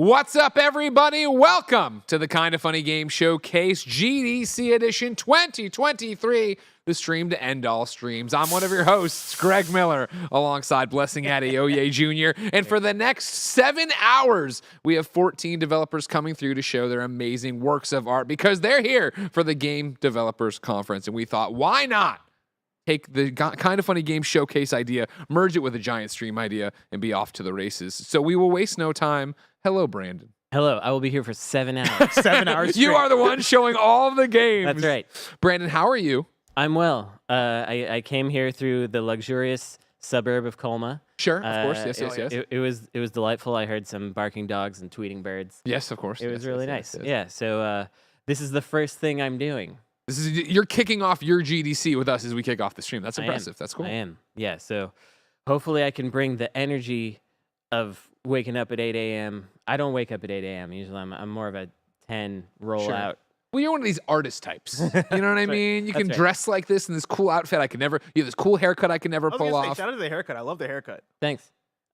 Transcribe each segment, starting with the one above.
What's up, everybody? Welcome to the KindaFunny Game Showcase GDC Edition 2023, the stream to end all streams. I'm one of your hosts, Greg Miller, alongside Blessing Adeoye Jr. And for the next 7 hours, we have 14 developers coming through to show their amazing works of art because they're here for the Game Developers Conference. And we thought, why not take the KindaFunny Game Showcase idea, merge it with a giant stream idea, and be off to the races. So we will waste no time. Hello, Brandon. Hello, I will be here for 7 hours. 7 hours straight. You are the one showing all of the games. That's right. Brandon, how are you? I'm well. I came here through the luxurious suburb of Colma. Sure, of course. Yes. It was delightful. I heard some barking dogs and tweeting birds. Yes, of course. It was really nice. Yes. Yeah, so this is the first thing I'm doing. You're kicking off your GDC with us as we kick off the stream. That's impressive. That's cool. I am. Yeah, so hopefully I can bring the energy of waking up at 8 a.m. I don't wake up at 8 a.m. Usually I'm more of a 10 roll out. Well, you're one of these artist types. You know what I mean? You can dress like this in this cool outfit. You have this cool haircut I can never pull off. Shout out to the haircut. I love the haircut. Thanks.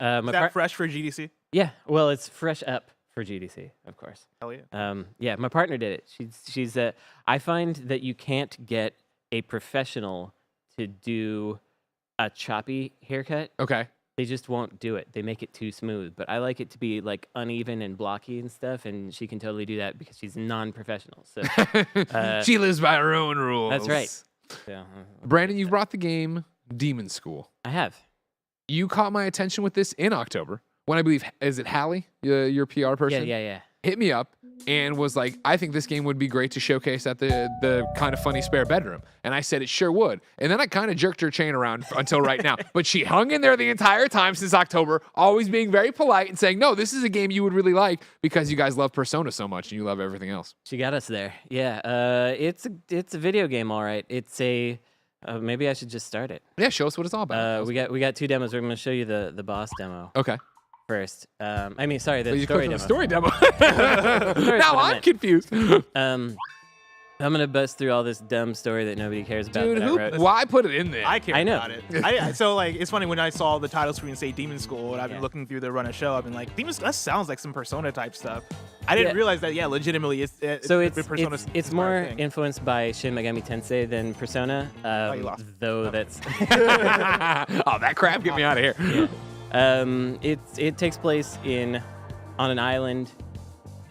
Is that fresh for GDC? Yeah, well, it's fresh up for GDC, of course. Hell yeah. Yeah, my partner did it. She's I find that you can't get a professional to do a choppy haircut. Okay. They just won't do it. They make it too smooth. But I like it to be like uneven and blocky and stuff, and she can totally do that because she's non-professional. So she lives by her own rules. That's right. So, Brandon, you've brought the game Demon School. I have. You caught my attention with this in October when I believe, is it Hallie, your PR person? Yeah. Hit me up and was like, I think this game would be great to showcase at the KindaFunny spare bedroom. And I said it sure would. And then I kind of jerked her chain around until right now. But she hung in there the entire time since October, always being very polite and saying, no, this is a game you would really like because you guys love Persona so much and you love everything else. She got us there. Yeah. It's a video game, all right. It's a maybe I should just start it. Yeah, show us what it's all about. We got 2 demos. We're going to show you the boss demo. Okay. First, the story demo. Story demo. Now I'm confused. I'm gonna bust through all this dumb story that nobody cares about. Dude, why put it in there? I care I know. about it. So it's funny when I saw the title screen say Demon School, and I've been looking through the run of show. I've been like, Demon School. That sounds like some Persona type stuff. I didn't realize that. Yeah, legitimately, it's Persona. It's more influenced by Shin Megami Tensei than Persona. You lost. Though that's. Oh, that crap! Get me out of here. Yeah. It takes place on an island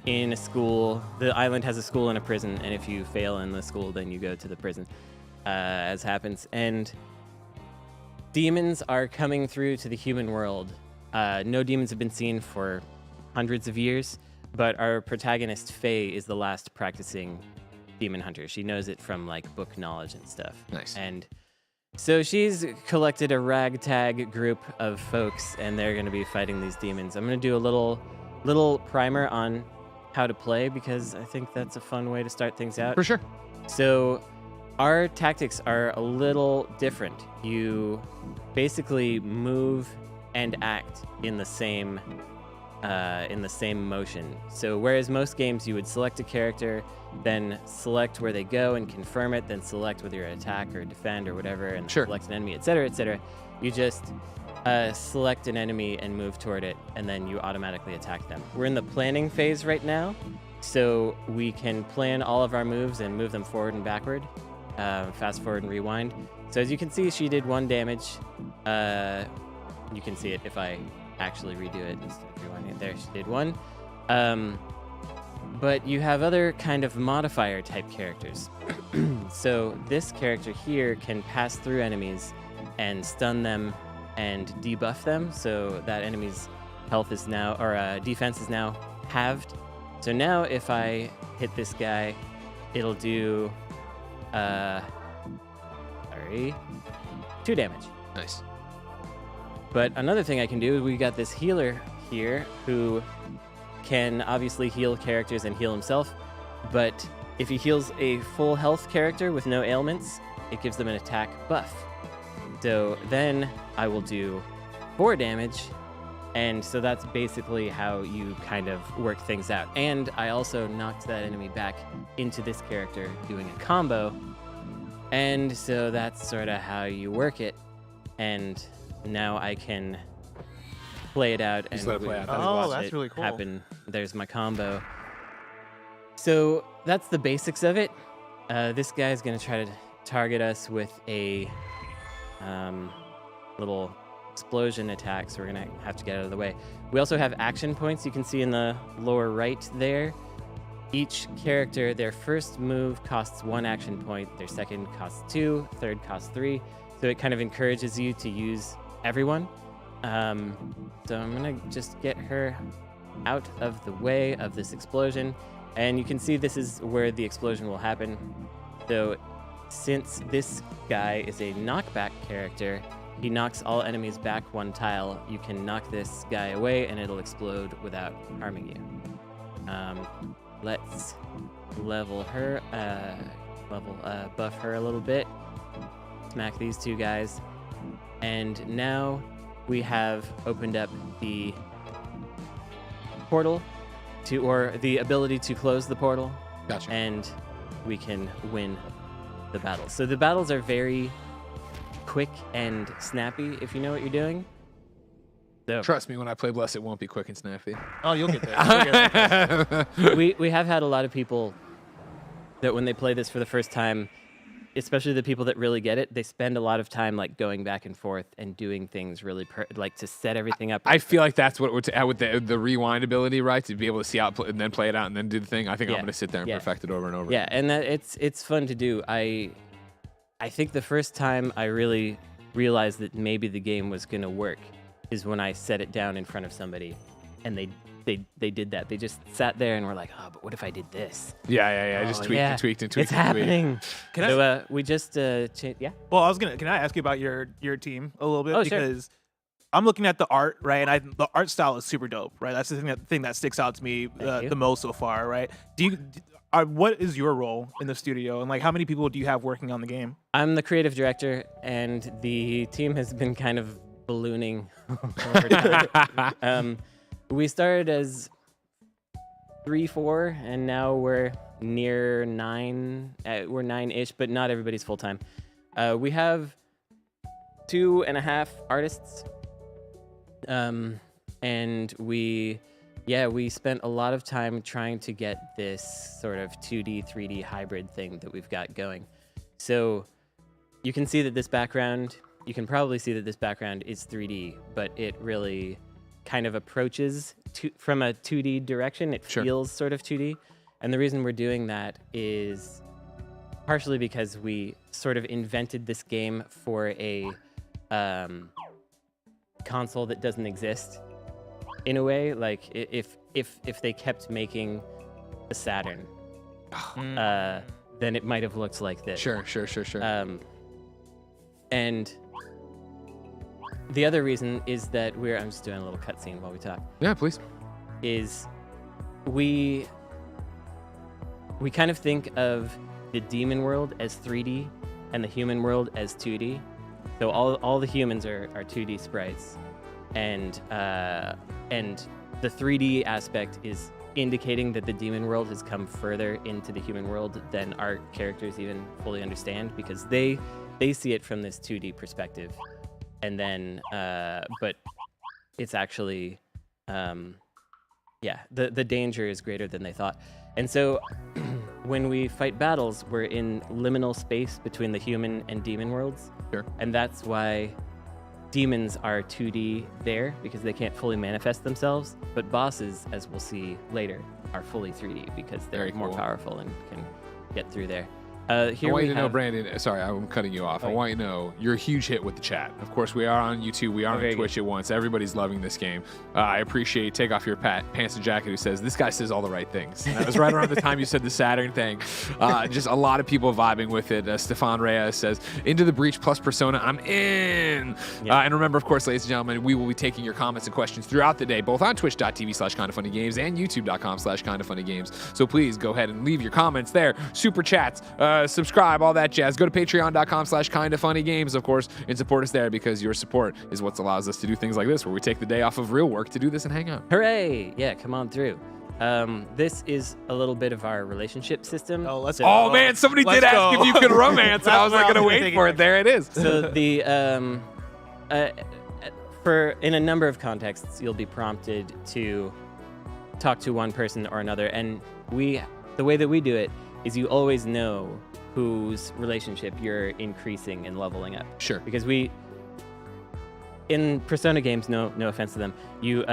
in a school. The island has a school and a prison, and if you fail in the school, then you go to the prison, as happens. And demons are coming through to the human world. No demons have been seen for hundreds of years, but our protagonist, Faye, is the last practicing demon hunter. She knows it from like book knowledge and stuff. Nice. And so she's collected a ragtag group of folks, and they're going to be fighting these demons. I'm going to do a little primer on how to play because I think that's a fun way to start things out. For sure. So our tactics are a little different. You basically move and act in the same motion. So whereas most games you would select a character, then select where they go and confirm it, then select whether you attack or defend or whatever, and select an enemy, etc. You just select an enemy and move toward it, and then you automatically attack them. We're in the planning phase right now, so we can plan all of our moves and move them forward and backward, fast forward and rewind. So as you can see, she did 1 damage. You can see it if I actually redo it instead of rewinding it. There, she did 1. But you have other kind of modifier type characters. So this character here can pass through enemies and stun them and debuff them, so that enemy's health is now, or defense is now halved. So now if I hit this guy, it'll do 2 damage. Nice. But another thing I can do is we got this healer here who can obviously heal characters and heal himself, but if he heals a full health character with no ailments, it gives them an attack buff. So then I will do 4 damage, and so that's basically how you kind of work things out. And I also knocked that enemy back into this character doing a combo, and so that's sort of how you work it. And now I can play it out. Just and let it play out. Oh, watch that's it really cool. happen. There's my combo. So that's the basics of it. This guy's gonna try to target us with a little explosion attack, so we're gonna have to get out of the way. We also have action points. You can see in the lower right there. Each character, their first move costs 1 action point, their second costs 2, third costs 3. So it kind of encourages you to use everyone. So I'm gonna just get her out of the way of this explosion. And you can see this is where the explosion will happen. So since this guy is a knockback character, he knocks all enemies back 1 tile. You can knock this guy away and it'll explode without harming you. Let's level her, buff her a little bit. Smack these 2 guys. And now we have opened up the portal or the ability to close the portal. Gotcha. And we can win the battles. So the battles are very quick and snappy if you know what you're doing. So Trust me, when I play Bless, it won't be quick and snappy. Oh, you'll get there. we have had a lot of people that when they play this for the first time, especially the people that really get it, they spend a lot of time like going back and forth and doing things really like to set everything up. I feel like that's what with the rewind ability, right? To be able to see out and then play it out and then do the thing. I think I'm going to sit there and perfect it over and over. Yeah, and that it's fun to do. I think the first time I really realized that maybe the game was going to work is when I set it down in front of somebody and they did that. They just sat there and were like, oh, but what if I did this? Yeah. Just tweaked and tweaked and tweaked. It's happening. Can we just changed. Yeah. Well, can I ask you about your team a little bit? Oh, because sure. I'm looking at the art, right? And the art style is super dope, right? That's the thing that sticks out to me the most so far, right? What is your role in the studio, and like how many people do you have working on the game? I'm the creative director, and the team has been kind of ballooning over time. We started as 3-4, and now we're near 9. We're 9-ish, but not everybody's full time. We have 2.5 artists, and we spent a lot of time trying to get this sort of 2D, 3D hybrid thing that we've got going. So you can see that this background. You can probably see that this background is 3D, but it really kind of approaches from a 2D direction. It feels sort of 2D. And the reason we're doing that is partially because we sort of invented this game for a console that doesn't exist in a way. Like if they kept making a Saturn, then it might have looked like this. Sure. And the other reason is that I'm just doing a little cutscene while we talk. Yeah, please. Is we kind of think of the demon world as 3D and the human world as 2D. So all the humans are 2D sprites, and the 3D aspect is indicating that the demon world has come further into the human world than our characters even fully understand, because they see it from this 2D perspective. And then, but it's actually, the danger is greater than they thought. And so when we fight battles, we're in liminal space between the human and demon worlds. Sure. And that's why demons are 2D there, because they can't fully manifest themselves. But bosses, as we'll see later, are fully 3D because they're more powerful and can get through there. I want you to know, Brandon, sorry, I'm cutting you off. I want you to know you're a huge hit with the chat. Of course, we are on YouTube. We are on Twitch at once. Everybody's loving this game. I appreciate Take Off Your Pants and Jacket, who says, this guy says all the right things. And that was right around the time you said the Saturn thing. Just a lot of people vibing with it. Stefan Reyes says, Into the Breach plus Persona, I'm in. Yeah. And remember, of course, ladies and gentlemen, we will be taking your comments and questions throughout the day, both on twitch.tv/KindaFunnyGames and youtube.com/KindaFunnyGames. So please go ahead and leave your comments there. Super chats, subscribe, all that jazz. Go to patreon.com/KindaFunnyGames, of course, and support us there, because your support is what allows us to do things like this, where we take the day off of real work to do this and hang out. Hooray! Yeah, come on through. This is a little bit of our relationship system. Oh, let's go. Man, somebody did ask if you could romance, and I was like, going to wait for it. There it is. So the in a number of contexts, you'll be prompted to talk to one person or another, and the way that we do it is you always know whose relationship you're increasing and leveling up. Sure. Because in Persona games, no offense to them, you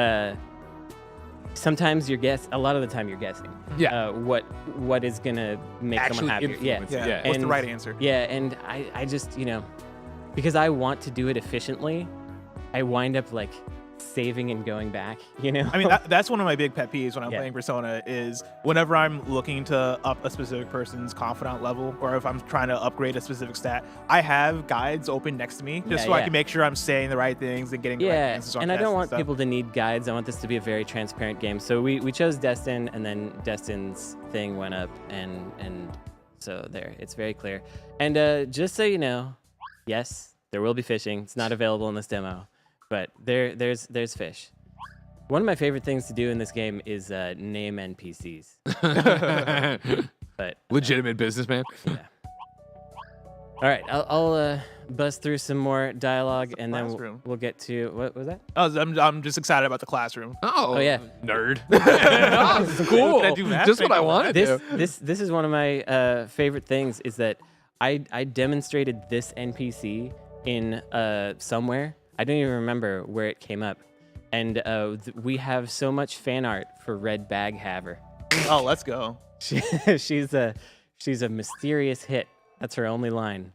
sometimes a lot of the time you're guessing. Yeah. What is gonna make someone happy? Yeah. What's the right answer? Yeah, and I just because I want to do it efficiently, I wind up like saving and going back, I mean, that's one of my big pet peeves when I'm playing Persona is whenever I'm looking to up a specific person's confidant level, or if I'm trying to upgrade a specific stat, I have guides open next to me just so I can make sure I'm saying the right things and getting the right answers on and I don't want stuff. people to need guides. I want this to be a very transparent game. So we chose Destin, and then Destin's thing went up, and so there, it's very clear. And just so you know, yes, there will be fishing. It's not available in this demo. But there's fish. One of my favorite things to do in this game is name NPCs. But legitimate businessman. Yeah. All right, I'll buzz through some more dialogue, and then we'll get to what was that? I'm just excited about the classroom. Oh yeah, nerd. Oh, cool. Just what I wanted. This is one of my favorite things is that I demonstrated this NPC in somewhere. I don't even remember where it came up. And we have so much fan art for Red Bag Haver. Oh, let's go. She's a mysterious hit. That's her only line.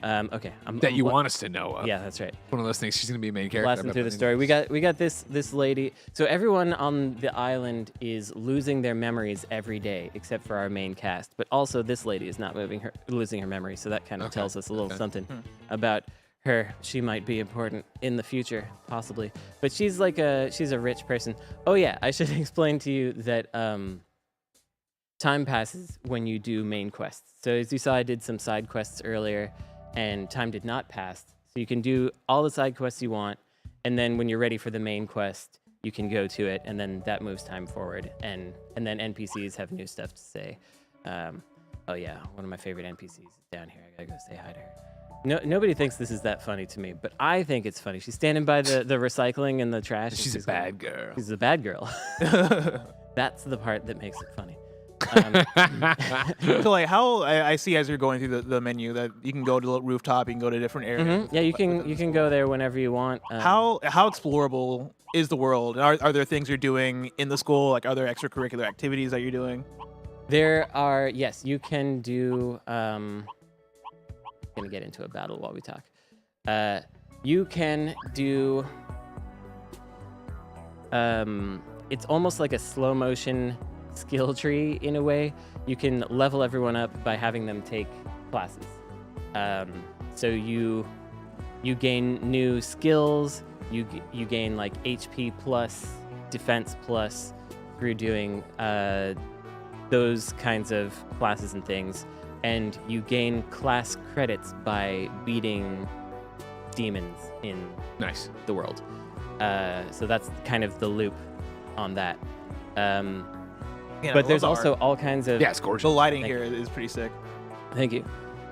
Okay. That you want us to know of. Yeah, that's right. One of those things. She's going to be a main character. Blasting through the story. We got this lady. So everyone on the island is losing their memories every day, except for our main cast. But also this lady is not losing her memory. So that kind of tells us a little something about her. She might be important in the future, possibly. But she's a rich person. Oh yeah, I should explain to you that time passes when you do main quests. So as you saw, I did some side quests earlier, and time did not pass. So you can do all the side quests you want, and then when you're ready for the main quest, you can go to it, and then that moves time forward. And then NPCs have new stuff to say. Oh yeah, one of my favorite NPCs is down here. I gotta go say hi to her. Nobody thinks this is that funny to me, but I think it's funny. She's standing by the recycling and the trash. She's a bad girl. She's a bad girl. That's the part that makes it funny. So like how I see as you're going through the menu that you can go to the rooftop, you can go to different areas. Yeah, you can go there whenever you want. How explorable is the world? Are there things you're doing in the school? Like, are there extracurricular activities that you're doing? There are. Yes, you can do. Gonna get into a battle while we talk. You can do. It's almost like a slow motion skill tree in a way. You can level everyone up by having them take classes. So you gain new skills. You gain like HP plus, defense plus through doing those kinds of classes and things. And you gain class credits by beating demons in the world. So that's kind of the loop on that. But there's also all kinds of... Yeah, it's gorgeous. The lighting here is pretty sick. Thank you.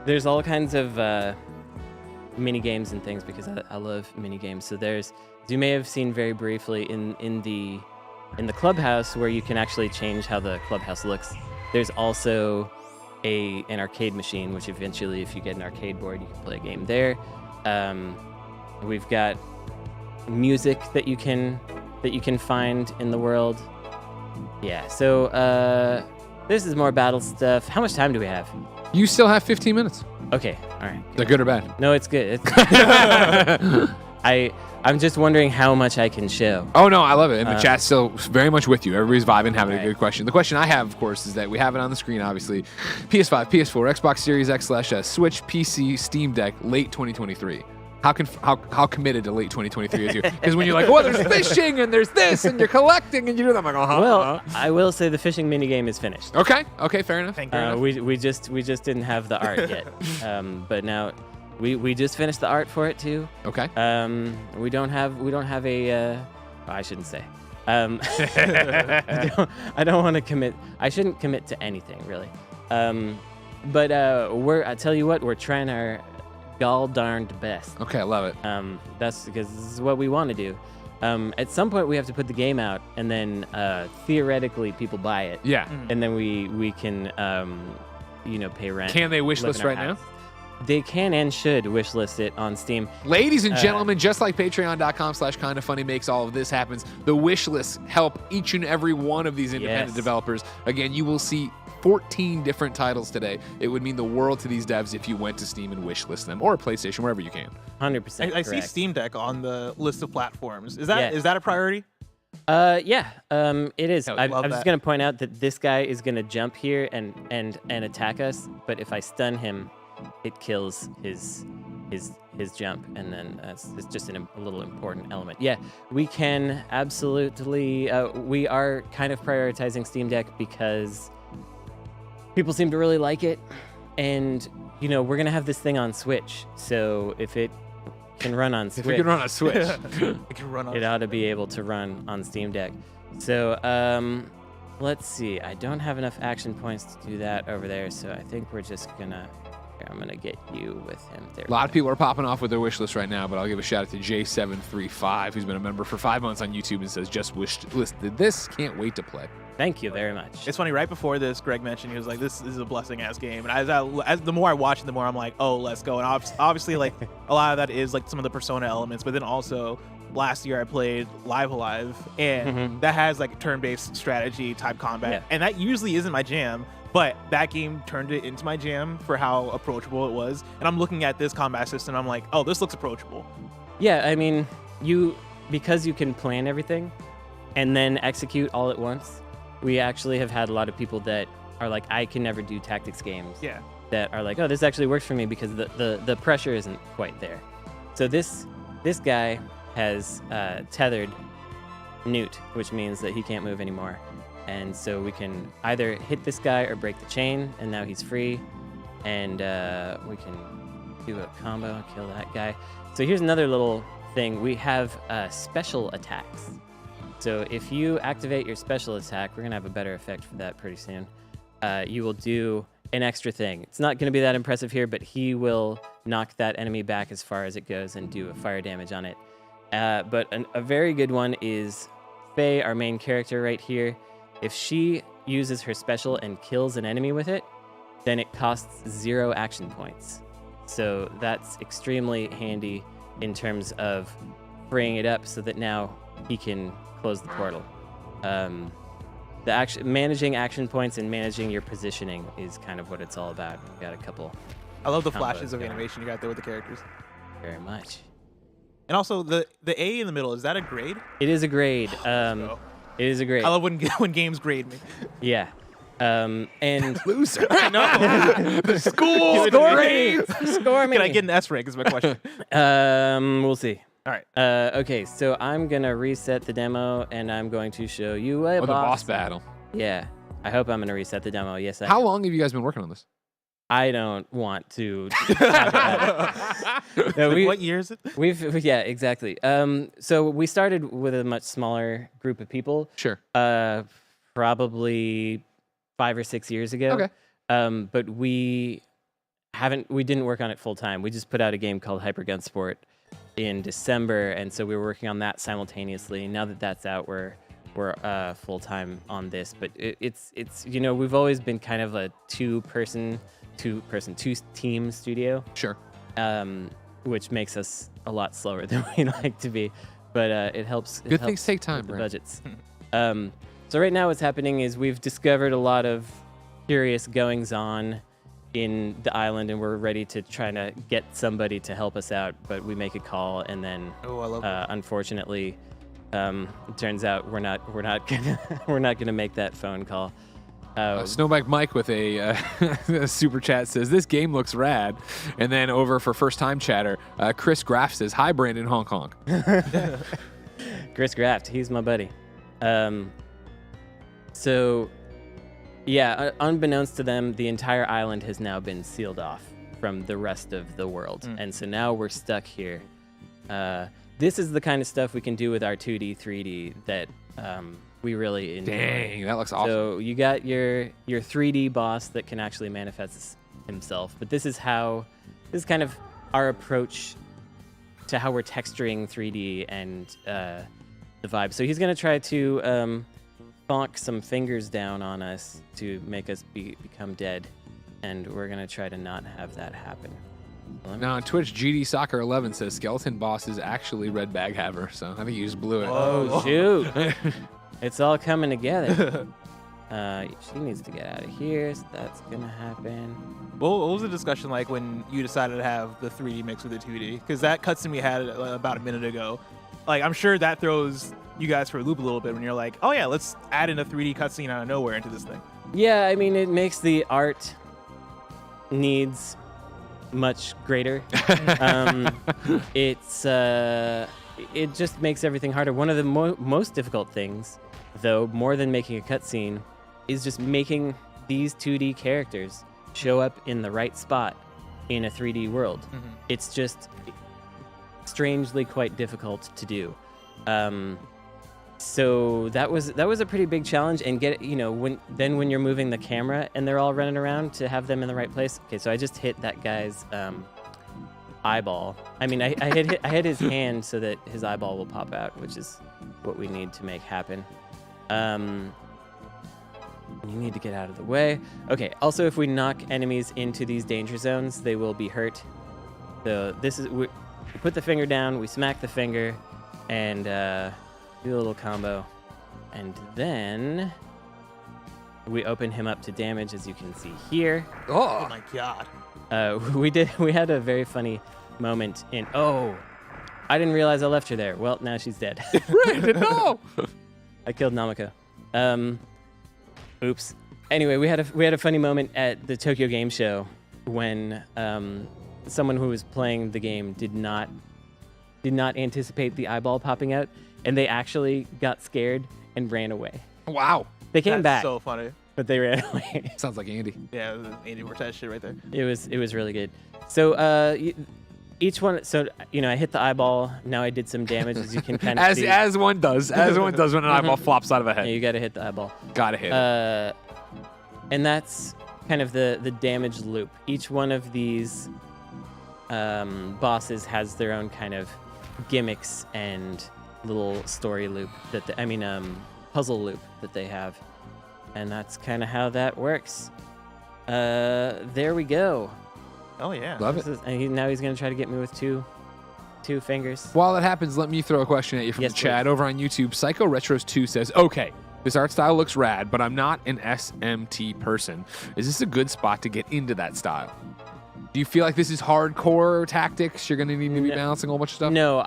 There's all kinds of mini games and things because I love mini games. So there's, as you may have seen very briefly in the clubhouse where you can actually change how the clubhouse looks. There's also an arcade machine, which eventually, if you get an arcade board, you can play a game there. We've got music that you can find in the world. Yeah. So this is more battle stuff. How much time do we have? You still have 15 minutes. Okay. All right. They're good or bad? No, it's good. I'm just wondering how much I can show. Oh, no, I love it. And the chat's still very much with you. Everybody's vibing, having a good question. The question I have, of course, is that we have it on the screen, obviously. PS5, PS4, Xbox Series X/S, Switch, PC, Steam Deck, late 2023. How committed to late 2023 is you? Because when you're like, oh, there's fishing and there's this and you're collecting and you do that, I'm like, Well, I will say the fishing minigame is finished. Okay, fair enough. We just didn't have the art yet, but now we just finished the art for it too. Okay. We don't have a. I shouldn't say. I don't want to commit. I shouldn't commit to anything really. But I tell you what, we're trying our gall darned best. Okay, I love it. That's because this is what we want to do. At some point, we have to put the game out, and then theoretically, people buy it. Yeah. And then we can, pay rent. Can they wishlist right now? They can and should wishlist it on Steam. Ladies and gentlemen, just like patreon.com/kindafunny makes all of this happen, the wish lists help each and every one of these independent developers. Again, you will see 14 different titles today. It would mean the world to these devs if you went to Steam and wishlist them, or PlayStation, wherever you can. 100% I see Steam Deck on the list of platforms. Is that a priority? It is. I'm just gonna point out that this guy is gonna jump here and attack us, but if I stun him, it kills his jump, and then it's just a little important element. Yeah, we can absolutely. We are kind of prioritizing Steam Deck because people seem to really like it, and we're gonna have this thing on Switch. So if it can run on Switch, if it can run on Switch, it ought to be able to run on Steam Deck. So let's see. I don't have enough action points to do that over there, so I think we're just gonna. I'm going to get you with him there. A lot of people are popping off with their wish list right now, but I'll give a shout out to J735, who's been a member for 5 months on YouTube and says, just wish listed this. Can't wait to play. Thank you very much. It's funny, right before this, Greg mentioned, he was like, this is a blessing-ass game. And as the more I watch it, the more I'm like, oh, let's go. And obviously, like, a lot of that is, like, some of the Persona elements. But then also, last year I played Live Alive, and that has, like, turn-based strategy type combat. Yeah. And that usually isn't my jam. But that game turned it into my jam for how approachable it was. And I'm looking at this combat system, I'm like, oh, this looks approachable. Yeah, I mean, because you can plan everything and then execute all at once, we actually have had a lot of people that are like, I can never do tactics games. Yeah. That are like, oh, this actually works for me because the pressure isn't quite there. So this guy has tethered Newt, which means that he can't move anymore. And so we can either hit this guy or break the chain, and now he's free. And we can do a combo and kill that guy. So here's another little thing. We have special attacks. So if you activate your special attack, we're going to have a better effect for that pretty soon. You will do an extra thing. It's not going to be that impressive here, but he will knock that enemy back as far as it goes and do a fire damage on it. But a very good one is Faye, our main character right here. If she uses her special and kills an enemy with it, then it costs 0 action points. So that's extremely handy in terms of freeing it up so that now he can close the portal. Managing action points and managing your positioning is kind of what it's all about. We've got a couple. I love the flashes of animation you got there with the characters. Very much. And also the A in the middle, is that a grade? It is a grade. It is a grade. I love when games grade me. Yeah. And loser. I know. The school grades. Score me. Can I get an S rank is my question. We'll see. All right. Okay, so I'm going to reset the demo, and I'm going to show you a the boss battle. Yeah. I hope I'm going to reset the demo. Yes, How long have you guys been working on this? I don't want to talk about it. No, what year is it? Yeah, exactly. So we started with a much smaller group of people. Sure. Probably 5 or 6 years ago. Okay. But we didn't work on it full time. We just put out a game called Hypergun Sport in December, and so we were working on that simultaneously. Now that that's out, we're full time on this. But it's we've always been kind of a two team studio. Sure. Which makes us a lot slower than we like to be, but it helps. Good things take time, with the right? budgets. So right now what's happening is we've discovered a lot of curious goings on in the island, and we're ready to try to get somebody to help us out, but we make a call, and then unfortunately it turns out we're not gonna make that phone call. Snowbike Mike with a super chat says, this game looks rad. And then over for first time chatter, Chris Graff says, hi, Brandon, Hong Kong. Chris Graff, he's my buddy. So, yeah, unbeknownst to them, the entire island has now been sealed off from the rest of the world. And so now we're stuck here. This is the kind of stuff we can do with our 2D, 3D that we really enjoy. Dang, that looks awesome. So you got your 3D boss that can actually manifest himself, but this is kind of our approach to how we're texturing 3D and the vibe. So he's gonna try to bonk some fingers down on us to make us become dead, and we're gonna try to not have that happen. Now on Twitch, GD Soccer 11 says skeleton boss is actually Red Bag Haver, so I think you just blew it. Oh shoot! It's all coming together. She needs to get out of here, so that's gonna happen. What was the discussion like when you decided to have the 3D mix with the 2D? Because that cutscene we had about a minute ago, like I'm sure that throws you guys for a loop a little bit when you're like, oh yeah, let's add in a 3D cutscene out of nowhere into this thing. Yeah, I mean, it makes the art needs much greater. It just makes everything harder. One of the most difficult things, though, more than making a cutscene, is just making these 2D characters show up in the right spot in a 3D world. Mm-hmm. It's just strangely quite difficult to do. So that was a pretty big challenge, and when you're moving the camera and they're all running around, to have them in the right place. Okay, so I just hit that guy's eyeball. I mean, I hit his hand so that his eyeball will pop out, which is what we need to make happen. You need to get out of the way. Okay, also if we knock enemies into these danger zones, they will be hurt. So we put the finger down, we smack the finger, and do a little combo. And then we open him up to damage, as you can see here. Oh my god. We had a very funny moment in, I didn't realize I left her there. Well, now she's dead. Brandon, no! I killed Namiko. Oops. Anyway, we had a funny moment at the Tokyo Game Show when someone who was playing the game did not anticipate the eyeball popping out, and they actually got scared and ran away. Wow. They came back. So funny. But they ran away. Sounds like Andy. Yeah, Andy worked that shit right there. It was really good. So each one. So I hit the eyeball. Now I did some damage, as you can kind of see. As one does. As one does when an eyeball flops out of a head. Yeah, you got to hit the eyeball. Gotta hit it. And that's kind of the damage loop. Each one of these bosses has their own kind of gimmicks and little story loop puzzle loop that they have, and that's kind of how that works. There we go. Oh yeah, love it. Now he's gonna try to get me with two fingers. While that happens, let me throw a question at you from Yes, the chat please. over on YouTube. Psycho Retros 2 says, okay, this art style looks rad, but I'm not an SMT person. Is this a good spot to get into that style? Do you feel like this is hardcore tactics? You're going to need to be balancing a whole bunch of stuff? No,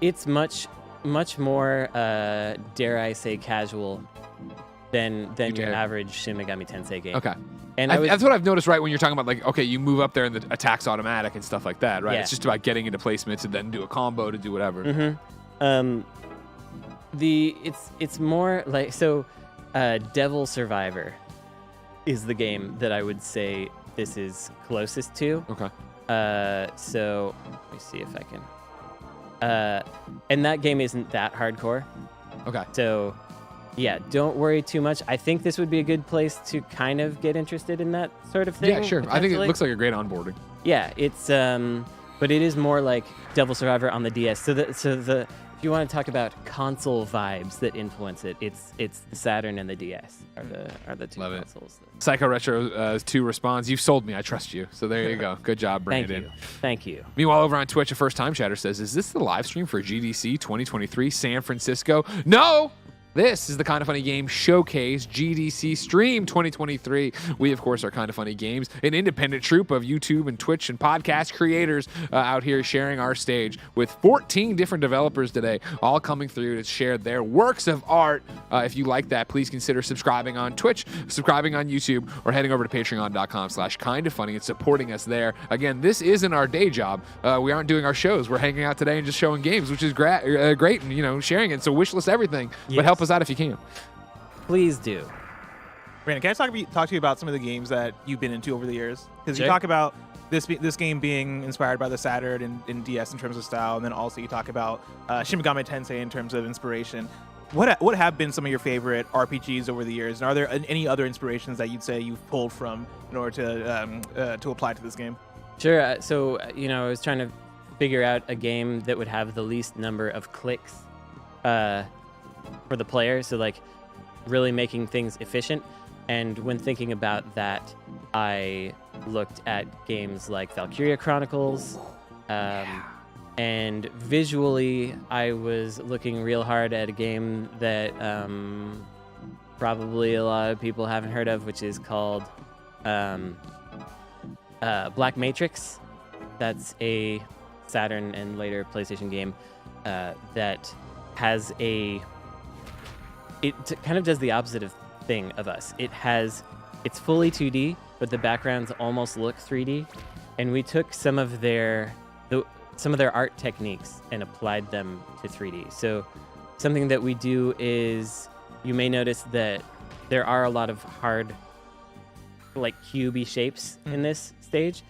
it's much more, dare I say, casual than your average Shin Megami Tensei game. Okay. And that's what I've noticed, right, when you're talking about, like, okay, you move up there and the attack's automatic and stuff like that, right? Yeah. It's just about getting into placements and then do a combo to do whatever. Mm-hmm. It's more like, so Devil Survivor is the game that I would say this is closest to. Okay. So let me see if I can. And that game isn't that hardcore. Okay. So yeah, don't worry too much. I think this would be a good place to kind of get interested in that sort of thing. Yeah, sure. I think it looks like a great onboarding. Yeah, it's but it is more like Devil Survivor on the DS. So if you want to talk about console vibes that influence it, it's the Saturn and the DS are the two consoles. Psycho Retro 2 responds, "You've sold me. I trust you." So there you go. Good job, Brandon. Thank you. Meanwhile, over on Twitch, a first-time chatter says, "Is this the live stream for GDC 2023 San Francisco?" No. This is the Kinda Funny Games Showcase GDC Stream 2023. We, of course, are Kinda Funny Games, an independent troupe of YouTube and Twitch and podcast creators out here sharing our stage with 14 different developers today, all coming through to share their works of art. If you like that, please consider subscribing on Twitch, subscribing on YouTube, or heading over to patreon.com/kindafunny and supporting us there. Again, this isn't our day job. We aren't doing our shows. We're hanging out today and just showing games, which is great and, sharing it. So wishlist everything, but help us out if you can. Please do. Brandon, can I talk to you about some of the games that you've been into over the years? Because Sure. you talk about this game being inspired by the Saturn and DS in terms of style, and then also you talk about Shin Megami Tensei in terms of inspiration. What have been some of your favorite RPGs over the years, and are there any other inspirations that you'd say you've pulled from in order to apply to this game? Sure. So, I was trying to figure out a game that would have the least number of clicks for the player. So, like, really making things efficient. And when thinking about that, I looked at games like Valkyria Chronicles. And visually, I was looking real hard at a game that probably a lot of people haven't heard of, which is called Black Matrix. That's a Saturn and later PlayStation game that has it kind of does the opposite thing of us. It's fully 2D, but the backgrounds almost look 3D. And we took some of their art techniques and applied them to 3D. So something that we do is, you may notice that there are a lot of hard, like, cubey shapes in this stage,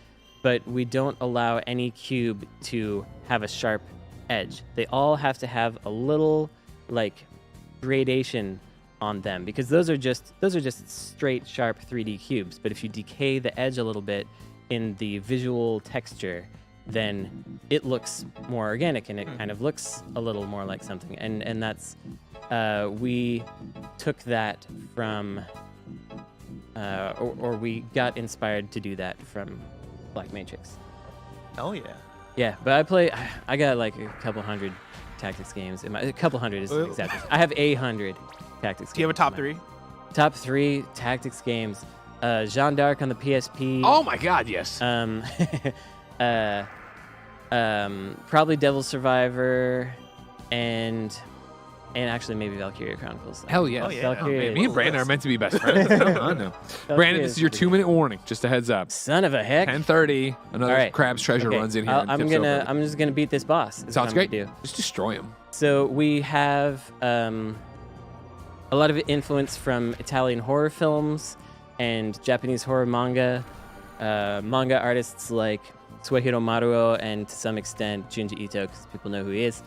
but we don't allow any cube to have a sharp edge. They all have to have a little, like, gradation on them, because those are just straight, sharp 3D cubes. But if you decay the edge a little bit in the visual texture, then it looks more organic and it kind of looks a little more like something. And that's we took that from or we got inspired to do that from Black Matrix. Oh yeah. Yeah, but I got like a couple hundred tactics games. A couple hundred is exactly. I have 800 tactics games. Do you have a top 3? Top 3 tactics games. Jeanne d'Arc on the PSP. Oh my God, yes. Probably Devil Survivor, and actually maybe Valkyria Chronicles. Hell yeah. Oh, yeah. Valkyria. Me and Brandon are meant to be best friends. I know. Brandon, this is your 2-minute warning. Just a heads up. Son of a heck. 10:30. Another right. Crab's Treasure Okay. runs in here. I'm just gonna beat this boss. is Sounds what I'm great. gonna do. Just destroy him. So we have a lot of influence from Italian horror films and Japanese horror manga. Manga artists like Suehiro Maruo and to some extent Junji Ito, because people know who he is.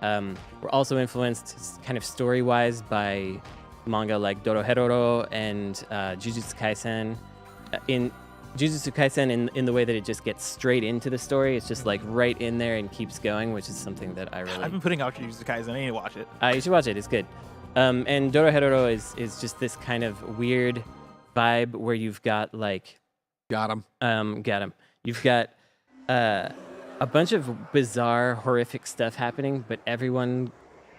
We're also influenced kind of story-wise by manga like Dorohedoro and Jujutsu Kaisen. In Jujutsu Kaisen, in the way that it just gets straight into the story, it's just like right in there and keeps going, which is something that I really... I've been putting out Jujutsu Kaisen. I need to watch it. You should watch it. It's good. And Dorohedoro is just this kind of weird vibe where you've got like... Got him. Got him. You've got a bunch of bizarre, horrific stuff happening, but everyone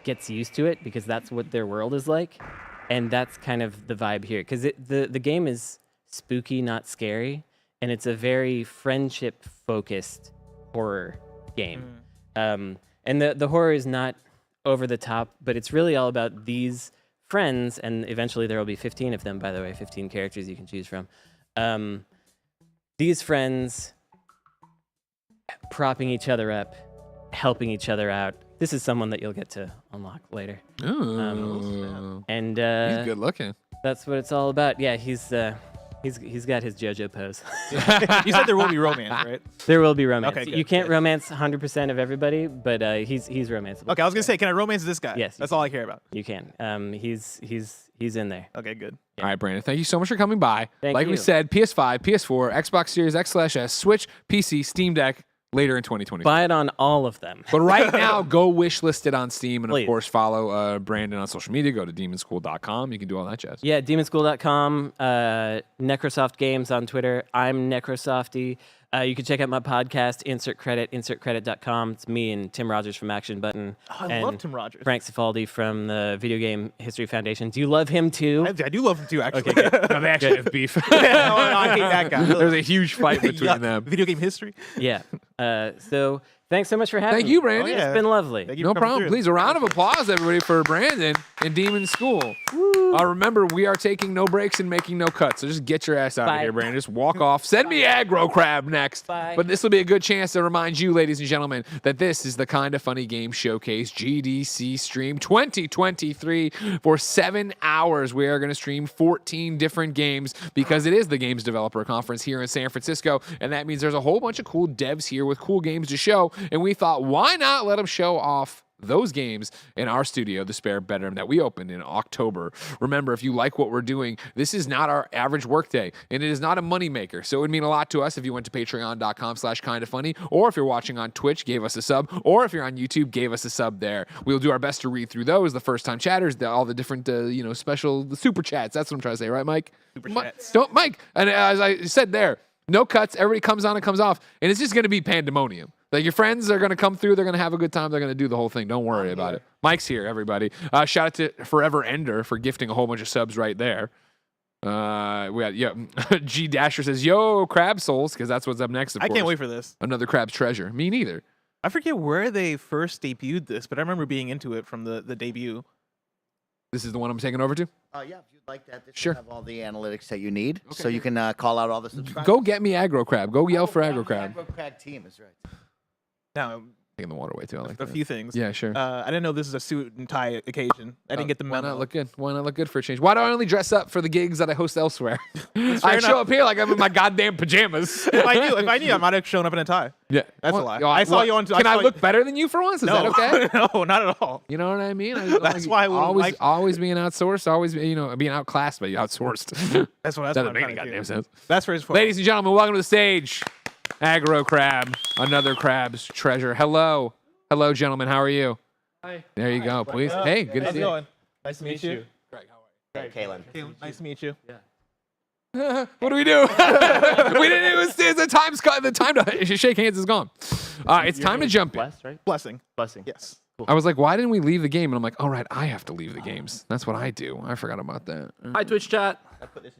gets used to it because that's what their world is like. And that's kind of the vibe here. Because the game is spooky, not scary. And it's a very friendship-focused horror game. And the horror is not over the top, but it's really all about these friends. And eventually there will be 15 of them, by the way, 15 characters you can choose from. These friends propping each other up, helping each other out. This is someone that you'll get to unlock later. Ooh. And He's good looking. that's what it's all about. Yeah, he's got his JoJo pose. You said there will be romance, right? There will be romance. Okay, good, you can't good. romance 100% of everybody, but he's romanceable. Okay, I was gonna say, can I romance this guy? Yes, That's all I care about. You can. He's in there. Okay, good. All right, Brandon, thank you so much for coming by. Thank like we you. said, PS5, PS4, Xbox Series X/S, Switch, PC, Steam Deck, later in 2020. Buy it on all of them. But right now, go wish list it on Steam. And Please. of course, follow Brandon on social media. Go to demonschool.com. You can do all that jazz. Yeah, demonschool.com, Necrosoft Games on Twitter. I'm Necrosofty. You can check out my podcast, Insert Credit, insertcredit.com. It's me and Tim Rogers from Action Button. Oh, I and love Tim Rogers. Frank Cifaldi from the Video Game History Foundation. Do you love him too? I do love him too, actually. Okay, good. No, they actually have beef. I hate that guy. There's a huge fight between Yuck. them. Video game history. Yeah. So thanks so much for having me. Thank you, Brandon. Oh, yeah. It's been lovely. Thank you No for coming problem. through. Please, a round of applause, everybody, for Brandon and Demon School. Remember, we are taking no breaks and making no cuts. So just get your ass out of Bye. here, Brandon. Just walk off. Send me aggro crab next. Bye. But this will be a good chance to remind you, ladies and gentlemen, that this is the Kinda Funny Game Showcase GDC stream 2023 for 7 hours. We are going to stream 14 different games because it is the Games Developer Conference here in San Francisco. And that means there's a whole bunch of cool devs here with cool games to show. And we thought, why not let them show off those games in our studio, the Spare Bedroom, that we opened in October. Remember, if you like what we're doing, this is not our average workday, and it is not a moneymaker. So it would mean a lot to us if you went to patreon.com/kindafunny, or if you're watching on Twitch, gave us a sub, or if you're on YouTube, gave us a sub there. We'll do our best to read through those, the first-time chatters, all the different, special the super chats. That's what I'm trying to say, right, Mike? Super chats. Don't, Mike. And as I said there, no cuts. Everybody comes on and comes off, and it's just going to be pandemonium. Like, your friends are going to come through. They're going to have a good time. They're going to do the whole thing. Don't worry about it. Mike's here, everybody. Shout out to Forever Ender for gifting a whole bunch of subs right there. We got, G Dasher says, yo, Crab Souls, because that's what's up next, of I course. can't wait for this. Another Crab's Treasure. Me neither. I forget where they first debuted this, but I remember being into it from the debut. This is the one I'm taking over to? Yeah, if you'd like that, this Sure. should have all the analytics that you need, so you can call out all the subscribers. Go get me Aggro Crab. Go yell for Aggro Crab. Aggro Crab team is right. Now, Taking the water away, too. I like a that. few things. Yeah, sure. I didn't know this is a suit and tie occasion. I didn't get the Why memo. not look good? Why not look good for a change? Why do I only dress up for the gigs that I host elsewhere? I fair show enough. up here like I'm in my goddamn pajamas. If I knew, I might have shown up in a tie. Yeah, That's a lie. I saw what? you on. Can I saw look better than you for once? Is that okay? No, not at all. You know what I mean? That's why I wouldn't always being outsourced, always being outclassed, but outsourced. That's what Doesn't I'm make trying any to do. goddamn sense. That's for his fault. Ladies and gentlemen, welcome to the stage. Aggro Crab, another Crab's Treasure. Hello, gentlemen. How are you? Hi. There you go. Please. Hey, good to How's see it you. going? Nice to meet you. Greg, how are you? Kalen. Nice to meet you. What do we do? We didn't. It was the time's cut. The time to shake hands is gone. It's time to jump in. Bless, right? Blessing. Blessing. Yes. I was like, why didn't we leave the game? And I'm like, all right, I have to leave the games. That's what I do. I forgot about that. Hi, Twitch chat.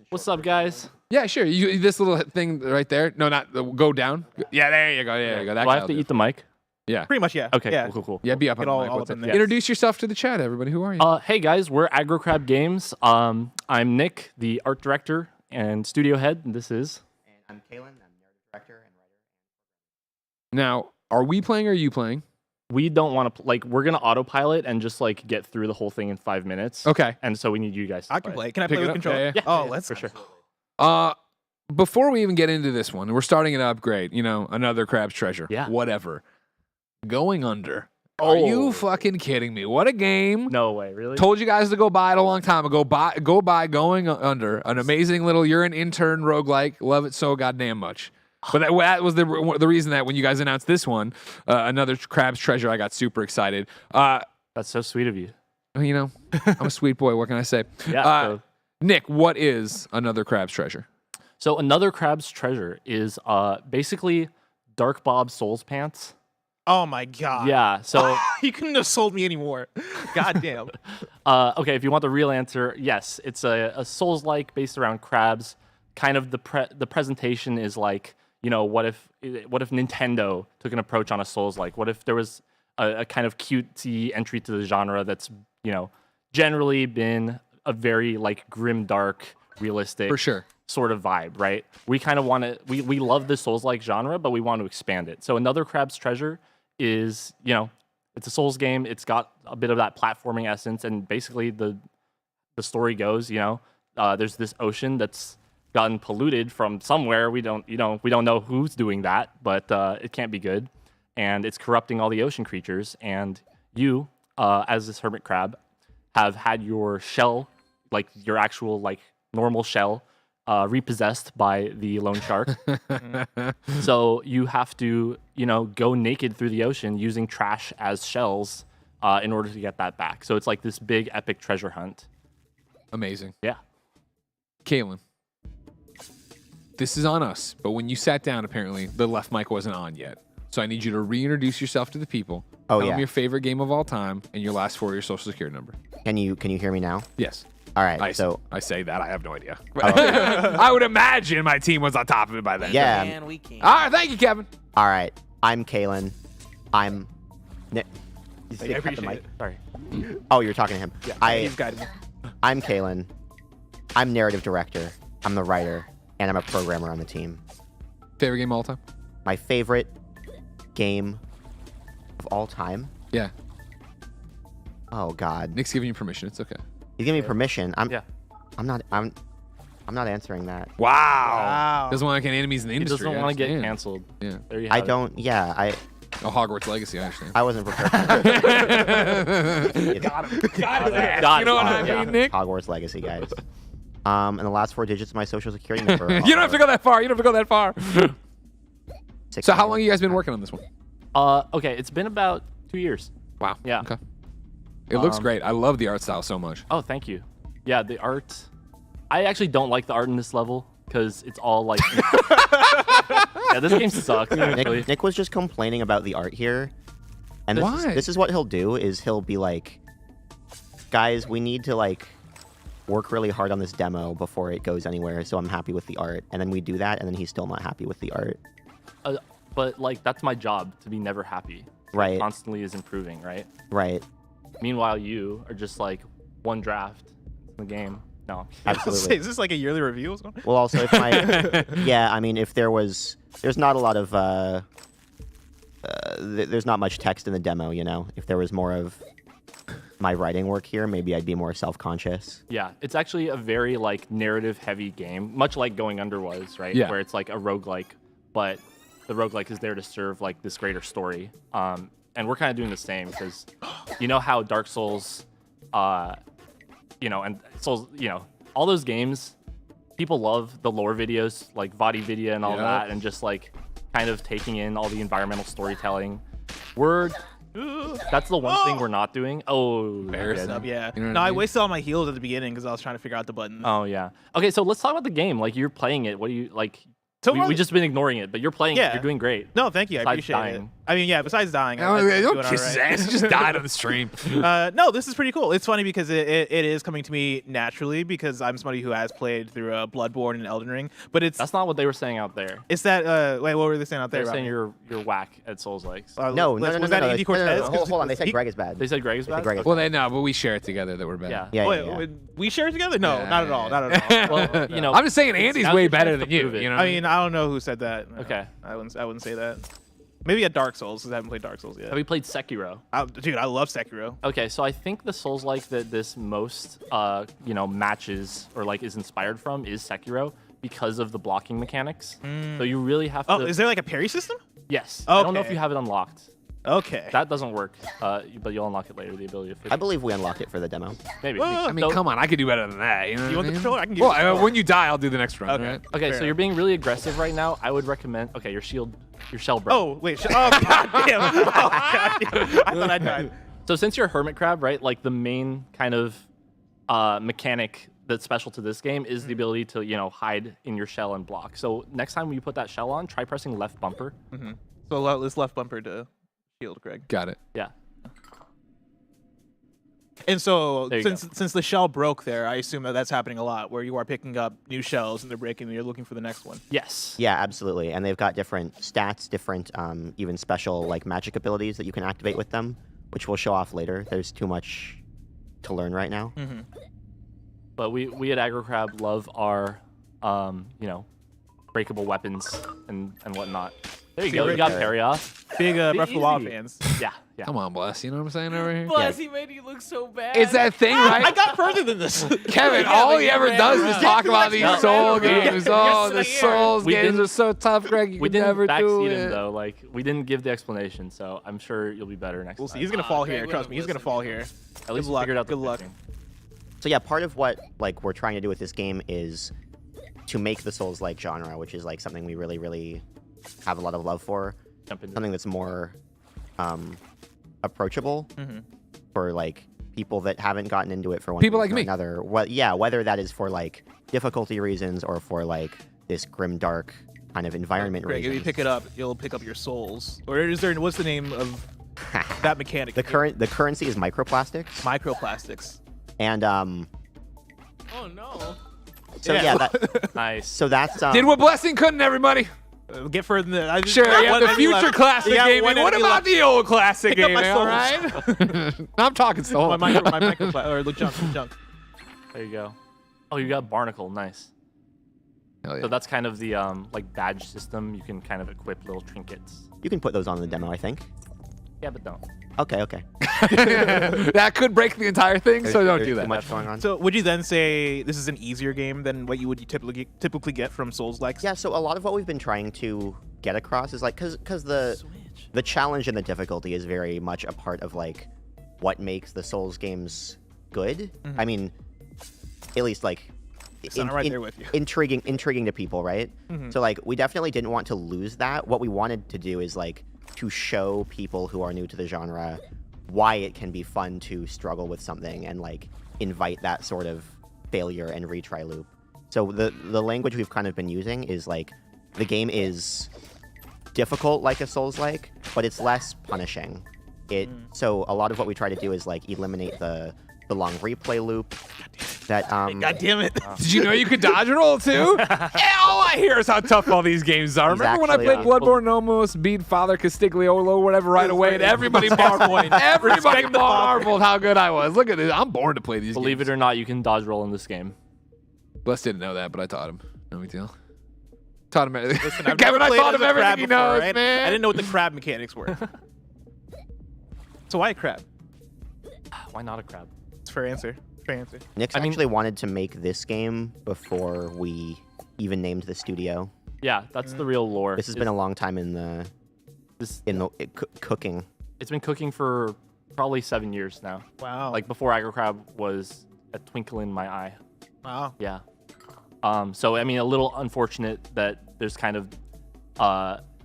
What's up, guys? Yeah, sure. You this little thing right there. No, not go down. Yeah, there you go. There you go. That Do I guy have to will eat the mic? Yeah. Pretty much, yeah. Okay, Yeah. cool. Yeah, be up on Get all- the mic. all What's up up? in there. Introduce yourself to the chat, everybody. Who are you? Hey, guys, we're Aggro Crab Games. I'm Nick, the art director and studio head, and this is... And I'm Kalen. I'm narrative director and writer. Now, are we playing or are you playing? We don't want to... we're going to autopilot and just, get through the whole thing in 5 minutes. Okay. And so we need you guys to I can play. Can I Pick play it with up. control? Yeah, yeah. Oh, let's for sure. Before we even get into this one, we're starting an upgrade. Another Crab's Treasure. Yeah. Whatever. Going Under. Are you fucking kidding me? What a game. No way, really? Told you guys to go buy it a long time ago. Go buy Going Under. An amazing little, you're an intern roguelike. Love it so goddamn much. But that was the reason that when you guys announced this one, another Crab's Treasure, I got super excited. That's so sweet of you. I'm a sweet boy. What can I say? Yeah. Nick, what is another Crab's Treasure? So another Crab's Treasure is basically Dark Bob Souls Pants. Oh my god. Yeah, so... You couldn't have sold me anymore. God damn. Okay, if you want the real answer, yes, it's a Souls-like based around crabs. Kind of the presentation is like, what if Nintendo took an approach on a Souls-like? What if there was a kind of cutesy entry to the genre that's, generally been a very grim, dark, realistic For sure. sort of vibe, right? We kind of want to, we love the Souls-like genre, but we want to expand it. So another Crab's Treasure is, it's a Souls game. It's got a bit of that platforming essence, and basically the story goes, there's this ocean that's gotten polluted from somewhere. We don't know who's doing that, but it can't be good, and it's corrupting all the ocean creatures. And you, as this hermit crab, have had your shell, your actual normal shell, repossessed by the loan shark. So you have to, go naked through the ocean using trash as shells in order to get that back. So it's like this big epic treasure hunt. Amazing. Yeah. Kaylin, this is on us, but when you sat down, apparently, the left mic wasn't on yet. So I need you to reintroduce yourself to the people. Oh, Tell yeah. them your favorite game of all time and your last 4 of your social security number. Can you hear me now? Yes. All right. So I say that. I have no idea. I would imagine my team was on top of it by then. yeah. We can. All right. Thank you, Kevin. All right. I'm Kalen. I'm. Nick. You I cut the appreciate mic? it. Sorry. Oh, you're talking to him. Yeah, he's guiding me. I'm Kalen. I'm narrative director. I'm the writer, and I'm a programmer on the team. Favorite game of all time? My favorite game of all time. Yeah. Oh God. Nick's giving you permission. It's okay. He's giving me permission. I'm not answering that. Wow. Doesn't want to get enemies in the He industry. doesn't want to get understand. canceled. Yeah. There you I have it. don't. Yeah. Oh, Hogwarts Legacy, I understand. I wasn't prepared for that. Got him. You know what I mean, Nick? Hogwarts Legacy, guys. And the last 4 digits of my social security number. You don't have to go that far. You don't have to go that far. 6 So how long have you guys been working on this one? Okay, it's been about 2 years. Wow. Yeah. Okay. It looks great. I love the art style so much. Oh, thank you. Yeah, the art. I actually don't like the art in this level because it's all like. Yeah, this game sucks. Actually. Nick was just complaining about the art here, and this is what he'll do. Is he'll be like, guys, we need to like work really hard on this demo before it goes anywhere. So I'm happy with the art, and then we do that, and then he's still not happy with the art. But like that's my job to be never happy. Right. Constantly is improving, right? Right. Meanwhile, you are just like one draft in the game. No. Absolutely. Is this like a yearly review or something? Well, also, if my yeah, I mean, if there's not a lot of there's not much text in the demo, you know. If there was more of my writing work here, maybe I'd be more self-conscious. Yeah, it's actually a very like narrative-heavy game, much like Going Under was, right? Yeah. Where it's like a roguelike, but the roguelike is there to serve like this greater story. And we're kind of doing the same because you know how Dark Souls, you know, and Souls, you know, all those games, people love the lore videos like VaatiVidya and all that, and just like kind of taking in all the environmental storytelling. That's the one thing we're not doing. Oh, Embarrassing. good. Yeah. You know what No, I I mean? wasted all my heals at the beginning because I was trying to figure out the buttons. Oh yeah. Okay, so let's talk about the game. Like you're playing it. What do you like? So We just been ignoring it, but you're playing it. You're doing great. No, thank you. I Besides appreciate it. dying. I mean, yeah, besides dying. Oh, I'm don't doing kiss all his right. ass. He just died on the stream. No, this is pretty cool. It's funny because it is coming to me naturally because I'm somebody who has played through Bloodborne and Elden Ring. But That's not what they were saying out there. it's that wait, what were they saying out there? They're about saying me? you're whack at Souls likes. No. Was that Andy Cortez? Hold on, they said Greg is bad. They said Greg is bad. Greg is Well, they know, but we share it together that we're better. Yeah. Yeah, Wait, yeah. wait, we share it together? No, Yeah, not at all. Not at all. Well, you know, I'm just saying Andy's now's way your better chance than to you. prove it. You know? I mean, I don't know who said that. Okay. I wouldn't say that. Maybe a Dark Souls because I haven't played Dark Souls yet. have you played Sekiro? Dude, I love Sekiro. Okay, so I think the Souls like that this most you know matches or like is inspired from is Sekiro because of the blocking mechanics. So you really have to. Oh, is there like a parry system? Yes. I don't know if Okay. you have it unlocked. Okay. That doesn't work. But you'll unlock it later. The ability to. I believe we unlocked it for the demo. Maybe. Well, I mean, come on. I could do better than that. You know You what want I the mean? controller? I can give you Well, the controller. when you die, I'll do the next run. Okay. Right? Okay, Fair so you're being really aggressive right now. I would recommend. Okay, your shell broke. Oh, wait. Oh, god damn. Oh, god damn. I thought I died. So since you're a hermit crab, right? Like the main kind of mechanic that's special to this game is the ability to, you know, hide in your shell and block. So next time when you put that shell on, try pressing left bumper. So let's left bumper to shield, Greg. Got it. Yeah. And so There you since the shell broke there, I assume that's happening a lot, where you are picking up new shells and they're breaking and you're looking for the next one. Yes. Yeah, absolutely. And they've got different stats, different even special like magic abilities that you can activate with them, which we'll show off later. There's too much to learn right now. But we at AgroCrab love our, you know, breakable weapons and whatnot. There you go. You got parry off. Big Breath of the Wild Easy. fans. Yeah. Yeah. Come on, Bless. You know what I'm saying over here? Plus, he made you look so bad. It's that thing, right? I got further than this. Kevin, Yeah, all but he you ever ran does is around. talk about these No. soul Yeah. games. Oh, the Yes, Souls we games didn't- are so tough, Greg. You We can never didn't do backseat it. him though. Like we didn't give the explanation, so I'm sure you'll be better next We'll time. see. He's gonna fall here. Greg Trust me. He's gonna wouldn't fall listen. here. At least Good we luck. figured out the Good luck. fixing. So yeah, part of what like we're trying to do with this game is to make the Souls-like genre, which is like something we really, really have a lot of love for. Jump into Something that's more approachable for like people that haven't gotten into it for one People reason like or me. another. Yeah, whether that is for like difficulty reasons or for like this grim dark kind of environment Greg, if reasons. you pick it up, you'll pick up your souls. Or is there? What's the name of that mechanic? the currency is microplastics, microplastics. and Oh no. so Yeah. yeah, that, Nice. so that's Did what Blessing couldn't, everybody. Get further than that. Sure, you have the One future enemy left. classic You got gaming. one What enemy about left. the old classic Pick up my gaming, all right? I'm talking soul. My microplastic or the junk. There you go. Oh, you got barnacle. Nice. Hell yeah. So that's kind of the like badge system. You can kind of equip little trinkets. you can put those on the demo, I think. Yeah, but don't. Okay. That could break the entire thing, so don't There's do Too that. much going on. So would you then say this is an easier game than what you would typically get from Souls-like? Yeah, so a lot of what we've been trying to get across is like, because the the challenge and the difficulty is very much a part of like what makes the Souls games good. I mean, at least like right there with you. intriguing to people, right? So like we definitely didn't want to lose that. What we wanted to do is like to show people who are new to the genre why it can be fun to struggle with something and like invite that sort of failure and retry loop. So the language we've kind of been using is like the game is difficult like a Souls-like, but it's less punishing. So a lot of what we try to do is like eliminate the long replay loop. That God damn it! Did you know you could dodge roll too? All I hear is how tough all these games are. Remember when I played Bloodborne and almost beat Father Castigliolo or whatever right away, and everybody marveled. Everybody marveled how good I was. Look at this. I'm born to play these Believe games. it or not, you can dodge roll in this game. Bless didn't know that, but I taught him. No big deal. Taught him everything. Listen, I've Kevin, never I played taught as him a everything crab he before, knows, right? man. I didn't know what the crab mechanics were. So why a crab? Why not a crab? It's a fair answer. Fair answer. Nick's actually wanted to make this game before we even named the studio. Yeah, that's the real lore. This has been a long time in the cooking. It's been cooking for probably 7 years now. Wow. Like before Aggro Crab was a twinkle in my eye. Wow. Yeah. So I mean, a little unfortunate that there's kind of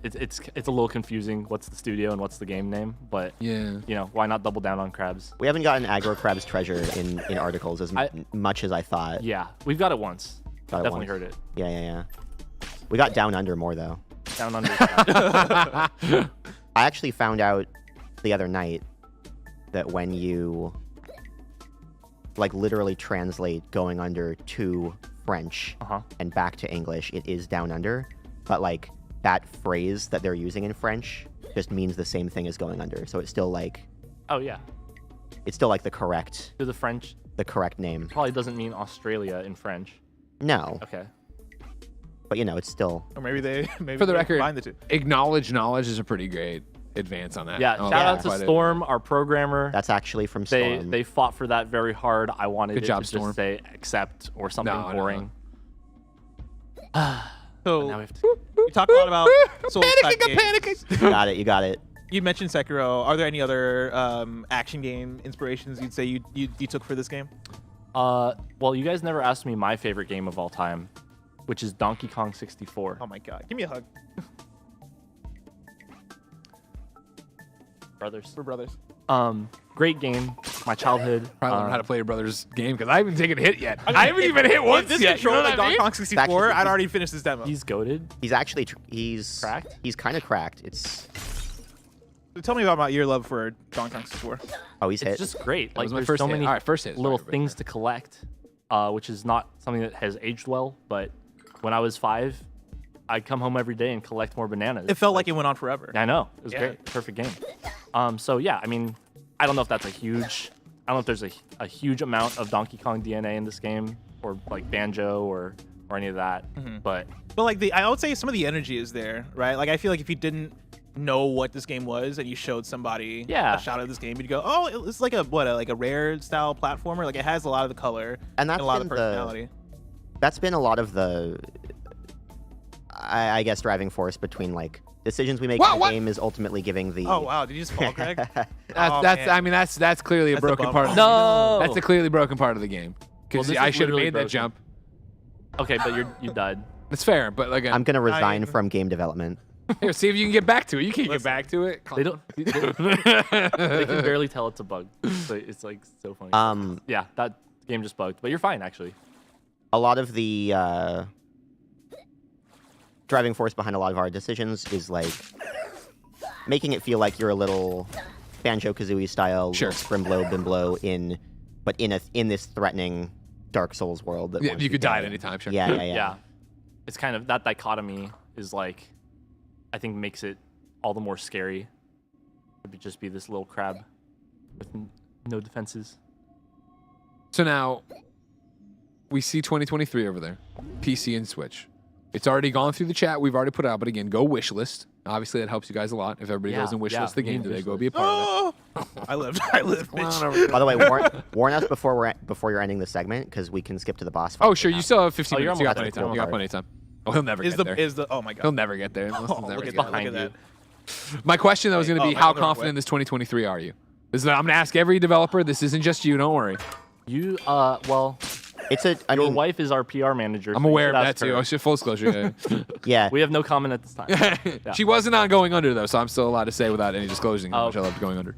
it's a little confusing what's the studio and what's the game name, but Yeah. you know, why not double down on crabs? We haven't gotten Aggro Crab's treasure in articles as much as I thought. Yeah, we've got it once. Got it Definitely once. heard it. Yeah. We got Down Under more though. Down under. crab. I actually found out the other night that when you like literally translate going under to French and back to English, it is Down Under, but like that phrase that they're using in French just means the same thing as going under. So it's still like Oh yeah. it's still like the correct To the French, name. probably doesn't mean Australia in French. No, Okay. but you know, it's still Or maybe they For the record, combine the two. acknowledge knowledge is a pretty great advance on that. Yeah. Oh, Shout out to quite a- Storm, our programmer. that's actually from They Storm. they fought for that very hard. I wanted Good it job, to Storm. just say accept or something No, no. boring. So Now we have to. you talk a lot about Souls type Panicking, I'm games. panicking. You got it. You mentioned Sekiro. Are there any other action game inspirations you'd say you took for this game? Well, you guys never asked me my favorite game of all time, which is Donkey Kong 64. Oh my god. Give me a hug. Brothers. We're brothers. Great game. My childhood. Probably learn how to play your brother's game because I haven't taken a hit yet. I haven't even hit If once this yet. You know controlled what like I mean? Donkey Kong 64, Actually, I'd already finished this demo. He's goated. He's actually he's Cracked? He's kind of cracked. It's So tell me about your love for Donkey Kong 64. oh, he's hit. It's just great. That Like was my there's first so hit. many All right, first hit. little Sorry, things to collect, which is not something that has aged well. But when I was 5, I'd come home every day and collect more bananas. It felt like it went on forever. I know. It was Yeah. great. Perfect game. So yeah, I mean, I don't know if that's a huge. I don't know if there's a huge amount of Donkey Kong DNA in this game, or like Banjo or any of that. But But like I would say some of the energy is there, right? Like I feel like if you didn't know what this game was and you showed somebody Yeah. a shot of this game, you'd go, "Oh, it's like a rare style platformer. Like it has a lot of the color And that's a lot of been personality." That's been a lot of the, I guess, driving force between like decisions we make in the game is ultimately giving the. Oh wow, did you just fall, Greg? That's man. I mean that's clearly a That's a broken bummer. part. No! That's a clearly broken part of the game. Because Well, this I is should have literally made that broken. jump. okay, but you died. It's fair, but like I'm gonna resign from game development. here, see if you can get back to it. You can't get back to it. They don't. They can barely tell it's a bug. So it's like so funny. Yeah, that game just bugged, but you're fine actually. A lot of the driving force behind a lot of our decisions is like making it feel like you're a little Banjo-Kazooie style, Sure. Scrimblow Bimblow in this threatening Dark Souls world. That Yeah, wants you could die at dead. any time. Sure. Yeah. Yeah, it's kind of that dichotomy is like, I think makes it all the more scary. It would just be this little crab with no defenses. So now we see 2023 over there, PC and Switch. It's already gone through the chat. We've already put it out, but again, go wish list. Obviously, that helps you guys a lot. If everybody goes and wish list the game today, go be a part of it. Oh, I lived, bitch. over. By the way, warn us before you're ending the segment because we can skip to the boss fight. Oh, sure. You still have 15 Oh, you're minutes. You got almost plenty of there. time. You got plenty of time. Oh, he'll never get there. Oh my god. He'll never get there. Oh, Never look get at there. that. Behind Look at you. that. My question, though, is going to be, how Michael, the wrong confident way. in this 2023 are you? I'm going to ask every developer. This isn't just you. Don't worry. You, well, I your mean, wife is our PR manager. I'm so you aware should of that, ask her. too. I should full disclosure. yeah. We have no comment at this time. Yeah. She wasn't on Going Under, though, so I'm still allowed to say without any disclosing how much I loved Going Under.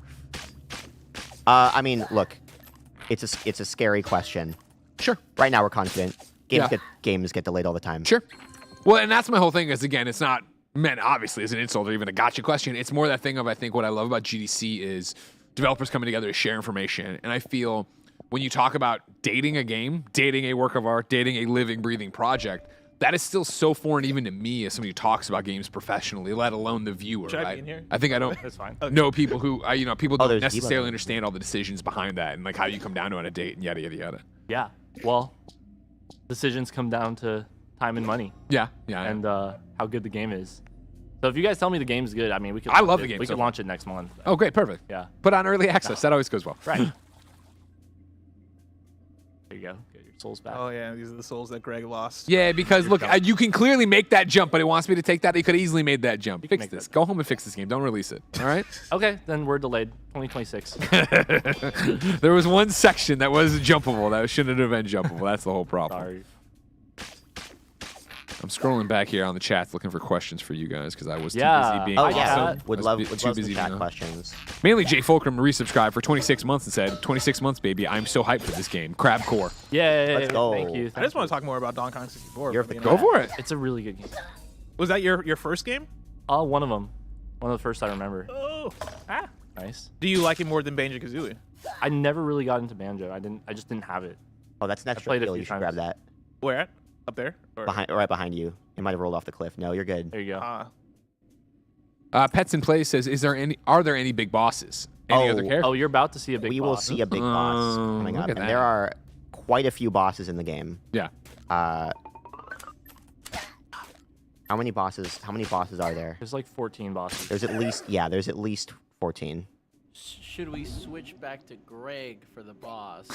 I mean, look, it's a scary question. Sure. Right now, we're confident. Games Yeah. get delayed all the time. Sure. Well, and that's my whole thing is, again, it's not meant, obviously, as an insult or even a gotcha question. It's more that thing of, I think, what I love about GDC is developers coming together to share information. And I feel when you talk about dating a game, dating a work of art, dating a living, breathing project, that is still so foreign even to me as somebody who talks about games professionally, let alone the viewer. Should I right? be in here? I think I don't That's fine. know people who, people don't there's necessarily Debo. understand all the decisions behind that and like how you come down to on a date and yada, yada, yada. Yeah. Well, decisions come down to time and money Yeah. and how good the game is. So if you guys tell me the game's good, I mean, we could. I love launch the it. game We so could far. launch it next month. Oh, great. Perfect. Yeah. Put on early access. That always goes well. Right. There you go. Get your souls back. Oh yeah, these are the souls that Greg lost. Yeah, because look, you can clearly make that jump, but it wants me to take that. You could have easily made that jump. can Fix make this. that Go home and fix this game. Don't release it. All right? Okay, then we're delayed. 2026. There was one section that was jumpable that shouldn't have been jumpable. That's the whole problem. Sorry. I'm scrolling back here on the chats looking for questions for you guys because I was too Yeah. busy being Oh I yeah, awesome. would I was love too some busy chat being questions. Mainly Jay Fulcrum resubscribed for 26 months and said, 26 months, baby. I'm so hyped for this game. Crab core. Yay. Let's go. Thank you. I just want to talk more about Donkey Kong 64. You're if I'm the being Go honest. for it. It's a really good game. Was that your first game? One of them. One of the first I remember. Oh. Nice. Do you like it more than Banjo-Kazooie? I never really got into Banjo. I just didn't have it. Oh, that's an extra played it a skill. few You should grab times. that. Where at? Up there? Or? Right behind you. It might have rolled off the cliff. No, you're good. There you go. Pets in Play says, are there any big bosses? Any other Oh. characters? Oh, you're about to see a big We boss. will see a big boss coming look up, at and that. there are quite a few bosses in the game. Yeah. How many bosses? How many bosses are there? There's like 14 bosses. There's at least 14. Should we switch back to Greg for the boss?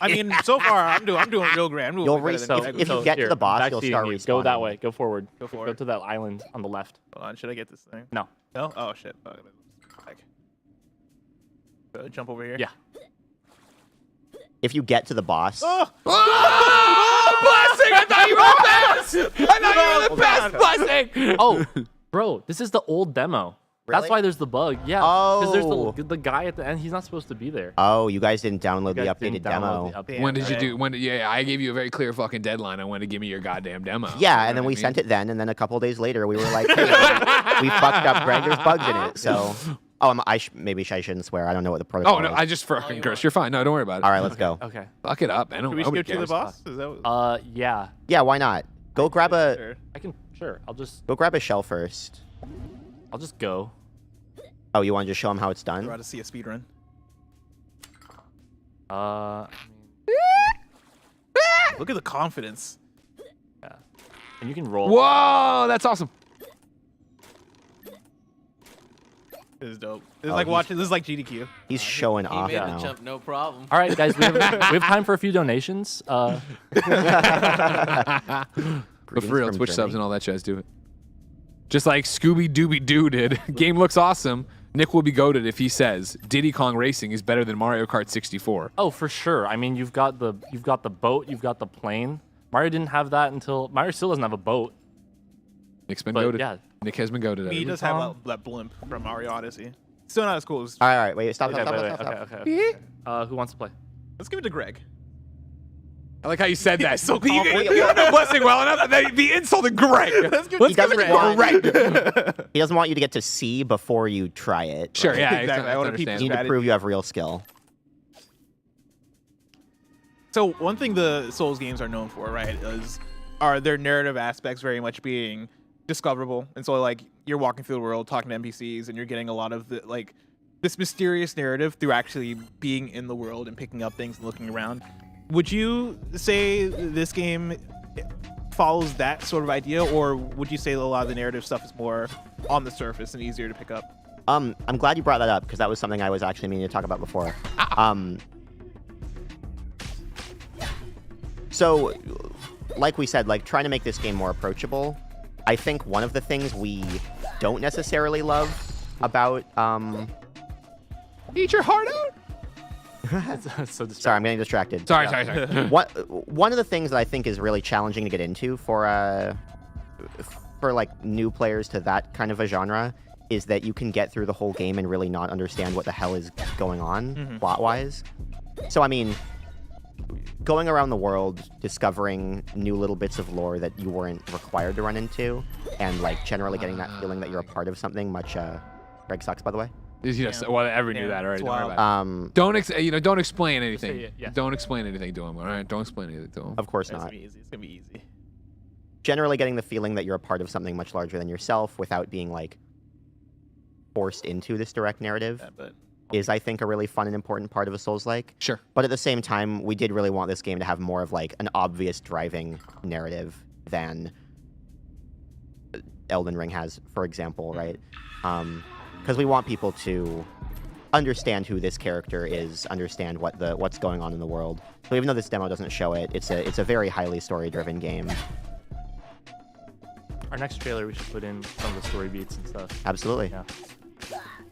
I mean, so far I'm doing real great. I'm doing You'll way better than reset- Greg. if you get to here, the boss, back you'll seating start you. Go that respawning. way. Go forward. Go Go forward. to that island on the left. Hold on, should I get this thing? No. No? Oh shit. Jump over here. Yeah. If you get to the boss, Oh! Blessing! I thought you were the best! I thought you were the best, Blessing! Oh, bro, this is the old demo. That's Really? why there's the bug. Yeah. Because Oh. there's the guy at the end. He's not supposed to be there. oh, you guys didn't download the You guys updated didn't demo. download the update. Damn. When did you right. do? Yeah, I gave you a very clear fucking deadline. I wanted to give me your goddamn demo. Yeah, You and know then what we I sent mean? it then, and then a couple days later we were like, hey, we fucked up, Greg. There's bugs in it. So, maybe I shouldn't swear. I don't know what the protocol Oh no, is. I just fucking cursed. You're fine. No, don't worry about it. All right, let's go. Okay. Fuck it up. I don't. Should we nobody skip to the cares. boss? Is that what... Yeah. Yeah, why not? Go grab a Sure. I can. Sure. I'll just shell first. go. Oh, you want to just show him how it's We're done? about to see a speed run. I Look at the confidence. mean, yeah. And you can roll. Whoa, that's awesome. This is dope. This is Oh, like he's- watching. This is like GDQ. He's showing He off made the now. jump, no problem. All right, guys. We have time for a few donations. But Greetings for real, from Twitch subs Germany. and all that jazz do it. Just like Scooby Dooby Doo did. Game looks awesome. Nick will be goated if he says Diddy Kong Racing is better than Mario Kart 64. Oh, for sure. I mean, you've got the boat, you've got the plane. Mario didn't have that until Mario still doesn't have a boat. Nick's been But, goated. yeah. Nick has been goated. He does have that blimp from Mario Odyssey. Still not as cool as. All right, wait, stop. Okay, okay. Who wants to play? Let's give it to Greg. I like how you said that. He's so you confident. you don't know Blessing well enough that the insulted Greg. Let's give Let's it to give it Greg. to Greg. He doesn't want you to get to C before you try it. Sure, Like, yeah, Exactly. I wanna peep You understand. need to strategy. prove you have real skill. So one thing the Souls games are known for, right, are their narrative aspects very much being discoverable. And so like you're walking through the world, talking to NPCs, and you're getting a lot of the like this mysterious narrative through actually being in the world and picking up things and looking around. Would you say this game follows that sort of idea, or would you say a lot of the narrative stuff is more on the surface and easier to pick up? I'm glad you brought that up because that was something I was actually meaning to talk about before. So, like we said, like trying to make this game more approachable. I think one of the things we don't necessarily love about Eat your heart out. So Sorry, I'm getting distracted. Sorry. One of the things that I think is really challenging to get into for like new players to that kind of a genre is that you can get through the whole game and really not understand what the hell is going on plot-wise. So I mean, going around the world, discovering new little bits of lore that you weren't required to run into, and like generally getting that feeling that you're a part of something much. Greg sucks, by the way. Well, everyone knew that already. Don't worry about it. Don't explain anything. Yes. Don't explain anything to him. All right. Don't explain anything to him. Of course It's not. gonna be easy. It's gonna be easy. Generally getting the feeling that you're a part of something much larger than yourself without being like forced into this direct narrative is, I think, a really fun and important part of a Souls-like. Sure. But at the same time, we did really want this game to have more of like an obvious driving narrative than Elden Ring has, for example, right? Because we want people to understand who this character is, understand what's going on in the world. So even though this demo doesn't show it, it's a very highly story-driven game. Our next trailer, we should put in some of the story beats and stuff. Absolutely. Yeah.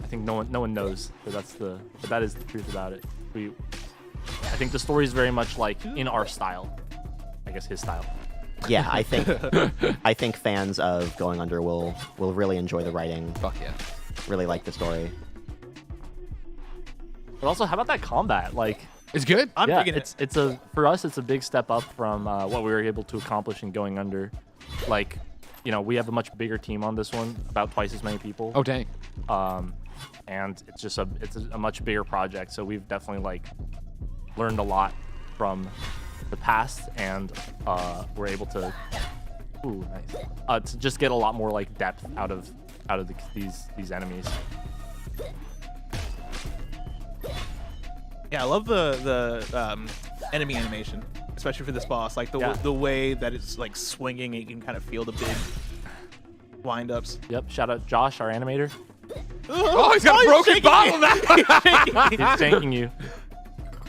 I think no one knows that that is the truth about it. I think the story is very much like in our style. I guess his style. Yeah, I think fans of Going Under will really enjoy the writing. Fuck yeah. Really like the story. But also, how about that combat? Like, It's good. I'm yeah, digging it. for us, it's a big step up from what we were able to accomplish in Going Under. Like, we have a much bigger team on this one, about twice as many people. Oh dang. And it's a much bigger project. So we've definitely like learned a lot from the past, and we're able to, to just get a lot more like depth out of these enemies. Yeah, I love the enemy animation, especially for this boss. Like the way that it's like swinging, and you can kind of feel the big wind-ups. Yep. Shout out Josh, our animator. Oh, he's got a broken bottle now. He's tanking you.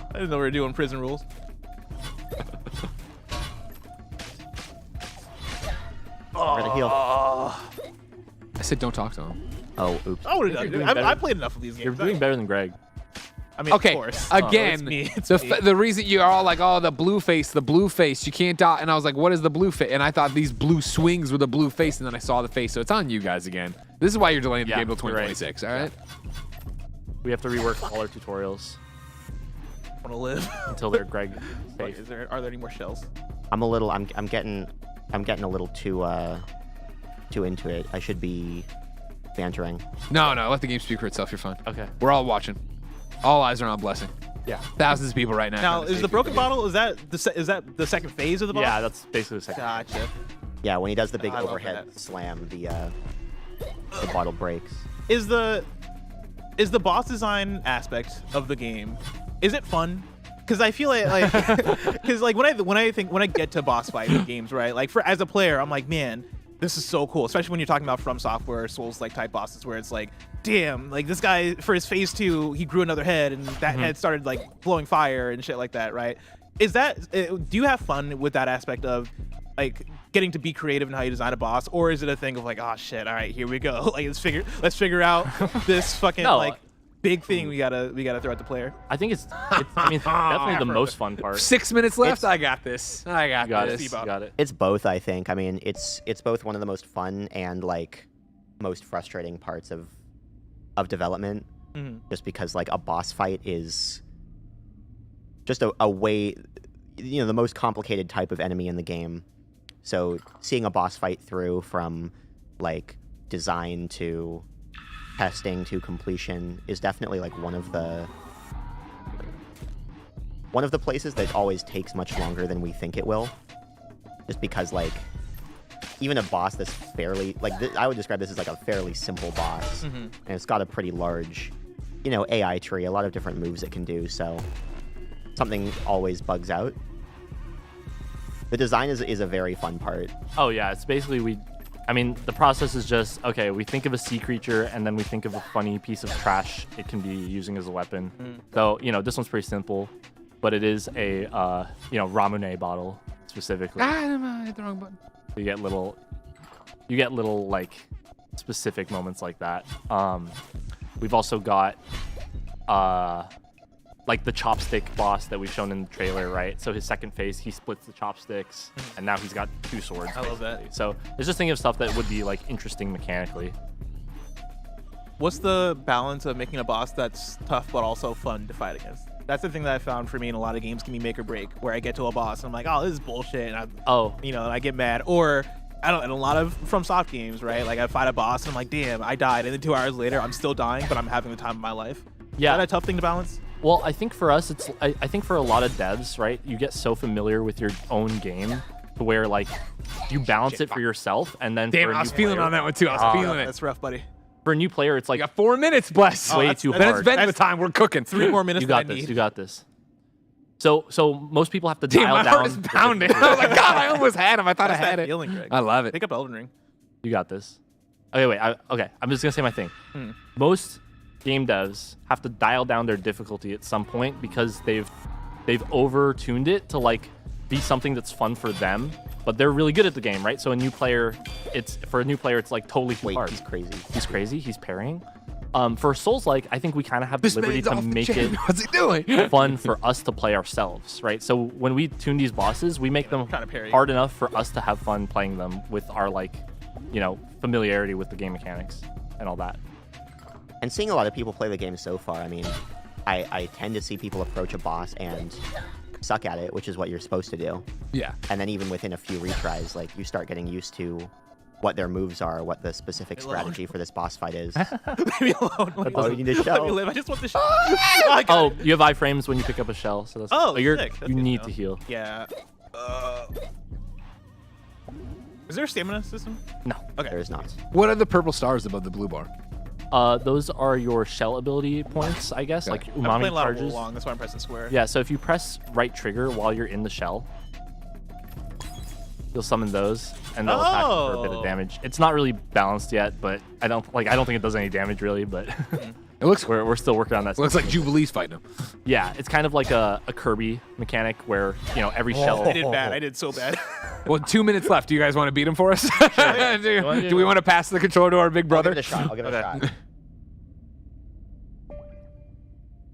I didn't know we were doing prison rules. We're gonna heal. I said don't talk to him. Oh, oops. I would have doing done it. better. I played enough of these games. You're doing better than Greg. I mean, Okay, of course. again, It's me. the reason you're all like, oh, the blue face, you can't dot. And I was like, what is the blue face? And I thought these blue swings were the blue face, and then I saw the face. So it's on you guys again. This is why you're delaying the game till you're right. 2026, all right? We have to rework all our tutorials I want to live. until they're Greg Wait, safe. are there any more shells? I'm getting a little too into it. I should be bantering. No, let the game speak for itself. You're fine. Okay. We're all watching. All eyes are on Blessing. Yeah. Thousands of people right now. Now, trying to is save the you. broken bottle? Is that the second phase of the boss? Yeah, that's basically the second. Gotcha. Yeah, when he does the big I love overhead that. slam, the bottle breaks. Is the boss design aspect of the game, is it fun? Because I feel like because like when I get to boss fight in games, right? Like as a player, I'm like, man, this is so cool. Especially when you're talking about From Software Souls like type bosses, where it's like, damn, like this guy for his phase 2, he grew another head, and that head started like blowing fire and shit like that, right? Is that do you have fun with that aspect of like getting to be creative in how you design a boss, or is it a thing of like, oh shit, all right, here we go, like let's figure out this fucking like big thing we gotta throw at the player? I think it's definitely the most fun part. 6 minutes left. I got this. I got You got this. it. You got it. It's both, I think. I mean, it's both one of the most fun and like most frustrating parts of development, just because like a boss fight is just a way, the most complicated type of enemy in the game. So seeing a boss fight through from like design to testing to completion is definitely like one of the places that always takes much longer than we think it will, just because like even a boss that's fairly like I would describe this as like a fairly simple boss, and it's got a pretty large AI tree, a lot of different moves it can do, so something always bugs out. The design is a very fun part. Oh yeah, it's basically the process is just, okay, we think of a sea creature, and then we think of a funny piece of trash it can be using as a weapon. So, this one's pretty simple, but it is a, Ramune bottle, specifically. I hit the wrong button. You get little, like, specific moments like that. We've also got like the chopstick boss that we've shown in the trailer, right? So his second phase, he splits the chopsticks, and now he's got 2 swords. I love that. So it's just thinking of stuff that would be like interesting mechanically. What's the balance of making a boss that's tough but also fun to fight against? That's the thing that I found for me in a lot of games can be make or break, where I get to a boss and I'm like, oh, this is bullshit, and I get mad. Or in a lot of FromSoft games, right? Like I fight a boss and I'm like, damn, I died, and then 2 hours later I'm still dying, but I'm having the time of my life. Yeah. Is that a tough thing to balance? Well, I think for us, I think for a lot of devs, right, you get so familiar with your own game to where like you balance it for yourself, and then damn, I was feeling on that one too. I was feeling it. That's rough, buddy. For a new player, it's like You got 4 minutes, bless. way too Then it's hard. Venba time. We're cooking. 3 more minutes. You got this. You got this. So most people have to Damn, dial my down. heart is pounding. I was like, God, I almost had him. I thought I had it. Feeling, Greg. I love it. Pick up Elden Ring. You got this. Okay, wait. Okay, I'm just gonna say my thing. Most game devs have to dial down their difficulty at some point because they've over-tuned it to like be something that's fun for them, but they're really good at the game, right? So a new player, it's like totally too hard. He's crazy. He's crazy. He's parrying. For Souls-like, I think we kind of have the liberty to make it What's he doing? fun for us to play ourselves, right? So when we tune these bosses, we make them hard enough for us to have fun playing them with our familiarity with the game mechanics and all that. And seeing a lot of people play the game so far, I mean, I tend to see people approach a boss and suck at it, which is what you're supposed to do. Yeah. And then even within a few retries, like you start getting used to what their moves are, what the specific strategy for this boss fight is. Leave me alone. Oh, you need to Let me shell. live. I just want the shell. Oh, you have iframes when you pick up a shell, so that's sick. That's you good need to to know. heal. Yeah. Is there a stamina system? No. Okay. There is not. What are the purple stars above the blue bar? Those are your shell ability points, I guess, like I'm umami playing a lot of charges. long. That's why I'm pressing square. Yeah, so if you press right trigger while you're in the shell, you'll summon those, and they'll attack for a bit of damage. It's not really balanced yet, but I don't think it does any damage really. But It looks. we're still working on that. Looks like Jubilee's fighting him. Yeah, it's kind of like a Kirby mechanic where every shell. I did bad. I did so bad. Well, 2 minutes left. Do you guys want to beat him for us? do we want to pass the controller to our big brother? I'll give it a shot.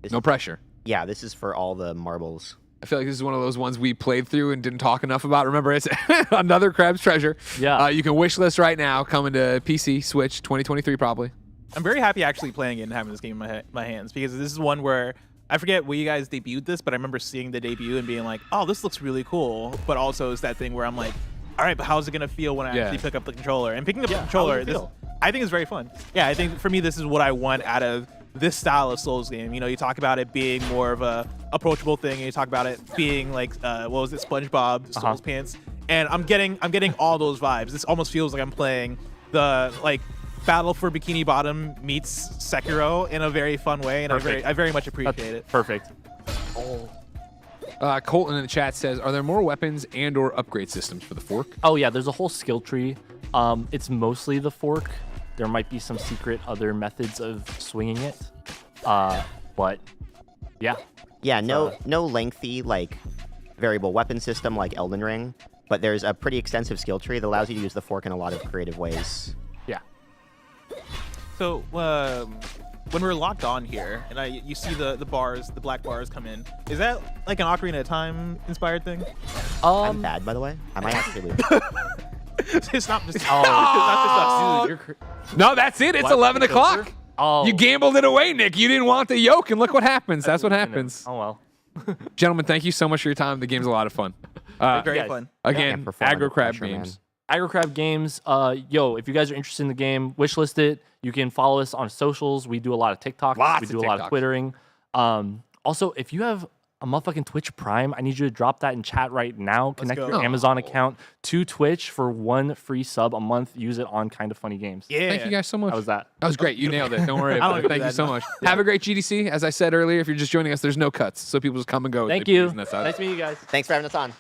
No pressure. Yeah, this is for all the marbles. I feel like this is one of those ones we played through and didn't talk enough about. Remember, it's another Crab's Treasure. Yeah. You can wish list right now, coming to PC, Switch, 2023 probably. I'm very happy actually playing it and having this game in my hands, because this is one where I forget where you guys debuted this, but I remember seeing the debut and being like, oh, this looks really cool. But also it's that thing where I'm like, all right, but how's it going to feel when I actually pick up the controller? And picking up the controller, I think it's very fun. Yeah, I think for me, this is what I want out of this style of Souls game. You talk about it being more of a approachable thing, and you talk about it being like, what was it, SpongeBob Souls Pants, and I'm getting all those vibes. This almost feels like I'm playing the Battle for Bikini Bottom meets Sekiro in a very fun way, and I very much appreciate it. Perfect. Colton in the chat says, are there more weapons and or upgrade systems for the fork? Oh yeah, there's a whole skill tree. It's mostly the fork. There might be some secret other methods of swinging it, but yeah. Yeah, no lengthy variable weapon system like Elden Ring, but there's a pretty extensive skill tree that allows you to use the fork in a lot of creative ways. Yeah. So when we're locked on here, and you see the black bars come in, is that like an Ocarina of Time inspired thing? I'm bad, by the way. I might actually lose. It's not just. Dude, No, that's it. It's What? 11 o'clock. Oh. You gambled it away, Nick. You didn't want the yoke, and look what happens. That's what happens. Oh well. Gentlemen, thank you so much for your time. The game's a lot of fun. Very guys. fun. Again, perform under Aggro Crab pressure, man. Games. Aggro Crab Games. If you guys are interested in the game, wishlist it. You can follow us on socials. We do a lot of TikTok. Lots we of do a lot of TikToks. Twittering. Also, if you have a motherfucking Twitch Prime, I need you to drop that in chat right now. Connect go. your Amazon account to Twitch for 1 free sub a month. Use it on KindaFunny games. Yeah. Thank you guys so much. How was that? That was great. You nailed it. Don't worry I about don't it. do Thank you that so now. much. Have a great GDC. As I said earlier, if you're just joining us, there's no cuts, so people just come and go. Thank They're you. using this out. Nice to meet you guys. Thanks for having us on.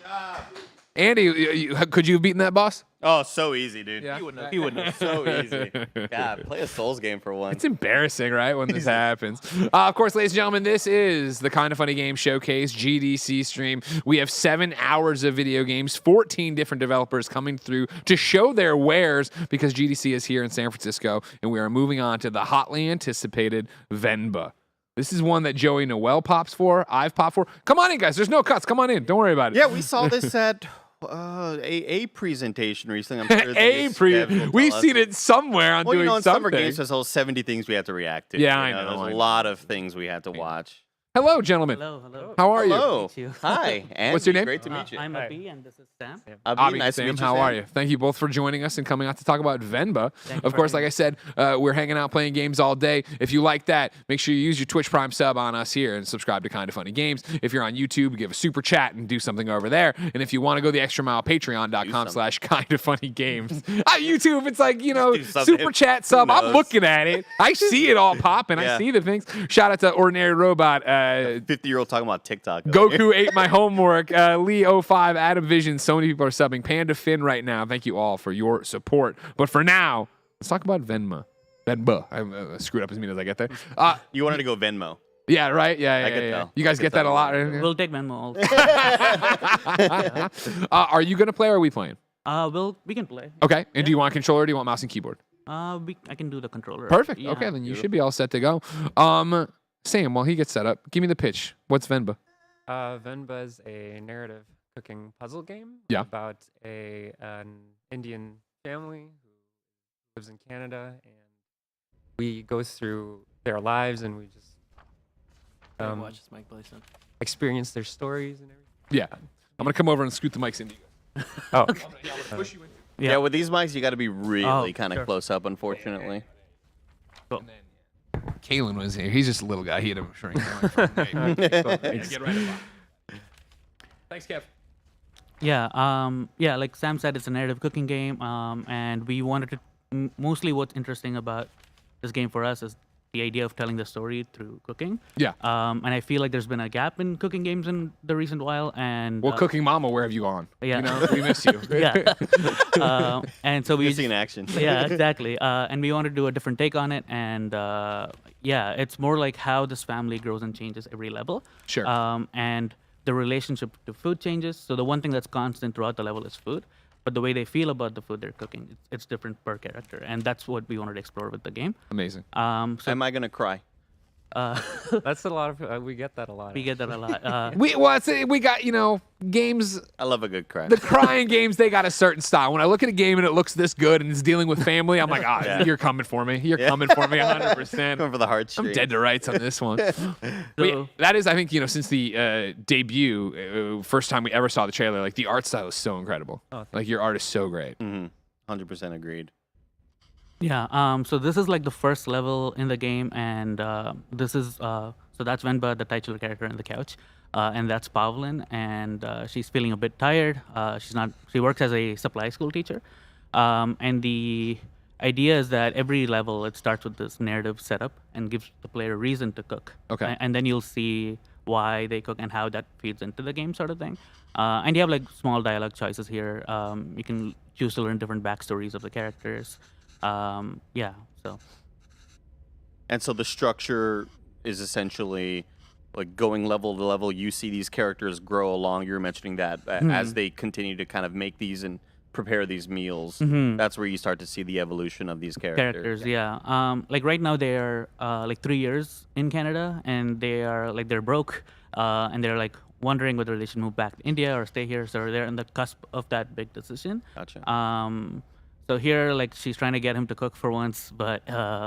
Andy, could you have beaten that boss? Oh, so easy, dude. Yeah. He wouldn't know. So easy. God, play a Souls game for once. It's embarrassing, right, when this happens. Of course, ladies and gentlemen, this is the Kinda Funny Game Showcase GDC stream. We have 7 hours of video games, 14 different developers coming through to show their wares because GDC is here in San Francisco, and we are moving on to the hotly anticipated Venba. This is one that Joey Noel pops for. I've popped for. Come on in, guys. There's no cuts. Come on in. Don't worry about it. Yeah, we saw this at a presentation recently. I'm sure We've seen it somewhere on doing in something. Summer Games, there's all 70 things we have to react to. Yeah, I know. There's a lot of things we have to watch. Hello, gentlemen. Hello. How are you? Hello. Meet you. Hi. Andy, What's your name? Great to meet you. I'm Abhi, and this is Sam. Abhi, nice to Sam, meet you. how Sam. are you? Thank you both for joining us and coming out to talk about Venba. Thank you Of for course, having like I said, we're hanging out playing games all day. If you like that, make sure you use your Twitch Prime sub on us here and subscribe to Kinda Funny Games. If you're on YouTube, give a super chat and do something over there. And if you want to go the extra mile, patreon.com/KindaFunnyGames. YouTube, it's like, do something. super chat sub. Who I'm knows? looking at it. I see it all popping. I Yeah. see the things. Shout out to Ordinary Robot. 50-year-old talking about TikTok. Goku ate my homework. Lee05, Adam Vision. So many people are subbing. Panda Finn right now. Thank you all for your support. But for now, let's talk about Venba. Venba. I screwed up as mean as I get there. You wanted to go Venmo. Yeah, right? Yeah. I could yeah. tell. You guys I could get that a tell. lot? We'll take Venmo also. Are you going to play or are we playing? We can play. Okay. And do you want a controller or do you want mouse and keyboard? I can do the controller. Perfect. Yeah. Okay, then you should be all set to go. Sam, while he gets set up, give me the pitch. What's Venba? Venba is a narrative cooking puzzle game about an Indian family who lives in Canada, and we go through their lives and we just Watch this Mike Blyson. experience their stories and everything. Yeah. I'm going to come over and scoot the mics into you guys. Oh, Push you in. Yeah, with these mics, you got to be really kind of sure. close up, unfortunately. Kalen was here. He's just a little guy. He had a shrink. Get right in. Thanks, Kev. Yeah. Like Sam said, it's a narrative cooking game. And we wanted to mostly what's interesting about this game for us is the idea of telling the story through cooking. Yeah. And I feel like there's been a gap in cooking games in the recent while. And Well, Cooking Mama, where have you gone? Yeah. You know, we miss you. yeah. And so we Missing in action. yeah, exactly. And we want to do a different take on it. And it's more like how this family grows and changes every level. Sure. And the relationship to food changes. So the one thing that's constant throughout the level is food. But the way they feel about the food they're cooking, it's different per character. And that's what we wanted to explore with the game. Amazing. So Am I going to cry? that's a lot of we get that a lot. we get that a lot. We got, games. I love a good cry. The crying games, they got a certain style. When I look at a game and it looks this good and it's dealing with family, I'm like, you're coming for me. You're coming for me 100%. Going for the heartstrings. I'm dead to rights on this one. But yeah, that is, I think, since the debut, first time we ever saw the trailer, like the art style is so incredible. Like your art is so great. 100% agreed. Yeah. So this is like the first level in the game, and this is so that's Venba, the titular character in the couch, and that's Pavlin, and she's feeling a bit tired. She works as a supply school teacher, and the idea is that every level it starts with this narrative setup and gives the player a reason to cook. Okay. And then you'll see why they cook and how that feeds into the game, sort of thing. And you have like small dialogue choices here. You can choose to learn different backstories of the characters. So. And so the structure is essentially like going level to level. You see these characters grow along. You were mentioning that as they continue to kind of make these and prepare these meals, that's where you start to see the evolution of these characters. Like right now they are like 3 years in Canada, and they're broke, and they're like wondering whether they should move back to India or stay here. So they're on the cusp of that big decision. Gotcha. So here, like, she's trying to get him to cook for once, but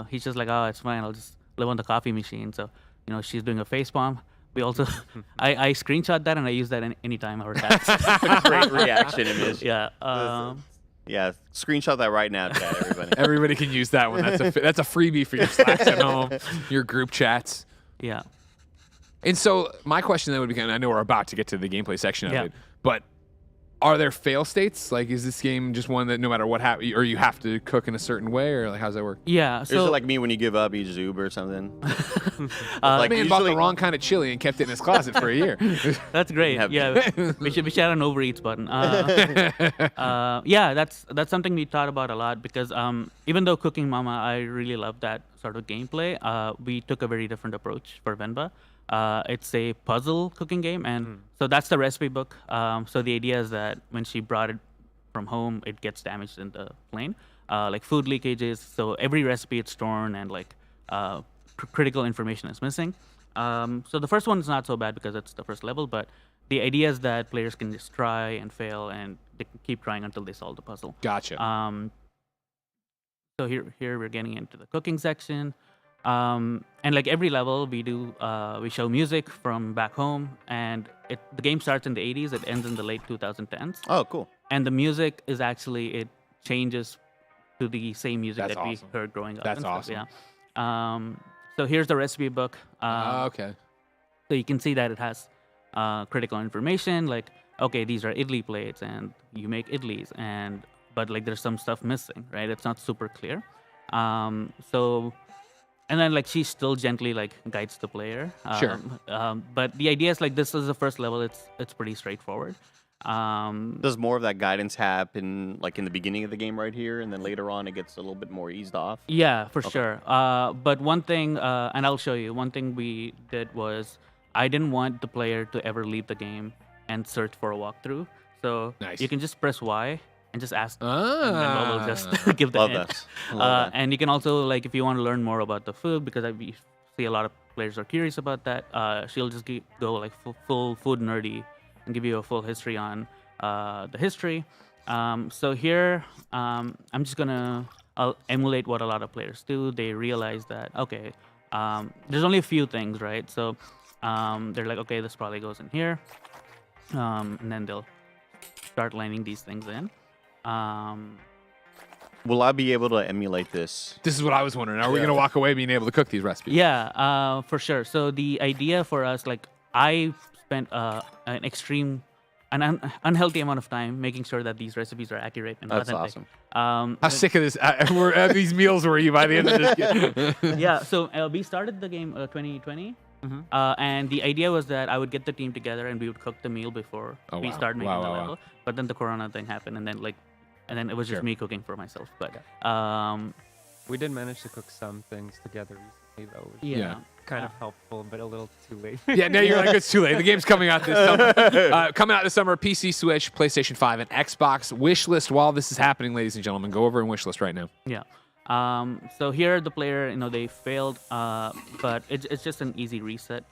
he's just like, oh, it's fine. I'll just live on the coffee machine. So, she's doing a face palm. We also, I screenshot that and I use that anytime our chats. Great reaction image. Yeah. Yeah, screenshot that right now, chat, everybody. Everybody can use that one. That's a freebie for your Slacks at home, your group chats. Yeah. And so my question then would be, and I know we're about to get to the gameplay section of it, but Are there fail states? Like, is this game just one that no matter what happens, or you have to cook in a certain way, or like, how does that work? Yeah. Is So it like me when you give up, eat Zoob or something? Like, man bought the wrong kind of chili and kept it in his closet for a year. that's great. Yeah, we should add an overeats button. Yeah, that's something we thought about a lot because even though Cooking Mama, I really love that sort of gameplay. We took a very different approach for Venba. It's a puzzle cooking game, and so that's the recipe book. So the idea is that when she brought it from home, it gets damaged in the plane, like food leakages. So every recipe it's torn, and like critical information is missing. So the first one is not so bad because it's the first level, but the idea is that players can just try and fail, and they can keep trying until they solve the puzzle. Gotcha. So here we're getting into the cooking section. And like every level we show music from back home, and the game starts in the 80s, it ends in the late 2010s. Oh, cool. And the music is actually, it changes to the same music That's that awesome. we heard growing up. That's and stuff, awesome. Yeah. So here's the recipe book. Okay. So you can see that it has critical information, like, okay, these are idli plates, and you make idlis, but like there's some stuff missing, right? It's not super clear. And then like she still gently like guides the player. Sure. But the idea is like this is the first level. It's pretty straightforward. Does more of that guidance happen like in the beginning of the game right here, and then later on it gets a little bit more eased off? Yeah, for sure. But one thing, and I'll show you, one thing we did was I didn't want the player to ever leave the game and search for a walkthrough. So Nice. you can just press Y and just ask, and then we'll just give the Love hint. that. Love that. And you can also, like, if you want to learn more about the food, because we see a lot of players are curious about that, she'll just go like full food nerdy and give you a full history on the history. So here, I'm just I'll emulate what a lot of players do. They realize that, okay, there's only a few things, right? So they're like, okay, this probably goes in here. And then they'll start lining these things in. Will I be able to emulate this? This is what I was wondering. Are we going to walk away being able to cook these recipes? Yeah, for sure. So the idea for us, like, I spent an unhealthy amount of time making sure that these recipes are accurate and That's authentic. awesome. How sick of this? These meals were you by the end of this? Yeah, so we started the game 2020. And the idea was that I would get the team together and we would cook the meal before we start making the level. But then the Corona thing happened, and then it was just me cooking for myself. But we did manage to cook some things together recently, though. Which yeah, kind of helpful, but a little too late. Yeah, no, you're like, it's too late. The game's coming out this summer. Coming out this summer, PC, Switch, PlayStation 5, and Xbox. Wishlist while this is happening, ladies and gentlemen. Go over and wishlist right now. Yeah. So here the player, they failed, but it's just an easy reset.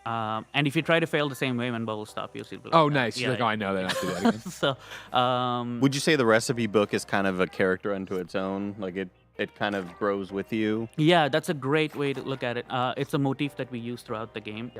And if you try to fail the same way, Venba will stop you. So you'll be like, Oh, nice. Yeah, You're like, oh, I know that. I have to do that again. So, Would you say the recipe book is kind of a character unto its own? Like it kind of grows with you? yeah, that's a great way to look at it. It's a motif that we use throughout the game.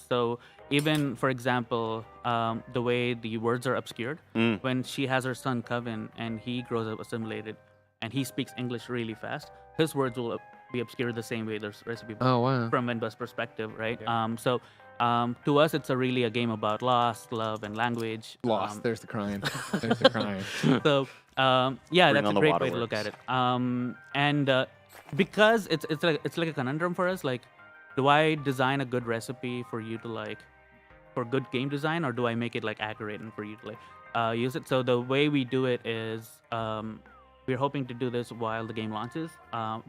So even, for example, the way the words are obscured, when she has her son Kevin and he grows up assimilated and he speaks English really fast, his words will be obscured the same way there's recipe book from Venba's perspective, right? Yeah. To us, it's really a game about loss, love, and language. Lost. There's the crying. There's the crying. So yeah, Bring that's on a the great way to look at it. And because it's like a conundrum for us. Like, do I design a good recipe for you to for good game design, or do I make it accurate and for you to use it? So the way we do it is we're hoping to do this while the game launches.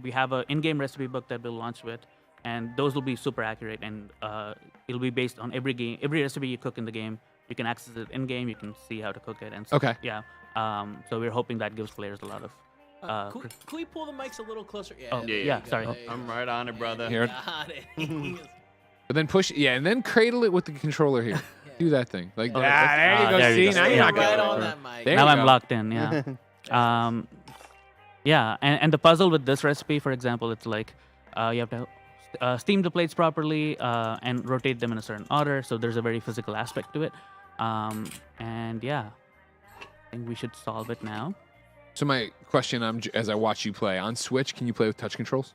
We have an in-game recipe book that we'll launch with, and those will be super accurate, and it'll be based on every recipe you cook in the game. You can access it in-game. You can see how to cook it and stuff. Okay. Yeah. So we're hoping that gives players a lot of. Can we pull the mics a little closer? Yeah. Oh, yeah, sorry. I'm right on it, brother. Here. Got it. But then push, and then cradle it with the controller here. Do that thing. Like, Oh, there you go. there you See, go. now you're not right getting on it. that mic. There Now you I'm go. locked in. Yeah. Yeah, and the puzzle with this recipe, for example, it's like you have to steam the plates properly and rotate them in a certain order. So there's a very physical aspect to it. And yeah, I think we should solve it now. So my question, as I watch you play on Switch, can you play with touch controls?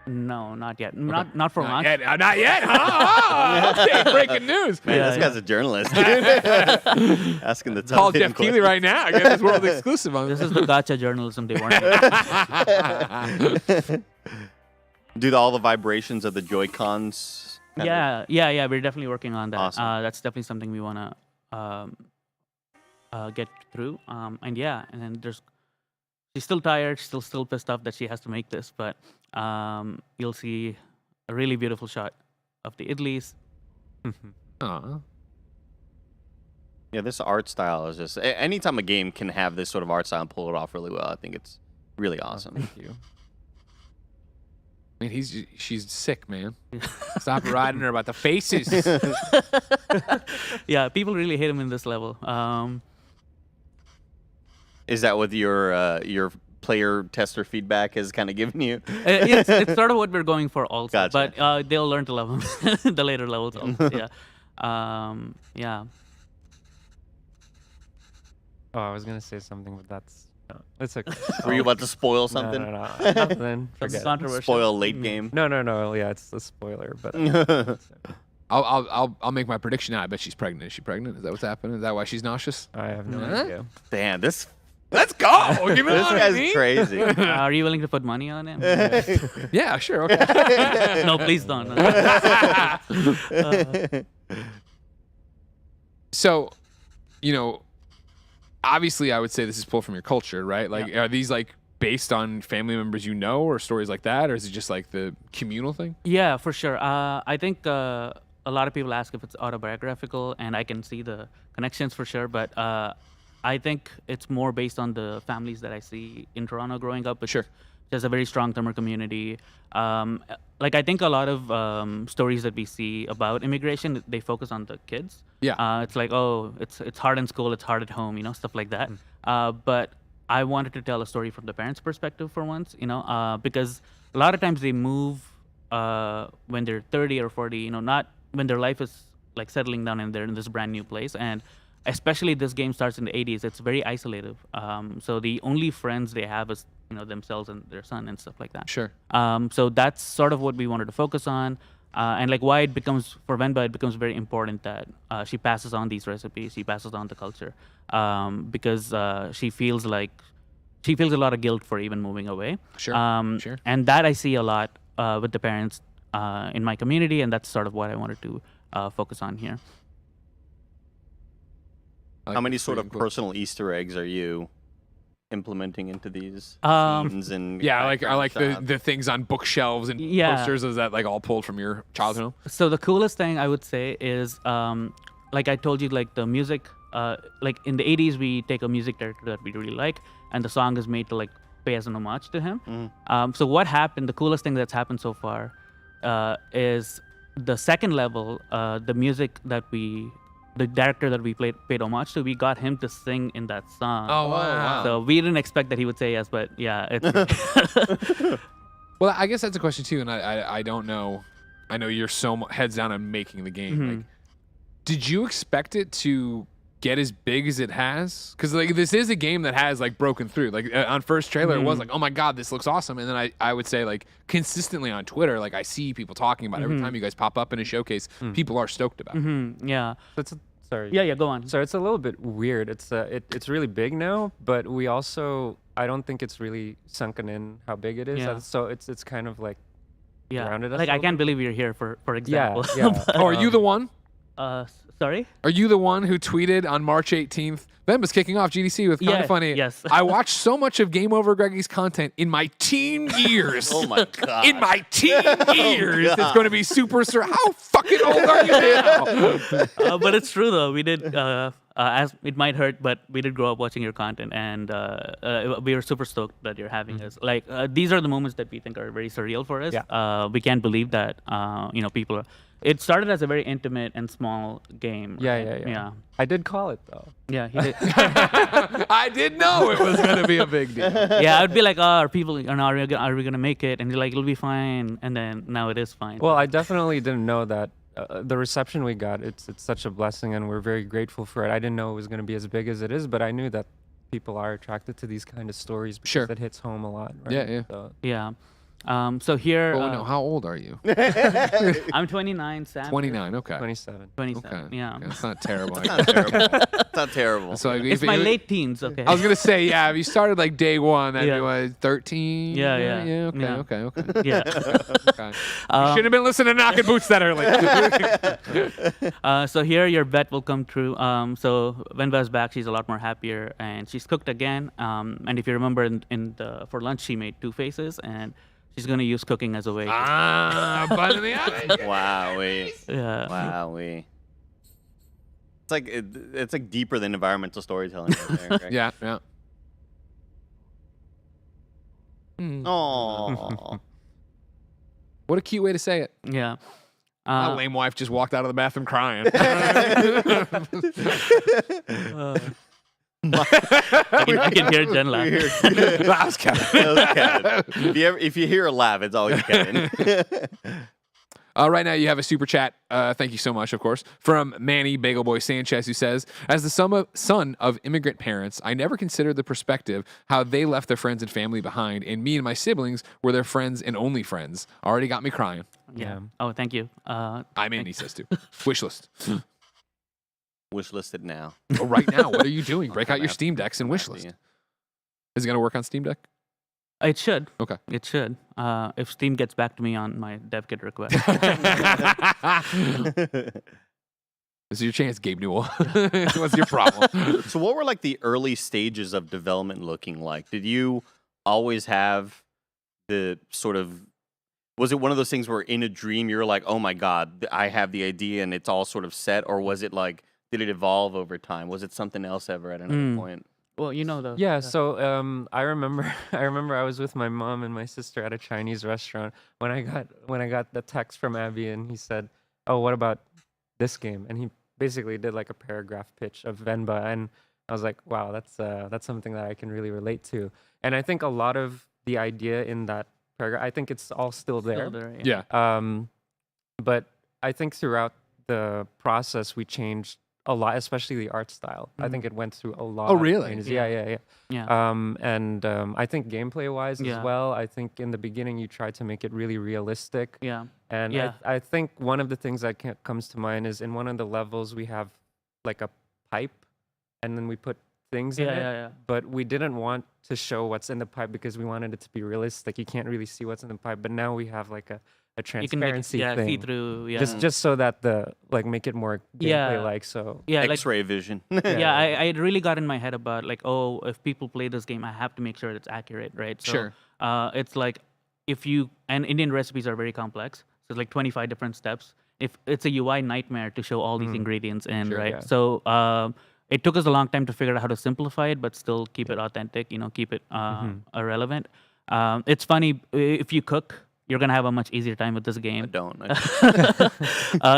No, not yet. Not for launch. Not yet, huh? Oh, okay, breaking news. Man, this guy's a journalist. Asking the Call tough Jeff Keighley right now. I guess it's world exclusive on This is the gotcha journalism they want. Do all the vibrations of the Joy-Cons. Yeah. We're definitely working on that. Awesome. That's definitely something we want to get through. And then she's still tired. She's still pissed off that she has to make this, but you'll see a really beautiful shot of the idlis. Aw. Yeah, this art style is just. Anytime a game can have this sort of art style and pull it off really well, I think it's really awesome. Thank you. I mean, she's sick, man. Stop riding her about the faces. Yeah, people really hate him in this level. Is that what your player tester feedback has kind of given you? It's sort of what we're going for also, Gotcha. but they'll learn to love him the later levels also. Yeah. Oh, I was gonna say something, but that's no, it's okay. Were you about to spoil something? No. Nothing. That's Forget. controversial. Spoil late game? No. Yeah, it's a spoiler, but I'll make my prediction now. I bet she's pregnant. Is she pregnant? Is that what's happening? Is that why she's nauseous? I have no Huh? idea. Damn, this Let's go. Give me this the guy's money. crazy. Are you willing to put money on him? Yeah, sure. Okay. No, please don't. So, obviously, I would say this is pulled from your culture, right? Like, are these like based on family members you know, or stories like that, or is it just like the communal thing? Yeah, for sure. I think a lot of people ask if it's autobiographical, and I can see the connections for sure. But I think it's more based on the families that I see in Toronto growing up. Sure. There's a very strong Tamil community. I think a lot of stories that we see about immigration, they focus on the kids. Yeah. It's like, oh, it's hard in school, it's hard at home, stuff like that. But I wanted to tell a story from the parents' perspective for once, because a lot of times they move when they're 30 or 40, not when their life is like settling down and they're in this brand new place. And especially this game starts in the 80s, it's very isolative. So the only friends they have is themselves and their son and stuff like that. Sure. So that's sort of what we wanted to focus on. And like why it becomes, for Venba, it becomes very important that she passes on these recipes, she passes on the culture, because she feels a lot of guilt for even moving away. Sure. Sure. And that I see a lot with the parents in my community, and that's sort of what I wanted to focus on here. How many sort of personal Easter eggs are you implementing into these scenes and I like the things on bookshelves and posters. Is that like all pulled from your childhood home? So the coolest thing I would say is like I told you, like the music, like in the 80s we take a music director that we really like, and the song is made to like pay as an homage to him. So what happened, the coolest thing that's happened so far is the second level, the director that we paid homage to, we got him to sing in that song. Oh, wow. So we didn't expect that he would say yes, but yeah. It's Well, I guess that's a question too, and I don't know. I know you're so heads down on making the game. Like, did you expect it to get as big as it has? Because like this is a game that has like broken through. Like on first trailer, it was like, oh my god, this looks awesome. And then I would say like consistently on Twitter, like I see people talking about it. Every time you guys pop up in a showcase, people are stoked about it. Yeah. Sorry. Yeah, go on. So it's a little bit weird. It's really big now, but we also, I don't think it's really sunken in how big it is. Yeah. So it's kind of like grounded us. Like a I little can't bit. believe you're here for example. Yeah. Oh, are you the one? Sorry? Are you the one who tweeted on March 18th, Venba's kicking off GDC with KindaFunny? Yes. I watched so much of Game Over Greggy's content in my teen years. Oh my god. In my teen years, it's going to be super. How fucking old are you now? But it's true though. We did, as it might hurt, but we did grow up watching your content, and we were super stoked that you're having us. Like these are the moments that we think are very surreal for us. Yeah. We can't believe that people are. It started as a very intimate and small game. Right? Yeah. I did call it though. Yeah, he did. I did know it was going to be a big deal. Yeah, I'd be like, are we gonna make it? And you're like, it'll be fine. And then now it is fine. Well, I definitely didn't know that. The reception we got, it's such a blessing, and we're very grateful for it. I didn't know it was going to be as big as it is, but I knew that people are attracted to these kind of stories because it hits home a lot. Right? Yeah. So. Yeah. So here, Oh no, how old are you? I'm 29. Sam 29. Okay. 27. 27. Okay. Yeah. Okay, that's not terrible. It's not terrible. It's not terrible. So It's my late teens. Okay. I was gonna say, yeah. If you started like day one, that'd Yeah. be what, 13. Yeah. Okay. Yeah. Okay. Yeah. Okay. You should have been listening to Knockin' Boots that early. So here your bet will come true. So Venba's back. She's a lot more happier, and she's cooked again. And if you remember, for lunch she made 2 faces, and she's gonna use cooking as a way. Bun in the oven. Wowee. Yeah. Wowee. It's like deeper than environmental storytelling. Right there, Greg. Yeah. Yeah. Aww. What a cute way to say it. Yeah. My lame wife just walked out of the bathroom crying. I can hear Jen laugh. That was Kevin. If you hear a laugh, it's always Kevin. Right now, you have a super chat. Thank you so much, of course, from Manny Bagel Boy Sanchez, who says, "As the son of immigrant parents, I never considered the perspective how they left their friends and family behind, and me and my siblings were their friends and only friends. Already got me crying." Yeah. Oh, thank you. I'm in, he says too. Wish list. Wish listed now. Oh, right now, what are you doing? Break out your Steam Decks and wish list. Is it going to work on Steam Deck? It should. Okay. It should. If Steam gets back to me on my dev kit request. This is your chance, Gabe Newell. What's your problem? So what were like the early stages of development looking like? Did you always have the sort of, was it one of those things where in a dream you were like, oh my God, I have the idea and it's all sort of set? Or was it like, did it evolve over time? Was it something else ever at another point? Well, you know the. Yeah, so I remember I was with my mom and my sister at a Chinese restaurant when I got the text from Abby, and he said, "Oh, what about this game?" And he basically did like a paragraph pitch of Venba, and I was like, "Wow, that's something that I can really relate to." And I think a lot of the idea in that paragraph, I think it's all still there. Yeah. But I think throughout the process we changed a lot, especially the art style. I think it went through a lot. Oh, really? Changes. Yeah. And I think gameplay-wise as well, I think in the beginning you tried to make it really realistic. Yeah. And I think one of the things that comes to mind is in one of the levels we have like a pipe, and then we put things in it. But we didn't want to show what's in the pipe because we wanted it to be realistic. You can't really see what's in the pipe, but now we have like a transparency thing. See through. Yeah. Just so that make it more gameplay like so. Yeah. X-ray vision. I really got in my head about like, oh, if people play this game, I have to make sure it's accurate, right? So, Sure. It's like and Indian recipes are very complex. So it's like 25 different steps. If it's a UI nightmare to show all these ingredients in, Sure, right? yeah. So it took us a long time to figure out how to simplify it, but still keep it authentic. Keep it relevant. It's funny if you cook. You're gonna have a much easier time with this game. I don't.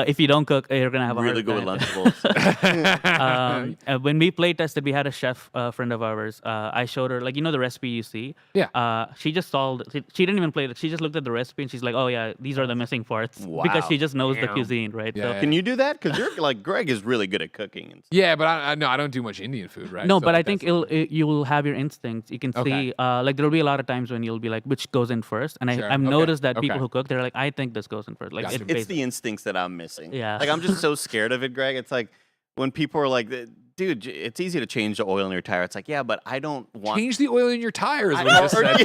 If you don't cook, you're gonna have really a good hard with Lunchables. when we play tested, we had a chef friend of ours. I showed her, like, the recipe you see. Yeah. She just solved. She didn't even play it. She just looked at the recipe and she's like, "Oh yeah, these are the missing parts," because she just knows the cuisine, right? Yeah. Can you do that? Because you're like Greg is really good at cooking. And stuff. Yeah, but I don't do much Indian food, right? No, So, but I like, think you will have your instincts. You can see, like, there'll be a lot of times when you'll be like, which goes in first? And Sure. I've noticed that Okay. people who cook, they're like, I think this goes in first. Like, Gotcha. It's the instincts that I'm missing. Yeah. Like I'm just so scared of it, Greg. It's like when people are like, dude, it's easy to change the oil in your tire. It's like, yeah, but I don't want change the oil in your tires. What you just said.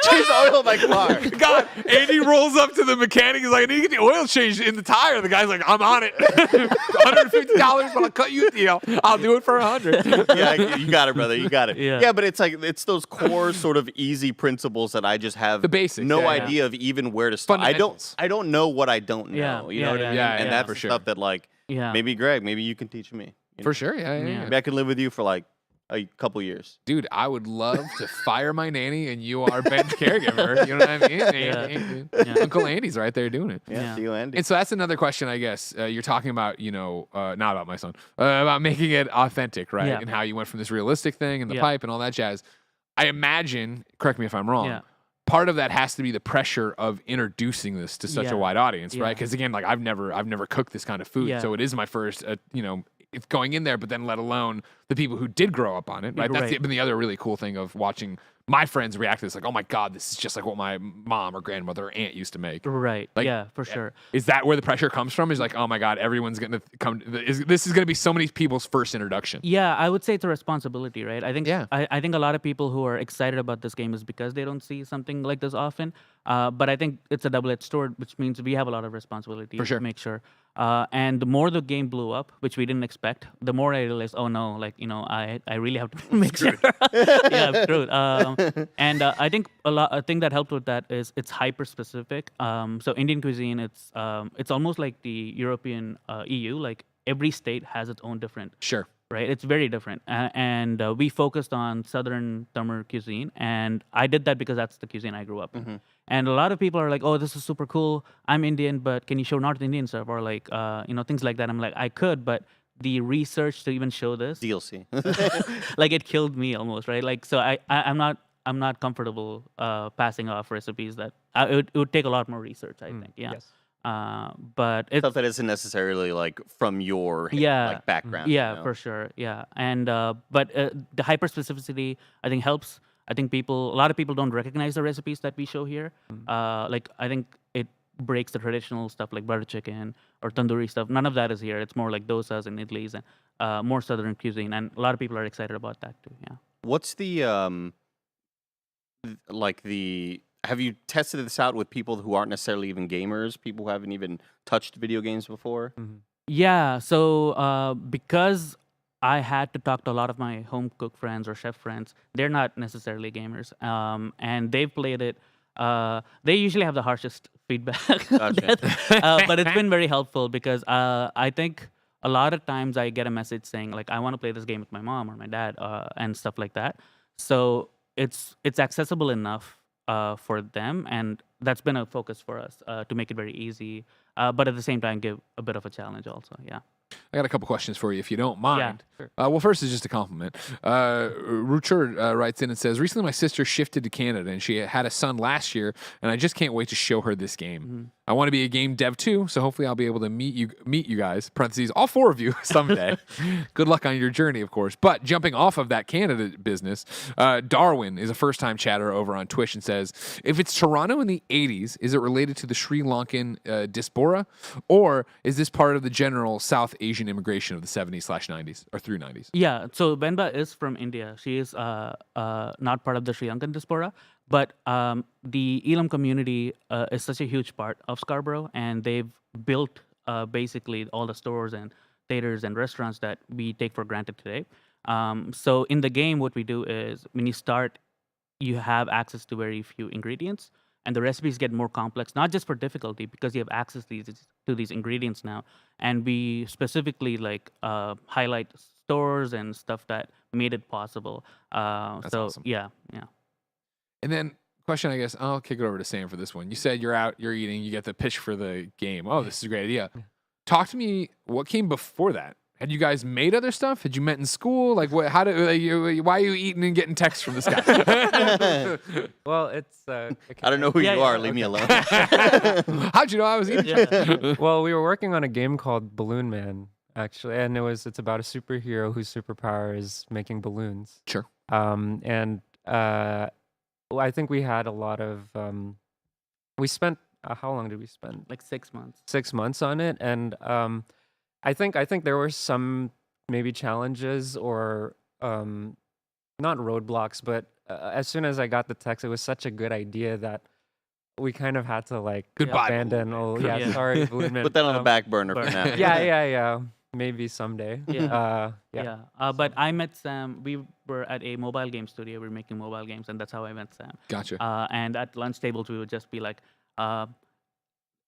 change the oil in my car. God, Andy rolls up to the mechanic. He's like, I need to get the oil changed in the tire. The guy's like, I'm on it. $150, but I'll cut you a deal. I'll do it for $100. Yeah, you got it, brother. You got it. Yeah. Yeah, but it's like it's those core sort of easy principles that I just have The basics, no yeah, idea of even where to start. Fundamentals. I don't know what I don't know. Yeah, You know what I mean? yeah, And yeah, that's for the sure. stuff that like maybe Greg, maybe you can teach me. You know? For sure, yeah. Maybe I can live with you for like a couple years. Dude, I would love to fire my nanny and you are Ben's caregiver. You know what I mean? Yeah. Uncle Andy's right there doing it. Yeah, see you, Andy. And so that's another question, I guess. You're talking about, not about my son, about making it authentic, right? Yeah. And how you went from this realistic thing and the Yeah. pipe and all that jazz. I imagine, correct me if I'm wrong, Yeah. part of that has to be the pressure of introducing this to such a Yeah. wide audience, right? Yeah. Because again, like I've never cooked this kind of food, Yeah. so it is my first, it's going in there. But then, let alone the people who did grow up on it, right? That's Right. been the other really cool thing of watching my friends react to this like, oh my God, this is just like what my mom or grandmother or aunt used to make. Right. Like, yeah, for sure. Is that where the pressure comes from? Is like, oh my God, everyone's going to come. This is going to be so many people's first introduction. Yeah, I would say it's a responsibility, right? I think Yeah. I think a lot of people who are excited about this game is because they don't see something like this often. But I think it's a double-edged sword, which means we have a lot of responsibility For sure. to make sure. And the more the game blew up, which we didn't expect, the more I realized, oh no, like, I really have to make sure. Yeah, I'm screwed. And I think a thing that helped with that is it's hyper specific. So Indian cuisine, it's almost like the European EU. Like every state has its own different. Sure. Right, it's very different, and we focused on Southern Tamil cuisine, and I did that because that's the cuisine I grew up in. And a lot of people are like, "Oh, this is super cool. I'm Indian, but can you show North Indian stuff or like, things like that?" I'm like, I could, but the research to even show this DLC. like it killed me almost, right? Like, so I'm not comfortable passing off recipes that it would take a lot more research, I think. Yeah. Yes. But it's Stuff that isn't necessarily like from your like background. Yeah, for sure. Yeah, and but the hyper specificity I think helps. I think a lot of people don't recognize the recipes that we show here. Like I think it breaks the traditional stuff like butter chicken or tandoori stuff. None of that is here. It's more like dosas and idlis and more Southern cuisine, and a lot of people are excited about that too. Yeah. What's the have you tested this out with people who aren't necessarily even gamers, people who haven't even touched video games before? Yeah, so because I had to talk to a lot of my home cook friends or chef friends, they're not necessarily gamers, and they've played it. They usually have the harshest feedback, but it's been very helpful because I think a lot of times I get a message saying like I want to play this game with my mom or my dad and stuff like that. So it's accessible enough for them, and that's been a focus for us to make it very easy, but at the same time give a bit of a challenge also. Yeah. I got a couple questions for you, if you don't mind. Yeah, sure. Well, first is just a compliment. Ruchur writes in and says, recently my sister shifted to Canada, and she had a son last year, and I just can't wait to show her this game. I want to be a game dev too, so hopefully I'll be able to meet you guys, parentheses, all four of you someday. Good luck on your journey, of course. But jumping off of that Canada business, Darwin is a first-time chatter over on Twitch and says, if it's Toronto in the 80s, is it related to the Sri Lankan diaspora, or is this part of the general South Asian immigration of the 70s/90s or through 90s? Yeah, so Venba is from India. She is not part of the Sri Lankan diaspora, but the Elam community is such a huge part of Scarborough, and they've built basically all the stores and theaters and restaurants that we take for granted today. So in the game, what we do is when you start, you have access to very few ingredients, and the recipes get more complex, not just for difficulty, because you have access to these ingredients now. And we specifically highlight stores and stuff that made it possible. That's awesome. Yeah. And then question, I guess, I'll kick it over to Sam for this one. You said you're out, you're eating, you get the pitch for the game. Oh, this is a great idea. Talk to me, what came before that? Had you guys made other stuff? Had you met in school? Like, what? How did why are you eating and getting texts from this guy? Well, it's. I don't know who you are. Leave me alone. How'd you know I was eating? Well, we were working on a game called Balloon Man, actually, and it's about a superhero whose superpower is making balloons. Sure. I think we had a lot of. We spent. How long did we spend? Like 6 months. 6 months on it, and I think there were some maybe challenges or not roadblocks, but as soon as I got the text, it was such a good idea that we kind of had to Goodbye, abandon. Oh yeah, sorry, Balloon Man. Put that on the back burner for now. Yeah. Maybe someday. Yeah. But I met Sam. We were at a mobile game studio. We were making mobile games, and that's how I met Sam. Gotcha. And at lunch tables, we would just be like,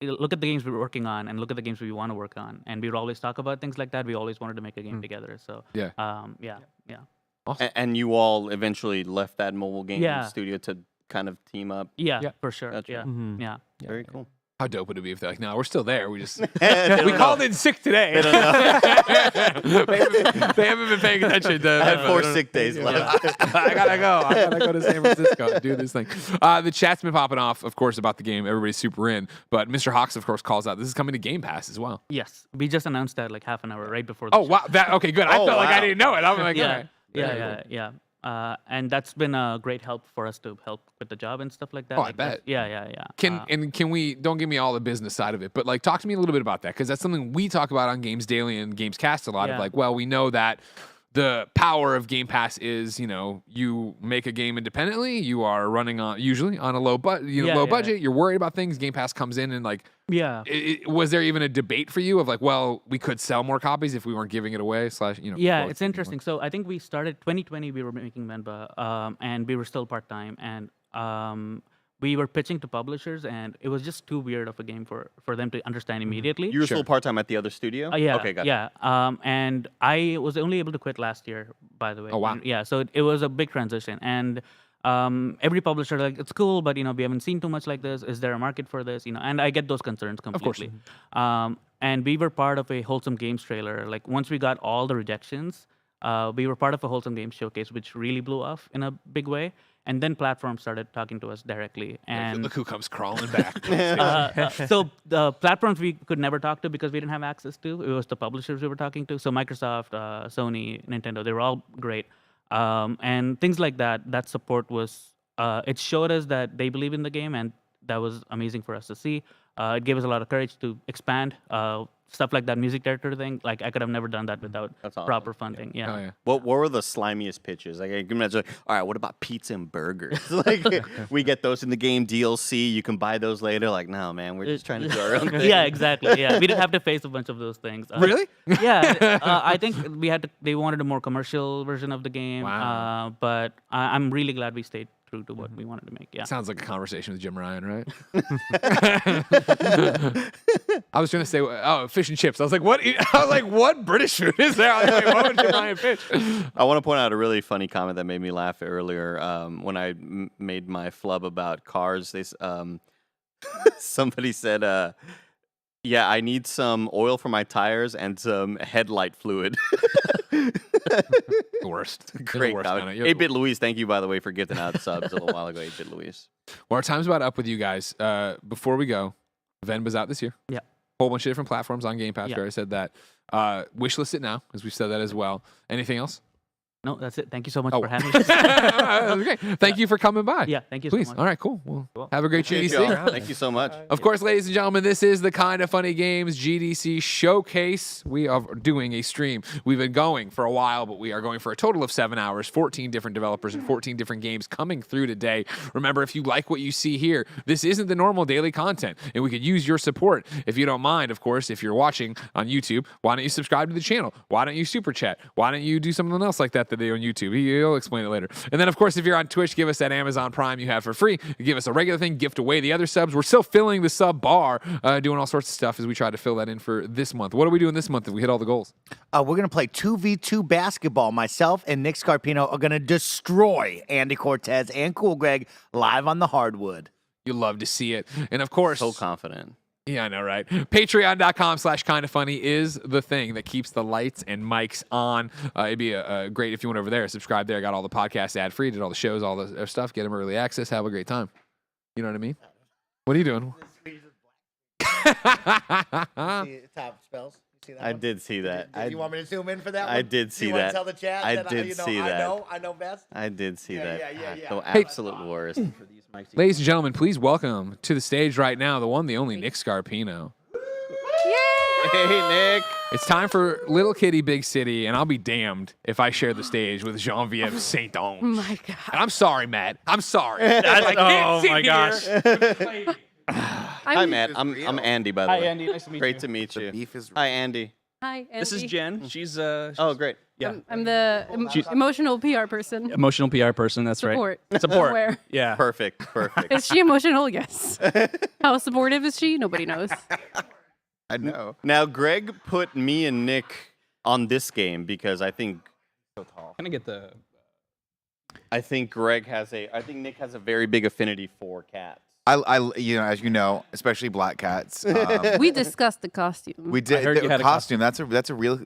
look at the games we're working on and look at the games we want to work on. And we would always talk about things like that. We always wanted to make a game together. So, yeah. Awesome. And you all eventually left that mobile game studio to kind of team up? Yeah, for sure. Gotcha. Yeah. Mm-hmm. Yeah. Very cool. How dope would it be if they're like, no, we're still there. We just we don't called know. in sick today. They don't know. they haven't been paying attention to. I had 4 sick days left. I gotta go to San Francisco and do this thing. The chat's been popping off, of course, about the game. Everybody's super in. But Mr. Hawks, of course, calls out this is coming to Game Pass as well. Yes, we just announced that like half an hour right before. The Oh show. wow! Okay, good. I felt like I wow. didn't know it. I'm like, Yeah. all right. Yeah. And that's been a great help for us to help with the job and stuff like that. Oh, I bet. Yeah. Can we, don't give me all the business side of it, but like talk to me a little bit about that, because that's something we talk about on Games Daily and Games Cast a lot of like, well, we know that the power of Game Pass is, you make a game independently, you are running on usually on a low budget, you're worried about things, Game Pass comes in and like, was there even a debate for you of like, well, we could sell more copies if we weren't giving it away it's interesting. So I think we started 2020, we were making Venba, and we were still part-time, and we were pitching to publishers, and it was just too weird of a game for them to understand immediately. You were still part-time at the other studio? Yeah. Okay, got it. Yeah. And I was only able to quit last year, by the way. Oh, wow. And so it was a big transition. And every publisher, like, it's cool, but, we haven't seen too much like this. Is there a market for this? And I get those concerns completely. Of course. And we were part of a Wholesome Games trailer. Like, once we got all the rejections, we were part of a Wholesome Games showcase, which really blew off in a big way. And then platforms started talking to us directly. And look who comes crawling back. So the platforms we could never talk to because we didn't have access to. It was the publishers we were talking to. So Microsoft, Sony, Nintendo, they were all great. And things like that, that support was, it showed us that they believe in the game, and that was amazing for us to see. It gave us a lot of courage to expand. Stuff like that music director thing, like I could have never done that without proper funding. Yeah. Oh, yeah. What were the slimiest pitches? Like, I can imagine, all right, what about pizza and burgers? Like, we get those in the game DLC. You can buy those later. Like, no, man, we're just trying to do our own thing. Yeah, exactly. Yeah, we didn't have to face a bunch of those things. Really? Yeah. I think we had to. They wanted a more commercial version of the game. Wow. But I'm really glad we stayed true to what we wanted to make. Yeah. Sounds like a conversation with Jim Ryan, right? I was trying to say, fish and chips. I was like, what? I was like, what British food is there? I was like, what would Jim Ryan pitch? I want to point out a really funny comment that made me laugh earlier. When I made my flub about cars, somebody said, yeah, I need some oil for my tires and some headlight fluid. The worst. Great comment. 8-Bit Luis, thank you, by the way, for gifting out subs a little while ago, 8-Bit Luis. Well, our time's about up with you guys. Before we go, Venba's out this year. Yeah. Whole bunch of different platforms on Game Pass. I said that. Wishlist it now, as we've said that as well. Anything else? No, that's it. Thank you so much for having me. Okay. Thank you for coming by. Yeah, thank you Please. so much. All right, cool. Well, have a great GDC. Thank you so much. Of course, ladies and gentlemen, this is the KindaFunny Games GDC Showcase. We are doing a stream. We've been going for a while, but we are going for a total of 7 hours, 14 different developers and 14 different games coming through today. Remember, if you like what you see here, this isn't the normal daily content, and we could use your support. If you don't mind, of course, if you're watching on YouTube, why don't you subscribe to the channel? Why don't you super chat? Why don't you do something else like that they do on YouTube? He'll explain it later. And then, of course, if you're on Twitch, give us that Amazon Prime you have for free. Give us a regular thing, gift away the other subs. We're still filling the sub bar, doing all sorts of stuff as we try to fill that in for this month. What are we doing this month if we hit all the goals? We're going to play 2v2 basketball. Myself and Nick Scarpino are going to destroy Andy Cortez and Cool Greg live on the hardwood. You love to see it. And, of course... So confident. Yeah, I know, right? Patreon.com/KindaFunny is the thing that keeps the lights and mics on. It'd be great if you went over there, subscribe there, got all the podcasts ad-free, did all the shows, all the stuff, get them early access, have a great time. You know what I mean? What are you doing? Top spells. I did see that. You want me to zoom in for that one? I did see you that. Want to tell the chat? I did see that. I know best. I did see that. Yeah. The absolute worst. Ladies and gentlemen, please welcome to the stage right now the one, the only Nick Scarpino. Hey, Nick. It's time for Little Kitty Big City, and I'll be damned if I share the stage with Jean-Vieve Saint-Onge. Oh my God. And I'm sorry, Matt. I'm sorry. I can't sit here. Hi, Matt. I'm Andy, by the way. Hi, Andy. Nice to meet you. Great to meet you. Hi, Andy. Hi, Andy. This is Jen. She's oh, great. Yeah. I'm the emotional PR person. Emotional PR person. That's Support. right. Support. Where? Yeah. Perfect. Is she emotional? Yes. How supportive is she? Nobody knows. I know. Now, Greg put me and Nick on this game because I think so tall. Can I get the? I think Nick has a very big affinity for cats. As you know, especially black cats. We discussed the costume. We did. I heard you had a costume. That's a real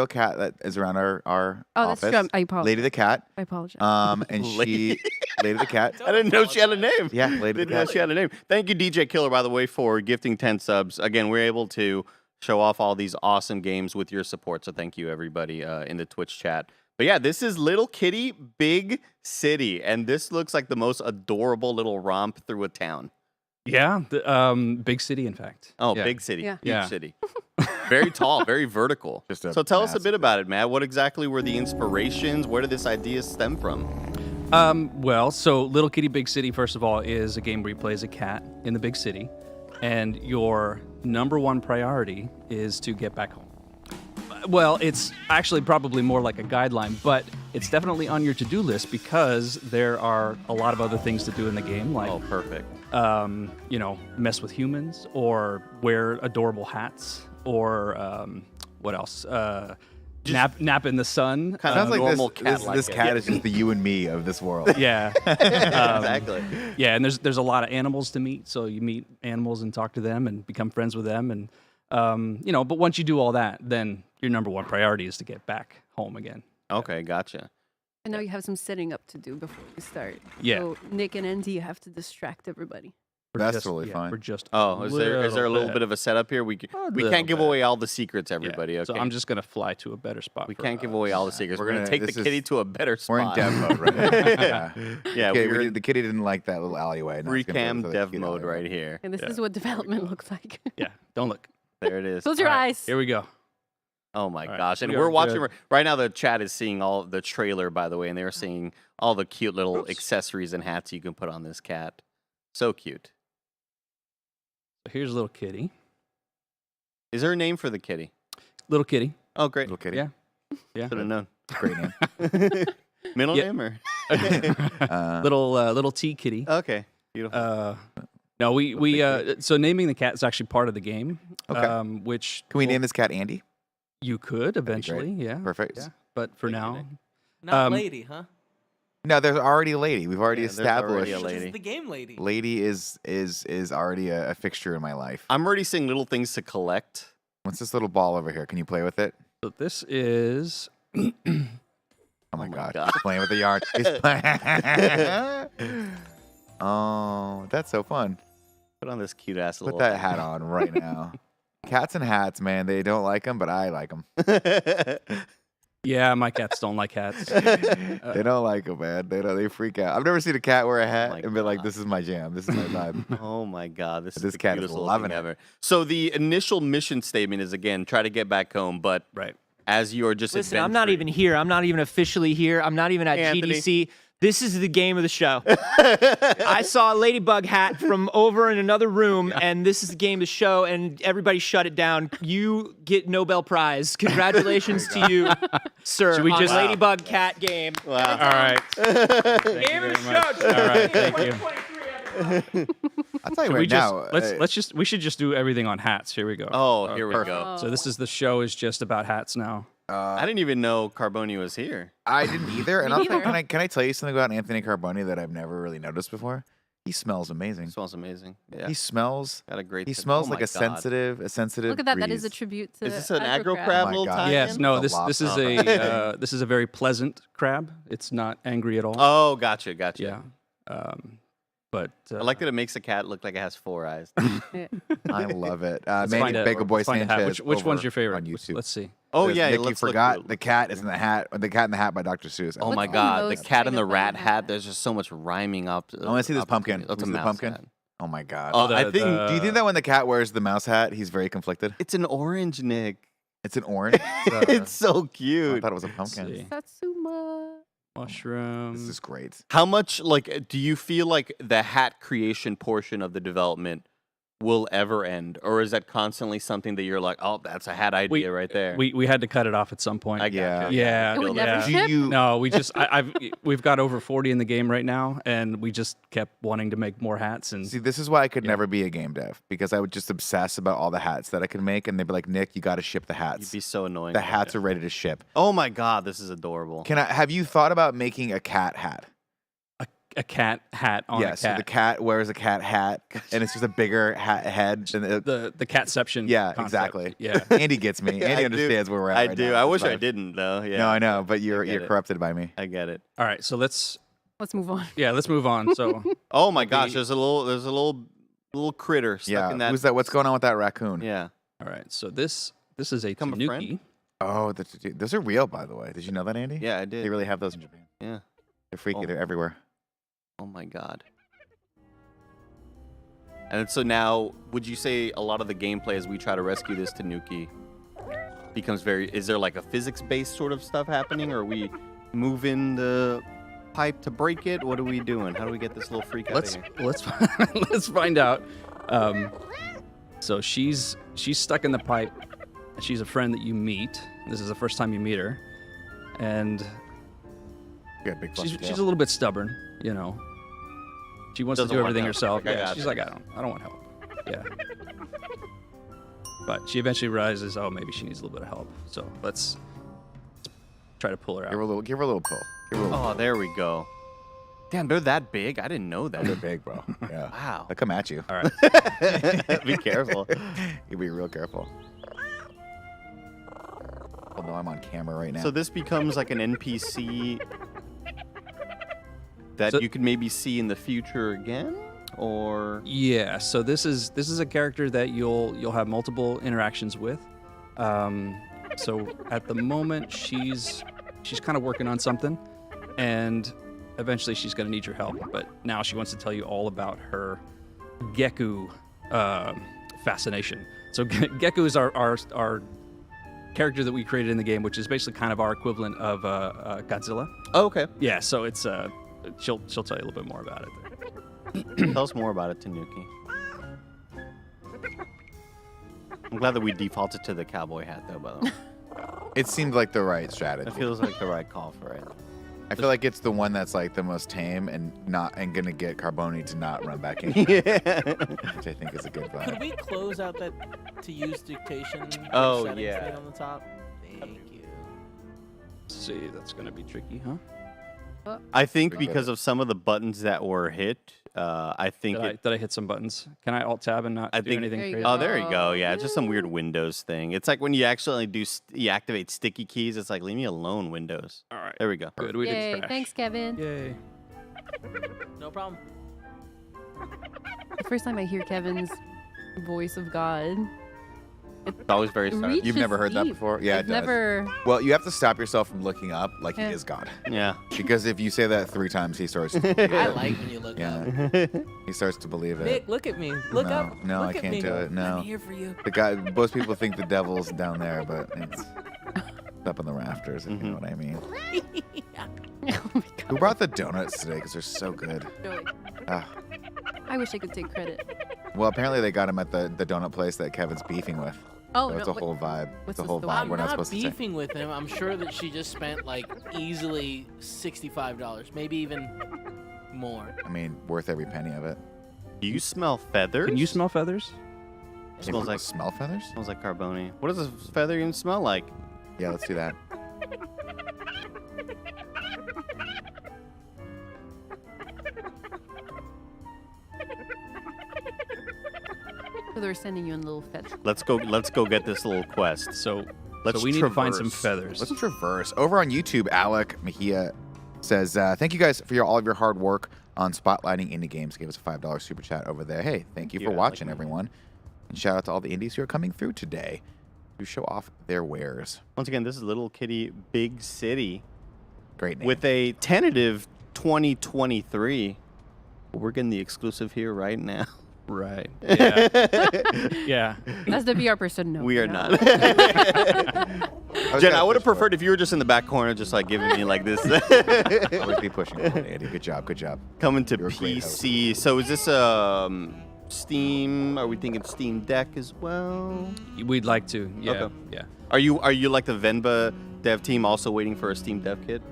cat that is around our office. That's true. I apologize. Lady the Cat. I apologize. And she, Lady the Cat. I didn't know she had a name. Yeah, Lady the Didn't know Cat. she had a name. Thank you, DJ Killer, by the way, for gifting 10 subs. Again, we're able to show off all these awesome games with your support. So thank you, everybody, in the Twitch chat. But yeah, this is Little Kitty, Big City, and this looks like the most adorable little romp through a town. Yeah, big city, in fact. Oh, yeah. big city, Yeah. huge city. Very tall, very vertical. So tell us a bit about it, Matt. What exactly were the inspirations? Where did this idea stem from? Well, so Little Kitty, Big City, first of all, is a game where you play as a cat in the big city, and your number one priority is to get back home. Well, it's actually probably more like a guideline, but it's definitely on your to-do list because there are a lot of other things to do in the game, like perfect. Mess with humans or wear adorable hats or what else? Nap in the sun. Sounds like normal this cat is just the you and me of this world. Yeah, exactly. Yeah, and there's a lot of animals to meet, so you meet animals and talk to them and become friends with them, and but once you do all that, then your number one priority is to get back home again. Okay, gotcha. I know you have some setting up to do before you start. Yeah. So Nick and Andy, you have to distract everybody. That's totally fine. We're just is there a little bit of a setup here? We can't give away all the secrets, everybody. Okay. So I'm just gonna fly to a better spot. We can't give away all the secrets. We're gonna take the kitty to a better spot. We're in dev mode, right? Yeah, okay, the kitty didn't like that little alleyway. Recam dev mode right here. And this is what development looks like. Yeah, don't look. There it is. Close your eyes. Here we go. Oh my All gosh! right, And we we're are watching good. right now. The chat is seeing all the trailer, by the way, and they're seeing all the cute little accessories and hats you can put on this cat. So cute. So here's Little Kitty. Is there a name for the kitty? Little Kitty. Oh, great. Little kitty. Yeah. Yeah. Should have known. Great name. Middle Yeah. name or? Little T Kitty. Okay. Beautiful. No, so naming the cat is actually part of the game. Okay. Which Can we name this cat Andy? you could That'd be eventually, yeah. Perfect. Yeah. But for now, Not lady, huh? No, there's already a lady. We've already Yeah, there's already established. a lady. She's the game lady. Lady is already a fixture in my life. I'm already seeing little things to collect. What's this little ball over here? Can you play with it? so this is Oh my god. God. He's playing with the yarn. He's Oh, that's so fun. Put on this cute ass Put little that hat on right now. Cats and hats, man. They don't like them, but I like them. yeah, my cats don't like hats. They don't like them, man. They freak out. I've never seen a cat wear a hat my and be like, God. "This is my jam. This is my vibe." Oh my god, this is This the cat is cutest little loving thing it. ever. So the initial mission statement is again try to get back home, but Right. as you are just Listen, I'm not even here. I'm not even officially here. I'm not even at Anthony. GDC. This is the game of the show. I saw a ladybug hat from over in another room, and this is the game of the show, and everybody shut it down. You get Nobel Prize. Congratulations to you, sir, Should we on just- ladybug cat game. Wow. All right. Game of the show. All right, thank you. 2023, I'll tell you So right we just now. we should just do everything on hats. Here we go. Oh, here we perfect. go. So this is the show is just about hats now. I didn't even know Carboni was here. I didn't either. And Me I'll tell you, neither. can I tell you something about Anthony Carboni that I've never really noticed before? He smells amazing. It smells amazing. Yeah. He smells. Got a great. He smells oh like my a sensitive. Look at that. That is a breeze. tribute to Is this an aggro crab. crab Oh my little God. tie? Yes, no, The this is lobster. a this is a very pleasant crab. It's not angry at all. Oh, gotcha. Yeah. But I like that it makes a cat look like it has 4 eyes. I love it. let's Manny find a- Bagel Boy let's find a hat. Sanchez. Which one's over your favorite? on YouTube? Let's see. Oh Says, yeah, Nick, you let's look forgot through it. the cat is in the hat. The cat in the hat by Dr. Seuss. Oh my What's the god, the most cat in the kind of rat funny hat. hat? There's just so much rhyming up. I want to see this pumpkin. That's a Can we see the mouse pumpkin. hat. Oh my god. Oh, the- I think the- Do you think that when the cat wears the mouse hat, he's very conflicted? it's an orange, Nick. It's an orange. It's so I cute. thought it was a Let's pumpkin. see. Satsuma. Mushroom. This is great. How much do you feel like the hat creation portion of the development will ever end, or is that constantly something that you're like, oh, that's a hat idea right there? We had to cut it off at some point. I got Yeah. you. Yeah. It would feel never that. Do ship? you? No, we just we've got over 40 in the game right now, and we just kept wanting to make more hats. And See, this is why I could never be a game dev, because I would just obsess about all the hats that I could make, and they'd be like, Nick, you got to ship the You'd hats. be so annoying. The hats are ready to ship. Oh my god, this is adorable. Have you thought about making a cat hat? a cat hat on Yeah, a cat. so the cat wears a cat hat, and it's just a bigger head. And the catception. Yeah, concept. exactly. Yeah. Andy gets me. I Andy do. understands where we're at. I right do. now I in wish this I life. didn't though. Yeah. No, I know, but get you're it. corrupted by me. I get it. All right, so let's Let's move on. So Oh my gosh, there's a little critter stuck Yeah, in that. who's that? What's going on with that raccoon? Yeah. all right, so this is a Become a friend? tanuki. Oh, those are real, by the way. Did you know that, Andy? Yeah, I did. They really have those in Japan. Yeah. They're freaky. They're everywhere. Oh my god. And so now, would you say a lot of the gameplay as we try to rescue this Tanuki becomes is there like a physics-based sort of stuff happening, or are we moving the pipe to break it? What are we doing? How do we get this little freak out of here? Let's find out. So she's stuck in the pipe. She's a friend that you meet. This is the first time you meet her, and she's a little bit stubborn, you know. She wants to do everything herself. Yeah, she's like, I don't want help. Yeah. But she eventually realizes, oh, maybe she needs a little bit of help. So let's try to pull her out. Give her a little pull. Oh, there we go. Damn, they're that big? I didn't know that. They're big, bro. Yeah. Wow. They come at you. All right. Be careful. You be real careful. Although I'm on camera right now. So this becomes like an NPC that you can maybe see in the future again, or yeah. So this is a character that you'll have multiple interactions with. So at the moment she's kind of working on something, and eventually she's going to need your help. But now she wants to tell you all about her Geku fascination. So Geku is our character that we created in the game, which is basically kind of our equivalent of Godzilla. Oh, okay. Yeah, so it's she'll tell you a little bit more about it. Tell us more about it, Tanuki. I'm glad that we defaulted to the cowboy hat, though, by the way. It seemed like the right strategy. It feels like the right call for it. I feel like it's the one that's like the most tame and gonna get Carboni to not run back in. Yeah. Which I think is a good vibe. Could we close out that to use dictation? Oh, settings yeah. thing on the top. Thank you. Let's see, that's gonna be tricky, huh? I think because of some of the buttons that were hit, I think did I hit some buttons? Can I alt tab and not do anything crazy? Oh, there you go. Yeah, it's just some weird Windows thing. It's like when you actually you activate sticky keys. It's like, leave me alone, Windows. All right. There we go. Good. We Yay, didn't crash. thanks, Kevin. Yay. No problem. The first time I hear Kevin's voice of God, It's always very sorry. reaches You've never heard that deep. before? Yeah, I've it does. never. Well, you have to stop yourself from looking up like he Yeah. is God. Yeah. Because if you say that 3 times, he starts. I like when you look up. He starts to believe it. Nick, look at me. Look no, up. No, look I at can't me. do it. No. I'm here for you. The guy. Most people think the devil's down there, but it's up in the rafters. If you know what I mean. Oh my God. Who brought the donuts today? Because they're so good. Really. Ah. I wish I could take credit. Well, apparently they got him at the donut place that Kevin's beefing with. Oh, so it's no, a whole vibe. what's It's a this, whole the vibe. I'm We're not not supposed to say. beefing with him. I'm sure that she just spent like easily $65, maybe even more. I mean, worth every penny of it. Do you smell feathers? Can you smell feathers? It smells like smell feathers. Smells like Carboni. What does a feather even smell like? Yeah, let's do that. So they're sending you in little fetch. Let's go get this little quest. So Let's we need to find some traverse. feathers. Let's traverse. Over on YouTube, Alec Mejia says, thank you guys for all of your hard work on spotlighting indie games. Gave us a $5 super chat over there. Hey, thank you for watching, everyone. And shout out to all the indies who are coming through today to show off their wares. Once again, this is Little Kitty Big City. Great name. With a tentative 2023. We're getting the exclusive here right now. Right. Yeah. Yeah. As the VR person, no. We are no. not. Jen, I would have preferred if you were just in the back corner, just like giving me like this. Always be pushing forward, Andy. Good job. Good job. Coming to You're a great PC. So is this Steam? Are we thinking Steam Deck as well? We'd like to. Yeah. Okay. Yeah. Are you like the Venba dev team also waiting for a Steam Dev Kit?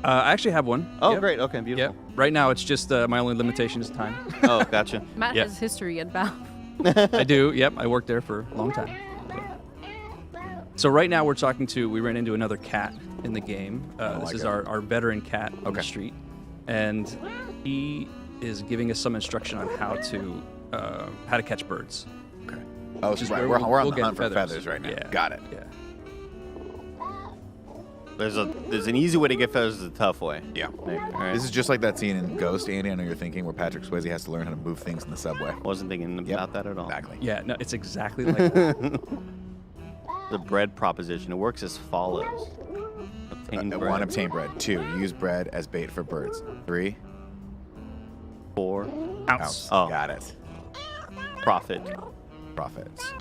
I actually have one. Oh, Yep. great. Okay, beautiful. Yep. Right now, it's just my only limitation is time. Oh, gotcha. Matt Yeah. has history at Valve. I do. Yep. I worked there for a long time. So right now we ran into another cat in the game. This is our veteran cat on the street. And he is giving us some instruction on how to catch birds. Okay. Oh, Which is right. where We're on we'll the get hunt for feathers right now. Yeah. Got it. Yeah. There's an easy way to get feathers, there's a tough way. Yeah. All right. This is just like that scene in Ghost, Andy. I know you're thinking where Patrick Swayze has to learn how to move things in the subway. Wasn't thinking about that at all. Exactly. Yeah. No, it's exactly like that. the bread proposition. It works as follows. Obtain bread. 1, obtain bread. 2, use bread as bait for birds. 3, 4, ounce. Oh. Got it. Profit. Profits.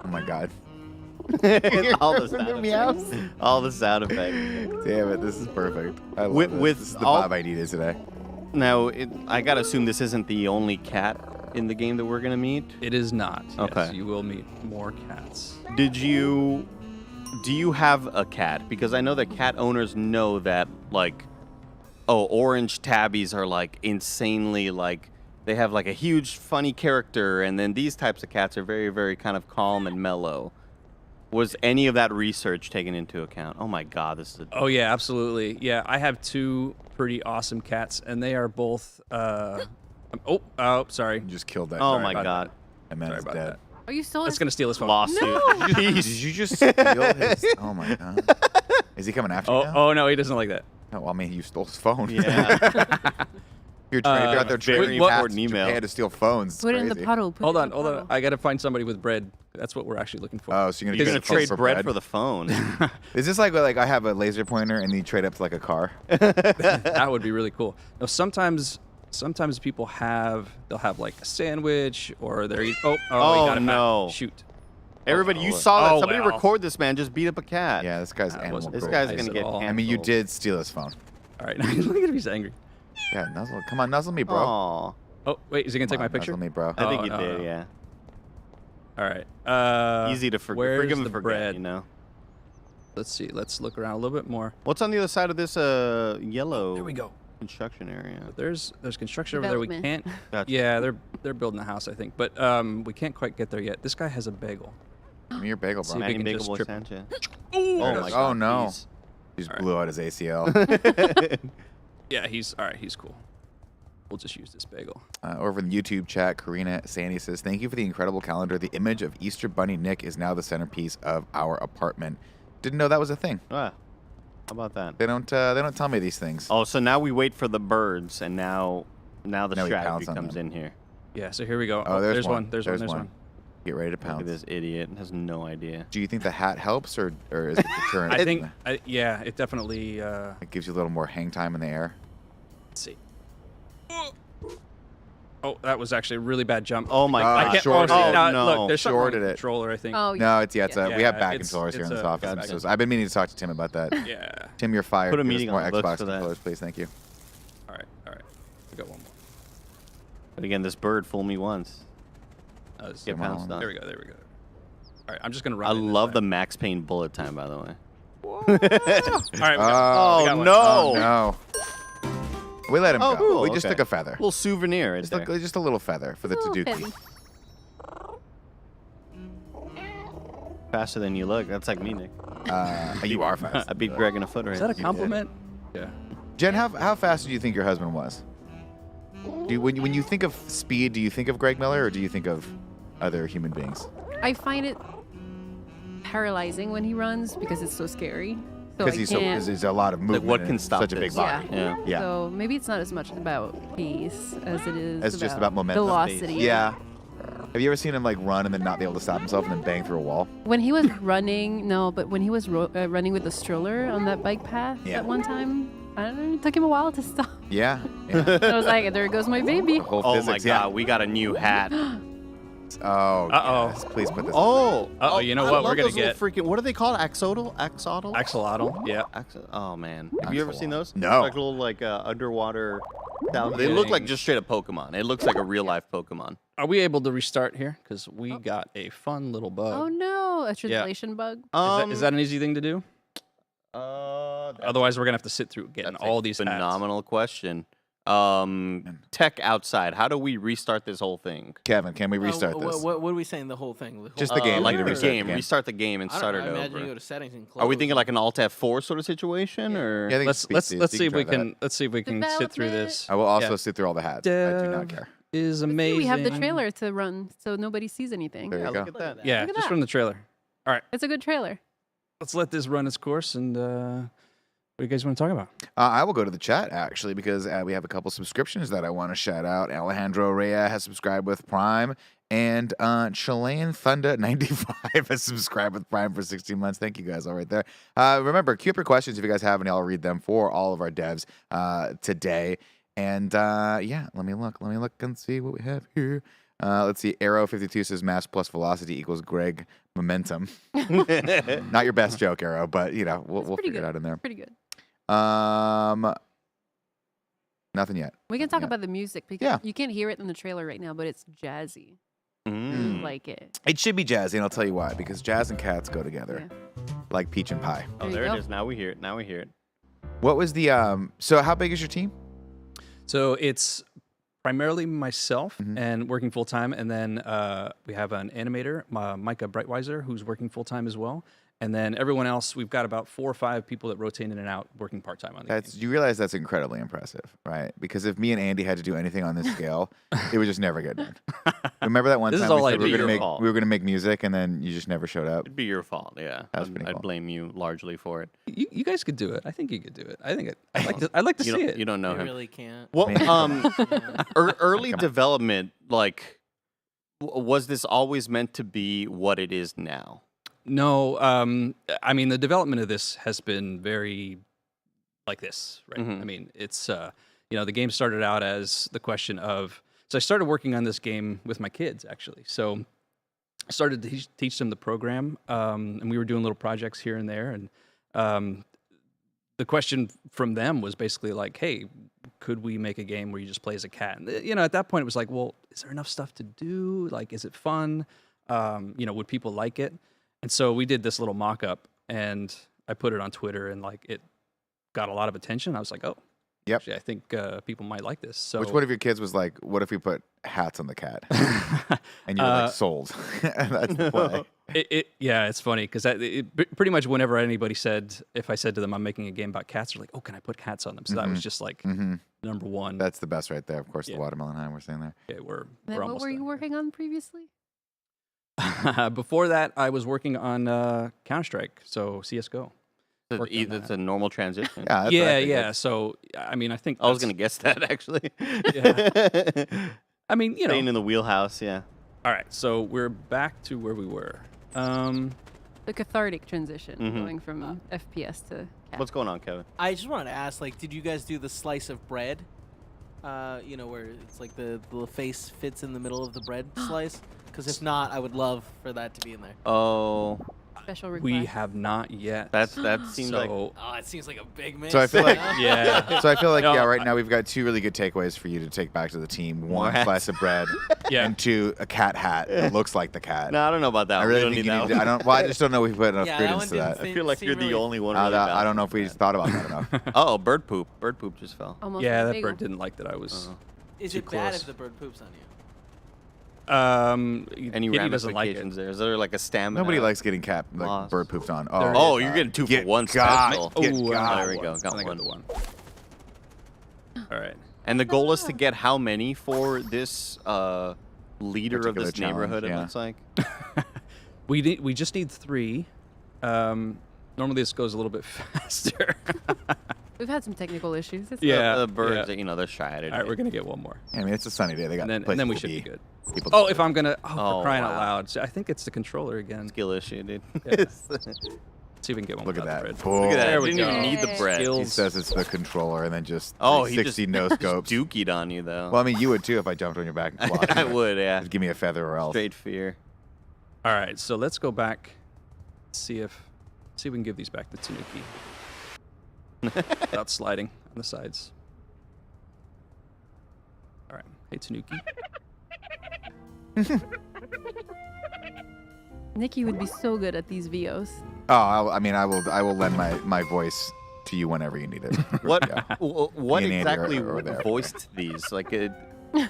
Oh my god. All the sound effects. All the sound effects. Damn it, this is perfect. I love With this is the vibe I needed today. Now, I gotta assume this isn't the only cat in the game that we're gonna meet. It is not. Okay. Yes, you will meet more cats. Do you have a cat? Because I know that cat owners know that, like, orange tabbies are, like, insanely, like, they have, like, a huge, funny character, and then these types of cats are very, very kind of calm and mellow. Was any of that research taken into account? Oh, my God, this is Oh, yeah, absolutely. Yeah, I have 2 pretty awesome cats, and they are both, sorry. You just killed that. Oh, Sorry my about God. that. That man is dead. Are you still? That's going to steal his phone. Lawsuit. No. Did you just steal his? Oh, my God. Is he coming after you now? Oh, no, he doesn't like that. Oh, well, I mean, you stole his phone. Yeah. You're out there very trading important cats. email. Japan to steal phones. It's Put it in the crazy. puddle. Hold on. I got to find somebody with bread. That's what we're actually looking for. Oh, so you're You're gonna going to trade bread for the phone. Is this like I have a laser pointer and you trade up to like a car? That would be really cool. Now, sometimes people they'll have like a sandwich or they're he got him no. out. Shoot. Everybody, you saw that. Oh, Somebody well. record this man. Just beat up a cat. Yeah, this guy's animal. wasn't This cruelty. guy's going to get all. canceled. I mean, you did steal his phone. All right. Look at him. He's angry. Yeah, nuzzle. Come on, nuzzle me, bro. Aw. Oh, wait. Is he going to take Come my on, picture? Nuzzle me, bro. I think Oh, you no, did, no. yeah. All right. Easy to forgive. Where's Forgive the and forget, bread? you know. Let's see. Let's look around a little bit more. What's on the other side of this yellow There we go. construction area? There's construction over there. We Development. can't. Gotcha. Yeah, they're building a house, I think, but we can't quite get there yet. This guy has a bagel. Give me your bagel, See bro. if he Manny can Bagel just Boy trip- Sanchez. Oh, my God, no. please. He just blew out his ACL. Yeah, he's all right. He's cool. We'll just use this bagel. Over in the YouTube chat, Karina Sandy says, "Thank you for the incredible calendar. The image of Easter Bunny Nick is now the centerpiece of our apartment." Didn't know that was a thing. Ah, how about that? They don't tell me these things. Oh, so now we wait for the birds, and now the Now he strategy pounds on comes them. in here. Yeah. So here we go. Oh, there's one. There's one. Get ready to Look at pounce. this idiot. Has no idea. Do you think the hat helps, or is it deterrent? I think. Yeah, it definitely. It gives you a little more hang time in the air. Let's see. Oh, that was actually a really bad jump. Oh my God! I can't. shorted see, it. no, look, there's something wrong Shorted with the it. controller, I think. Oh, No, it's we have back it's- controllers here in it's this a- office. gotcha. So I've been meaning to talk to Tim about that. Yeah. Tim, you're fired. Put a Give us meeting more on the books Xbox for that. controllers, please. Thank you. All right. We got one more. But again, this bird fooled me once. Get Come on. pounced on. There we go. All right, I'm just gonna run. I in this love way. the Max Payne bullet time, by the way. All right. We got, we Oh, got one. no. Oh, no. We let him Oh, go. cool, We just okay. took a feather. Little souvenir right there. Just a little feather for the Taduki. Faster than you look. That's like me, Nick. You are fast. I beat Greg in a foot race. Is that a compliment? Yeah. Jen, how fast do you think your husband was? When you think of speed, do you think of Greg Miller or do you think of other human beings? I find it paralyzing when he runs because it's so scary. So Because I he's can't. there's a lot of movement. what and can stop such a big this? body. Yeah. Yeah. So maybe it's not as much about pace as it is. It's just about momentum. Velocity. Yeah. Have you ever seen him like run and then not be able to stop himself and then bang through a wall? When he was running, no, but when he was running with the stroller on that bike path Yeah. at one time, I don't know, it took him a while to stop. Yeah. I was like, there goes my baby. The whole Oh physics, my God, we got a new hat. Oh. Uh-oh. Yes. Please put this. Uh-oh, you know I what? love We're gonna those little get freaking. What are they called? Axolotl? axolotl. Yeah. Oh man, have you ever seen those? No. Like little underwater. They look like just straight up Pokemon. It looks like a real life Pokemon. Are we able to restart here? Because we got a fun little bug. Oh no, a translation bug. Is that an easy thing to do? Otherwise, we're gonna have to sit through getting That's all a these hats. phenomenal question. Tech outside. How do we restart this whole thing? Kevin, can we restart this? What are we saying? The whole thing? Just the game. Like We the need to restart game. the game. Restart the game and I start don't it know, I imagine over. you go to settings and Are we close thinking like an Alt F4 sort of situation, or? Yeah, I think Let's it's speed let's speed. see if we try that. can sit through this. I will also Yeah. sit through all the hats. I do not Dev care. Is Let's see, amazing. we have the trailer to run, so nobody sees anything. There you Yeah, go. look at that. Yeah, Look at just that. from the trailer. All right, It's a good trailer. let's let this run its course. And what do you guys want to talk about? I will go to the chat actually because we have a couple subscriptions that I want to shout out. Alejandro Rea has subscribed with Prime, And Chilean Thunder 95 has subscribed with Prime for 16 months. Thank you guys all right there. Remember, queue up your questions if you guys have any. I'll read them for all of our devs today. And yeah, let me look and see what we have here. Let's see. Arrow52 says mass plus velocity equals Greg momentum. Not your best joke, Arrow, but you know we'll figure it out in there. Pretty good. Nothing yet. We can talk about the music because you can't hear it in the trailer right now, but it's jazzy. I like it. It should be jazzy, and I'll tell you why. Because jazz and cats go together, like peach and pie. Oh, there it is. Now we hear it. What was the So how big is your team? So it's primarily myself and working full time, and then we have an animator, Micah Breitweiser, who's working full time as well. And then everyone else, we've got about 4 or 5 people that rotate in and out, working part time on the game. You realize that's incredibly impressive, right? Because if me and Andy had to do anything on this scale, it would just never get done. Remember that one time we said we were going to make music, and then you just never showed up? It'd be your fault, yeah. I'd blame you largely for it. You guys could do it. I think you could do it. I'd like to see it. You don't know him. You really can't. Well, early development, like, was this always meant to be what it is now? No, I mean, the development of this has been very like this, right? I mean, it's, the game started out as the question of, so I started working on this game with my kids, actually. So I started to teach them the program, and we were doing little projects here and there. And the question from them was basically like, hey, could we make a game where you just play as a cat? And, at that point, it was like, well, is there enough stuff to do? Like, is it fun? Would people like it? And so we did this little mock-up, and I put it on Twitter, and like it got a lot of attention. I was like, oh, actually, I think people might like this. So, which one of your kids was like, what if we put hats on the cat? And you were like, sold. That's the play. Yeah, it's funny because pretty much whenever anybody said, if I said to them, I'm making a game about cats, they're like, oh, can I put hats on them? So that was just like number one. That's the best right there. Of course, the Watermelon High we're saying there. Yeah, we're What almost were you there. working on previously? Before that, I was working on Counter-Strike, so CSGO. It's a normal transition. Yeah. So, I mean, I think I was going to guess that, actually. I mean, Staying in the wheelhouse, yeah. All right, so we're back to where we were. The cathartic transition, going from FPS to cat. What's going on, Kevin? I just wanted to ask, like, did you guys do the slice of bread? Where it's like the face fits in the middle of the bread slice? Because if not, I would love for that to be in there. Oh. Special request. We have not yet. That seems like... Oh, it seems like a big miss. So I feel like, No, right now we've got 2 really good takeaways for you to take back to the team. 1, slice of bread, and 2, a cat hat that looks like the cat. No, I don't know about that. I really think you need to, I just don't know if we put enough credence to that. I feel like you're the only one. I don't know if we thought about that enough. Oh, bird poop. Bird poop just fell. Almost that bird didn't like that I was Is too it bad close. if the bird poops on you? Any Kitty doesn't like ramifications there? Is there like a stamina? Nobody likes getting bird pooped on. Oh, you're getting 2 for 1 special. There we go. Got one. All right. And the goal is to get how many for this leader of this challenge, neighborhood, it looks like? We just need 3. Normally this goes a little bit faster. We've had some technical issues. It's The birds, they're shy at it. All right, we're going to get one more. I mean, it's a sunny day. They got and then we should be good. Oh, if I'm going to... for crying out loud. So I think it's the controller again. Skill issue, dude. Yeah. Let's see if we can get one. Look at that. Bread. Look at that. There we Didn't go. even need the bread. He says it's the controller, and then just he 60 no scopes. Dookied on you, though. Well, I mean, you would too if I jumped on your back and blocked. I would, yeah. Just give me a feather or else. Straight fear. All right, so let's go back. See if we can give these back to Tanuki without sliding on the sides. All right, hey Tanuki. Nikki would be so good at these VOs. Oh, I will lend my voice to you whenever you need it. What Me and Andy exactly are there. voiced these? Like, is it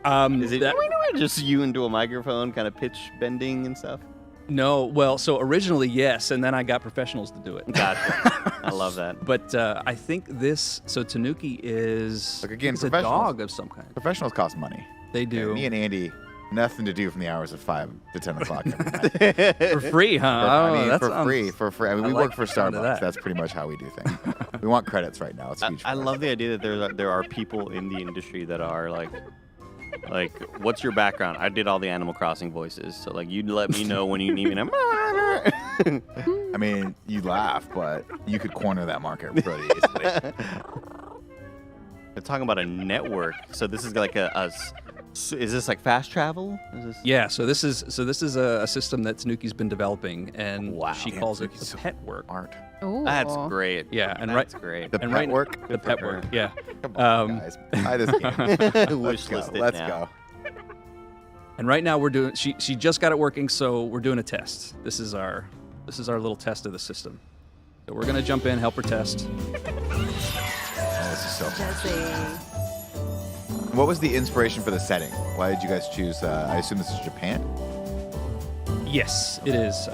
That- just you into a microphone, kind of pitch bending and stuff? No, well, so originally yes, and then I got professionals to do it. Gotcha. I love that. But I think this. So Tanuki is Look, again, it's a professionals. dog of some kind. Professionals cost money. They do. Me and Andy, nothing to do from the hours of 5 to 10 o'clock every night. For free, huh? For free. I mean, we like work for the sound of Starbucks. that. That's pretty much how we do things. We want credits right now. It's huge. I love the idea that there are people in the industry that are like Like, what's your background? I did all the Animal Crossing voices, so like you'd let me know when you need me to. I mean, you laugh, but you could corner that market pretty easily. They're talking about a network, so this is like is this like fast travel? Is this... Yeah, so this is a system that Tanuki's been developing, and she calls it the pet work. Art. Ooh. That's great. Yeah, and that's great. The pet work. The pet work. Yeah. Come on, guys, buy this game. Let's go. Let's go. And right now we're doing. She just got it working, so we're doing a test. This is our little test of the system. So we're gonna jump in, help her test. Oh, this is so fun. What was the inspiration for the setting? Why did you guys choose? I assume this is Japan. Yes, it is.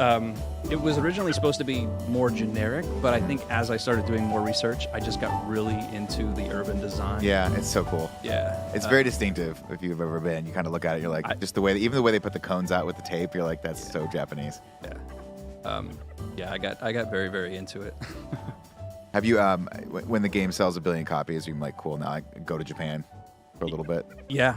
It was originally supposed to be more generic, but I think as I started doing more research, I just got really into the urban design. Yeah, it's so cool. Yeah. It's very distinctive if you've ever been. You kind of look at it, you're like, just even the way they put the cones out with the tape, you're like, that's so Japanese. Yeah. Yeah, I got very, very into it. Have you, when the game sells 1 billion copies, you're like, cool, now I go to Japan for a little bit? Yeah,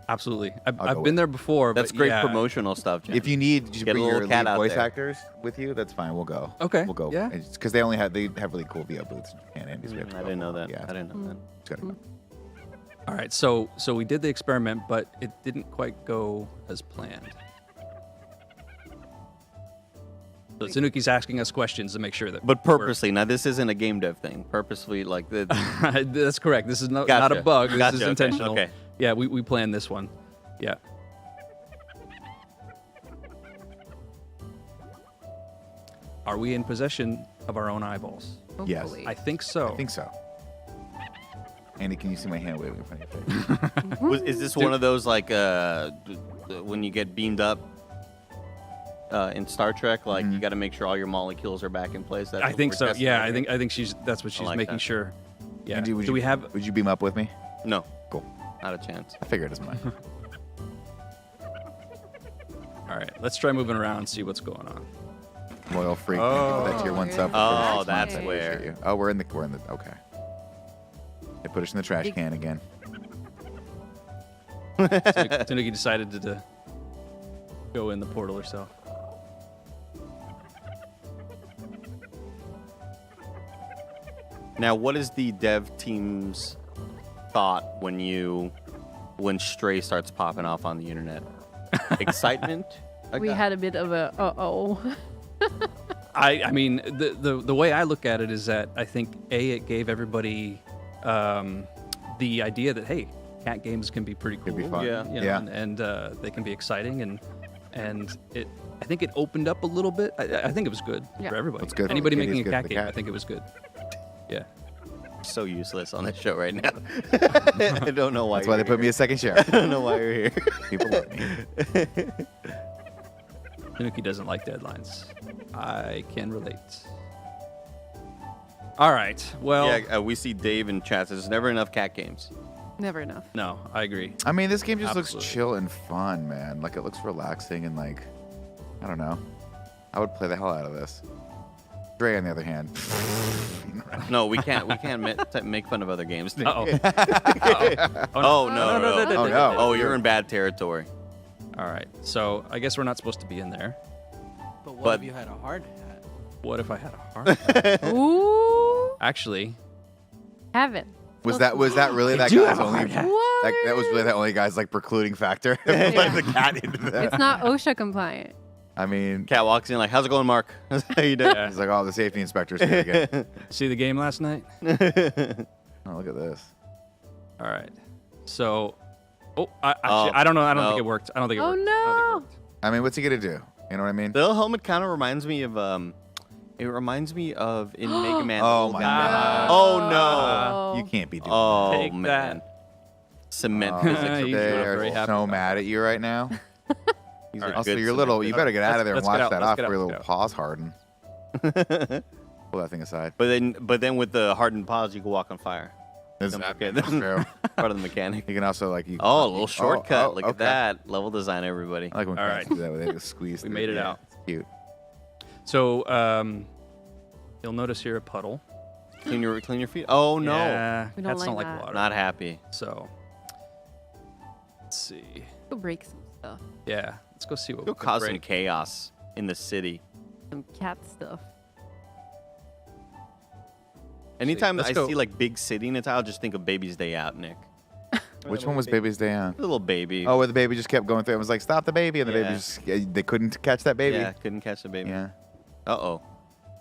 absolutely. I've been there before. That's but great yeah. promotional stuff, Jen. If you need to Get bring a your little cat lead out voice there. actors with you, that's fine. We'll go. Okay. We'll go. Yeah. Because they have really cool VO booths in Japan. And I didn't know that. Yeah. I didn't know that. Just gotta go. All right, so we did the experiment, but it didn't quite go as planned. So Tanuki's asking us questions to make sure that. But purposely. Now this isn't a game dev thing. Purposely, like the. That's correct. This is not Gotcha. a bug. This Gotcha. is Okay. intentional. Okay. Yeah, we planned this one. Yeah. Are we in possession of our own eyeballs? Yes. I think so. I think so. Andy, can you see my hand waving in front of your face? Is this one of those like when you get beamed up in Star Trek? Like you got to make sure all your molecules are back in place. That's I what think we're so. testing Yeah, out here? I think that's what she's like making that. sure. Yeah. Andy, Do we have? Would you beam up with me? No, Cool. not a chance. I figured as much. All right, let's try moving around and see what's going on. Loyal freak. Thank you for that tier 1 sub. Oh, that's I where. appreciate you. Oh, we're in the. Okay. They put us in the trash can again. Tanuki decided to go in the portal herself. Now, what is the dev team's thought when Stray starts popping off on the internet? Excitement? We had a bit of a uh-oh. I mean, the way I look at it is that I think it gave everybody the idea that, hey, cat games can be pretty cool. Could be fun. Yeah. You know, and they can be exciting, and I think it opened up a little bit. I think it was good for everybody. It's good. Anybody It is making a good cat for the game, cat. I think it was good. Yeah. So useless on this show right now. I don't know why. That's why they put me a second share. I don't know why you're here. People love me. Tanuki doesn't like deadlines. I can relate. All right. Well, Yeah, we see Dave in chat. There's never enough cat games. Never enough. no, I agree. I mean, this game just Absolutely. looks chill and fun, man. Like, it looks relaxing and, like, I don't know. I would play the hell out of this. Dre, on the other hand. No, we can't. We can't make fun of other games. Uh-oh. Oh no! Oh, no. Oh, you're in bad territory. All right. So I guess we're not supposed to be in there. But what But- if you had a hard hat? What if I had a heart attack? Ooh. Actually, Haven't. Was that really that do guy's have a only? hard hat. What? That was really that only guy's like precluding factor. Like the cat into that. It's not OSHA compliant. I mean, Cat walks in like, "How's it going, Mark?" How you doing? he's like, oh, the safety inspector's here again. see the game last night? Oh, look at this. All right. So, I don't know. I don't think it worked. I don't think it Oh, worked. no. I don't think it worked. I mean, what's he gonna do? You know what I mean? The helmet kind of reminds me of It reminds me of in Mega Man. Oh the my guy. God. Oh no! You can't be doing Oh Take man! that. Cement that. physics. You are They not are very happy so about mad at you right now. These are Also, good you're little. You cement better get out of there and let's get watch out, that let's off get before out, your let's little get paws harden. physics. Pull that thing aside. But then with the hardened paws, you can walk on fire. That's Okay, that's true. Part of the mechanic. You can also like you. Oh, a little shortcut. oh, Look at okay. that level design, everybody. I like when All cats right. do that. Where they just squeeze. We through. made it Yeah, out. It's cute. So, you'll notice here a puddle. Clean your feet. Oh no! Yeah, We don't cats don't like like that. water. Not happy. So, Let's see. Go break some stuff. Yeah, let's go see what Go we can cause some break. chaos in the city. Some cat stuff. Anytime Let's I go. see like big city in a tile, just think of Baby's Day Out, Nick. Which one was Baby's Day on? The little baby. Oh, where the baby just kept going through. It was like, stop the baby, and the baby Yeah. just they couldn't catch that baby. Yeah, couldn't catch the baby. Yeah. Uh-oh.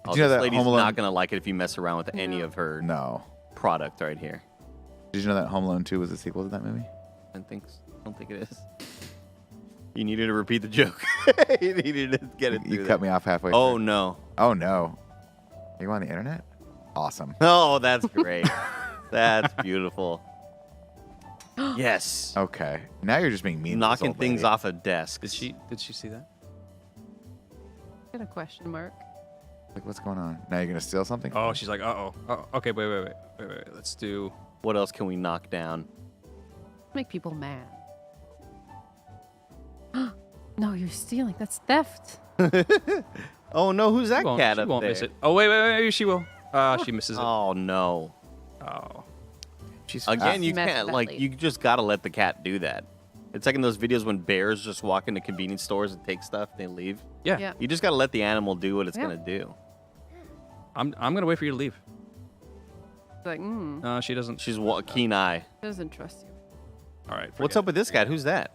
Did you know this that lady's Home Alone? not going to like it if you mess around with any of her No. product right here. Did you know that Home Alone 2 was a sequel to that movie? I don't think it is. You needed to repeat the joke. You needed to get it through You cut me off halfway. Oh, through. no. Oh no. Are you on the internet? Awesome. Oh, that's great. That's beautiful. Yes. Okay. Now you're just being mean. to this Knocking old things lady. off of desks. Did she see that? Got a question mark. Like, what's going on? Now you're gonna steal something? Oh, she's like, uh-oh. Oh, okay, wait. Let's do... What else can we knock down? Make people mad. No, you're stealing. That's theft. Oh, no. Who's that cat she up won't there? miss it. Oh, wait, maybe she will. She misses it. Oh, no. Oh. She's Again, you Mess can't, that like, lady. you just got to let the cat do that. It's like in those videos when bears just walk into convenience stores and take stuff, they leave. Yeah. You just got to let the animal do what it's Yeah. going to do. I'm gonna wait for you to leave. It's like, No, she doesn't. She's a keen eye. doesn't trust you. All right. What's up with this cat? Who's that?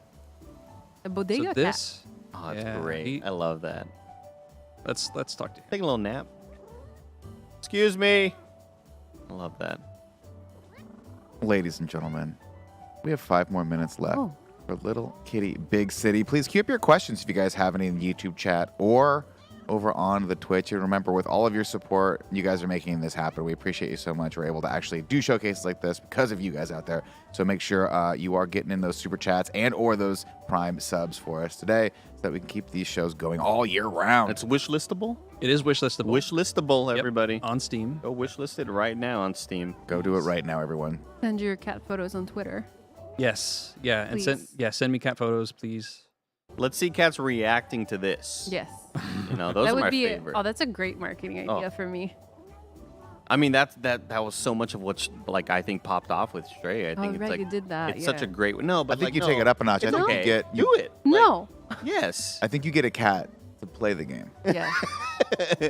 A bodega So cat. this... Oh, that's Yeah, great. I love that. Let's talk to him. Take a little nap. Excuse me. I love that. Ladies and gentlemen, we have 5 more minutes left Oh. for Little Kitty Big City. Please keep your questions if you guys have any in the YouTube chat or over on the Twitch. And remember, with all of your support, you guys are making this happen. We appreciate you so much. We're able to actually do showcases like this because of you guys out there. So make sure you are getting in those super chats and or those Prime subs for us today so that we can keep these shows going all year round. It's wishlistable? It is wishlistable. Wishlistable, Yep, everybody. on Steam. Go wishlist it right now on Steam. Go do it right now, everyone. Send your cat photos on Twitter. Yes. Yeah. And send me cat photos, please. Let's see cats reacting to this. Yes. You know, those that are would my be favorite. Oh, that's a great marketing idea for me. I mean, that was so much of what like I think popped off with Stray. I think it's right, like you did that, It's such a yeah. great no, but I think like, you no, take it up a notch. I it's think okay. you get do it. No. Yes. I think you get a cat to play the game. Yeah.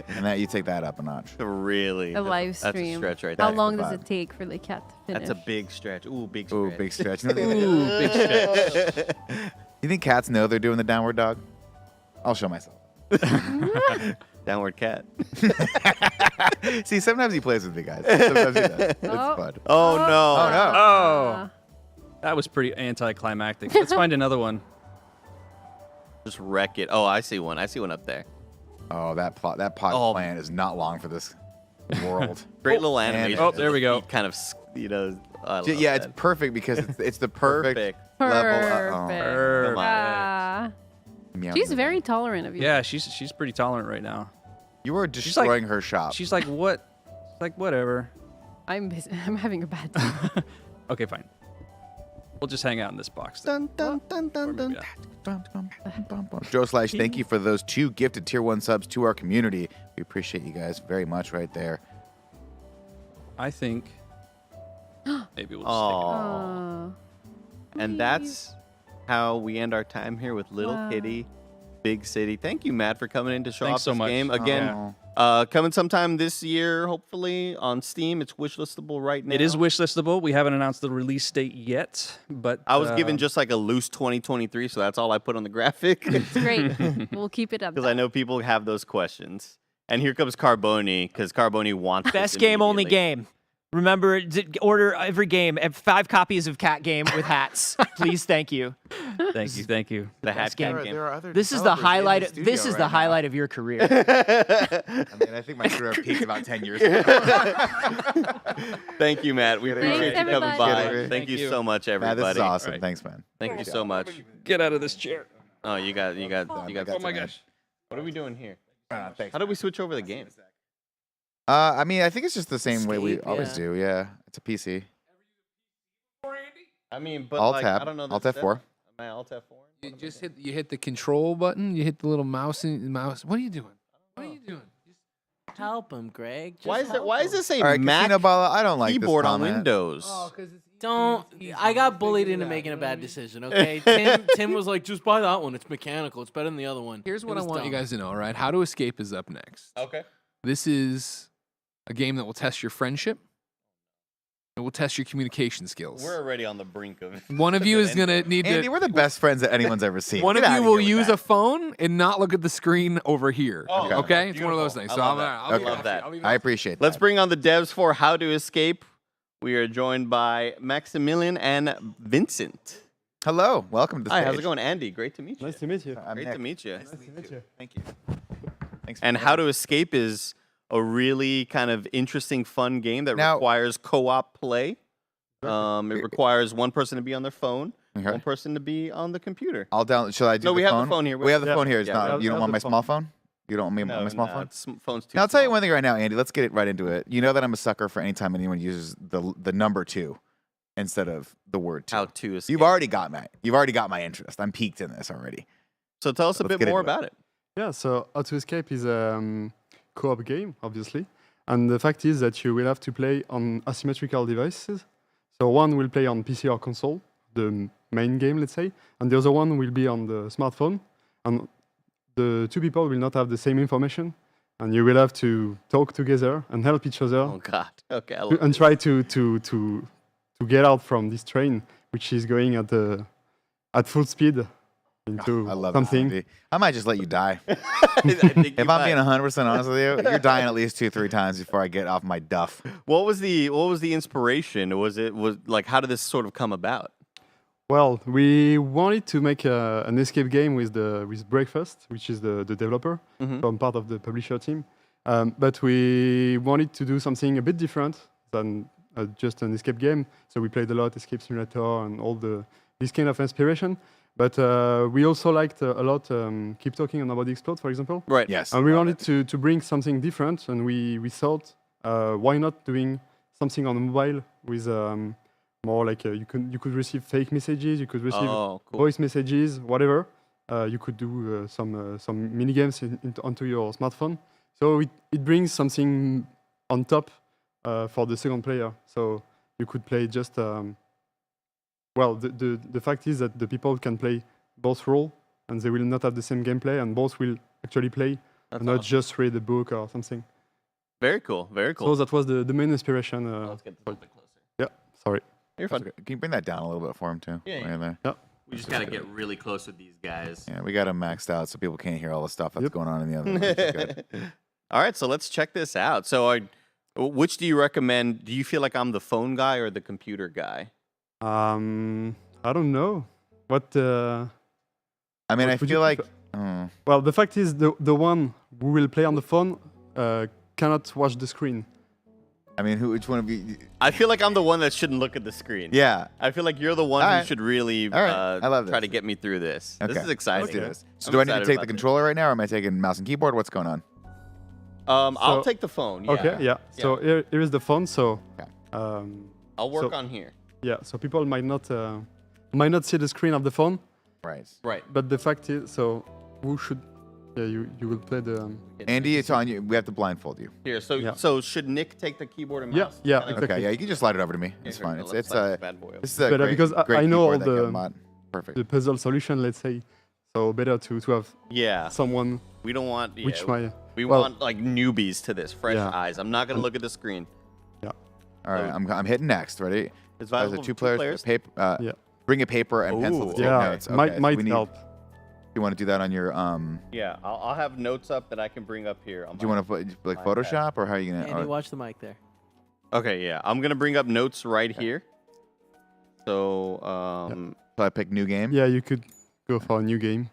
And that you take that up a notch. Really. A live That's a stretch stretch right How there. long That's does the it take for the cat to finish? That's a big stretch. Ooh, big stretch. Ooh, big stretch. Ooh, big stretch. You think cats know they're doing the downward dog? I'll show myself. Downward cat. See, sometimes he plays with me, guys. Sometimes he does. It's Oh. fun. Oh no. Oh, no. Oh. That was pretty anticlimactic. Let's find another one. Just wreck it. Oh, I see one. I see one up there. Oh, that pod plan is not long for this world. Great little animation. Oh, there we go. Kind of, you know. I love Yeah, it's that. perfect because it's the perfect, Perfect. level. Come on. Ah. Meow. She's very tolerant of you. Yeah, she's pretty tolerant right now. You are destroying her shop. She's like, what? She's like, whatever. I'm busy. I'm having a bad time. Okay, fine. We'll just hang out in this box. Dun, dun, dun, dun, dun. Joe Slash, thank you for those 2 gifted tier 1 subs to our community. We appreciate you guys very much right there. I think maybe we'll just Aw. And that's how we end our time here with Little Wow. Kitty, Big City. Thank you, Matt, for coming in to show Thanks off so this much. game. Again, coming sometime this year, hopefully, on Steam. It's wishlistable right now. It is wishlistable. We haven't announced the release date yet, but I was given just like a loose 2023, so that's all I put on the graphic. It's great. We'll keep it up. Because I know people have those questions. And here comes Carboni, because Carboni wants Best this game, only immediately. game. Remember, order every game. 5 copies of Cat Game with hats. Please, thank you. Thank you. The hat Best game. game. There are other This is the developers in highlight. studio This is right the now. highlight of your career. I mean, I think my career peaked about 10 years ago. Thank you, Matt. We appreciate you coming everybody. by. Thank Thank you you. so much, Matt, everybody. this is awesome. Right. Thanks, man. Thank you so much. Get out of this chair. Oh, you got. Oh my gosh. What are we doing here? Thanks. How do we switch over the game? I mean, I think it's just the same way we Escape, always yeah. do. Yeah, it's a PC. I mean, but Alt like, tab. I don't know. Alt the F4. step. Am I Alt F4? You just hit the control button. You hit the little mouse. What are you doing? What are you doing? help him, Greg. Just Why is this a All right, Mac Casino Bala, I don't like this keyboard on comment. Windows? Don't. I got bullied into making a bad decision. Okay, Tim was like, just buy that one. It's mechanical. It's better than the other one. Here's what I want you dumb. guys to know, all right? How to Escape is up next. Okay. This is a game that will test your friendship. It will test your communication skills. We're already on the brink of it. One of you is going to need Andy, to... we're the best friends that anyone's ever seen. One Get of you outta will here with use that. a phone and not look at the screen over here. Oh, okay? It's one of those things. I So love I'll that. leave I it love up that. to you. I'll leave it I up to you. appreciate Let's that. bring on the devs for How to Escape. We are joined by Maximilian and Vincent. Hello, welcome to the Hi, stage. how's it going, Andy? Great to meet you. Nice to meet you. I'm Great Nick. to meet you. Nice to meet you. Thank you. Thanks. And How to Escape is a really kind of interesting, fun game that Now- requires co-op play. It requires one person to be on their phone, Okay. one person to be on the computer. I'll down. Shall I do? No, the we have phone? the phone here. We have the phone here. It's Yeah, not. we You don't have want the my phone. small phone? You don't want me my small phone? Phone's too Now I'll tell you small. one thing right now, Andy. Let's get it right into it. You know that I'm a sucker for any time anyone uses the number 2 instead of the word 2. How to Escape. You've already got my interest. I'm peaked in this already. So tell us a Let's bit get more into it. about it. Yeah, so How to Escape is a co-op game, obviously. And the fact is that you will have to play on asymmetrical devices. So one will play on PC or console, the main game, let's say, and the other one will be on the smartphone. And the two people will not have the same information, and you will have to talk together and help each other Oh God. Okay. I love and this. try to get out from this train, which is going at full speed into I love something. This, Andy. I might just let you die. I think If you I'm being might. 100% honest with you, you're dying at least 2-3 times before I get off my duff. What was the inspiration? Was like how did this sort of come about? Well, we wanted to make an escape game with Breakfast, which is the developer. Mhm. So I'm part of the publisher team. But we wanted to do something a bit different than just an escape game. So we played a lot Escape Simulator and all this kind of inspiration. But we also liked a lot Keep Talking and Nobody Explode, for example. Right. Yes. And we wanted to bring something different. And we thought, why not doing something on mobile with more like you could receive fake messages, you could receive Oh, cool. voice messages, whatever. You could do some mini games onto your smartphone. So it brings something on top for the second player. So you could play just well. The fact is that the people can play both role, and they will not have the same gameplay, and both will actually play, That's and not awesome. just read a book or something. Very cool. Very So cool. that was the main inspiration. Let's get this a bit closer. Yeah, sorry. You're fine. Can you bring that down a little bit for him too? Yeah, yeah. Right there. Yeah. We just gotta get really close with these guys. Yeah, we got him maxed out so people can't hear all the stuff that's going on in the other room. which is good. All right, so let's check this out. So, which do you recommend? Do you feel like I'm the phone guy or the computer guy? I don't know. What? I mean, I what would feel you like. prefer? Well, the fact is, the one who will play on the phone cannot watch the screen. I mean, which one of you? I feel like I'm the one that shouldn't look at the screen. Yeah. I feel like you're the one All who right. should really All right. I love try this. to get me through this. Okay. This is exciting. Let's do this. So I'm do I need to excited take about the this. controller right now, or am I taking mouse and keyboard? What's going on? I'll So- take the phone. Yeah. Okay, yeah. So here is the phone. So I'll work so- on here. Yeah, so people might not see the screen of the phone. Right. Right. But the fact is, so who should? Yeah, you will play the. Andy, it's on you. We have to blindfold you. Here, so Yeah. so should Nick take the keyboard and Yeah, mouse? yeah, Kinda- exactly. Okay, yeah, you can just slide it over to me. Yeah, It's here, fine. let's It's slide this bad boy over. this is a Better great, because great I know all keyboard that the got mod. Perfect. the puzzle solution. Let's say, so better to have Yeah. someone We don't want. Yeah, which my we well, want like newbies to this, fresh Yeah. eyes. I'm not gonna look at the screen. Yeah. All right, I'm hitting next. Ready? It's Guys, viable the for two two players. players? Paper. Yeah. Bring a paper and pencil to Ooh. take yeah, notes. might Okay, so might we need- help. You want to do that on your Yeah, I'll have notes up that I can bring up here. On Do you my- want to put like my Photoshop or how are you gonna? Andy, watch the mic there. Okay, yeah, I'm gonna bring up notes right here. So, So I pick new game. Yeah, you could go for a new game.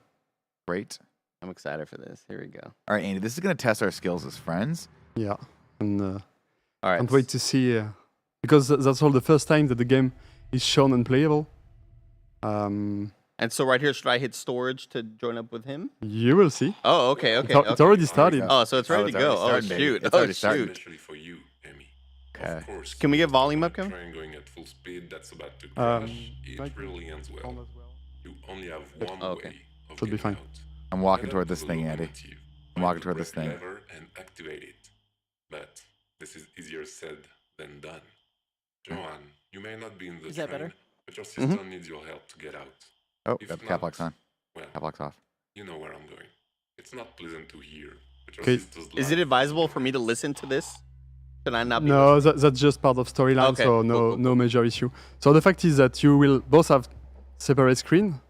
Great. I'm excited for this. Here we go. All right, Andy. This is gonna test our skills as friends. Yeah, and All right. can't wait to see because that's all the first time that the game is shown and playable. And so right here, should I hit storage to join up with him? You will see. Oh, okay, okay. It's already started. Oh, so it's ready to go. Oh, started, baby. shoot. It's Oh, already started. shoot. Especially for you, Emmy. Okay. Of course. Can we get volume up, Kevin? Trying going at full speed, that's about to crash. It might really ends well. on as well. You only have one Okay. way of Should be getting fine. out. I'm walking Head toward up this to thing, the Andy. locomotive, I'm walking find toward the this thing. brake lever and activate it. but this is easier said than done. Joanne, you may not be in the Is that train, better? but your sister needs your help to get out. Oh, If got the not, cap lock's on. well, Cap lock's off. you know where I'm going. It's not pleasant to hear, but your Okay. sister's Is life it advisable for me to listen to this? Should I not be No, that's just part of storyline, Okay, so no major issue. So the fact is that you will both have separate screen.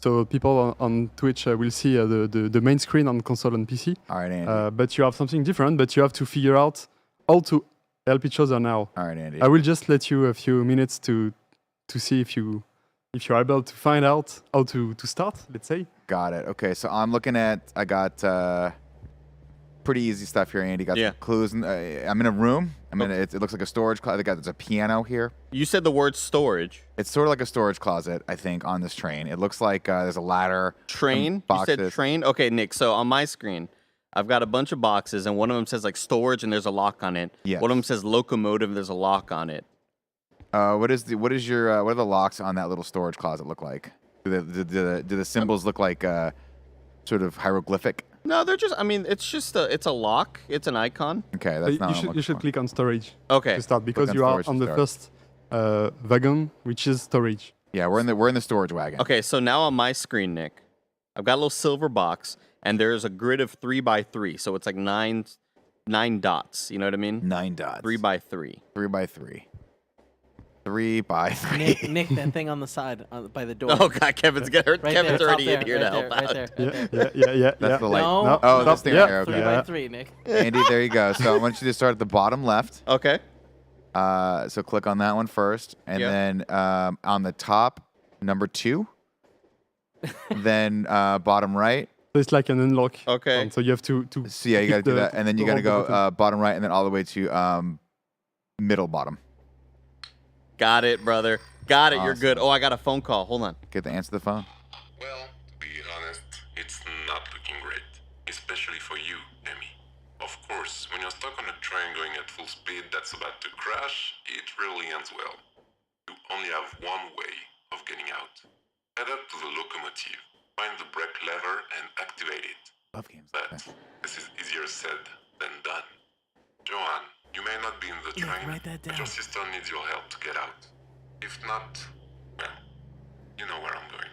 So people on Twitch will see the main screen on console and PC. All right, Andy. But you have something different. But you have to figure out how to help each other now. All right, Andy. I will just let you a few minutes to see if you're able to find out how to start. Let's say. Got it. Okay, so I'm looking at. I got pretty easy stuff here, Andy. Got some clues. I'm in a room. It looks like a storage closet. There's a piano here. You said the word storage. It's sort of like a storage closet, I think, on this train. It looks like there's a ladder. Train? You said train? Okay, Nick. So on my screen, I've got a bunch of boxes, and one of them says like storage, and there's a lock on it. Yes. One of them says locomotive, and there's a lock on it. What are the locks on that little storage closet look like? Do the symbols look like sort of hieroglyphic? No, they're just. I mean, it's a lock. It's an icon. Okay, that's not. You should click on storage. Okay. To start because you are on the first wagon, which is storage. Yeah, we're in the storage wagon. Okay, so now on my screen, Nick, I've got a little silver box, and there's a grid of 3 by 3, so it's like nine dots. You know what I mean? 9 dots. 3 by 3. 3 by 3. 3 by 3. Nick, that thing on the side by the door. Oh God, Kevin's Right Kevin's there, already top in here there, to help right out. there. Yeah. That's the light. No. Oh, this thing right here. 3 Okay. by 3, Nick. Andy, there you go. So I want you to start at the bottom left. Okay. So click on that one first, and then on the top, number 2. Then bottom right. So it's like an unlock. Okay. So you have to. So yeah, you got to do that, and then you got to go bottom right, and then all the way to middle bottom. Got it, brother. Got it. Awesome. You're good. Oh, I got a phone call. Hold on. Get to answer the phone. Well, to be honest, it's not looking great, especially for you, Demi. Of course, when you're stuck on a train going at full speed that's about to crash, it really ends well. You only have one way of getting out. Head up to the locomotive, find the brake lever, and activate it. Love games. But this is easier said than done. Joanne, you may not be in the train, write that but down. your sister needs your help to get out. If not, well, you know where I'm going.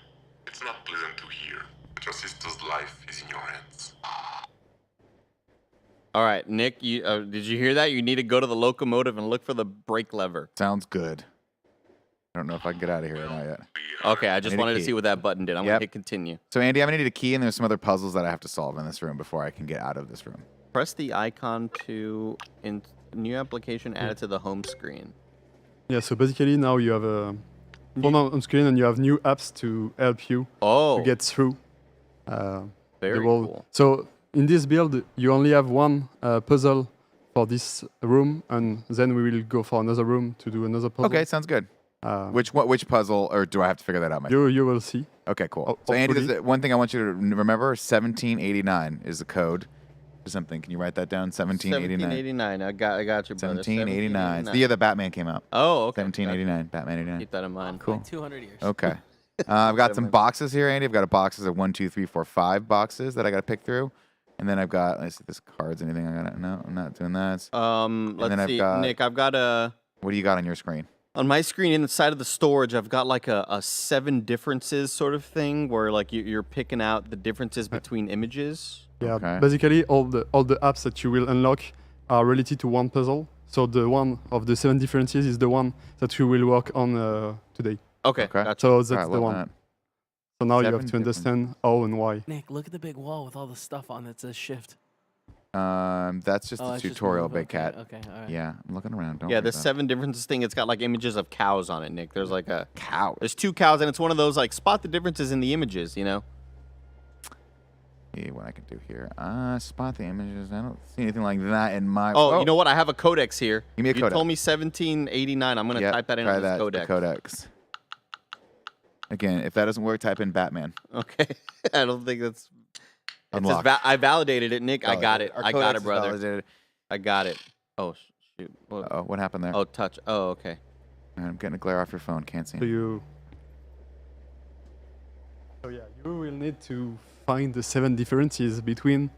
It's not pleasant to hear, but your sister's life is in your hands. All right, Nick. You did you hear that? You need to go to the locomotive and look for the brake lever. Sounds good. I don't know if I can get out of here or not yet. Okay, I just need a wanted to key. see what that button did. I'm gonna hit continue. So Andy, I'm gonna need a key, and there's some other puzzles that I have to solve in this room before I can get out of this room. Press the icon to new application added to the home screen. Yeah. So basically now you have a phone on screen, and you have new apps to help you to get through. Very the wall. cool. So in this build, you only have one puzzle for this room, and then we will go for another room to do another puzzle. Okay, sounds good. Which puzzle, or do I have to figure that out myself? You will see. Okay, cool. So Andy, there's one thing I want you to remember: 1789 is the code for something. Can you write that down? 1789. 1789. I got you, brother. 1789. The year the Batman came out. Oh, okay. 1789. Batman 89. Keep that in mind. Cool. 200 years. Okay. I've got some boxes here, Andy. I've got boxes of 1, 2, 3, 4, 5 boxes that I got to pick through. And then I've got, let's see if this cards anything. No, I'm not doing that. Let's see, Nick. I've got a. What do you got on your screen? On my screen, inside of the storage, I've got like a 7 differences sort of thing, where like you're picking out the differences between images. Yeah. Okay. Basically, all the apps that you will unlock are related to one puzzle. So the one of the 7 differences is the one that we will work on today. Okay. Gotcha. So that's Alright, the love one. that. So now you 7 have to understand how and why. Nick, look at the big wall with all the stuff on that says shift. That's just Oh, the it's just tutorial, move, Big okay, Cat. okay, all right. Yeah, I'm looking around. Don't Yeah, worry the about it. 7 differences thing. It's got like images of cows on it, Nick. There's like a cow. There's 2 cows, and it's one of those like spot the differences in the images. You know. See what I can do here. Spot the images. I don't see anything like that in my. Oh, you know what? I have a codex here. Give me a You codex. told me 1789. I'm gonna type that in try on this that, codex. The codex. Again, if that doesn't work, type in Batman. Okay. I don't think that's. It says Unlock. I validated it, Nick. I got it. Our I got codex it, is brother. validated. I got it. Oh shoot. What happened there? Oh, touch. Oh, okay. I'm getting a glare off your phone. Can't see. So you will need to find the 7 differences between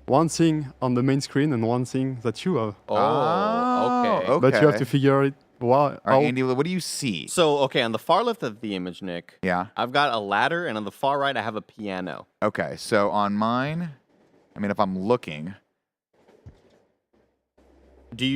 one thing on the main screen and one thing that you have. Okay. But you have to figure it. All right, Andy, what do you see? So, okay, on the far left of the image, Nick, yeah, I've got a ladder, and on the far right, I have a piano. Okay, so on mine, I mean, if I'm looking,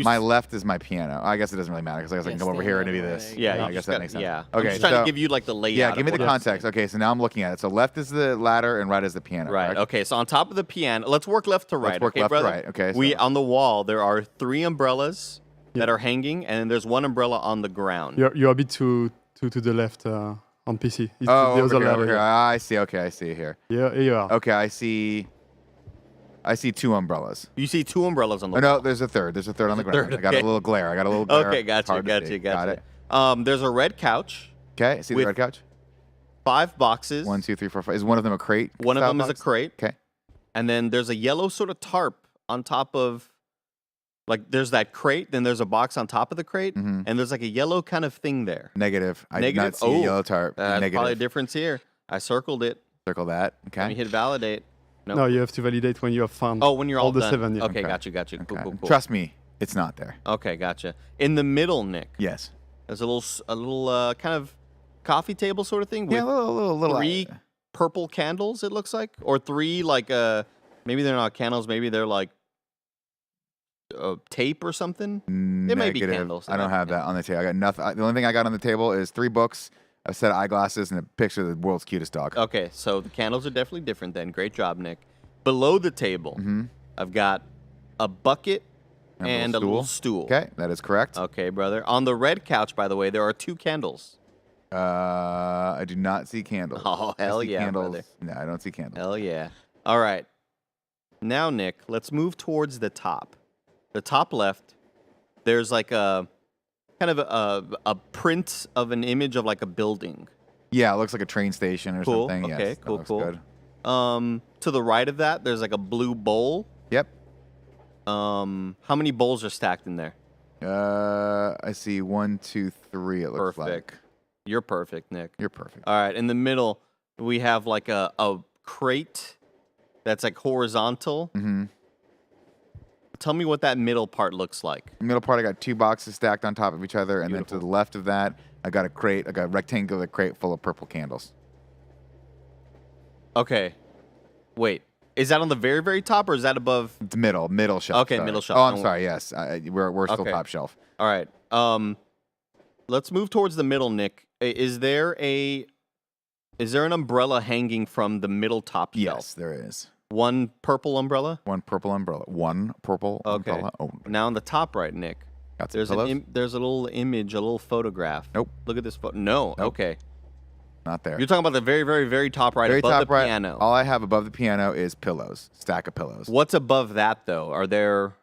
my left is my piano. I guess it doesn't really matter because I guess I can come over here and do this. Yeah, I guess that makes sense. Yeah. Okay, I'm just trying to give you like the layout. Yeah, give me the context. Okay, so now I'm looking at it. So left is the ladder and right is the piano. Right. Correct? Okay, so on top of the piano, let's work left to right. Let's work okay, left brother? to right. Okay. We on the wall there are 3 umbrellas that are hanging, and then there's 1 umbrella on the ground. You're a bit to the left on PC. It's the over other here, ladder. over here. I see. Okay, I see here. Yeah, here you are. Okay, I see 2 umbrellas. You see 2 umbrellas on the wall. wall. No, there's a third. There's a third on the ground. third, I got a okay. little glare. Okay, gotcha. Got it. There's a red couch. Okay, I see the red couch. 5 boxes. 1, 2, 3, 4, 5. Is one of them a crate? One of them is a crate. Okay. And then there's a yellow sort of tarp on top of, like, there's that crate, then there's a box on top of the crate, and there's like a yellow kind of thing there. Negative. I did not see a yellow tarp. That's Negative. probably a difference here. I circled it. Circle that. Okay. Let me hit validate. Nope. No, you have to validate when you have found when you're all the done. 7. Yeah. Okay, got you. Cool. Trust me, it's not there. Okay, gotcha. In the middle, Nick. Yes. There's a little kind of coffee table sort of thing with Yeah, a little 3 purple candles, it looks like, or 3 like maybe they're not candles, maybe they're like tape or something. It may be candles. I don't have that on the table. I got nothing. The only thing I got on the table is 3 books, a set of eyeglasses, and a picture of the world's cutest dog. Okay, so the candles are definitely different then. Great job, Nick. Below the table, I've got a bucket and a little stool. Okay, that is correct. Okay, brother. On the red couch, by the way, there are 2 candles. I do not see candles. Oh, hell I see yeah, candles. brother. No, I don't see candles. Hell yeah. All right. Now, Nick, let's move towards the top. The top left, there's like a kind of a print of an image of like a building. Yeah, it looks like a train station or Cool. something. Okay, Yes, that cool. looks good. To the right of that, there's like a blue bowl. Yep. How many bowls are stacked in there? I see 1, 2, 3. It looks Perfect. like. You're perfect, Nick. You're perfect. All right. In the middle, we have like a crate that's like horizontal. Mm-hmm. Tell me what that middle part looks like. The middle part, I got 2 boxes stacked on top of each other, and then to the left of that, I got a crate. I got a rectangular crate full of purple candles. Okay. Wait. Is that on the very, very top, or is that above? It's middle shelf. Okay, sorry. middle shelf. Oh, I'm Don't sorry. Yes, we're still Okay. top shelf. All right. Let's move towards the middle, Nick. Is there an umbrella hanging from the middle top shelf? Yes, there is. 1 purple umbrella? 1 purple umbrella. 1 purple umbrella. Oh, Now on the top right, Nick. got some There's pillows? there's a little image, a little photograph. Nope. Look at this photo. No. Nope. Okay. Not there. You're talking about the very, very, very top right, Very above top the right. piano. All I have above the piano is pillows. Stack of pillows. What's above that though? Are there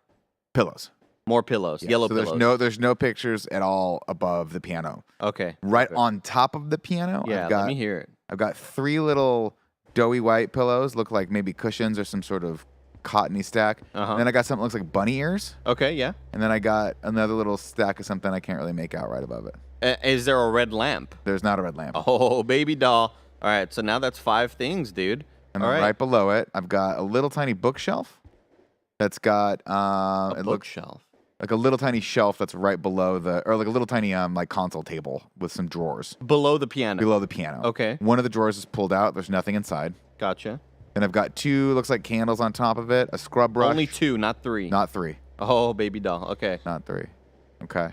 Pillows. more pillows? Yeah, Yellow so pillows. there's no pictures at all above the piano. Okay. Right perfect. on top of the piano, Yeah. I've got, Let me hear it. I've got 3 little doughy white pillows, look like maybe cushions or some sort of cottony stack. And then I got something that looks like bunny ears. Okay. Yeah. And then I got another little stack of something I can't really make out right above it. Is there a red lamp? There's not a red lamp. Oh, baby doll. All right. So now that's 5 things, dude. And all then right. right below it, I've got a little tiny bookshelf that's got it looks bookshelf. like a little tiny shelf that's right below or like a little tiny like console table with some drawers Below the piano. below the piano. Okay. One of the drawers is pulled out. There's nothing inside. Gotcha. Then I've got 2 looks like candles on top of it, a scrub brush. Only 2, not 3. Not 3. Oh, baby doll. Okay. Not 3. Okay.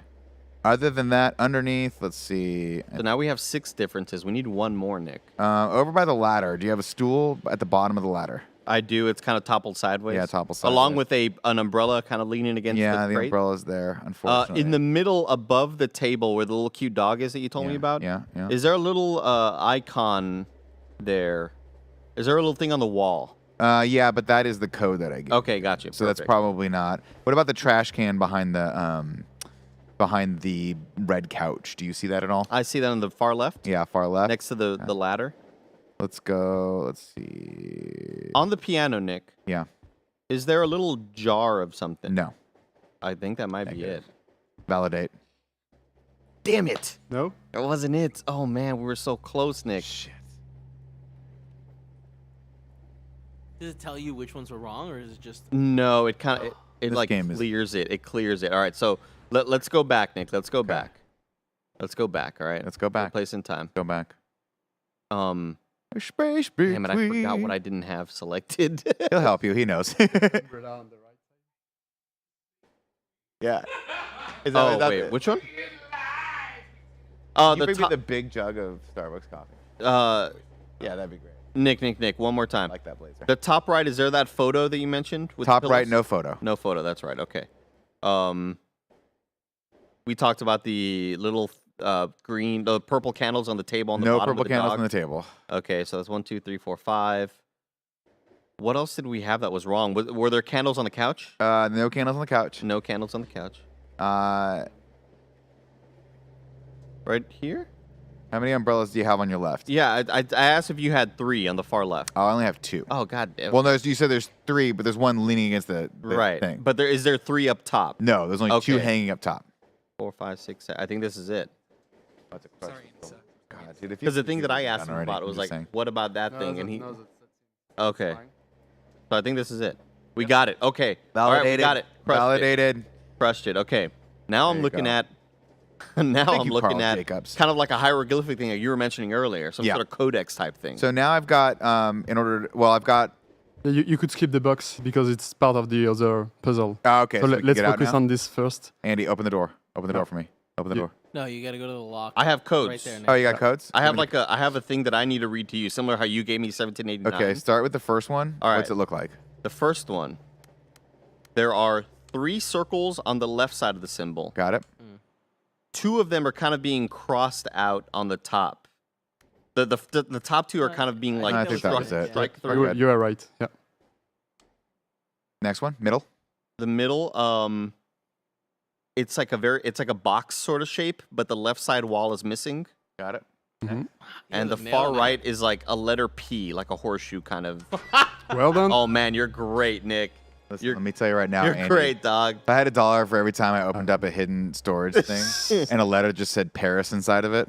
Other than that, underneath, let's see. So now we have 6 differences. We need 1 more, Nick. Over by the ladder, do you have a stool at the bottom of the ladder? I do. It's kind of toppled sideways. Yeah, toppled sideways. Along with an umbrella kind of leaning against Yeah, the the crate. umbrella's there, unfortunately. In the middle above the table where the little cute dog is that you told me about? Yeah. Is there a little icon there? Is there a little thing on the wall? Yeah, but that is the code that I gave. Okay, gotcha. So that's Perfect. probably not. What about the trash can behind the red couch? Do you see that at all? I see that on the far left. Yeah, far left. Next to the ladder. Let's go. Let's see. On the piano, Nick. Yeah. Is there a little jar of something? No. I think that might be it. Validate. Damn it. No? That wasn't it. Oh, man. We were so close, Nick. Shit. Does it tell you which ones were wrong, or is it just? No, it kind of it like game is- clears it. It clears it. All right, so let's go back, Nick. Let's go back. Let's go back. All right. Let's go back. Place in time. Go back. Space Damn it! I forgot what I didn't have selected. He'll help you. He knows. Yeah. Oh wait, which one? Can you The bring me top. the big jug of Starbucks coffee. Yeah, that'd be great. Nick, one more time. I like that blazer. The top right, is there that photo that you mentioned? With Top the right, pillows? no photo. No photo, that's right. Okay. We talked about the little purple candles on the table on the No bottom purple of the candles dog. on the table. Okay, so that's 1, 2, 3, 4, 5. What else did we have that was wrong? Were there candles on the couch? No candles on the couch. No candles on the couch. Right here? How many umbrellas do you have on your left? Yeah, I asked if you had 3 on the far left. Oh, I only have 2. Oh, god damn. Well, no, you said there's 3, but there's one leaning against the right. thing. But is there 3 up top? No, there's only 2 Okay. hanging up top. 4, 5, 6, 7. I think this is it. Sorry, God, dude, if you- Because the thing that I you've asked done him already, about I'm was just like, saying. what about that thing? And he. that's Okay. So I think this is it. We got it. Okay. All right, we Validated. got it. Crushed Validated. It. Crushed it. Okay. Now I'm you looking go. at. Now Thank I'm you, looking Carl at Jacobs. kind of like a hieroglyphic thing that you were mentioning earlier, some Yeah. sort of codex type thing. So now I've got, I've got. Yeah, you could skip the box because it's part of the other puzzle. Oh, okay. So we can let's get out focus now? on this first. Andy, open the door. Open the door for me. Open the door. No, you got to go to the lock. I have codes. Right there. Nick. Oh, you got codes? I have I have a thing that I need to read to you, similar how you gave me 1789. Okay, start with the first one. All right. What's it look like? The first one. There are 3 circles on the left side of the symbol. Got it. 2 of them are kind of being crossed out on the top. The top 2 are kind of being like I think that was it. strike We're through. good. You are right. Yeah. Next one, middle. The middle, it's like a box sort of shape, but the left side wall is missing. Got it. And the far right is like a letter P, like a horseshoe kind of. Well done. Oh man, you're great, Nick. Listen, let me tell you right now, You're Andy, great, dog. If I had $1 for every time I opened up a hidden storage thing and a letter just said Paris inside of it,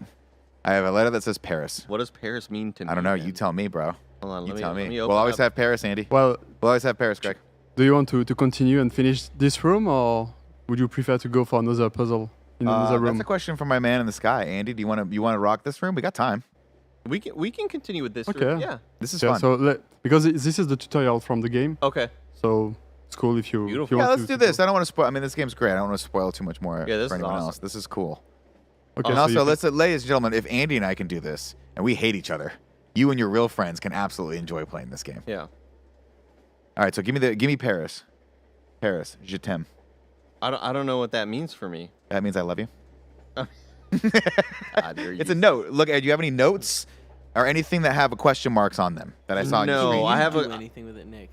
I have a letter that says Paris. What does Paris mean to me? I don't know. then? You tell me, bro. Hold on, You let tell me me. open We'll always up. have Paris, Andy. Well, We'll always have Paris, Greg. do you want to continue and finish this room, or would you prefer to go for another puzzle in another room? That's a question from my man in the sky, Andy. Do you want to rock this room? We got time. We can continue with this. Okay. room. Yeah. This is Yeah, fun. so because this is the tutorial from the game, Okay. so it's cool if you. Beautiful. If you Yeah, want let's to do this. I don't want to spoil. I mean, this game's great. I don't want to spoil too much more Yeah, this for is anyone awesome. else. This is cool. Okay, And so also, you can- ladies and gentlemen, if Andy and I can do this, and we hate each other, you and your real friends can absolutely enjoy playing this game. Yeah. All right, so give me Paris. Paris, je t'aime. I don't know what that means for me. That means I love you. God, It's a note. Look, do you have any notes or anything that have question marks on them that I saw on your No, screen? I have do a. anything with it, Nick.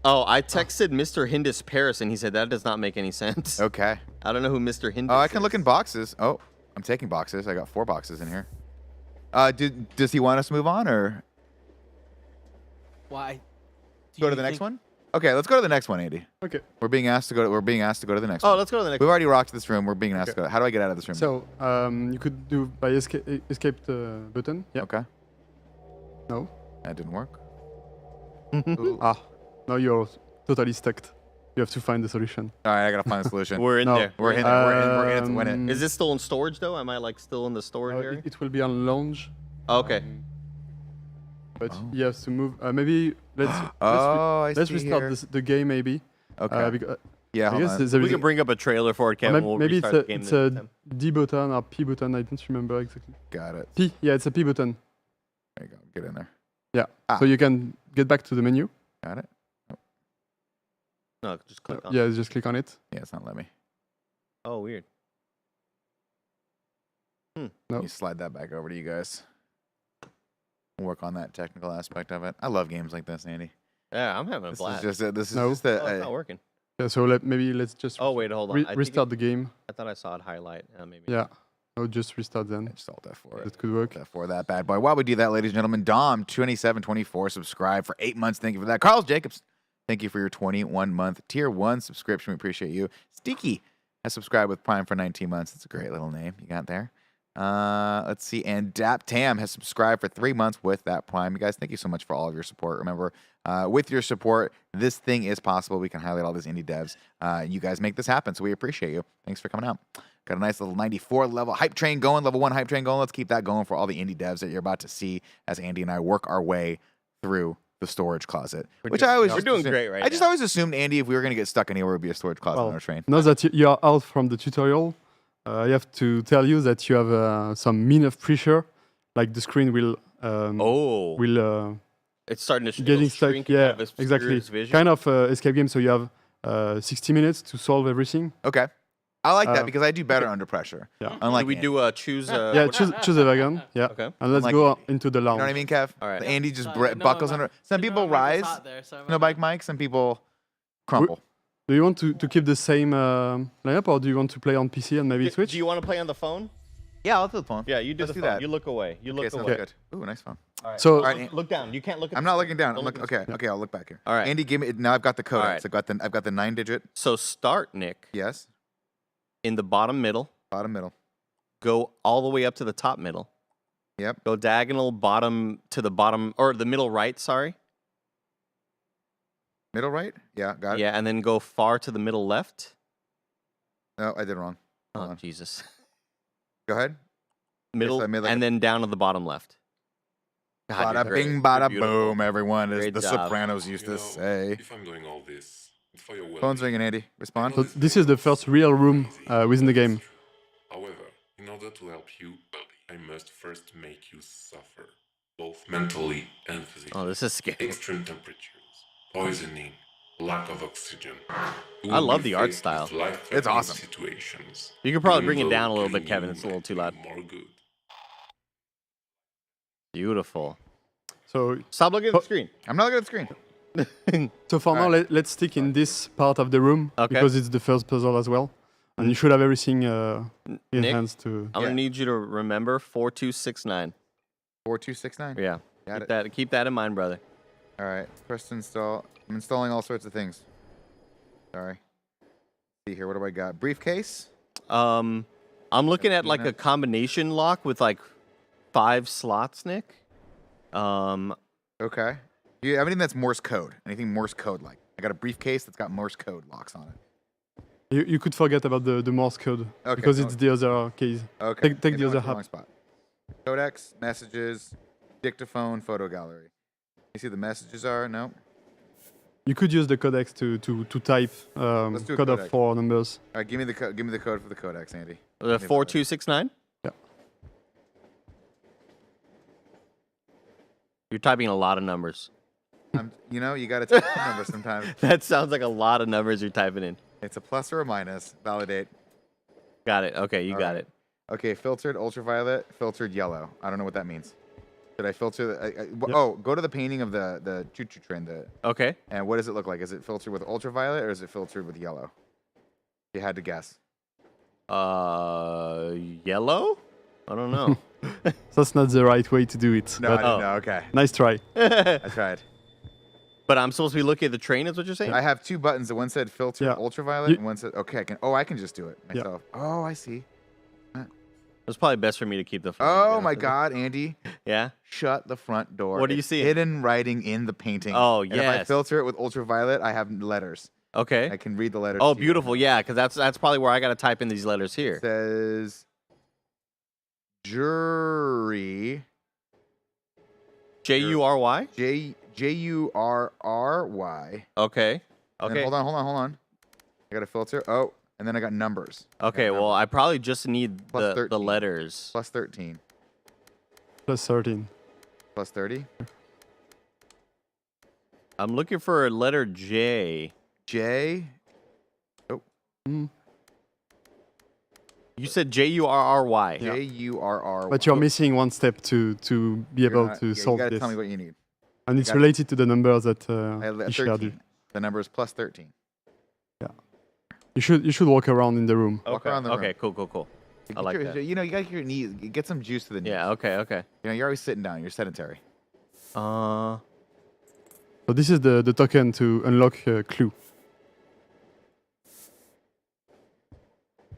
Oh, I texted Mr. Hindis Paris, and he said that does not make any sense. Okay. I don't know who Mr. Hindis. Oh, I can is. look in boxes. Oh, I'm taking boxes. I got 4 boxes in here. Does he want us to move on or Why? go to the next one? Okay, let's go to the next one, Andy. Okay. We're being asked to go to the next Oh, one. let's go to the next. We've already rocked this room. We're being asked to go. How do I get out of this room? So you could do by escape the button. Yeah. Okay. No. That didn't work. Now you're totally stuck. You have to find the solution. All right, I gotta find a solution. We're in No. there. We're in there. We're in it to win it. Is this still in storage though? Am I like still in the storage area? It will be on lounge. Okay. But you have to move. Maybe let's I let's see restart here. the game maybe. Okay. Yeah, I hold guess on. there We is can bring up a trailer for it, Kevin. maybe, We'll maybe restart the game it's the a next time. D button or P button. I don't remember exactly. Got it. P. Yeah, it's a P button. There you go. Get in there. Yeah. Ah. So you can get back to the menu. Got it. No, just click on. Yeah, just click on it. Yeah, it's not let me. Oh, weird. No. Let me slide that back over to you guys. We'll work on that technical aspect of it. I love games like this, Andy. Yeah, I'm having a This blast. is just this is No. just Oh, it's not working. Yeah. So maybe let's just Oh wait, hold on. I think restart the game. I thought I saw it highlight. Maybe. Yeah. No, just restart then. just alt F4 That could work. for that bad boy. While we do that, ladies and gentlemen, Dom2724 subscribe for 8 months. Thank you for that. Carl Jacobs, thank you for your 21-month tier 1 subscription. We appreciate you. Steaky has subscribed with Prime for 19 months. That's a great little name you got there. Let's see. And Dap Tam has subscribed for 3 months with that Prime. You guys, thank you so much for all of your support. Remember, with your support, this thing is possible. We can highlight all these indie devs. You guys make this happen, so we appreciate you. Thanks for coming out. Got a nice little 94 level hype train going, level 1 hype train going. Let's keep that going for all the indie devs that you're about to see as Andy and I work our way through the storage closet. We're doing great right now. I just always assumed, Andy, if we were going to get stuck anywhere, it would be a storage closet on our train. Now that you are out from the tutorial, I have to tell you that you have some mean of pressure, like the screen will it's starting to getting stuck. shrink. Yeah, have exactly. vision. Kind of escape game. So you have 60 minutes to solve everything. Okay, I like that because I do better under pressure. Yeah. Unlike we do choose. choose a wagon. Yeah. Okay. And let's Unlike go Andy. into the lounge. You know what I mean, Kev? All right. Andy just buckles under. Some people rise. No bike mic. Some people crumple. Do you want to keep the same lineup, or do you want to play on PC and maybe switch? Do you want to play on the phone? Yeah, I'll do the phone. Yeah, you do Let's the do phone. that. You look away. You look Okay, away. good. Ooh, nice phone. All right. So All right, look down. You can't look at I'm the not screen. looking down. Don't look at the screen. Okay, I'll look back here. All right. Andy, give me. Now I've got the codex. All right. I've got the 9-digit. So start, Nick, Yes. in the bottom middle. Bottom middle. Go all the way up to the top middle. Yep. Go diagonal bottom to the bottom, or the middle right, sorry. Middle right. Yeah, got it. Yeah, and then go far to the middle left. No, I did wrong. Hold Oh, on. Jesus. Go ahead. Middle, I made like and then down to the bottom left. God, you're Bada great. bing, You're bada beautiful. boom, everyone, as Great the job. Sopranos used to say. If I'm doing all this, it's for your well-being. Phone's ringing, Andy. Respond. So this is the first real room within the game. However, in order to help you, I must first make you suffer, both mentally and physically. Oh, this is scary. Extreme temperatures, poisoning, lack of oxygen. You I will love be the art faced with style. life-threatening It's awesome. Situations. You could probably Even bring it though down a little bit, killing Kevin. you It's a little too might loud. be more good. Beautiful. So Stop looking at the screen. I'm not looking at the screen. So for now, let's stick in this part of the room Okay. because it's the first puzzle as well, and you should have everything in Nick? hands to. I'm gonna need you to remember 4269. 4269. Yeah. Got Keep it. keep that in mind, brother. All right. Press to install. I'm installing all sorts of things. Sorry. See here. What do I got? Briefcase. I'm looking at like a Peanut. combination lock with like 5 slots, Nick. Okay. Do you have anything that's Morse code? Anything Morse code like? I got a briefcase that's got Morse code locks on it. You could forget about the Morse code Okay, because no. it's the other case. Okay. Take Maybe the I went other to the wrong half. spot. Codex, messages, dictaphone, photo gallery. You see the messages are? No. You could use the codex to type Let's do a code of codex. 4 numbers. All right. Give me the code for the codex, Andy. The 4269? Yeah. You're typing a lot of numbers. You know, you got to take the number sometimes. That sounds like a lot of numbers you're typing in. It's a plus or a minus. Validate. Got it. Okay, you All got right. it. Okay, filtered ultraviolet, filtered yellow. I don't know what that means. Did I filter? Oh, go to the painting of the choo-choo train. Okay. And what does it look like? Is it filtered with ultraviolet or is it filtered with yellow? If you had to guess. Yellow? I don't know. That's not the right way to do it. No, but I didn't know. Okay. Nice try. I tried. But I'm supposed to be looking at the train, is what you're saying? I have 2 buttons. The one said filtered Yeah. ultraviolet, You- and one said, okay, I can just do it myself. Oh, I see. It's probably best for me to keep the phone. Oh my God, Andy. Yeah? Shut the front door. What do you It's see? Hidden writing in the painting. Oh, And if I yes. filter it with ultraviolet, I have letters. Okay. I can read the letters. Oh, to you. beautiful. Yeah, because that's probably where I got to type in these letters here. It says jury. J-U-R-Y? J-U-R-R-Y. Okay. And then Okay. hold on. I got a filter. Oh, and then I got numbers. Okay, well, I probably just need Plus the 13. letters. Plus 13. Plus 13. Plus 30. I'm looking for a letter J. J. Oh. You said J-U-R-R-Y. J-U-R-R-Y. But you're missing one step to be able not- to yeah, solve You gotta this. tell me what you need. And it's gotta- related to the numbers that I have he shared. 13. The number is plus 13. You should walk around in the room. Walk around the room. Okay, cool. I like that. You know, you got your knees. Get some juice to the knees. Yeah, okay. You know, you're always sitting down. You're sedentary. So this is the token to unlock clue.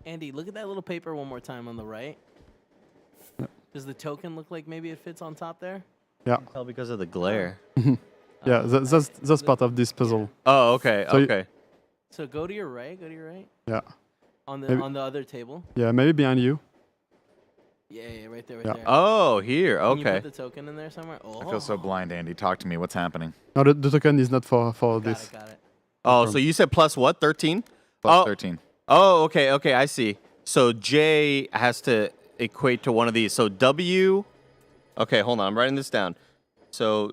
Andy, look at that little paper one more time on the right. Does the token look like maybe it fits on top there? Yeah. Tell because of the glare. Yeah, that's part of this puzzle. Oh, okay, So okay. So go to your right. Go to your right. Yeah. On the Maybe- on the other table. Yeah, maybe behind you. Yeah, right there, right Yeah. there. Oh, here. Can you Okay. put the token in there somewhere? Oh. I feel so blind, Andy. Talk to me. What's happening? No, the token is not for this. Got it. Oh, so you said plus what? 13? Plus 13. Oh, okay, okay. I see. So J has to equate to one of these. So W. Okay, hold on. I'm writing this down. So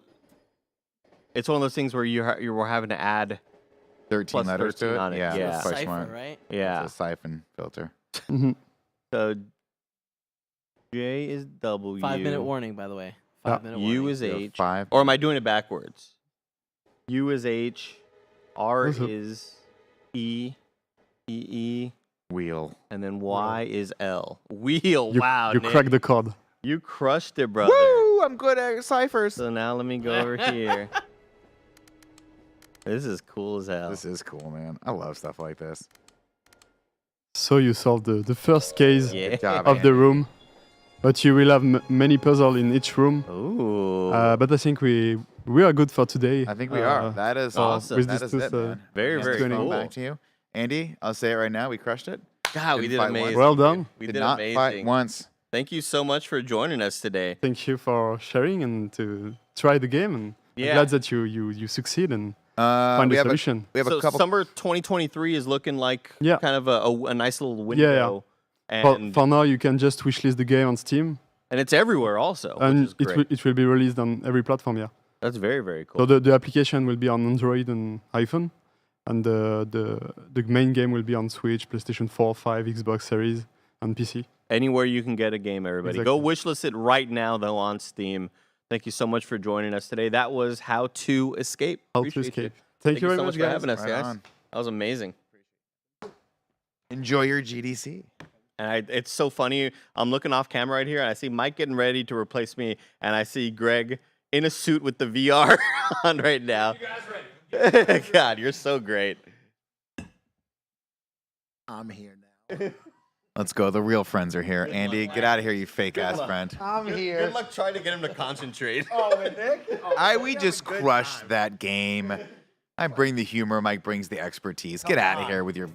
it's one of those things where you were having to add 13 plus letters 13 to it. on it. Yeah, Yeah. that's quite Cipher, smart. right? Yeah. It's a siphon filter. So J is W. 5-minute warning, by the way. 5-minute warning. U is So H. 5. Or am I doing it backwards? U is H. R Mhm. is E. E. Wheel. And then Y is L. Wheel. You, Wow. you Nick. cracked the code. You crushed it, brother. Woo! I'm good at ciphers. So now let me go over here. This is cool as hell. This is cool, man. I love stuff like this. So you solved the first case Yeah. Good job, of the Andy. room, but you will have many puzzles in each room. Ooh. But I think we are good for today. I think we are. That is awesome. With That this is it, man. Very, very Q&A. cool. Back to you. Andy, I'll say it right now. We crushed it. God, we Didn't did fight once. amazing. Well done. We Did did not amazing. fight once. Thank you so much for joining us today. Thank you for sharing and to try the game. And Yeah. I'm glad that you succeed and find we a have solution. We have So a couple. summer 2023 is looking like Yeah. kind of a nice little window. And, For now, you can just wishlist the game on Steam, and it's everywhere also, and which is great. it will be released on every platform. Yeah. That's very, very cool. So the application will be on Android and iPhone, and the main game will be on Switch, PlayStation 4, 5, Xbox Series, and PC. Anywhere you can get a game, everybody. Go Exactly. wishlist it right now, though, on Steam. Thank you so much for joining us today. That was How to Escape. How to Appreciate you. Escape. Thank you very so much, much for guys. having us, Right guys. on. That was amazing. Enjoy your GDC. And it's so funny. I'm looking off camera right here, and I see Mike getting ready to replace me, and I see Greg in a suit with the VR on right now. God, you're so great. I'm here now. Let's go. The real friends are here. Andy, get out of here, you fake ass friend. I'm here. Good luck trying to get him to concentrate. We just crushed that game. I bring the humor. Mike brings the expertise. Get out of here with your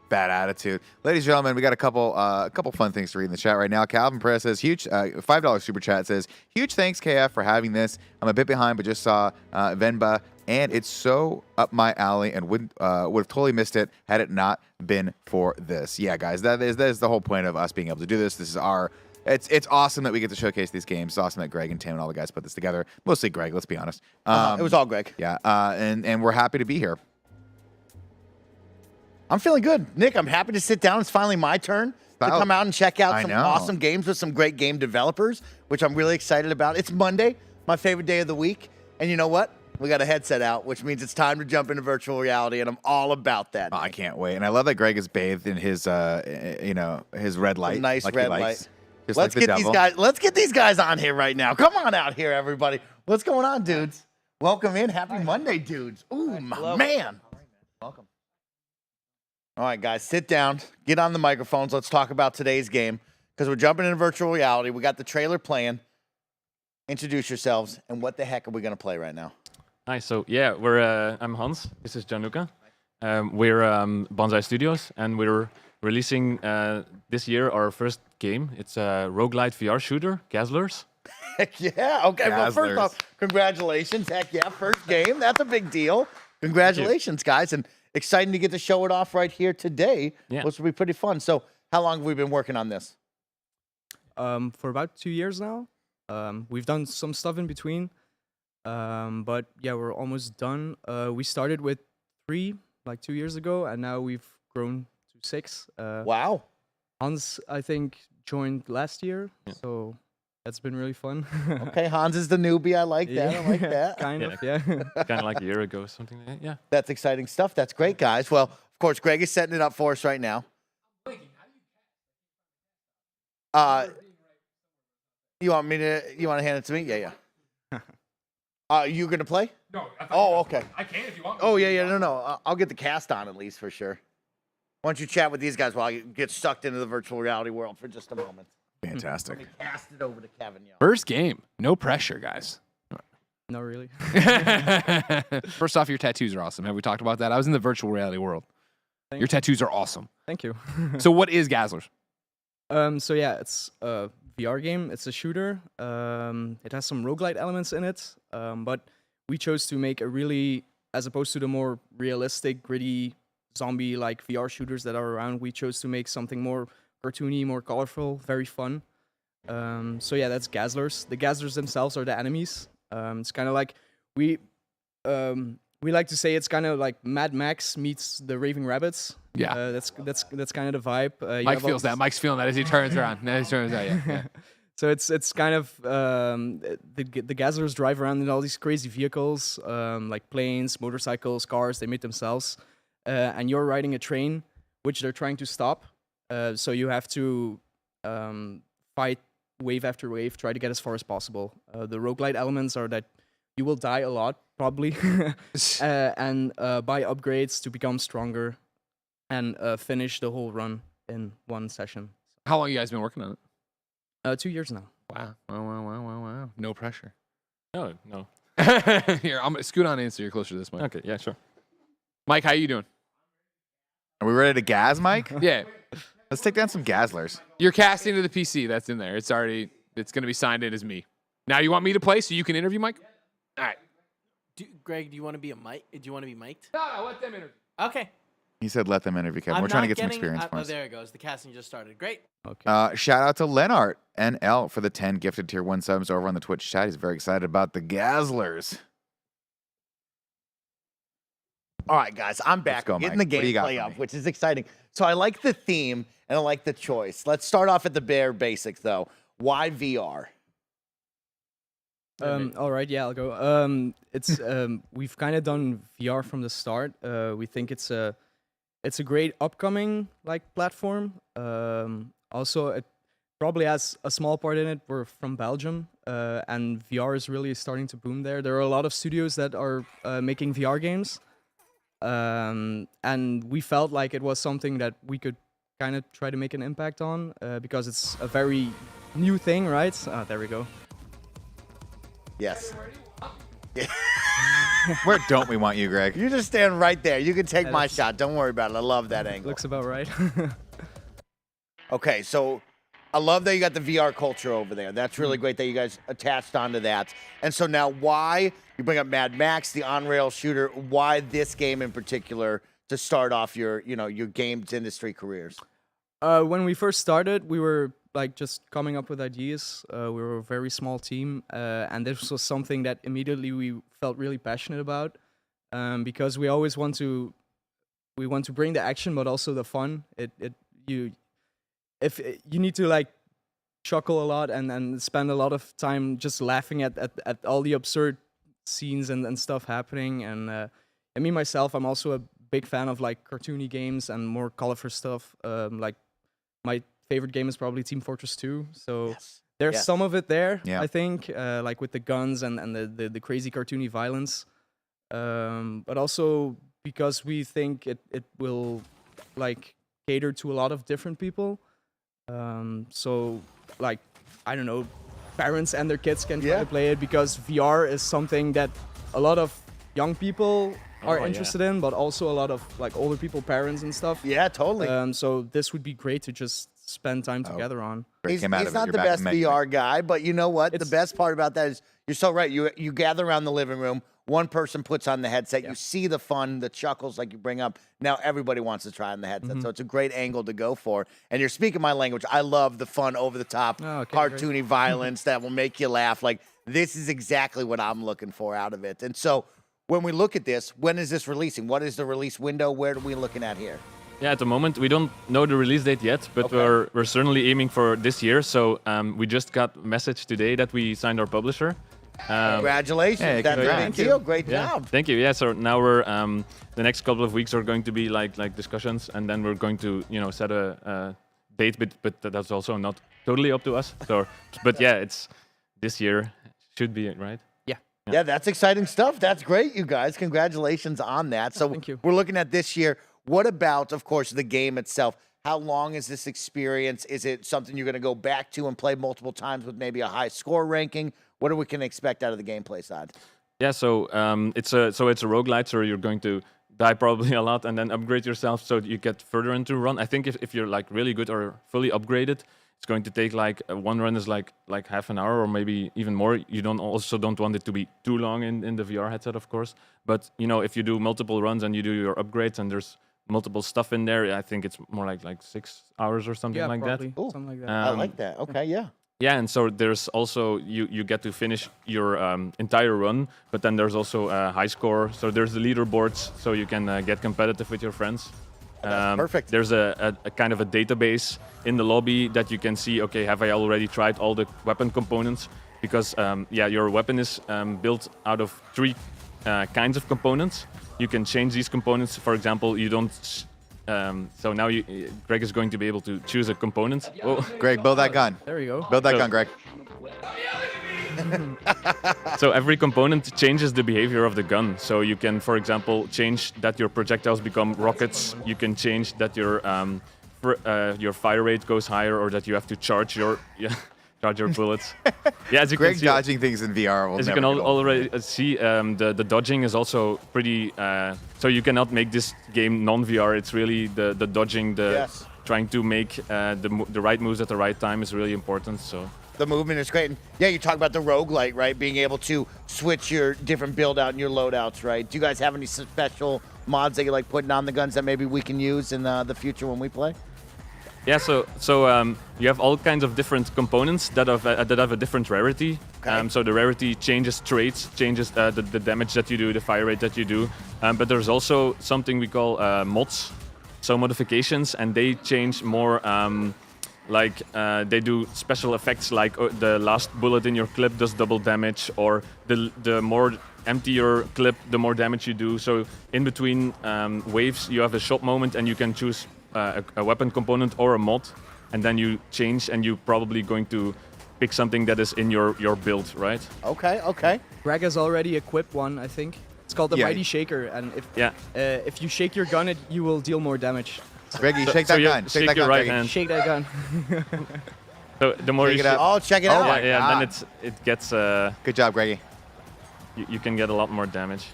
bad attitude. Ladies and gentlemen, we got a couple fun things to read in the chat right now. Calvin Perez says, huge $5 super chat says, huge thanks, KF, for having this. I'm a bit behind, but just saw Venba, and it's so up my alley and would have totally missed it had it not been for this. Yeah, guys, that is the whole point of us being able to do this. This is it's awesome that we get to showcase these games. It's awesome that Greg and Tim and all the guys put this together. Mostly Greg, let's be honest. It was all Greg. Yeah, and we're happy to be here. I'm feeling good. Nick, I'm happy to sit down. It's finally my turn to come out and check out some awesome games with some great game developers, which I'm really excited about. It's Monday, my favorite day of the week. And you know what? We got a headset out, which means it's time to jump into virtual reality, and I'm all about that. Oh, I can't wait. And I love that Greg is bathed in his his red light. Nice like he red likes. light. Just Let's like the get these devil. guys. Let's get these guys on here right now. Come on out here, everybody. What's going on, dudes? Welcome in. Happy Monday, dudes. Ooh, my man. Welcome. All right, guys, sit down. Get on the microphones. Let's talk about today's game because we're jumping into virtual reality. We got the trailer playing. Introduce yourselves, and what the heck are we going to play right now? Hi, so yeah, I'm Hans. This is Gianluca. We're Bonsai Studios, and we're releasing this year our first game. It's a roguelite VR shooter, Gazzlers. Heck yeah. Okay, well, first off, congratulations. Heck yeah, first game. That's a big deal. Congratulations, guys. And exciting to get to show it off right here today, which will be pretty fun. So how long have we been working on this? For about 2 years now. We've done some stuff in between. But yeah, we're almost done. We started with 3 like 2 years ago, and now we've grown to 6. Wow. Hans, I think, joined last year, so that's been really fun. Okay, Hans is the newbie. I like that. I like that. Kind of, yeah. Kind of like a year ago, something like that. Yeah. That's exciting stuff. That's great, guys. Well, of course, Greg is setting it up for us right now. You want to hand it to me? Yeah. You gonna play? No. Okay. I can if you want. Oh yeah. No. I'll get the cast on at least for sure. Why don't you chat with these guys while you get sucked into the virtual reality world for just a moment? Fantastic. Let me cast it over to Kevin. First game. No pressure, guys. Not really. First off, your tattoos are awesome. Have we talked about that? I was in the virtual reality world. Your tattoos are awesome. Thank you. So what is Gazzlers? So yeah, it's a VR game. It's a shooter. It has some roguelite elements in it. But we chose to make a really, as opposed to the more realistic, gritty, zombie-like VR shooters that are around, we chose to make something more cartoony, more colorful, very fun. So yeah, that's Gazzlers. The Gazzlers themselves are the enemies. It's kind of like we like to say it's kind of like Mad Max meets the Raving Rabbits. Yeah, that's kind of the vibe. Mike feels that. Mike's feeling that as he turns around. Yeah. So it's kind of the Gazzlers drive around in all these crazy vehicles, like planes, motorcycles, cars. They make themselves, and you're riding a train which they're trying to stop. So you have to fight wave after wave, try to get as far as possible. The roguelite elements are that you will die a lot, probably, and buy upgrades to become stronger and finish the whole run in one session. How long have you guys been working on it? 2 years now. Wow. No pressure. No. Here, I'm gonna scoot on in so you're closer to this mic. Okay, yeah, sure. Mike, how you doing? Are we ready to Gaz, Mike? Yeah. Let's take down some Gazzlers. You're casting to the PC. That's in there. It's going to be signed in as me. Now you want me to play so you can interview Mike? All right. Greg, do you want to be Do you want to be mic'd? No, let them interview. Okay. He said let them interview Kevin. We're trying to get some experience for us. There it goes. The casting just started. Great. Okay. Shout out to Lenart NL for the 10 gifted tier 1 subs over on the Twitch chat. He's very excited about the Gazzlers. All right, guys, I'm back. Go, getting Mike. the gameplay up, which is exciting. So I like the theme and I like the choice. Let's start off at the bare basics, though. Why VR? All right, yeah, I'll go. It's we've kind of done VR from the start. We think it's a great upcoming platform. Also, it probably has a small part in it. We're from Belgium, and VR is really starting to boom there. There are a lot of studios that are making VR games, and we felt like it was something that we could kind of try to make an impact on because it's a very new thing, right? There we go. Yes. Where don't we want you, Greg? You just stand right there. You can take my shot. Don't worry about it. I love that angle. Looks about right. Okay, so I love that you got the VR culture over there. That's really great that you guys attached onto that. And so now why, you bring up Mad Max, the on-rail shooter, why this game in particular to start off your games industry careers? When we first started, we were just coming up with ideas. We were a very small team, and this was something that immediately we felt really passionate about, because we always want to bring the action, but also the fun. You need to chuckle a lot and spend a lot of time just laughing at all the absurd scenes and stuff happening. And me myself, I'm also a big fan of cartoony games and more colorful stuff. My favorite game is probably Team Fortress 2. So there's some of it there, I think, with the guns and the crazy cartoony violence. But also because we think it will cater to a lot of different people. So I don't know, parents and their kids can try to play it because VR is something that a lot of young people are interested in, but also a lot of older people, parents and stuff. Yeah, totally. So this would be great to just spend time together on. He's not the best VR guy, but you know what? The best part about that is you're so right. You gather around the living room. One person puts on the headset. You see the fun, the chuckles like you bring up. Now everybody wants to try on the headset. So it's a great angle to go for. And you're speaking my language. I love the fun, over-the-top, cartoony violence that will make you laugh. This is exactly what I'm looking for out of it. And so when we look at this, when is this releasing? What is the release window? Where are we looking at here? Yeah, at the moment, we don't know the release date yet, but we're certainly aiming for this year. So we just got a message today that we signed our publisher. Congratulations. Yeah, That's a big deal. Great job. Thank you. Yeah, so now we're, the next couple of weeks are going to be like discussions, and then we're going to, set a date, but that's also not totally up to us. So, but yeah, it's this year, should be it, right? Yeah, that's exciting stuff. That's great, you guys. Congratulations on that. So thank you. We're looking at this year. What about, of course, the game itself? How long is this experience? Is it something you're going to go back to and play multiple times with maybe a high score ranking? What are we can expect out of the gameplay side? Yeah, so it's a roguelite, so you're going to die probably a lot and then upgrade yourself so you get further into run. I think if you're like really good or fully upgraded, it's going to take like one run is like half an hour or maybe even more. You don't want it to be too long in the VR headset, of course. But you know, if you do multiple runs and you do your upgrades and there's multiple stuff in there, I think it's more like 6 hours or something like probably. that. Ooh, something like that. I like that. Okay, yeah. Yeah, and so there's also you get to finish your entire run, but then there's also a high score. So there's the leaderboards, so you can get competitive with your friends. Perfect. There's a kind of a database in the lobby that you can see, okay, have I already tried all the weapon components? Because your weapon is built out of 3 kinds of components. You can change these components. For example, you don't. So now Greg is going to be able to choose a component. Oh. Greg, build that gun. There we go. Build that gun, Greg. So every component changes the behavior of the gun. So you can, for example, change that your projectiles become rockets. You can change that your fire rate goes higher, or that you have to charge your bullets. Yeah, as you Greg can see, dodging things in VR will as you never can go. already see, the dodging is also pretty. So you cannot make this game non-VR. It's really the dodging, trying to make the right moves at the right time is really important. So. The movement is great. And yeah, you talk about the roguelite, right? Being able to switch your different build out and your loadouts, right? Do you guys have any special mods that you like putting on the guns that maybe we can use in the future when we play? Yeah, so you have all kinds of different components that have a different rarity. Okay. So the rarity changes traits, changes the damage that you do, the fire rate that you do. But there's also something we call mods, so modifications, and they change more. They do special effects, like the last bullet in your clip does double damage, or the more empty your clip, the more damage you do. So in between waves, you have a shot moment, and you can choose a weapon component or a mod, and then you change, and you're probably going to pick something that is in your build, right? Okay. Greg has already equipped one, I think. It's called the Mighty Shaker, and if you shake your gun, you will deal more damage. Greggy, shake that gun. Shake that your gun, right hand. Shake that gun. So the more shake you it up. Oh, check it out. Yeah, then it gets. Good job, Greggy. You can get a lot more damage.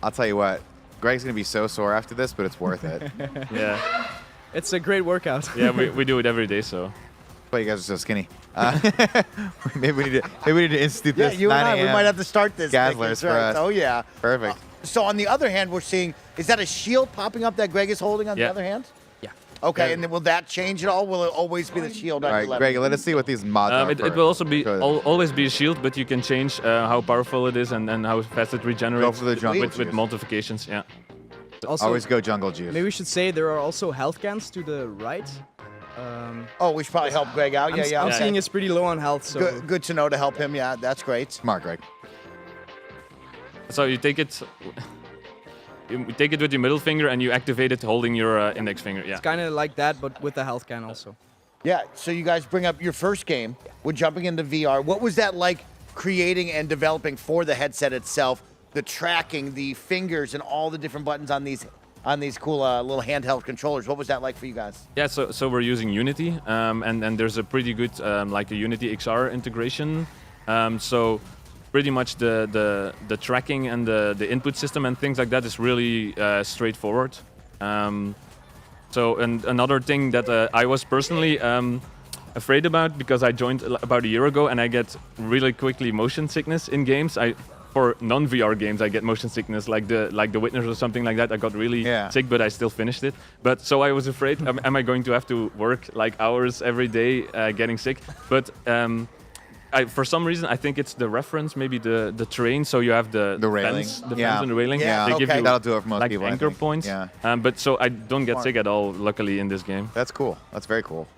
I'll tell you what, Greg's gonna be so sore after this, but it's worth it. Yeah. It's a great workout. Yeah, we do it every day, so. That's why you guys are so skinny. Maybe we need to institute this. Yeah, you and I, we might have to start this. Gazzlers for us. Oh yeah. Perfect. So on the other hand, we're seeing, is that a shield popping up that Greg is holding on the other hand? Yeah. Okay, and then will that change at all? Will it always be the shield on All your right, left? Greg, let us see what these mods are. It will also be always be a shield, but you can change how powerful it is and how fast it regenerates. Go for the jungle with modifications. Yeah. Also, always go jungle juice. Maybe we should say there are also health cans to the right. We should probably help Greg out. I'm seeing it's pretty low on health. So good to know to help him. Yeah, that's great. Smart, Greg. So you take it. You take it with your middle finger and you activate it holding your index finger. Yeah. It's kind of like that, but with the health can also. Yeah. So you guys bring up your first game. We're jumping into VR. What was that like creating and developing for the headset itself? The tracking, the fingers, and all the different buttons on these cool little handheld controllers. What was that like for you guys? Yeah. So we're using Unity, and there's a pretty good like a Unity XR integration. So pretty much the tracking and the input system and things like that is really straightforward. So another thing that I was personally afraid about, because I joined about a year ago and I get really quickly motion sickness in games. For non-VR games, I get motion sickness, like the Witness or something like that. I got really sick, but I still finished it. But so I was afraid, am I going to have to work like hours every day getting sick? But for some reason, I think it's the reference, maybe the terrain. So you have the railing, fence and the railing. Yeah, they give you that'll do it for most like people. Anchor points. Yeah. But so I don't get sick at all, luckily, in this game. That's cool. That's very cool.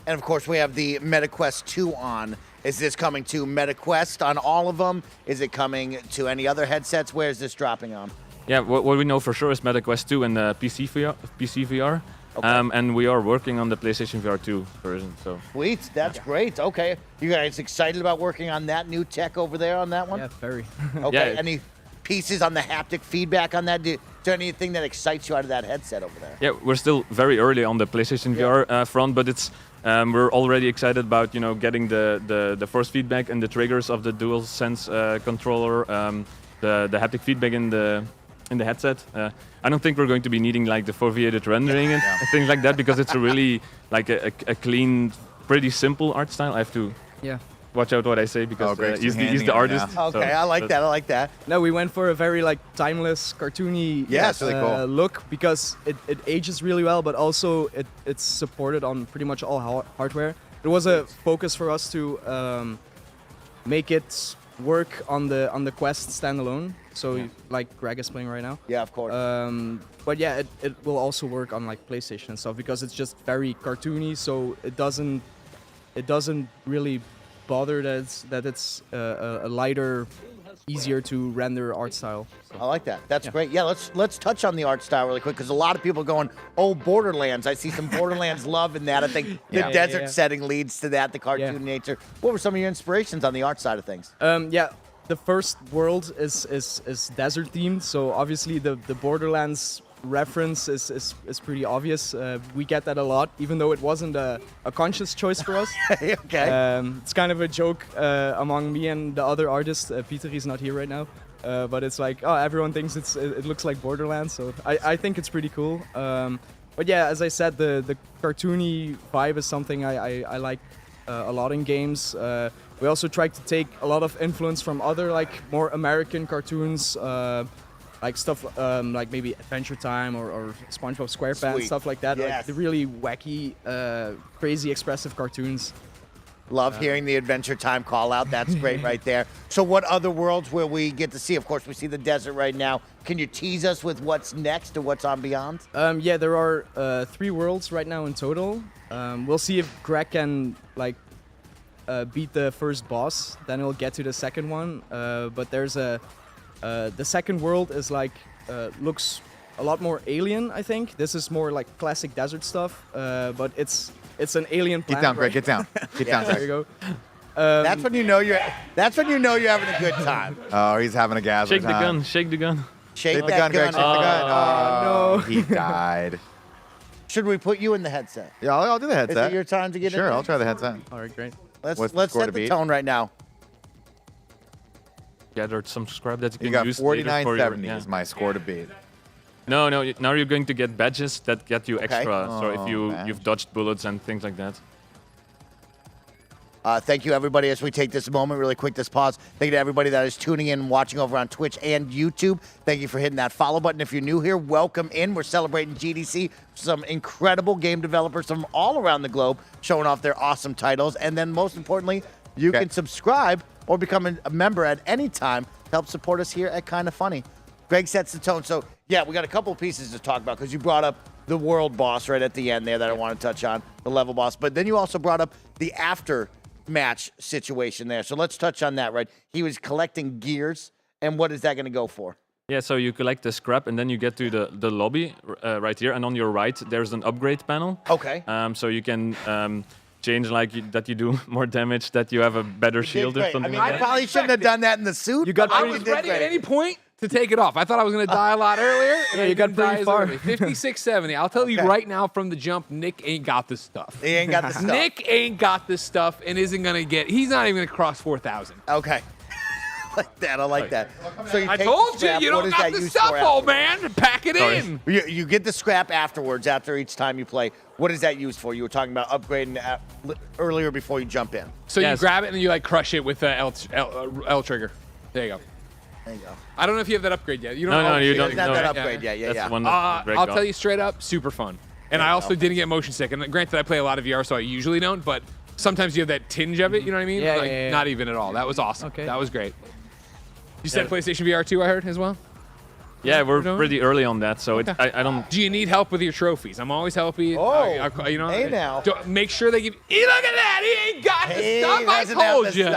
And of course, we have the MetaQuest 2 on. Is this coming to MetaQuest on all of them? Is it coming to any other headsets? Where is this dropping on? Yeah, what we know for sure is MetaQuest 2 and PC VR. Okay. And we are working on the PlayStation VR 2 version. So Sweet, that's great. Okay, you guys excited about working on that new tech over there on that one? Yeah, very. Okay, Yeah. any pieces on the haptic feedback on that? there anything that excites you out of that headset over there? Yeah, we're still very early on the PlayStation VR front, but it's we're already excited about getting the force feedback and the triggers of the DualSense controller, the haptic feedback in the headset. I don't think we're going to be needing like the foveated rendering and things like that because it's a really like a clean, pretty simple art style. I have to watch out what I say because he's the artist. Okay, I like that. I like that. No, we went for a very like timeless, cartoony really cool. look because it ages really well, but also it's supported on pretty much all hardware. It was a focus for us to make it work on the Quest standalone. So like Greg is playing right now. Yeah, of course. But yeah, it will also work on like PlayStation and stuff because it's just very cartoony. So it doesn't really bother that it's a lighter, easier to render art style. So. I like that. That's great. Yeah, let's touch on the art style really quick because a lot of people are going, oh, Borderlands. I see some Borderlands love in that. I think the desert setting leads to that, the cartoon nature. What were some of your inspirations on the art side of things? The first world is desert themed, so obviously the Borderlands reference is pretty obvious. We get that a lot, even though it wasn't a conscious choice for us. Okay. It's kind of a joke among me and the other artist. Peter is not here right now, but it's like, oh, everyone thinks it looks like Borderlands, so I think it's pretty cool. But yeah, as I said, the cartoony vibe is something I like a lot in games. We also tried to take a lot of influence from other like more American cartoons. Like stuff like maybe Adventure Time or SpongeBob SquarePants, stuff like that. Like the really wacky, crazy, expressive cartoons. Love hearing the Adventure Time call out. That's great right there. So what other worlds will we get to see? Of course, we see the desert right now. Can you tease us with what's next or what's on beyond? Yeah, there are 3 worlds right now in total. We'll see if Greg can like beat the first boss. Then he'll get to the second one. But there's the second world is like looks a lot more alien, I think. This is more like classic desert stuff, but it's an alien planet. Get down, Greg. Get down. Get down, Greg. There you go. That's when you know you're having a good time. Oh, he's having a Gazzlers. Shake the gun. Shake the gun. Shake the gun, Greg. Shake the gun. Oh, no. He died. Should we put you in the headset? Yeah, I'll do the headset. Is it your time to get in? Sure, I'll try the headset. All right, great. Let's set the tone right now. Gathered some scrap that you got can use later for 49.70 is my score to beat. No, now you're going to get badges that get you extra. So if you've dodged bullets and things like that. Thank you, everybody. As we take this moment, really quick, this pause. Thank you to everybody that is tuning in and watching over on Twitch and YouTube. Thank you for hitting that follow button. If you're new here, welcome in. We're celebrating GDC. Some incredible game developers from all around the globe showing off their awesome titles. And then most importantly, you can subscribe or become a member at any time to help support us here at KindaFunny. Greg sets the tone. So, yeah, we got a couple of pieces to talk about because you brought up the world boss right at the end there that I want to touch on, the level boss. But then you also brought up the after match situation there. So let's touch on that, right? He was collecting gears, and what is that going to go for? Yeah, so you collect the scrap, and then you get to the lobby right here, and on your right, there's an upgrade panel. Okay. So you can change that you do more damage, that you have a better shield or something like I that. probably shouldn't have done that in the suit. I was ready at any point to take it off. I thought I was going to die a lot earlier. Yeah, you got pretty far. 56, 70. I'll tell you right now from the jump, Nick ain't got this stuff. He ain't got the stuff. Nick ain't got this stuff and isn't going to get, he's not even going to cross 4,000. Okay. I like that. So you I take told the scrap, you what don't is got that the used stuff, for old afterwards? man. Pack it in. You get the scrap afterwards, after each time you play. What is that used for? You were talking about upgrading earlier before you jump in. So you grab it and then you like crush it with the L trigger. There you go. There you go. I don't know if you have that upgrade yet. You don't No, you don't. He doesn't have that upgrade yet. That's the one that I'll tell you straight up, super fun. And I also didn't get motion sick. And granted, I play a lot of VR, so I usually don't. But sometimes you have that tinge of it. You know what I mean? Yeah, Not even at all. That was awesome. Okay. That was great. You said PlayStation VR 2, I heard, as well? Yeah, we're pretty early on that, so I don't... Do you need help with your trophies? I'm always helping. You know, hey now. Make sure they give... Hey, look at that! He ain't got the stuff I told you!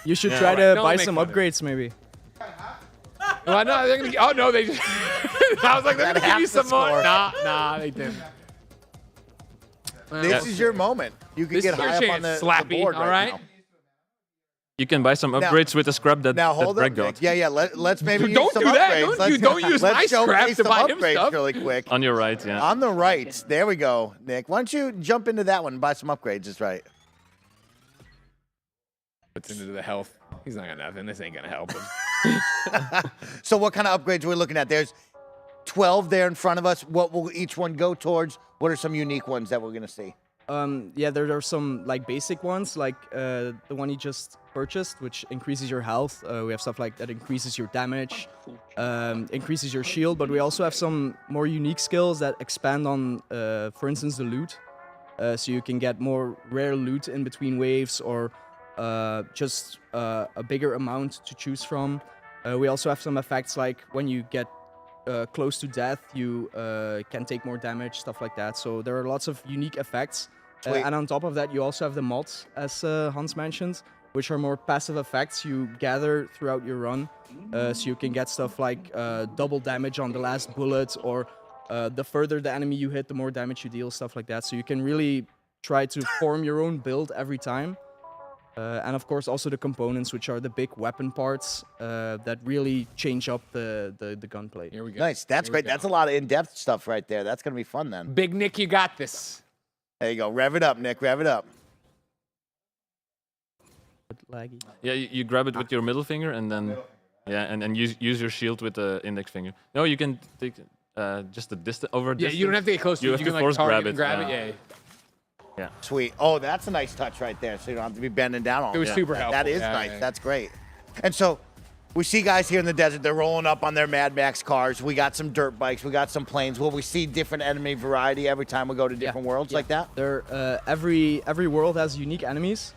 You should try to buy some upgrades, maybe. Well, no, they're gonna. Oh no, they just. I was like, they're gonna give you some more. Nah, they didn't. This is your moment. You can get high up on the board all right? now. You can buy some upgrades with the scrap that Greg got. Yeah. Let's maybe use Don't some do that. upgrades. Don't use my scrap to buy him upgrades stuff. really quick. On your right, yeah. On the right. There we go, Nick. Why don't you jump into that one and buy some upgrades? That's right. Puts into the health. He's not gonna nothing. This ain't gonna help him. So what kind of upgrades are we looking at? There's 12 there in front of us. What will each one go towards? What are some unique ones that we're gonna see? Yeah, there are some like basic ones, like the one you just purchased, which increases your health. We have stuff like that increases your damage, increases your shield, but we also have some more unique skills that expand on, for instance, the loot. So you can get more rare loot in between waves, or just a bigger amount to choose from. We also have some effects like when you get close to death, you can take more damage, stuff like that. So there are lots of unique effects. And on top of that, you also have the mods, as Hans mentioned, which are more passive effects you gather throughout your run. So you can get stuff like double damage on the last bullet, or the further the enemy you hit, the more damage you deal, stuff like that. So you can really try to form your own build every time. And of course also the components, which are the big weapon parts that really change up the gunplay. Here we go. Nice. That's great. That's a lot of in-depth stuff right there. That's going to be fun then. Big Nick, you got this. There you go. Rev it up, Nick. Rev it up. Laggy. Yeah, you grab it with your middle finger and then and use your shield with the index finger. No, you can take just the distance over distance. Yeah, you don't have to get close to it. You have to can force like grab it. Grab it. Yeah. Yeah. Sweet. Oh, that's a nice touch right there. So you don't have to be bending down all It was super helpful. That is Yeah, nice. yeah. That's great. And so we see guys here in the desert. They're rolling up on their Mad Max cars. We got some dirt bikes. We got some planes. Will we see different enemy variety every time we go to different worlds like that? There, every world has unique enemies.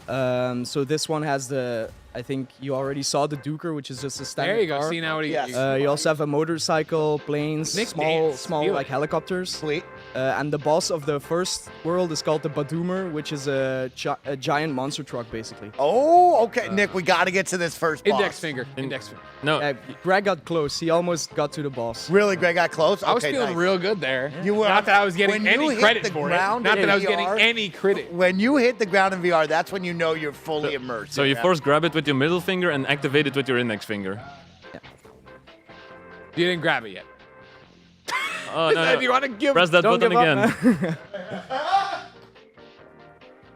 So this one has the, I think you already saw the Duker, which is just a standard There you go. car. See now what he You also have a motorcycle, planes, Nick small dance. small Feel like it. helicopters. Sweet. And the boss of the first world is called the Badoomer, which is a giant monster truck, basically. Oh, okay. Nick, we got to get to this first boss. Index finger. Index finger. No. Greg got close. He almost got to the boss. Really, Greg got close? I was Okay, feeling nice. real good there. You were, Not that I was getting when you any hit credit the for it. ground Not in that I was getting VR, any credit. When you hit the ground in VR, that's when you know you're fully immersed. So in you that. force grab it with your middle finger and activate it with your index finger. You didn't grab it yet. Oh, no, If you want to give, Press that Don't button give up, again. man.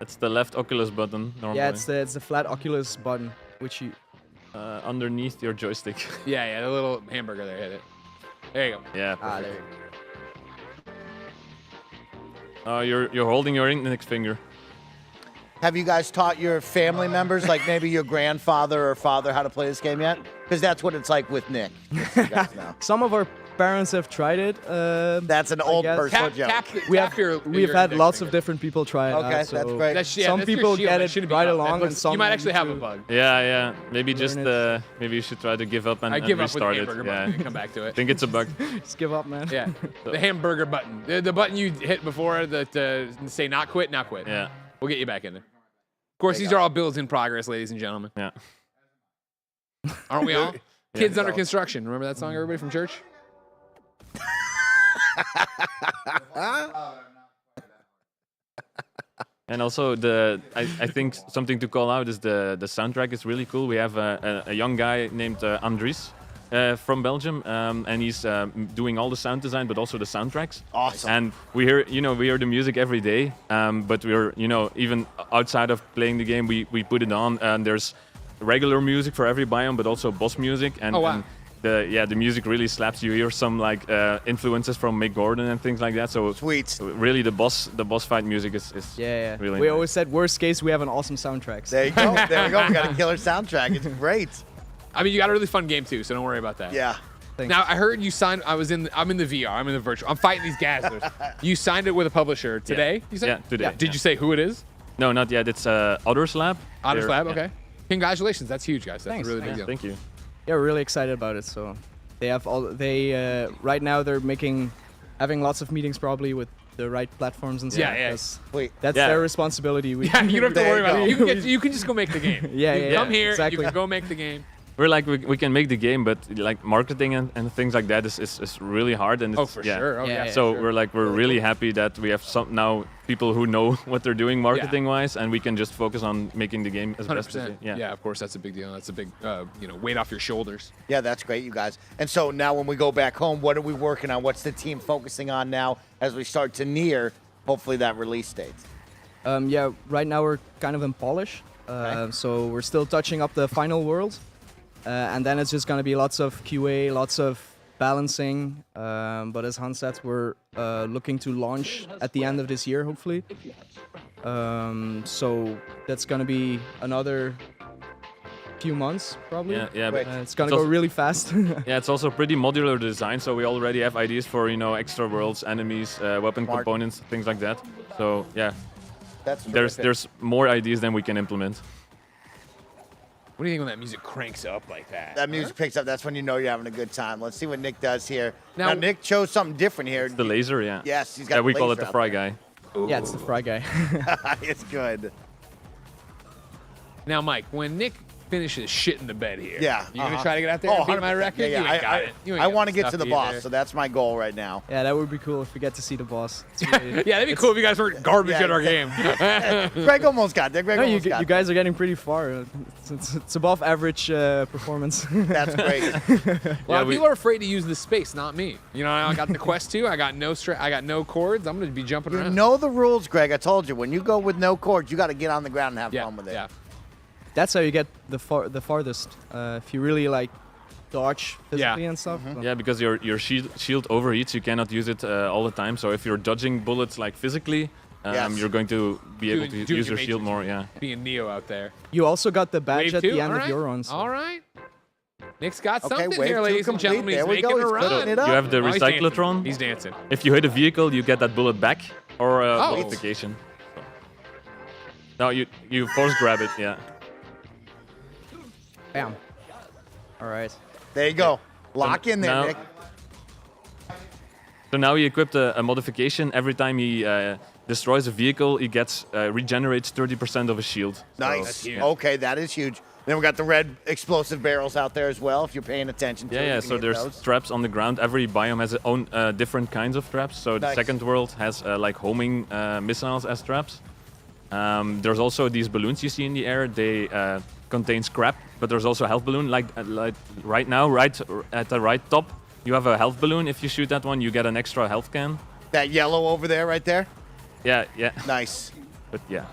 That's the left Oculus button normally. Yeah, it's the flat Oculus button, which you. Underneath your joystick. Yeah, the little hamburger there. Hit it. There you go. Yeah. Ah, Perfect. there. You're holding your index finger. Have you guys taught your family members, like maybe your grandfather or father, how to play this game yet? Because that's what it's like with Nick. Just so you guys know. Some of our parents have tried it. That's an old person joke. We've had lots of different people try it. Okay, out, so that's great. Some people get it right along, and some You might actually have a need to- bug. Yeah. Maybe Learn just it. maybe you should try to give up and, I give up with the restart it. hamburger Yeah. button and come back to it. I think it's a bug. Just give up, man. Yeah, the hamburger button. The button you hit before that say not quit, not quit. Yeah. We'll get you back in there. Of course, these are all builds in progress, ladies and gentlemen. Yeah. Aren't we all? Yeah. Kids under construction. Remember that song, everybody from church? And also I think something to call out is the soundtrack is really cool. We have a young guy named Andries from Belgium, and he's doing all the sound design, but also the soundtracks. Awesome. And we hear the music every day, but we're even outside of playing the game, we put it on, and there's regular music for every biome, but also boss music. And, Oh, wow. and the music really slaps. You hear some influences from Mick Gordon and things like that. So sweet. Really, the boss fight music is Yeah. really We nice. always said, worst case, we have an awesome soundtrack. There you go. There we go. We got a killer soundtrack. It's great. I mean, you got a really fun game too, so don't worry about that. Yeah. Thanks. Now I heard you signed. I'm in the VR. I'm in the virtual. I'm fighting these Gazzlers. You signed it with a publisher today. You said? Yeah, today. Did you say who it is? No, not yet. It's Others Lab. Others They're- Lab. yeah. Okay. Congratulations. That's huge, guys. That's Thanks. a really big deal. Thank you. Yeah, we're really excited about it. So they have right now they're having lots of meetings probably with the right platforms and stuff. Yeah. 'cause Wait. That's Yeah. their responsibility. Yeah, you don't have to There worry you about go. it. You can just go make the game. Yeah, You yeah, can come yeah, here. exactly. You can go make the game. we're like we can make the game, but like marketing and things like that is really hard. And it's, for sure. Oh, yeah, so sure. we're really happy that we have some now people who know what they're doing marketing wise, and we can just focus on making the game as best as 100%. yeah. Yeah, of course, that's a big deal. That's a big weight off your shoulders. Yeah, that's great, you guys. And so now when we go back home, what are we working on? What's the team focusing on now as we start to near, hopefully, that release date? Yeah, right now we're kind of in polish. So we're still touching up the final world. And then it's just going to be lots of QA, lots of balancing. But as Hans said, we're looking to launch at the end of this year, hopefully. So that's going to be another few months, probably. Yeah. It's going to go really fast. Yeah, it's also pretty modular design, so we already have ideas for, extra worlds, enemies, weapon components, things like that. So, yeah. There's more ideas than we can implement. What do you think when that music cranks up like that? That music picks up. That's when you know you're having a good time. Let's see what Nick does here. Now Nick chose something different here. It's the laser, yeah. Yes, he's got Yeah, we the call it laser the out fry there. guy. Yeah, it's the fry guy. It's good. Now, Mike, when Nick finishes shit in the bed here, Yeah. you gonna try to get out there and beat my record? Yeah, You ain't got it. You ain't I got want to get stuff to the to boss, there. so that's my goal right now. Yeah, that would be cool if we get to see the boss. Yeah, that'd be cool if you guys weren't garbage at our game. Greg almost got there. Greg almost got you guys are getting pretty far. It's above average performance. That's great. Well, people are afraid to use the space, not me. I got the Quest 2. I got no cords. I'm gonna be jumping You around. know the rules, Greg. I told you. When you go with no cords, you got to get on the ground and have fun with it. Yeah. That's how you get the farthest. If you really dodge physically and stuff. Yeah, because your shield overheats, you cannot use it all the time. So if you're dodging bullets physically, you're going to be able to use your shield more. Yeah. Being Neo out there. You also got the badge Wave at 2? the end All of right. your run. So. All right. Nick's got Okay, something wave here, 2 ladies and complete. gentlemen. He's There we making go. a He's run. cooking it up. You have the Oh, he's dancing. recyclotron. He's dancing. If you hit a vehicle, you get that bullet back or modification. No, you force grab it. Yeah. Bam. All right. There you go. Lock in there, now, Nick. So now he equipped a modification. Every time he destroys a vehicle, he gets regenerates 30% of his shield. Nice. So, Okay, that is huge. Then we got the red explosive barrels out there as well, if you're paying attention to it. Yeah. you can So hit there's those. traps on the ground. Every biome has its own different kinds of traps. So the Nice. second world has like homing missiles as traps. There's also these balloons you see in the air. They contain scrap, but there's also a health balloon. Like right now, right at the right top, you have a health balloon. If you shoot that one, you get an extra health can. That yellow over there, right there? Yeah. Nice. But yeah.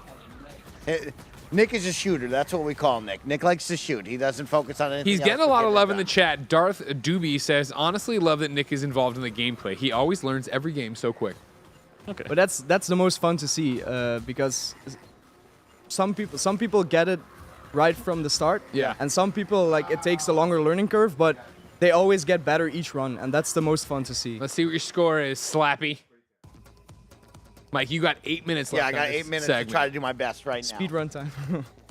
Nick is a shooter. That's what we call Nick. Nick likes to shoot. He doesn't focus on anything He's else getting a but lot of getting love it in the done. chat. Darth Doobie says, honestly love that Nick is involved in the gameplay. He always learns every game so quick. Okay. But that's the most fun to see because some people get it right from the start. Yeah. And some people it takes a longer learning curve, but they always get better each run, and that's the most fun to see. Let's see what your score is, Slappy. Mike, you got 8 minutes left. Yeah, I got on this 8 minutes segment. to try to do my best right now. Speed run time.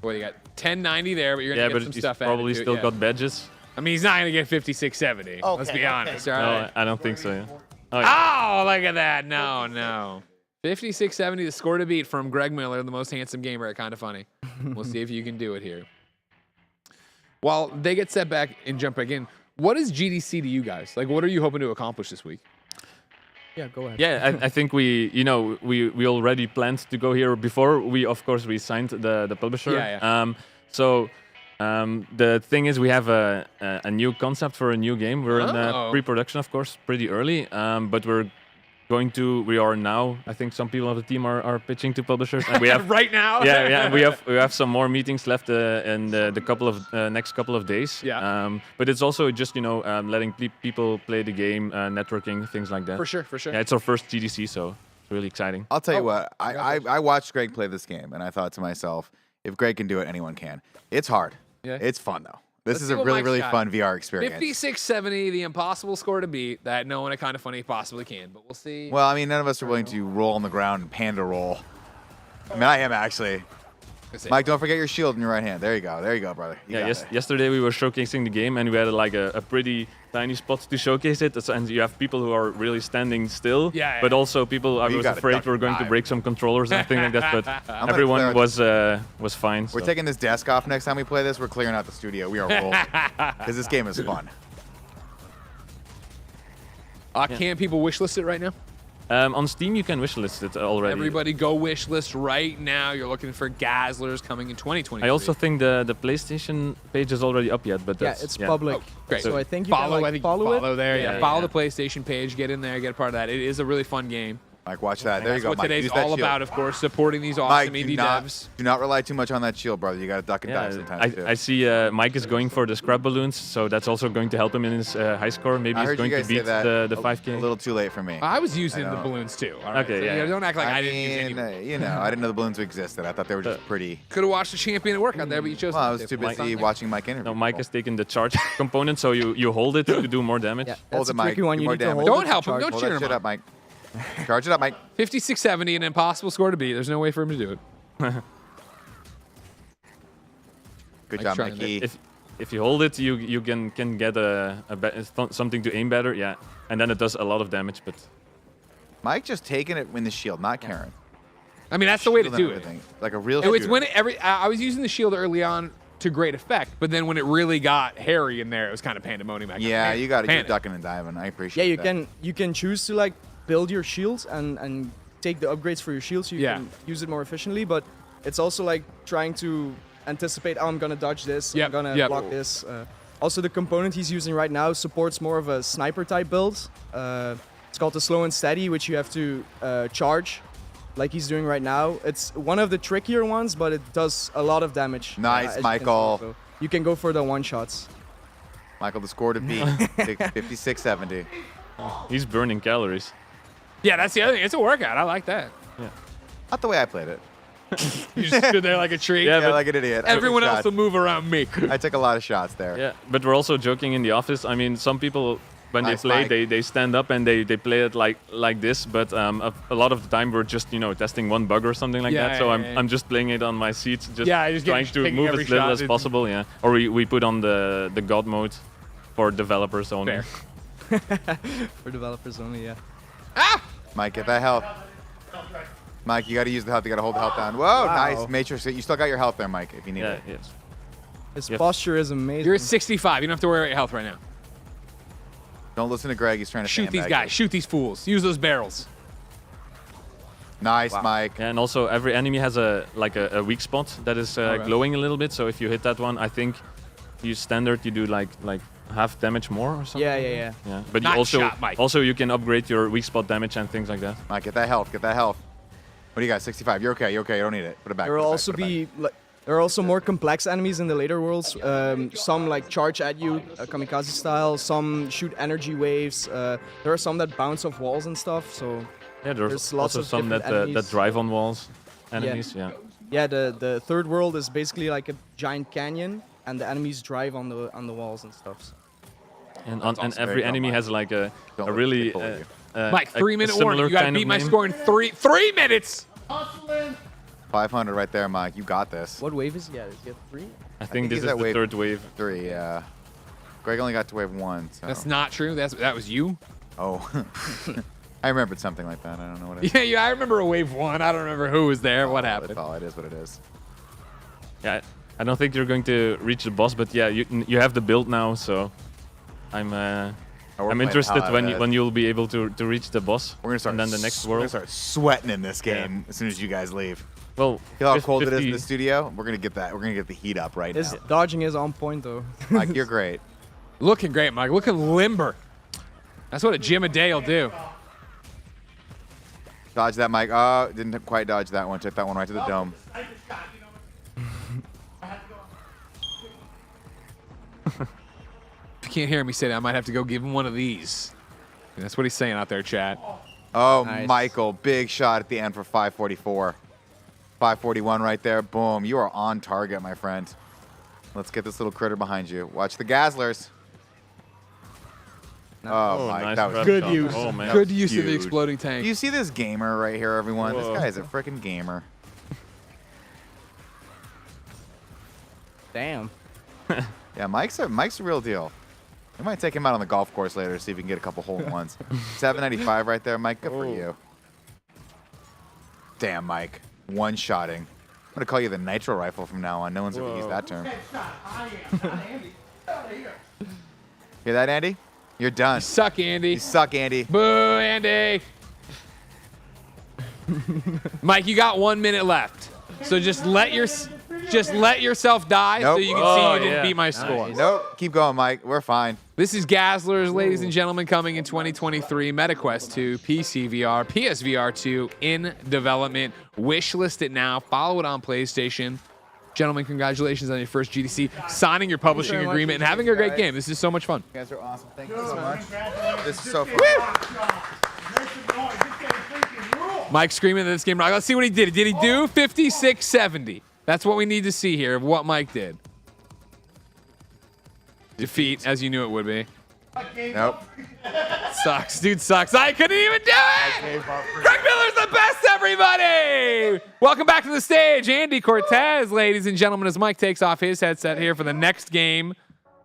Well, you got 1090 there, but you're Yeah, gonna but get some he's stuff added probably to it, still yeah. got badges. I mean, he's not gonna get 5670. Let's be honest. All right. No, I don't think so. Yeah. Oh, yeah. Oh, look at that. No. 5670, the score to beat from Greg Miller, the most handsome gamer at KindaFunny. We'll see if you can do it here. While they get set back and jump back in, what is GDC to you guys? What are you hoping to accomplish this week? Yeah, go ahead. Yeah, I think we already planned to go here before we signed the publisher. Yeah. The thing is, we have a new concept for a new game. We're in pre-production, of course, pretty early, but we are now. I think some people on the team are pitching to publishers, and we have right now. Yeah. We have some more meetings left in the next couple of days. Yeah. But it's also just letting people play the game, networking, things like that. For sure. Yeah, it's our first GDC, so it's really exciting. I'll tell you what, I watched Greg play this game, and I thought to myself, if Greg can do it, anyone can. It's hard. Yeah. It's fun, though. This Let's is see a what really, Mike's really got. fun VR experience. 5670, the impossible score to beat that no one at KindaFunny possibly can, but we'll see. Well, I mean, none of us are willing to roll on the ground and panda roll. I mean, I am actually. Mike, don't forget your shield in your right hand. There you go. There you go, brother. Yesterday we were showcasing the game, and we had like a pretty tiny spot to showcase it. And you have people who are really standing still, but also people I was afraid were going to break some controllers and things like that. But everyone was fine. We're taking this desk off next time we play this. We're clearing out the studio. We are rolling because this game is fun. Can people wishlist it right now? On Steam, you can wishlist it already. Everybody go wishlist right now. You're looking for Gazzlers coming in 2023. I also think the PlayStation page is already up yet, but that's, it's public. Oh, great. So I think you follow, can follow it. there. Yeah, follow the PlayStation page. Get in there. Get a part of that. It is a really fun game. Mike, watch that. There you go, That's Mike. what today's Use that all shield. about, of course, supporting these awesome indie devs. Do not rely too much on that shield, brother. You got to duck and dive sometimes, too. I see Mike is going for the scrap balloons, so that's also going to help him in his high score. Maybe he's going to beat the 5K. A little too late for me. I was using the balloons, too. All right? Okay, so, yeah. Don't act like I didn't use any. You know, I didn't know the balloons existed. I thought they were just pretty. Could have watched the champion at work out there, but you chose Well, I not was to. too busy watching Mike interview. No, Mike is taking the charge component, so you hold it to do more damage. Yeah, Hold that's it, a Mike. tricky one. Do You more need to damage. hold Don't it help to him. charge. Don't Hold cheer that him shit up. up, Mike. Charge it up, Mike. 5670, an impossible score to beat. There's no way for him to do it. Good job, Mikey. If you hold it, you can get something to aim better, yeah, and then it does a lot of damage. But Mike just taking it in the shield, not Karen. I mean, that's the way to Shield do and it. everything. Like a real It's shooter. when I was using the shield early on to great effect, but then when it really got hairy in there, it was kind of pandemonium. Yeah, you got to panic. keep ducking and diving. I appreciate Yeah, that. you can choose to like build your shields and take the upgrades for your shield so you can use it more efficiently. But it's also like trying to anticipate. Oh, I'm gonna dodge this. I'm gonna block this. Also, the component he's using right now supports more of a sniper type build. It's called the slow and steady, which you have to charge, like he's doing right now. It's one of the trickier ones, but it does a lot of damage. Nice, Michael. You can go for the one shots. Michael, the score to beat 5670. He's burning calories. Yeah, that's the other thing. It's a workout. I like that. Yeah. Not the way I played it. You just stood there like a tree. Yeah, like an idiot. Everyone else will move around me. I took a lot of shots there. Yeah, but we're also joking in the office. I mean, some people, when Nice, they play, Mike. they stand up and they play it like this. But a lot of the time we're just testing one bug or something like that. So I'm just playing it on my seat, just trying to move as little as possible. Yeah. Or we put on the God mode for developers only. For developers only, yeah. Mike, get that health. Mike, you got to use the health. You got to hold the health down. Whoa, Wow. nice. Matrix. You still got your health there, Mike, if you need it. Yes. His posture is amazing. You're at 65. You don't have to worry about your health right now. Don't listen to Greg. He's trying to Shoot these sandbag guys. you. Shoot these fools. Use those barrels. Nice, Mike. And also, every enemy has a weak spot that is glowing a little bit. So if you hit that one, I think you standard you do like half damage more or something. Yeah. But you Nice also shot, Mike. you can upgrade your weak spot damage and things like that. Mike, get that health. Get that health. What do you got? 65. You're okay. You're okay. You don't need it. Put it back. There will also be there are also more complex enemies in the later worlds. Some like charge at you, kamikaze style. Some shoot energy waves. There are some that bounce off walls and stuff. So Yeah, there's lots also of some that different enemies. that drive on walls. Enemies, yeah. Yeah, the third world is basically like a giant canyon, and the enemies drive on the walls and stuff. And awesome. every There you go, enemy Mike. has like a Don't let really people leave Mike, 3-minute warning. similar You got to kind of beat my name. score in 3 minutes. 500 right there, Mike. You got this. What wave is he at? Is he at 3? I think he's this is at the third wave. 3, yeah. Greg only got to wave 1. So. That's not true. That was you. Oh. I remembered something like that. I don't know what it is. Yeah, I remember a wave 1. I don't remember who was there. What happened? That's all. It is what it is. Yeah, I don't think you're going to reach the boss, but yeah, you have the build now, so I'm playing interested hell when out of when you'll be able to reach the boss. We're gonna start. And then the next We're gonna world. start sweating in this game as soon as you guys leave. Well, Feel how cold it is in 50 the studio? We're gonna get that. We're gonna get the heat up right His now. dodging is on point though. Mike, you're great. Looking great, Mike. Looking limber. That's what a gym a day will do. Dodge that, Mike. Oh, didn't quite dodge that one. Took that one right to the dome. If you can't hear me say that, I might have to go give him one of these. And that's what he's saying out there, chat. Oh, Nice. Michael, big shot at the end for 544. 541 right there. Boom. You are on target, my friend. Let's get this little critter behind you. Watch the Gazzlers. Oh, Mike, nice that was grab Good shot. use. Oh, man. Good use of the huge. exploding Do tank. you see this gamer right here, everyone? Whoa. This guy is a freaking gamer. Damn. Yeah, Mike's a real deal. We might take him out on the golf course later to see if we can get a couple hole-in-ones. 795 right there, Mike. Good for you. Damn, Mike. One-shotting. I'm going to call you the nitro rifle from now on. No one's going to use that term. Hear that, Andy? You're done. You suck, Andy. You suck, Andy. Boo, Andy. Mike, you got 1 minute left. So just let yourself die so you can see you didn't beat my score. Nope. Keep going, Mike. We're fine. This is Gazzlers, ladies and gentlemen, coming in 2023. MetaQuest 2, PC VR, PSVR 2 in development. Wishlist it now. Follow it on PlayStation. Gentlemen, congratulations on your first GDC, signing your publishing agreement, and having a great game. This is so much fun. You guys are awesome. Thank you so much. This is so fun. Mike screaming that this game. Let's see what he did. Did he do 56-70? That's what we need to see here of what Mike did. Defeat, as you knew it would be. Nope. Sucks. Dude sucks. I couldn't even do it! Greg Miller's the best, everybody! Welcome back to the stage, Andy Cortez, ladies and gentlemen, as Mike takes off his headset here for the next game,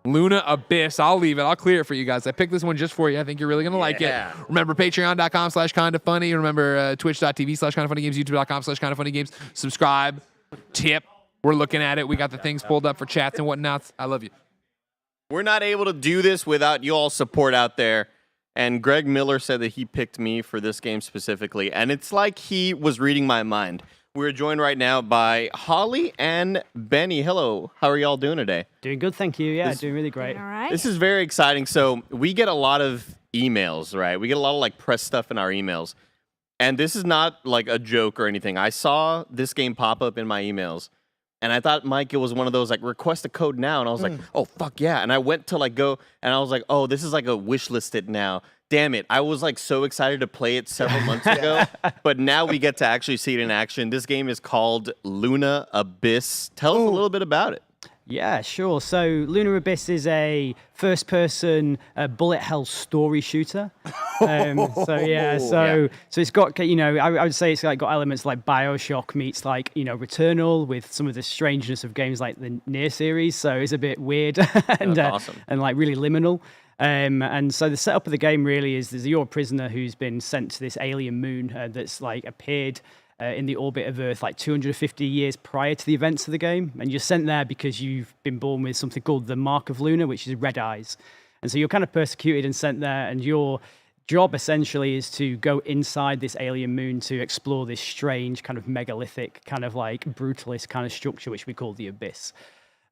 Luna Abyss. I'll leave it. I'll clear it for you guys. I picked this one just for you. I think you're really going to like it. Remember, patreon.com/kindafunny. Remember, twitch.tv/kindafunnygames, youtube.com/kindafunnygames. Subscribe, tip. We're looking at it. We got the things pulled up for chats and whatnots. I love you. We're not able to do this without you all support out there. And Greg Miller said that he picked me for this game specifically. And it's like he was reading my mind. We're joined right now by Holly and Benny. Hello. How are y'all doing today? Doing good, thank you. Yeah, doing really great. All right. This is very exciting. So we get a lot of emails, right? We get a lot of like press stuff in our emails. And this is not like a joke or anything. I saw this game pop up in my emails. And I thought, Mike, it was one of those, like, request a code now. And I was like, oh, fuck yeah. And I went to, like, go, and I was like, oh, this is like a wish listed now. Damn it. I was, like, so excited to play it several months ago. But now we get to actually see it in action. This game is called Luna Abyss. Tell us a little bit about it. Yeah, sure. So Luna Abyss is a first-person bullet hell story shooter. So it's got, you know, I would say it's like got elements like BioShock meets like, you know, Returnal with some of the strangeness of games like the Nier series. So it's a bit weird and like really liminal. And so the setup of the game really is you're a prisoner who's been sent to this alien moon that's like appeared in the orbit of Earth like 250 years prior to the events of the game. And you're sent there because you've been born with something called the Mark of Luna, which is red eyes. And so you're kind of persecuted and sent there, and your job essentially is to go inside this alien moon to explore this strange kind of megalithic, kind of like brutalist kind of structure, which we call the Abyss.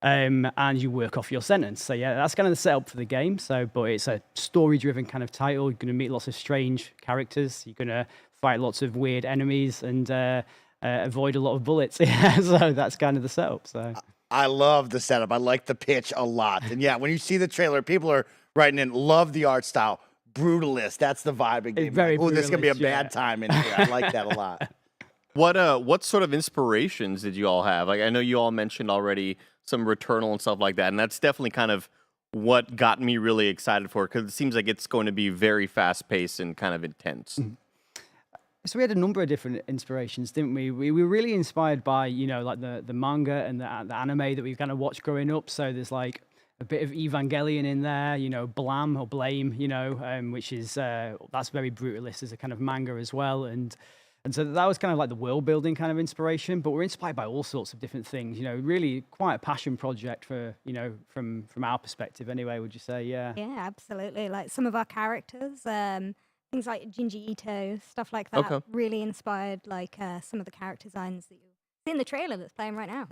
And you work off your sentence. So yeah, that's kind of the setup for the game. But it's a story-driven kind of title. You're going to meet lots of strange characters. You're going to fight lots of weird enemies and avoid a lot of bullets. Yeah, so that's kind of the setup. So I love the setup. I like the pitch a lot. And yeah, when you see the trailer, people are writing in, love the art style. Brutalist. That's the vibe of the game. Very this is going to be a bad time in here. I like that a lot. What sort of inspirations did you all have? Like, I know you all mentioned already some Returnal and stuff like that, and that's definitely kind of what got me really excited for it, because it seems like it's going to be very fast-paced and kind of intense. So we had a number of different inspirations, didn't we? We were really inspired by, you know, like the manga and the anime that we kind of watched growing up. So there's like a bit of Evangelion in there, you know, Blame, you know, which is, that's very brutalist as a kind of manga as well. And so that was kind of like the world building kind of inspiration, but we're inspired by all sorts of different things, you know, really quite a passion project for, you know, from our perspective anyway, would you say? Yeah. Yeah, absolutely. Like some of our characters, things like Jinji Ito, stuff like that, really inspired like some of the character designs that you see in the trailer that's playing right now.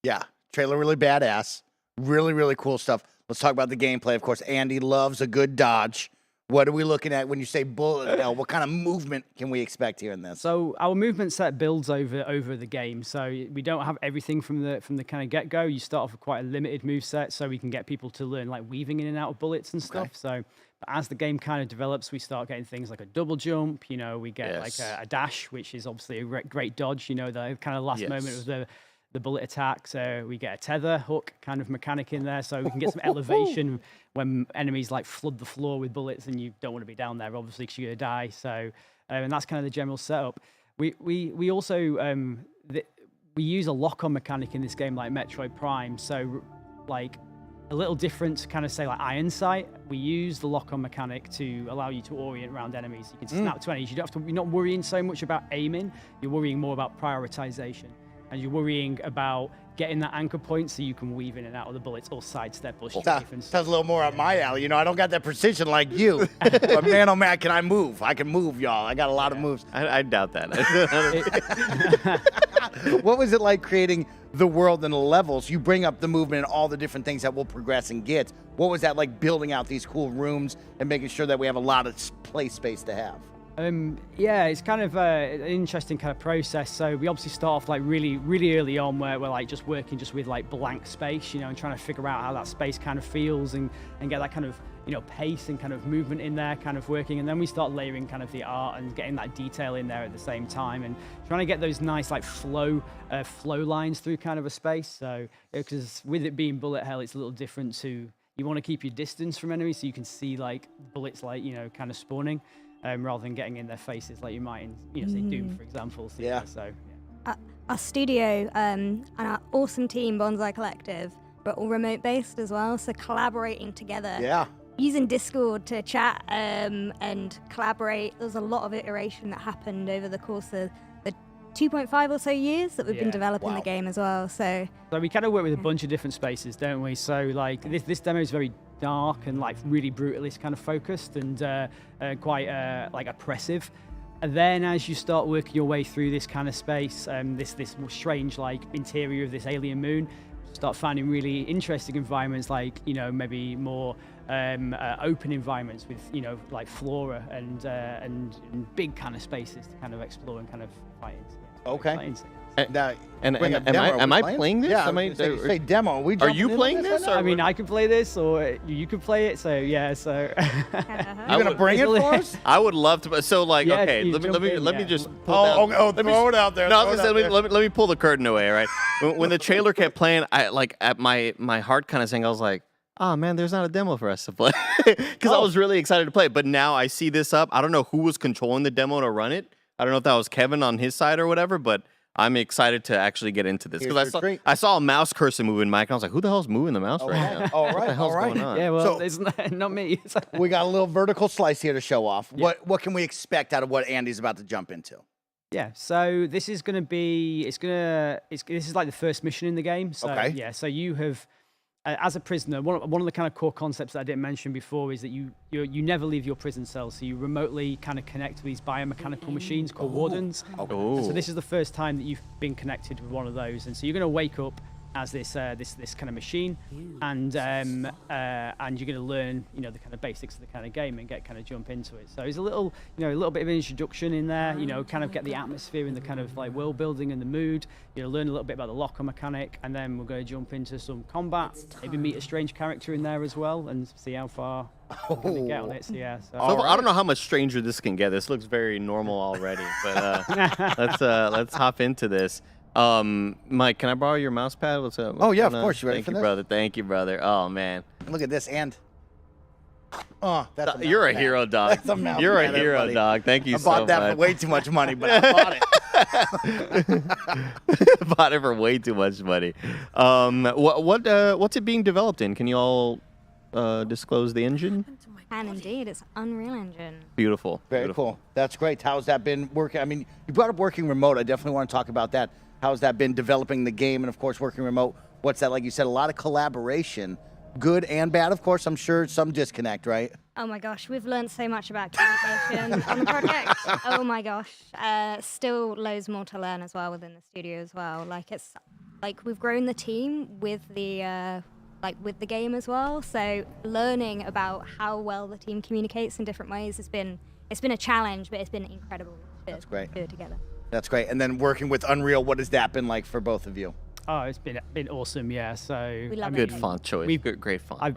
Yeah, trailer really badass. Really, really cool stuff. Let's talk about the gameplay. Of course, Andy loves a good dodge. What are we looking at when you say bullet hell? What kind of movement can we expect here in this? So our movement set builds over the game. So we don't have everything from the kind of get-go. You start off with quite a limited move set, so we can get people to learn like weaving in and out of bullets and stuff. So but as the game kind of develops, we start getting things like a double jump. You know, we get like a dash, which is obviously a great dodge. You know, the kind of last moment of the bullet attack. So we get a tether hook kind of mechanic in there, so we can get some elevation when enemies like flood the floor with bullets, and you don't want to be down there obviously because you're gonna die. So and that's kind of the general setup. We also we use a lock-on mechanic in this game like Metroid Prime. So like a little different to kind of say like Iron Sight. We use the lock-on mechanic to allow you to orient around enemies. You can snap to enemies. You don't have to, you're not worrying so much about aiming. You're worrying more about prioritization. And you're worrying about getting that anchor point so you can weave in and out of the bullets or sidestep or strafe. Sounds a little more up my alley. You know, I don't got that precision like you. But man, oh man, can I move? I can move, y'all. I got a lot of moves. I doubt that. What was it like creating the world and the levels? You bring up the movement and all the different things that we'll progress and get. What was that like building out these cool rooms and making sure that we have a lot of play space to have? Yeah, it's kind of an interesting kind of process. So we obviously start off like really early on where we're like just working just with like blank space, you know, and trying to figure out how that space kind of feels and get that kind of, you know, pace and kind of movement in there kind of working. And then we start layering kind of the art and getting that detail in there at the same time and trying to get those nice like flow lines through kind of a space. So because with it being bullet hell, it's a little different to, you want to keep your distance from enemies so you can see like bullets like, you know, kind of spawning. Rather than getting in their faces like you might in, you know, say Doom, for example. So, Yeah. So, Our studio and our awesome team, Bonsai Collective, but all remote-based as well, so collaborating together. Yeah. Using Discord to chat and collaborate. There's a lot of iteration that happened over the course of the 2.5 or so years that we've been developing the game as well. So we kind of work with a bunch of different spaces, don't we? So like this demo is very dark and like really brutalist kind of focused and quite like oppressive. And then as you start working your way through this kind of space, this more strange like interior of this alien moon, start finding really interesting environments like, you know, maybe more open environments with, you know, like flora and big kind of spaces to kind of explore and kind of fight into. Okay. Now, am I playing this? Yeah, say demo. Are you playing this? I mean, I can play this, or you can play it. So yeah, so you gonna bring it for us? I would love to. So like, Yeah, okay, you let jump me in, let me yeah. just throw it out there. No, I throw was it gonna out say, there. let me pull the curtain away. Right, when the trailer kept playing, I like at my heart kind of saying, I was like, oh man, there's not a demo for us to play, because I was really excited to play it. But now I see this up. I don't know who was controlling the demo to run it. I don't know if that was Kevin on his side or whatever, but I'm excited to actually get into this because I saw a mouse cursor moving, Mike, and I was like, who the hell's moving the mouse right now? All What the right, hell's all right. going on? yeah, well, So- it's not me. We got a little vertical slice here to show off. What can we expect out of what Andy's about to jump into? Yeah, so this is going to be, this is like the first mission in the game. So, Okay. yeah, so you have, as a prisoner, one of the kind of core concepts that I didn't mention before is that you never leave your prison cell. So you remotely kind of connect with these biomechanical machines called wardens. And so this is the first time that you've been connected with one of those. And so you're going to wake up as this kind of machine, and you're going to learn, you know, the kind of basics of the kind of game and kind of jump into it. So there's a little bit of an introduction in there, you know, kind of get the atmosphere and the kind of like world building and the mood, you know, learn a little bit about the locker mechanic, and then we're going to jump into some combat, maybe meet a strange character in there as well and see how far we can get on it. So yeah, so I don't know how much stranger this can get. This looks very normal already, but let's hop into this. Mike, can I borrow your mouse pad? What's up? Oh, yeah, of course. You ready for this? Brother. Thank you, brother. Oh, man. Look at this, and that's You're a mouse hero, pad. dog. That's a mouse You're a pad, hero, everybody. dog. Thank you I so bought much. that for way too much money, but I bought it. Bought it for way too much money. What's it being developed in? Can you all disclose the engine? And indeed, it's Unreal Engine. Beautiful. Very cool. That's great. How's that been working? I mean, you brought up working remote. I definitely want to talk about that. How's that been developing the game and, of course, working remote? What's that like? You said a lot of collaboration, good and bad, of course. I'm sure some disconnect, right? Oh my gosh, we've learned so much about communication on the project. Oh my gosh, still loads more to learn as well within the studio as well. Like it's like we've grown the team with the with the game as well. So learning about how well the team communicates in different ways has been a challenge, but it's been incredible. That's great. Do it together. That's great. And then working with Unreal, what has that been like for both of you? Oh, it's been awesome, yeah. So We love Good font choice. Great font.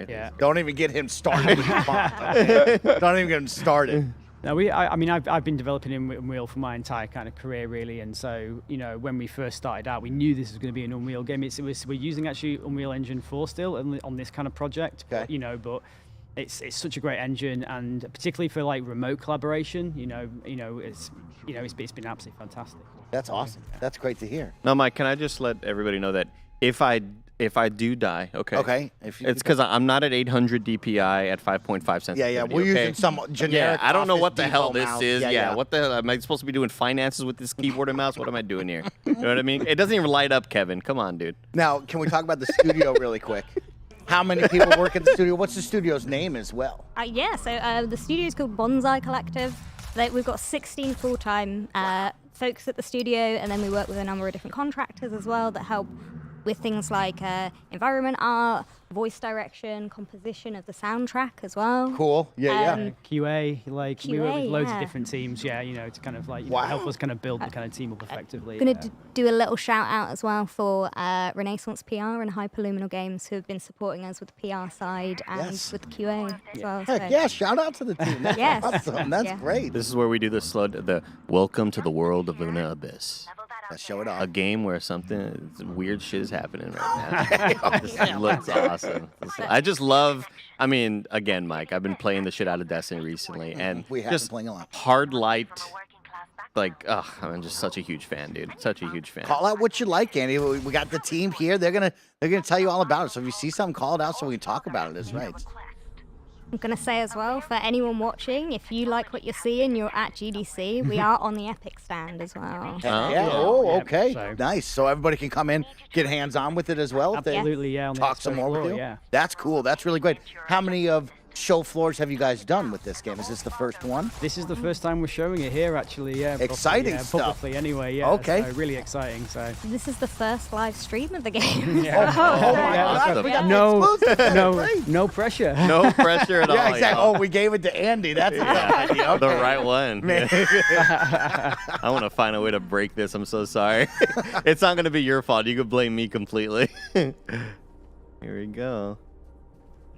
Yeah. Don't even get him started with the font, okay? Don't even get him started. No, I've been developing in Unreal for my entire kind of career, really, and so, you know, when we first started out, we knew this was going to be an Unreal game. We're using actually Unreal Engine 4 still on this kind of project, you know, but it's such a great engine, and particularly for like remote collaboration, it's been absolutely fantastic. That's awesome. That's great to hear. Now, Mike, can I just let everybody know that if I do die, okay, it's because I'm not at 800 DPI at 5.5 sensitivity. Yeah, we're using some generic. I don't know Office what the hell Depot this mouse. is. Yeah. What the hell am I supposed to be doing? Finances with this keyboard and mouse? What am I doing here? You know what I mean? It doesn't even light up, Kevin. Come on, dude. Now, can we talk about the studio really quick? How many people work at the studio? What's the studio's name as well? So the studio is called Bonsai Collective. We've got 16 full-time folks at the studio, and then we work with a number of different contractors as well that help with things like environment art, voice direction, composition of the soundtrack as well. Cool. QA, we work with loads of yeah. different teams, to kind of help us kind of build the kind of team up effectively. I'm going to do a little shout out as well for Renaissance PR and Hyperluminal Games, who have been supporting us with the PR side and with the QA as well. Heck yeah, shout out to the team. That's awesome. That's great. This is where we do the welcome to the world of Luna Abyss. Let's show it off. A game where something weird shit is happening right now. This looks awesome. I just love. I mean, again, Mike, I've been playing the shit out of Destiny recently, and we have just been playing a lot. Hard light. I'm just such a huge fan, dude. Such a huge fan. Call out what you like, Andy. We got the team here. They're gonna tell you all about it. So if you see something, call it out so we can talk about it. That's right. I'm going to say as well, for anyone watching, if you like what you're seeing, you're at GDC. We are on the Epic stand as well. Okay. Nice. So everybody can come in, get hands-on with it as well. Absolutely, yeah. On the Talk some more with you. Yeah. That's cool. That's really great. How many of show floors have you guys done with this game? Is this the first one? This is the first time we're showing it here, actually. Yeah. Exciting stuff. Publicly, anyway. Yeah. Okay. So really exciting. So. This is the first live stream of the game. Yeah. No pressure. No pressure at all. Yeah, exactly. Oh, we gave it to Andy. That's okay. The right one. I want to find a way to break this. I'm so sorry. It's not going to be your fault. You could blame me completely. Here we go.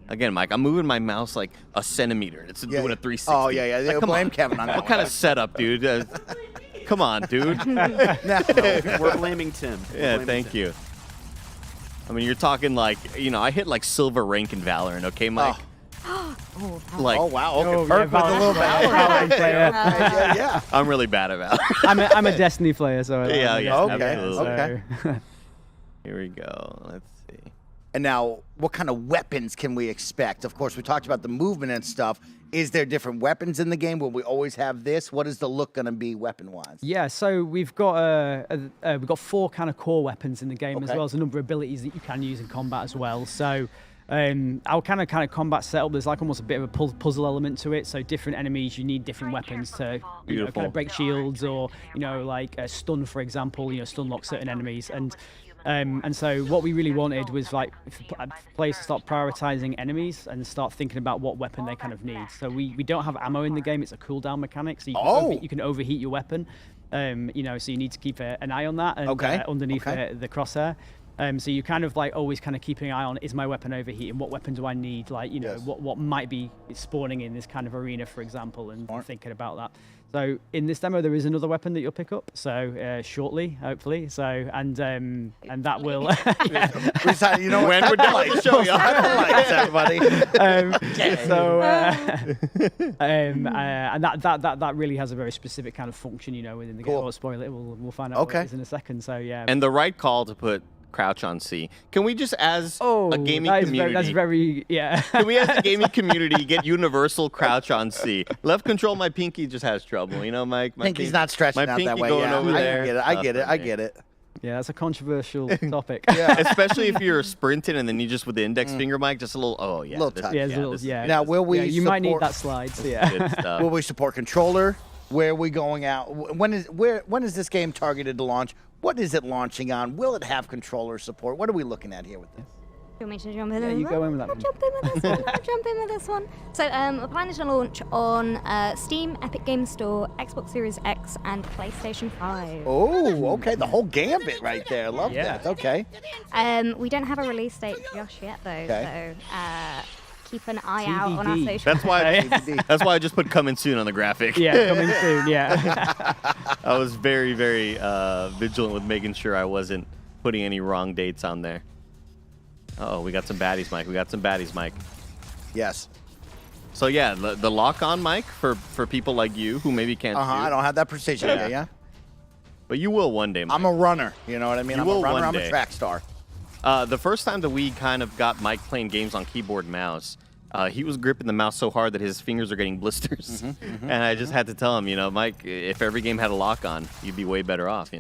Again, Mike, I'm moving my mouse like a centimeter. It's doing a 360. Oh, yeah. Like, blame Kevin on that. What kind of setup, dude? Come on, dude. We're blaming Tim. Yeah, thank you. I mean, you're talking like, I hit like silver rank in Valorant, okay, Mike? Like, oh, wow. Okay, perfect. With a little Valorant player. Yeah. I'm really bad at Valorant. I'm a Destiny player, so Okay. Absolutely. Here we go. Let's see. And now, what kind of weapons can we expect? Of course, we talked about the movement and stuff. Is there different weapons in the game? Will we always have this? What is the look going to be weapon-wise? Yeah, so we've got 4 kind of core weapons in the game, as well as a number of abilities that you can use in combat as well. So our kind of combat setup, there's like almost a bit of a puzzle element to it. So different enemies, you need different weapons to kind of break shields, or like stun, for example. Stun lock certain enemies. And so what we really wanted was like players to start prioritizing enemies and start thinking about what weapon they kind of need. So we don't have ammo in the game. It's a cooldown mechanic. So you can overheat your weapon. So you need to keep an eye on that and underneath the crosshair. So you kind of like always kind of keeping an eye on, is my weapon overheating? What weapon do I need? Like, what might be spawning in this kind of arena, for example, and thinking about that. So in this demo, there is another weapon that you'll pick up. So shortly, hopefully. So and that will. When we're done, we'll show you everybody. And that really has a very specific kind of function, within the game. I won't spoil it. We'll find out what it is in a second. So yeah. And the right call to put crouch on C. Can we just, as a gaming community, that's very Can we, as a gaming community, get universal crouch on C? Left control, my pinky just has trouble. Mike. My Pinky's not stretching out that way. Going over there. I get it. Yeah, it's a controversial topic. Especially if you're sprinting and then you just with the index finger, Mike, just a little. Oh yeah, little touch. Now, will we? You might need that slide. So yeah. Will we support controller? Where are we going out? When is this game targeted to launch? What is it launching on? Will it have controller support? What are we looking at here with this? You want me to jump in? Yeah, you go in with that one. I'll jump in with this one. So we're planning to launch on Steam, Epic Games Store, Xbox Series X, and PlayStation 5. Oh, okay. The whole gambit right there. Love that. Okay. We don't have a release date just yet, though. So keep an eye out on our social. That's why I just put coming soon on the graphic. Yeah, coming soon. Yeah. I was very, very vigilant with making sure I wasn't putting any wrong dates on there. Uh-oh, we got some baddies, Mike. Yes. So yeah, the lock-on mic for people like you who maybe can't. I don't have that precision. Yeah. But you will one day, Mike. I'm a runner. You know what I mean? I'm a runner. I'm a track star. The first time that we kind of got Mike playing games on keyboard and mouse, he was gripping the mouse so hard that his fingers are getting blisters. And I just had to tell him, Mike, if every game had a lock-on, you'd be way better off,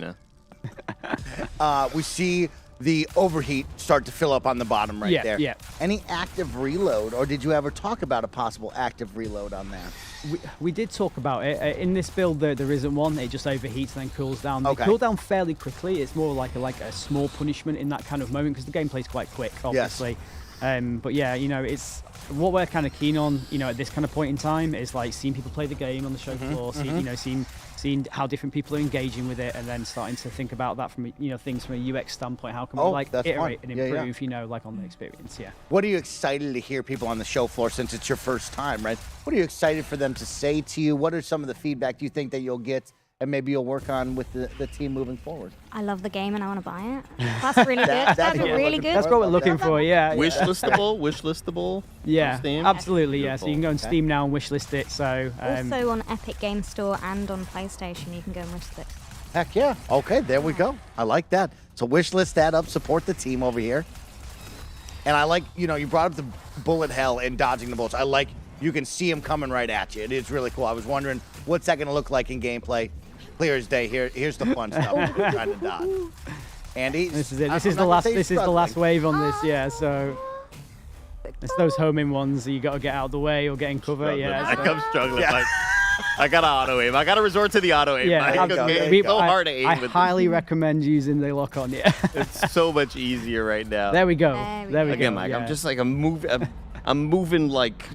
We see the overheat start to fill up on the bottom there. Yeah. Any active reload, or did you ever talk about a possible active reload on that? We did talk about it. In this build, there isn't one. It just overheats and then cools down. They cool down fairly quickly. It's more like a small punishment in that kind of moment because the gameplay's quite quick, obviously. Yes. But yeah, it's what we're kind of keen on, at this kind of point in time is like seeing people play the game on the show floor, seeing how different people are engaging with it, and then starting to think about that from things from a UX standpoint. How can we iterate and improve, on the experience? Yeah. What are you excited to hear people on the show floor since it's your first time, right? What are you excited for them to say to you? What are some of the feedback you think that you'll get and maybe you'll work on with the team moving forward? I love the game and I want to buy it. That's really good. That's really good. That's what we're looking for, yeah. Wishlistable? Yeah, Steam? Absolutely, yeah. So you can go on Steam now and wishlist it. So also on Epic Game Store and on PlayStation, you can go and wishlist it. Heck yeah. Okay, there we go. I like that. So wishlist that up, support the team over here. And I like, you brought up the bullet hell and dodging the bullets. I like you can see them coming right at you. It is really cool. I was wondering, what's that going to look like in gameplay? Clear as day. Here's the fun stuff we're trying to dodge. Andy, this is it. This is the last wave on this. Yeah. So it's those homing ones that you got to get out of the way or get in cover. Yeah. I come struggling. Like, I got to auto aim. I got to resort to the auto aim. Yeah. It's so hard to aim. I highly recommend using the lock on. Yeah. It's so much easier right now. There we go. There we go. Again, Mike. Yeah. I'm just like I'm moving like.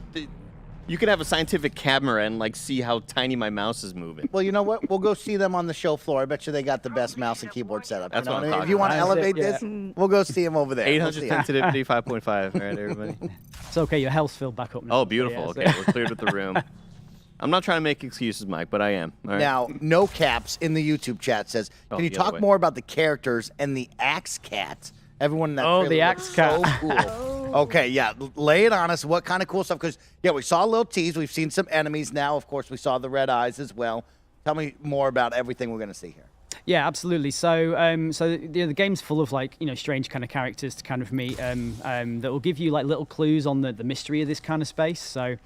You can have a scientific camera and see how tiny my mouse is moving. Well, you know what? We'll go see them on the show floor. I bet you they got the best mouse and keyboard setup. That's what I'm talking If you want to elevate this, we'll go see them over there. 800 sensitivity, 5.5. All right, everybody. It's okay. Your health's filled back up now. Oh, beautiful. Okay, we're cleared with the room. I'm not trying to make excuses, Mike, but I am. All right. Now, No Caps in the YouTube chat says, can you talk more about the characters and the Axe Cat? Everyone in that trailer the Axe Cat. So cool. Okay, yeah, lay it on us. What kind of cool stuff? Because, we saw a little tease. We've seen some enemies now. Of course, we saw the red eyes as well. Tell me more about everything we're going to see here. Yeah, absolutely. So, the game's full of strange kind of characters to kind of meet that will give you little clues on the mystery of this kind of space. So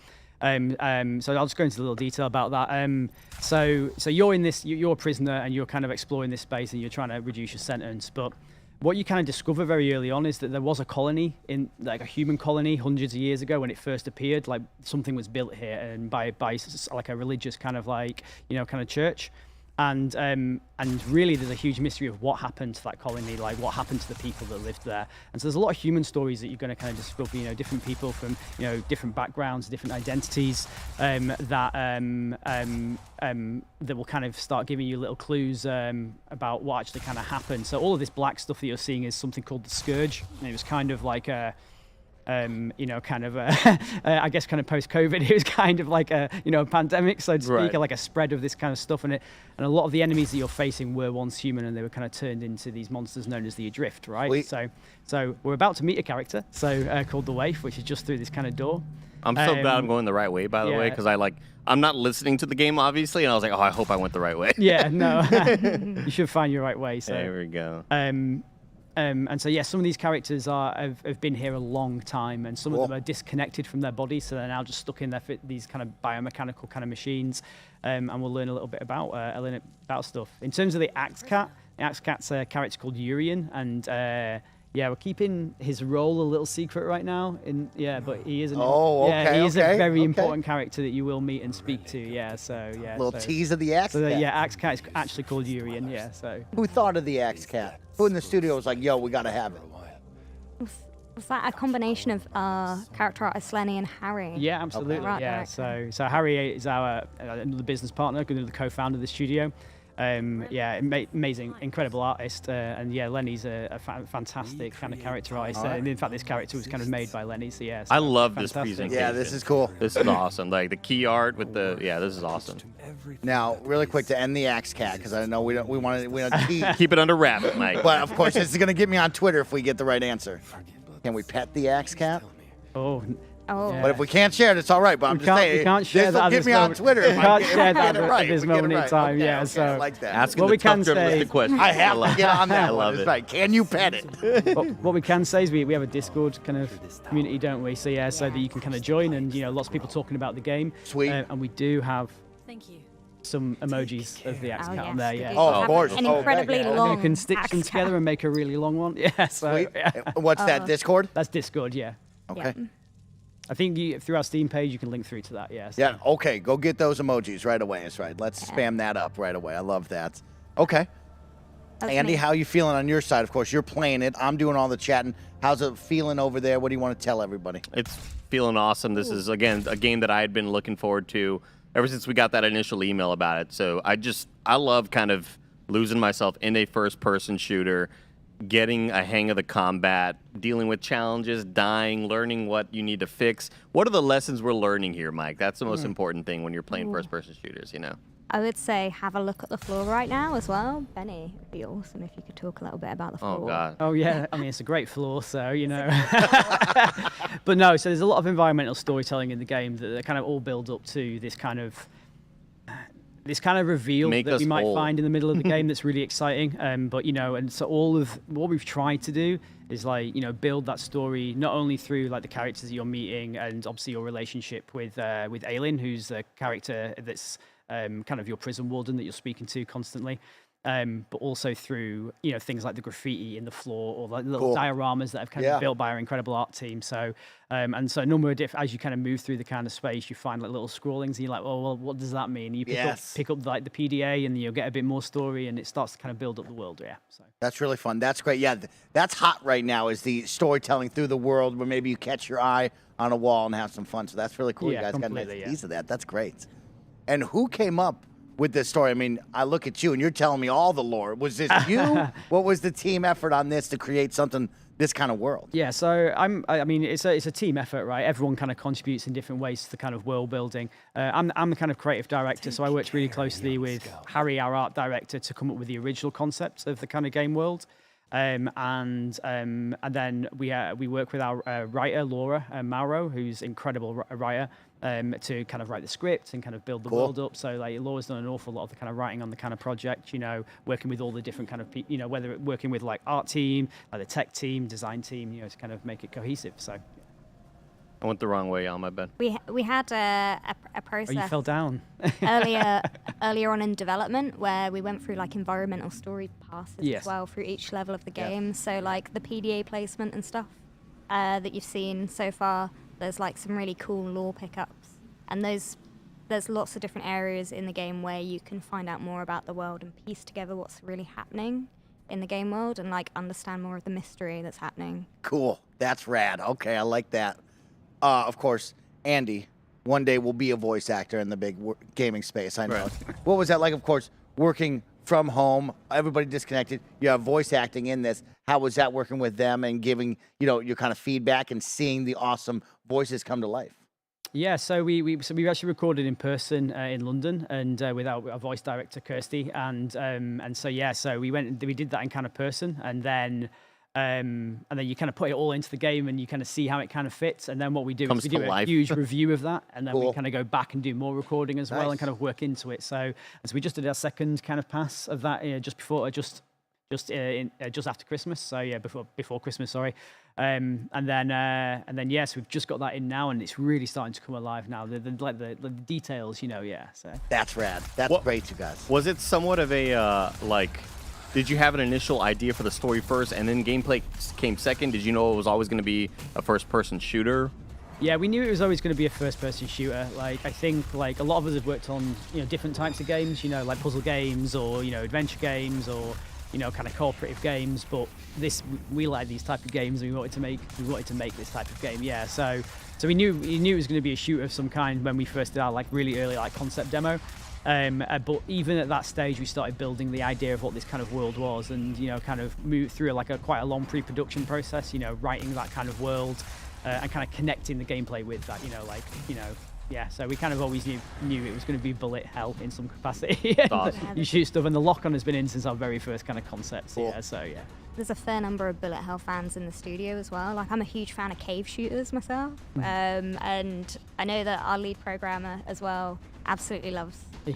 I'll just go into a little detail about that. So you're in this, you're a prisoner and you're kind of exploring this space and you're trying to reduce your sentence, but what you kind of discover very early on is that there was a colony, a human colony, hundreds of years ago when it first appeared. Something was built here and by a religious kind of church, and really there's a huge mystery of what happened to that colony, what happened to the people that lived there. And so there's a lot of human stories that you're going to kind of discover, different people from different backgrounds, different identities that will kind of start giving you little clues about what actually kind of happened. So all of this black stuff that you're seeing is something called the Scourge. And it was kind of like a I guess kind of post-COVID, it was kind of like a pandemic, so to speak, like a spread of this kind of stuff. And a lot of the enemies that you're facing were once human, and they were kind of turned into these monsters known as the Adrift, right? So we're about to meet a character, called the Waif, which is just through this kind of door. I'm so glad I'm going the right way, by the way, because I'm not listening to the game, obviously, and I was like, oh, I hope I went the right way. Yeah, no, you should find your right way. So there we go. And so, some of these characters have been here a long time, and some of them are disconnected from their bodies, so they're now just stuck in these kind of biomechanical kind of machines. And we'll learn a little bit about stuff. In terms of the Axe Cat's a character called Urian, and we're keeping his role a little secret right now. But he is a very important character that you will meet and speak to. Little tease of the Axe Cat. Axe Cat is actually called Urian. Yeah. So who thought of the Axe Cat? Who in the studio was like, "Yo, we gotta have it"? Was that a combination of character artist Lenny and Harry? Yeah, absolutely. Right, yeah. right. So Harry is our another business partner, the co-founder of the studio. Amazing, incredible artist, and Lenny's a fantastic kind of character artist. In fact, this character was kind of made by Lenny. So I love this presentation. Yeah, this is cool. This is awesome. Like the key art with this is awesome. Now, really quick to end the Axe Cat, because I know we want to keep it under wraps, Mike. But of course, this is gonna get me on Twitter if we get the right answer. Can we pet the Axe Cat? Oh. Oh. But if we can't share it, it's all right. But I'm just saying, we can't share this will that get me on Twitter. We can't share that at this moment in time. Okay, yeah, okay, so I like that. Asking what the we can tough say, journalistic question. I have to get on that I one. love It's it. like, can you pet it? what we can say is we have a Discord kind of community, don't we? So yeah, so that you can kind of join, and lots of people talking about the game. Sweet. And we do have Thank you. some emojis of the axe cat on there. Yeah. Oh, of course. An incredibly long You can stitch them axe together cat. and make a really long one. Yeah. So Sweet. yeah. What's that? Discord? That's Discord. Yeah. Okay. I think through our Steam page you can link through to that. Yeah. So. Yeah. Okay. Go get those emojis right away. That's right. Let's spam that up right away. I love that. Okay. Andy, how you feeling on your side? Of course, you're playing it. I'm doing all the chatting. How's it feeling over there? What do you want to tell everybody? It's feeling awesome. This is, again, a game that I had been looking forward to ever since we got that initial email about it. So I love kind of losing myself in a first-person shooter, getting a hang of the combat, dealing with challenges, dying, learning what you need to fix. What are the lessons we're learning here, Mike? That's the most important thing when you're playing first-person shooters, you know? I would say have a look at the floor right now as well. Benny, it'd be awesome if you could talk a little bit about the floor. Oh, God. Oh, yeah. I mean, it's a great floor, so, But no, so there's a lot of environmental storytelling in the game that kind of all build up to this kind of reveal that you might find in the middle of the game that's really exciting. But, and so all of what we've tried to do is build that story not only through the characters that you're meeting and obviously your relationship with Aylin, who's the character that's kind of your prison warden that you're speaking to constantly, but also through things like the graffiti in the floor or little dioramas that have kind of been built by our incredible art team. So and so a number of as you kind of move through the kind of space, you find little scrawlings and you're like, well, what does that mean? And you pick up the PDA and you'll get a bit more story and it starts to kind of build up the world. Yeah. So that's really fun. That's great. Yeah, that's hot right now is the storytelling through the world where maybe you catch your eye on a wall and have some fun. So that's really cool. You guys got a nice piece of that. That's great. And who came up with this story? I mean, I look at you and you're telling me all the lore. Was this you? What was the team effort on this to create something, this kind of world? Yeah, so I mean, it's a team effort, right? Everyone kind of contributes in different ways to the kind of world building. I'm the kind of creative director, so I worked really closely with Harry, our art director, to come up with the original concept of the kind of game world. And then we work with our writer Laura Mauro, who's an incredible writer, to kind of write the script and kind of build the world up. So Laura's done an awful lot of the kind of writing on the kind of project, working with all the different kind of people, whether working with art team, the tech team, design team, to kind of make it cohesive. So I went the wrong way on my bed. We had a process. Oh, you fell down. earlier on in development where we went through environmental story passes as well through each level of the game. So the PDA placement and stuff that you've seen so far, there's some really cool lore pickups, and there's lots of different areas in the game where you can find out more about the world and piece together what's really happening in the game world and understand more of the mystery that's happening. Cool. That's rad. Okay, I like that. Of course, Andy, one day will be a voice actor in the big gaming space. I know. Right. What was that like? Of course, working from home, everybody disconnected. You have voice acting in this. How was that working with them and giving your kind of feedback and seeing the awesome voices come to life? Yeah, so we actually recorded in person in London and with our voice director Kirsty, and so we did that in kind of person, and then you kind of put it all into the game and you kind of see how it kind of fits. And then what we do is we do a huge review of that. And then we kind of go back and do more recording as well and kind of work into it. So we just did our second kind of pass of that just after Christmas. So yeah, before Christmas, sorry. And then yes, we've just got that in now and it's really starting to come alive now. The details, yeah. So that's rad. That's great, you guys. Was it somewhat of a did you have an initial idea for the story first and then gameplay came second? Did you know it was always going to be a first-person shooter? Yeah, we knew it was always going to be a first-person shooter. I think a lot of us have worked on different types of games, like puzzle games or adventure games or kind of cooperative games. But we like these type of games, and we wanted to make this type of game. Yeah, so we knew it was going to be a shooter of some kind when we first did our really early concept demo. But even at that stage, we started building the idea of what this kind of world was, and kind of moved through quite a long pre-production process. Writing that kind of world and kind of connecting the gameplay with that. Yeah, so we kind of always knew it was going to be bullet hell in some capacity. Awesome. You shoot stuff, and the lock-on has been in since our very first kind of concept. Cool. Yeah, so yeah. There's a fair number of bullet hell fans in the studio as well. Like, I'm a huge fan of cave shooters myself, and I know that our lead programmer as well absolutely loves. He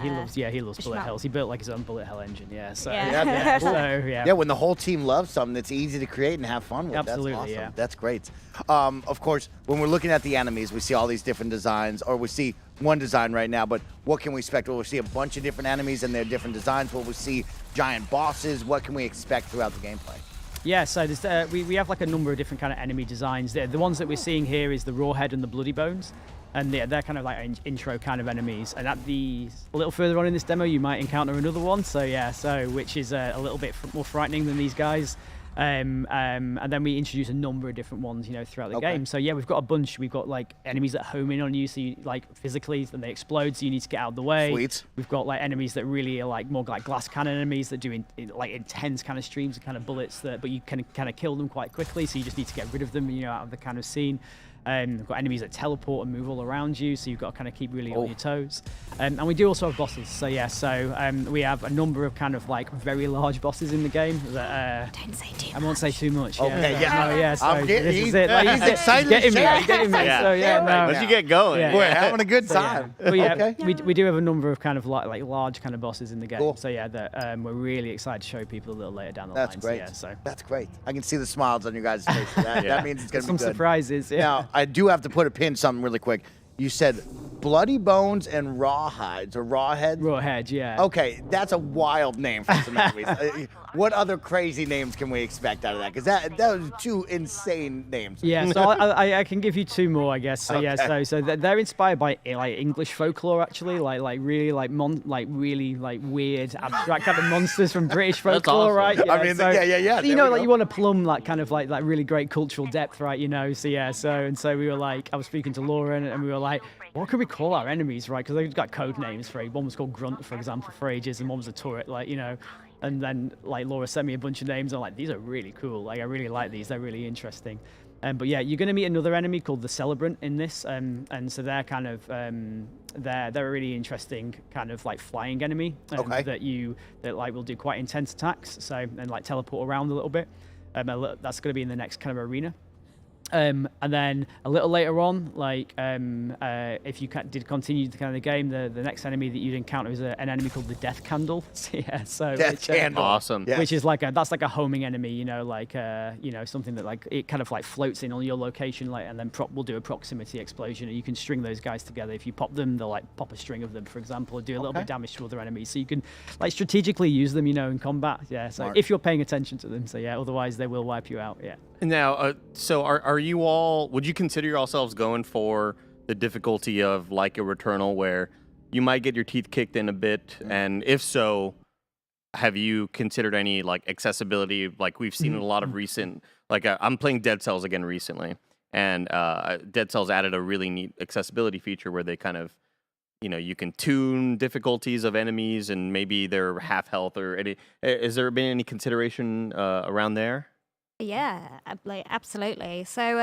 loves bullet hells. He built like his own bullet hell engine. Yeah, so Yeah. so Yeah, when the whole team loves something, it's easy to create and have fun with. Absolutely, That's awesome. yeah. That's great. Of course, when we're looking at the enemies, we see all these different designs, or we see one design right now, but what can we expect? Will we see a bunch of different enemies and their different designs? Will we see giant bosses? What can we expect throughout the gameplay? Yeah, so there's, we have like a number of different kind of enemy designs. The ones that we're seeing here is the Rawhead and the Bloody Bones. And they're kind of like intro kind of enemies. And a little further on in this demo, you might encounter another one. So yeah, which is a little bit more frightening than these guys. And then we introduce a number of different ones, throughout the game. So yeah, we've got a bunch. We've got like enemies that home in on you, so you like physically, then they explode, so you need to get out of the way. Sweet. We've got like enemies that really are like more like glass cannon enemies that do like intense kind of streams of kind of bullets but you can kind of kill them quite quickly, so you just need to get rid of them, out of the kind of scene. We've got enemies that teleport and move all around you, so you've got to kind of keep really on your toes. And we do also have bosses. So yeah, we have a number of kind of like very large bosses in the game that Don't say too much. I won't say too much. Okay, yeah. No, yeah. So I'm getting, this is it. Like, he's excited. He's getting me. Yeah. So yeah, no. Once you get going, We're having a good time. But yeah, Okay. we do have a number of kind of like large kind of bosses in the game. Cool. So yeah, that we're really excited to show people a little later down the That's line. great. So That's great. I can see the smiles on your guys' faces. That means it's going to be some good. surprises. Yeah. Now, I do have to put a pin something really quick. You said Bloody Bones and Rawhides, or Rawheads? Rawhead, yeah. Okay, that's a wild name for some enemies. What other crazy names can we expect out of that? Because that was two insane names. Yeah, so I can give you two more, I guess. So yeah, Okay. so they're inspired by like English folklore, actually, like really like really like weird abstract kind of monsters from British folklore, awesome. right? I mean, so, yeah. You know, like you want to plumb like kind of like really great cultural depth, right? So yeah, so we were like, I was speaking to Lauren, and we were like, what could we call our enemies, right? Because they've got code names for it. One was called Grunt, for example, for ages, and one was a turret, And then like Laura sent me a bunch of names. I'm like, these are really cool. Like I really like these. They're really interesting. But yeah, you're going to meet another enemy called the Celebrant in this, and so they're kind of they're a really interesting kind of like flying enemy that like will do quite intense attacks. So and like teleport around a little bit. That's going to be in the next kind of arena. And then a little later on, like if you did continue the kind of the game, the next enemy that you'd encounter is an enemy called the Death Candle. Yeah, so Death Candle. Awesome. Yes. Which is that's like a homing enemy, something that like it kind of like floats in on your location, and then will do a proximity explosion, and you can string those guys together. If you pop them, they'll like pop a string of them, for example, or do a little bit of damage to other enemies. So you can like strategically use them, in combat. Yeah, so Smart. if you're paying attention to them, so yeah, otherwise they will wipe you out. Yeah. Now, so are you all? Would you consider yourselves going for the difficulty of like a Returnal, where you might get your teeth kicked in a bit, and if so, have you considered any like accessibility? Like we've seen in a lot of recent, like I'm playing Dead Cells again recently, and Dead Cells added a really neat accessibility feature where they kind of, you can tune difficulties of enemies, and maybe they're half health or any. Has there been any consideration around there? Yeah, absolutely. So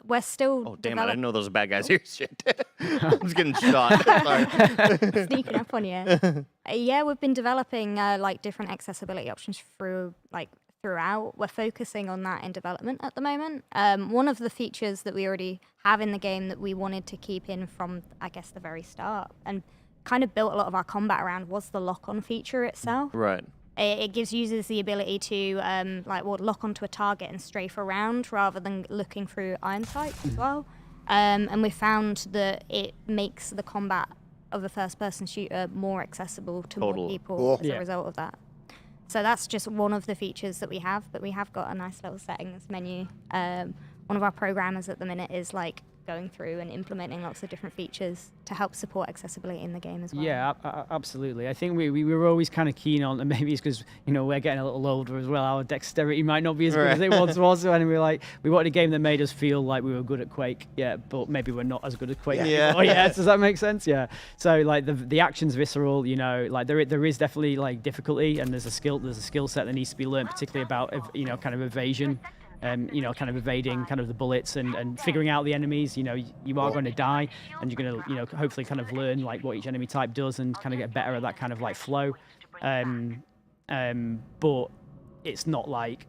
we're still. Oh damn it! I didn't know those were bad guys here. Shit, I was getting shot. Sorry. Sneaking up on you. Yeah, we've been developing like different accessibility options throughout. We're focusing on that in development at the moment. One of the features that we already have in the game that we wanted to keep in from, I guess, the very start, and kind of built a lot of our combat around, was the lock-on feature itself. Right. It gives users the ability to lock onto a target and strafe around rather than looking through iron sights as well. And we found that it makes the combat of a first-person shooter more accessible to more people as a result of that. So that's just one of the features that we have, but we have got a nice little settings menu. One of our programmers at the minute is like going through and implementing lots of different features to help support accessibility in the game as well. Yeah, absolutely. I think we were always kind of keen on, and maybe it's because we're getting a little older as well. Our dexterity might not be as good as it once was, and we wanted a game that made us feel like we were good at Quake. Yeah, but maybe we're not as good at Quake. Yeah. Oh yeah. Does that make sense? Yeah. So like the action's visceral. Like there is definitely like difficulty, and there's a skill set that needs to be learned, particularly about kind of evasion. you know, kind of evading kind of the bullets and figuring out the enemies. You know, you are going to die, and you're going to, you know, hopefully kind of learn like what each enemy type does and kind of get better at that kind of like flow. But it's not like,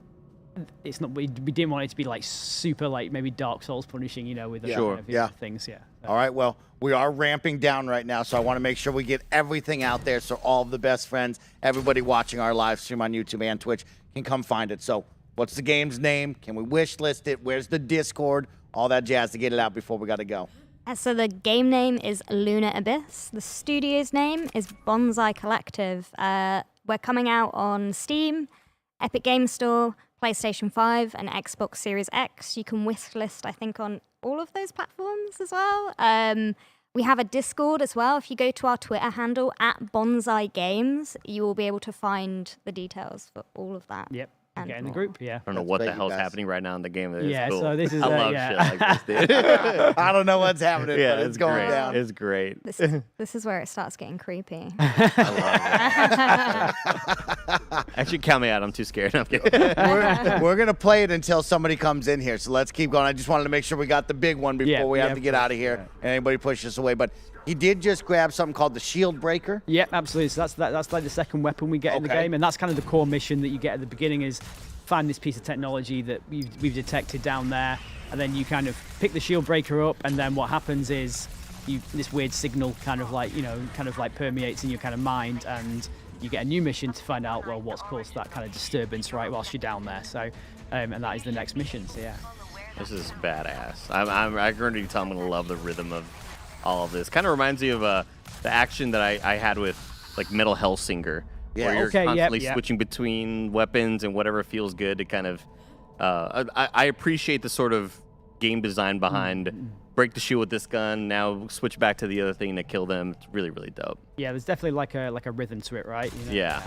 it's not, we didn't want it to be like super like maybe Dark Souls punishing, you know, with the kind of, things. Yeah. All right, well, we are ramping down right now, so I want to make sure we get everything out there so all of the best friends, everybody watching our live stream on YouTube and Twitch can come find it. So what's the game's name? Can we wish list it? Where's the Discord? All that jazz to get it out before we got to go. So the game name is Lunar Abyss. The studio's name is Bonsai Collective. We're coming out on Steam, Epic Games Store, PlayStation 5, and Xbox Series X. You can wish list, I think, on all of those platforms as well. We have a Discord as well. If you go to our Twitter handle @Bonsai Games, you will be able to find the details for all of that. Yep. Get in the group, I don't know what the hell's happening right now in the game. Yeah, cool. so this is I love shit like this, dude. I don't know what's happening, yeah, but it's going great. down. It's great. This is where it starts getting creepy. Actually, count me out. I'm too scared. I'm kidding. We're going to play it until somebody comes in here, so let's keep going. I just wanted to make sure we got the big one before we have to get out of here and anybody push us away. But he did just grab something called the Shield Breaker. Yeah, absolutely. So that's like the second weapon we get in the game, and that's kind of the core mission that you get at the beginning is find this piece of technology that we've detected down there, and then you kind of pick the Shield Breaker up, and then what happens is this weird signal kind of like, you know, kind of like permeates in your kind of mind, and you get a new mission to find out, well, what's caused that kind of disturbance, right, whilst you're down there. So, and that is the next mission, so yeah. This is badass. I can already tell I'm going to love the rhythm of all of this. Kind of reminds me of the action that I had with, like, Metal Hellsinger. Yeah. Where you're constantly switching between weapons and whatever feels good to kind of... I appreciate the sort of game design behind break the shield with this gun, now switch back to the other thing to kill them. It's really, really dope. Yeah, there's definitely like a rhythm to it, right? You know? Yeah.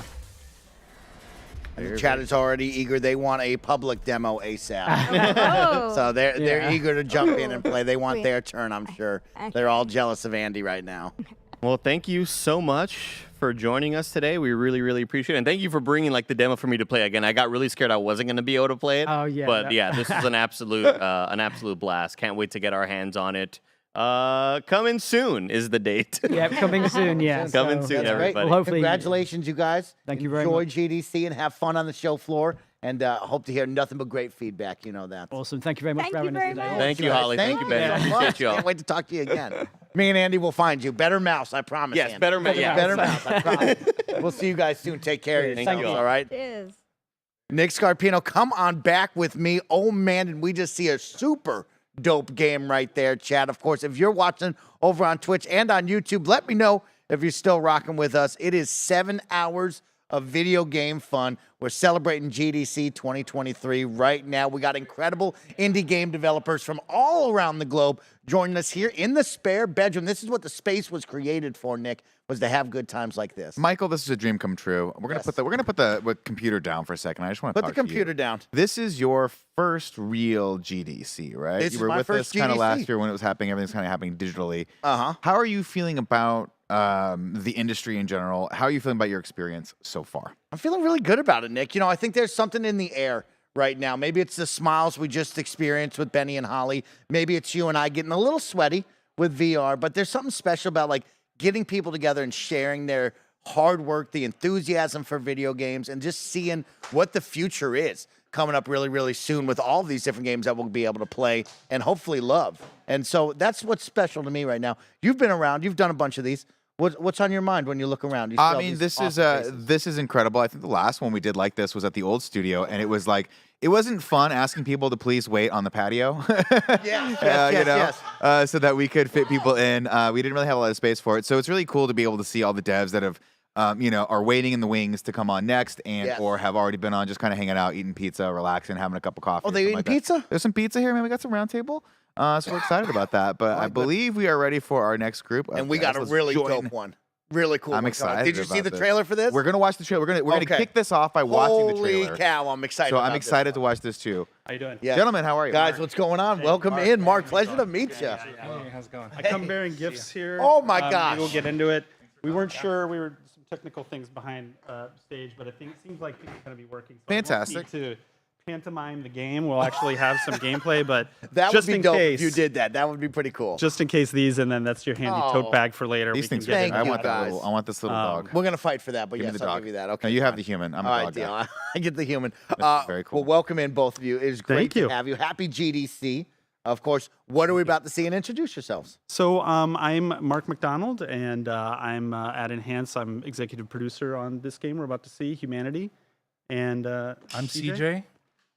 And the chat is already eager. They want a public demo ASAP. So they're eager to jump in and play. They want their turn, I'm sure. They're all jealous of Andy right now. Well, thank you so much for joining us today. We really, really appreciate it. And thank you for bringing like the demo for me to play again. I got really scared I wasn't going to be able to play it. Oh, yeah. But yeah, this is an absolute blast. Can't wait to get our hands on it. Coming soon is the date. Yeah, coming soon, yeah. Coming soon, everybody. Well, hopefully, congratulations, you guys. Thank you very much. Enjoy GDC and have fun on the show floor. And hope to hear nothing but great feedback. You know that. Awesome. Thank you very much for having us today. Thank you, Holly. Thank you, Ben. I appreciate you all. Can't wait to talk to you again. Me and Andy will find you. Better mouse, I promise. Yes, Andy. better mouse. Yeah. Better mouse, I promise. We'll see you guys soon. Take care of yourselves, all right? Cheers. Nick Scarpino, come on back with me. Oh, man, did we just see a super dope game right there, Chad. Of course, if you're watching over on Twitch and on YouTube, let me know if you're still rocking with us. It is 7 hours of video game fun. We're celebrating GDC 2023 right now. We got incredible indie game developers from all around the globe joining us here in the spare bedroom. This is what the space was created for, Nick, was to have good times like this. Michael, this is a dream come true. We're gonna put the computer down for a second. I just want to put the computer down. This is your first real GDC, right? This you is were my with first us kind of GDC. last year when it was happening. Everything's kind of happening digitally. Uh-huh. How are you feeling about the industry in general? How are you feeling about your experience so far? I'm feeling really good about it, Nick. You know, I think there's something in the air right now. Maybe it's the smiles we just experienced with Benny and Holly. Maybe it's you and I getting a little sweaty with VR, but there's something special about like getting people together and sharing their hard work, the enthusiasm for video games, and just seeing what the future is coming up really, really soon with all these different games that we'll be able to play and hopefully love. And so that's what's special to me right now. You've been around. You've done a bunch of these. What's on your mind when you look around? You I mean, this is incredible. I think the last one we did like this was at the old studio, and it was like, it wasn't fun asking people to please wait on the patio. Yes. So that we could fit people in. We didn't really have a lot of space for it. So it's really cool to be able to see all the devs that have, are waiting in the wings to come on next or have already been on, just kind of hanging out, eating pizza, relaxing, having a cup of coffee. Oh, they eating pizza? There's some pizza here, man. We got some round table. So we're excited about that. But I believe we are ready for our next group. And we got a really dope one. Really cool. I'm excited. Did you see the trailer for this? We're gonna watch the trailer. We're gonna kick this off by watching the trailer. Holy cow! I'm excited. So I'm excited to watch this too. How you doing? Yeah. Gentlemen, how are you? Guys, what's going on? Welcome in, Mark. Pleasure to meet you. Hey, how's it going? I come bearing gifts here. Oh my gosh! We'll get into it. We weren't sure. We were some technical things behind stage, but I think it seems like things are gonna be working. So Fantastic. I won't need to pantomime the game. We'll actually have some gameplay, but that just would be in dope case, if you did that. That would be pretty cool. Just in case and then that's your handy tote bag for later. These things, I want that little. I want this little dog. We're gonna fight for that, but give yes, me the I'll dog. give you that. Okay, no, you have the human. I'm a dog deal. guy. I get the human. Very cool. Well, welcome in both of you. It is great to have you. Happy GDC. Of course. What are we about to see? And introduce yourselves. So I'm Mark McDonald, and I'm at Enhance. I'm executive producer on this game we're about to see, Humanity. And I'm CJ.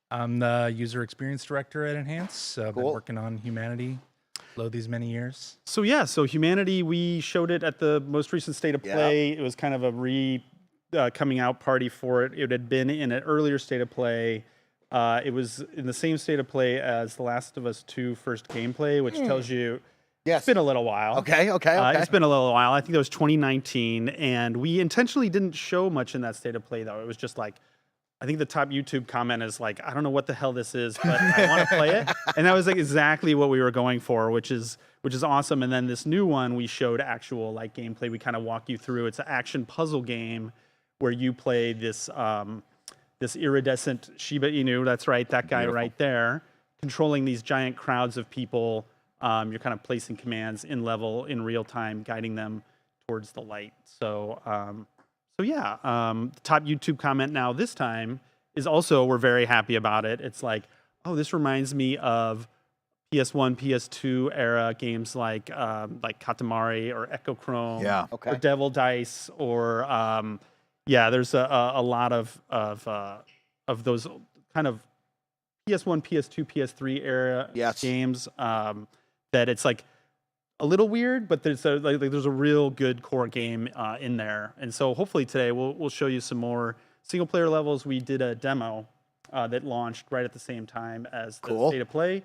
I'm the user experience director at Enhance. I've been working on Humanity these many years. So Humanity, we showed it at the most recent State of Play. It was kind of a coming out party for it. It had been in an earlier State of Play. It was in the same State of Play as The Last of Us 2 first gameplay, which tells you it's been a little while. Okay. It's been a little while. I think that was 2019, and we intentionally didn't show much in that State of Play, though. It was just like, I think the top YouTube comment is like, I don't know what the hell this is, but I want to play it. And that was like exactly what we were going for, which is awesome. And then this new one, we showed actual like gameplay. We kind of walk you through. It's an action puzzle game where you play this this iridescent Shiba Inu. That's right, that guy right there, controlling these giant crowds of people. You're kind of placing commands in real time, guiding them towards the light. So the top YouTube comment now this time is also, we're very happy about it. It's like, oh, this reminds me of PS1, PS2 era games like Katamari or Echochrome or Devil Dice or there's a lot of those kind of PS1, PS2, PS3 era games that it's like a little weird, but there's a real good core game in there. And so hopefully today we'll show you some more single player levels. We did a demo that launched right at the same time as the State of Play.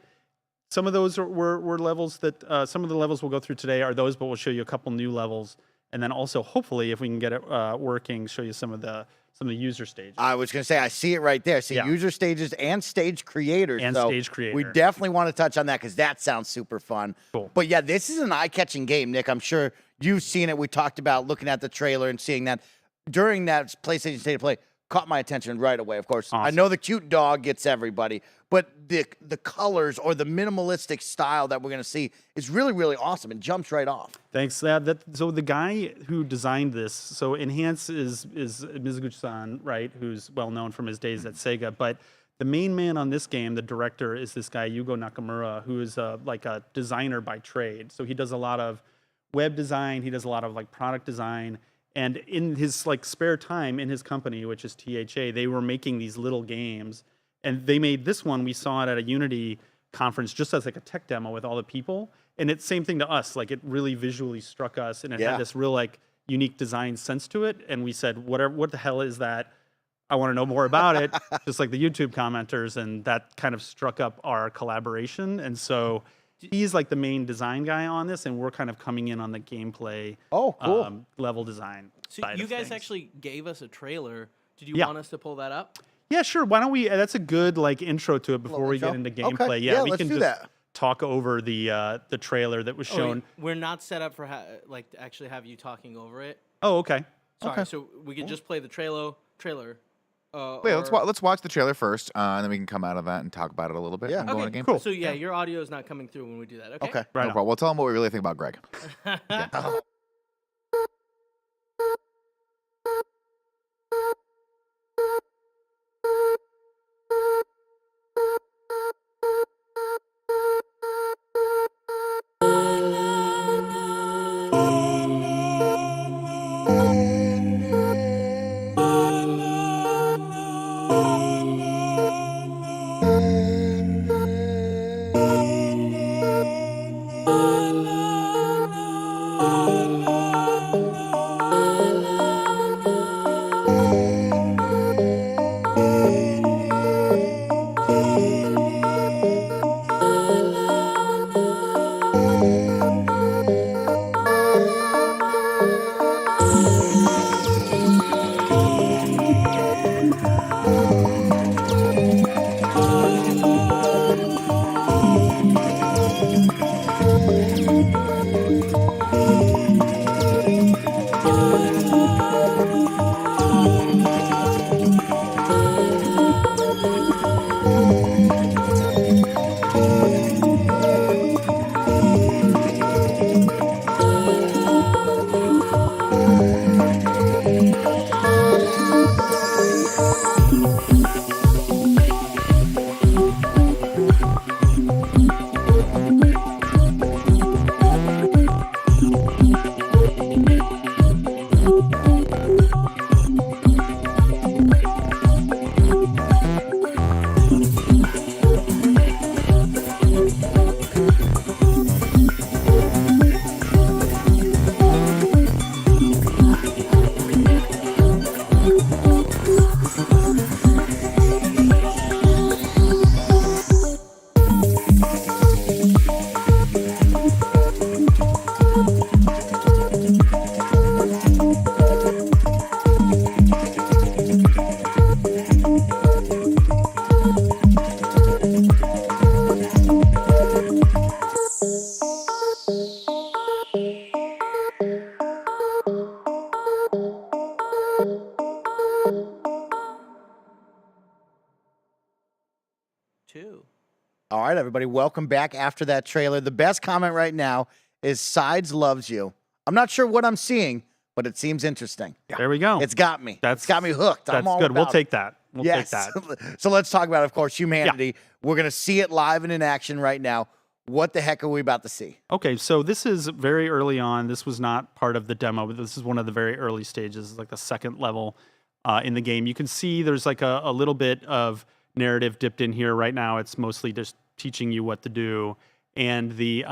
Some of those were levels that some of the levels we'll go through today are those, but we'll show you a couple new levels. And then also, hopefully, if we can get it working, show you some of the user stages. I was going to say, I see it right there. See user stages and stage creators. And stage creator. We definitely want to touch on that because that sounds super fun. Cool. But yeah, this is an eye-catching game, Nick. I'm sure you've seen it. We talked about looking at the trailer and seeing that during that PlayStation State of Play. Caught my attention right away, of course. Awesome. I know the cute dog gets everybody, but the colors or the minimalistic style that we're going to see is really, really awesome. It jumps right off. Thanks. So the guy who designed this, so Enhance is Mizuguchi-san, right, who's well known from his days at Sega, but the main man on this game, the director, is this guy, Yugo Nakamura, who is like a designer by trade. So he does a lot of web design. He does a lot of like product design. And in his like spare time in his company, which is THA, they were making these little games. And they made this one. We saw it at a Unity conference just as like a tech demo with all the people. And it's same thing to us. Like it really visually struck us, and it had this real like unique design sense to it. And we said, what the hell is that? I want to know more about it, just like the YouTube commenters. And that kind of struck up our collaboration. And so he's like the main design guy on this, and we're kind of coming in on the gameplay level design. So you guys actually gave us a trailer. Did you want us to pull that up? Yeah, sure. Why don't we? That's a good like intro to it before we get into gameplay. Okay. Yeah, we let's can do just that. talk over the trailer that was shown. We're not set up for to actually have you talking over it. Oh, okay. Sorry. So we could just play the trailer. Wait, let's watch the trailer first, and then we can come out of that and talk about it a little bit. Yeah. And go Okay. into gameplay. Cool. So your audio is not coming through when we do that. Okay. Okay. No problem. We'll tell them what we really think about Greg. right, everybody, welcome back after that trailer. The best comment right now is Sides loves you. I'm not sure what I'm seeing, but it seems interesting. There we go. It's got me. It's got me hooked. I'm That's all good. We'll about take it. that. We'll Yes. take that. So let's talk about, of course, Humanity. We're going to see it live and in action right now. What the heck are we about to see? Okay, so this is very early on. This was not part of the demo, but this is one of the very early stages, like the second level in the game. You can see there's like a little bit of narrative dipped in here. Right now, it's mostly just teaching you what to do. And the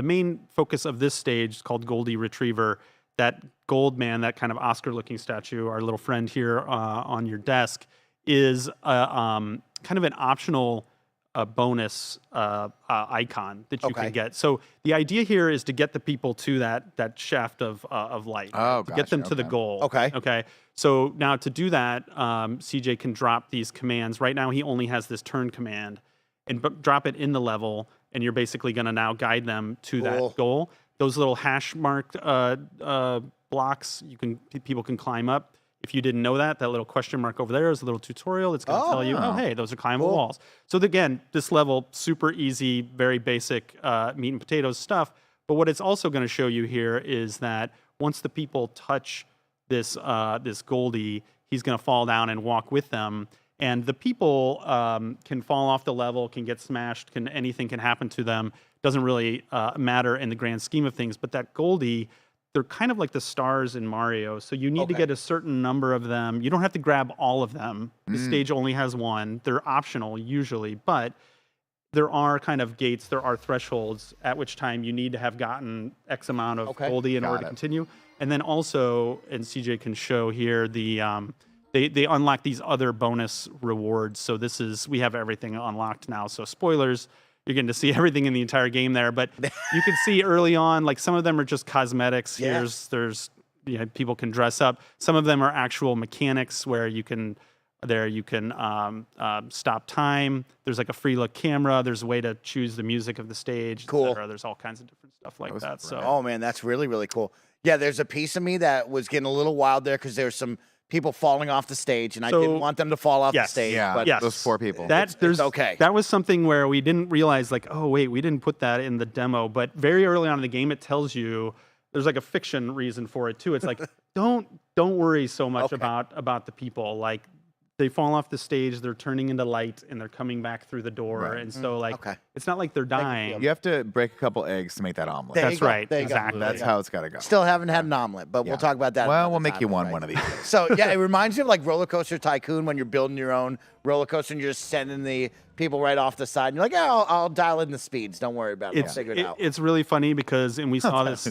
main focus of this stage is called Goldie Retriever. That gold man, that kind of Oscar-looking statue, our little friend here on your desk, is kind of an optional bonus icon that you can get. So the idea here is to get the people to that shaft of light, to get them to the goal. Okay. So now to do that, CJ can drop these commands. Right now he only has this turn command, and drop it in the level, and you're basically going to now guide them to that goal. Those little hash marked blocks, people can climb up. If you didn't know that little question mark over there is a little tutorial. It's going to tell you, oh, hey, those are climbable walls. So again, this level, super easy, very basic meat and potatoes stuff. But what it's also going to show you here is that once the people touch this Goldie, he's going to fall down and walk with them. And the people can fall off the level, can get smashed, anything can happen to them. Doesn't really matter in the grand scheme of things. But that Goldie, they're kind of like the stars in Mario. So you need to get a certain number of them. You don't have to grab all of them. The stage only has one. They're optional usually, but there are kind of gates, there are thresholds at which time you need to have gotten X amount of Goldie in order to continue. And then also, and CJ can show here, they unlock these other bonus rewards. So we have everything unlocked now. So spoilers, you're getting to see everything in the entire game there. But you can see early on, like some of them are just cosmetics. There's people can dress up. Some of them are actual mechanics where you can stop time. There's like a free look camera. There's a way to choose the music of the stage. Cool. There's all kinds of different stuff like that. So oh man, that's really, really cool. Yeah, there's a piece of me that was getting a little wild there because there's some people falling off the stage, and I didn't want them to fall off the stage. Yeah, but those 4 people. It's okay. That was something where we didn't realize, like, oh wait, we didn't put that in the demo. But very early on in the game, it tells you there's like a fiction reason for it too. It's like don't worry so much about the people. Like they fall off the stage, they're turning into light, and they're coming back through the door. And so it's not like they're dying. You have to break a couple eggs to make that omelet. That's right. Exactly. That's how it's got to go. Still haven't had an omelet, but we'll talk about that. Well, we'll make you one of these days. So yeah, it reminds me of like Roller Coaster Tycoon when you're building your own roller coaster and you're just sending the people right off the side. And you're like, yeah, I'll dial in the speeds. Don't worry about it. I'll figure it out. It's really funny because, and we saw this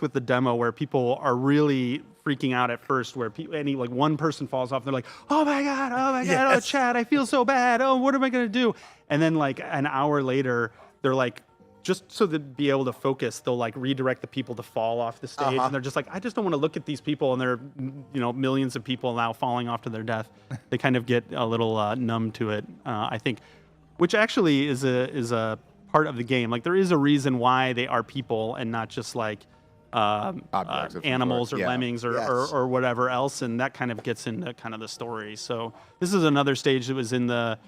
with the demo where people are really freaking out at first, where one person falls off, and they're like, oh my god, oh Chad, I feel so bad. Oh, what am I gonna do? And then like an hour later, they're like, just so to be able to focus, they'll like redirect the people to fall off the stage, and they're just like, I just don't want to look at these people, and there are millions of people now falling off to their death. They kind of get a little numb to it, I think, which actually is a part of the game. Like there is a reason why they are people and not just like animals or lemmings or whatever else, and that kind of gets into kind of the story. So this is another stage that was in the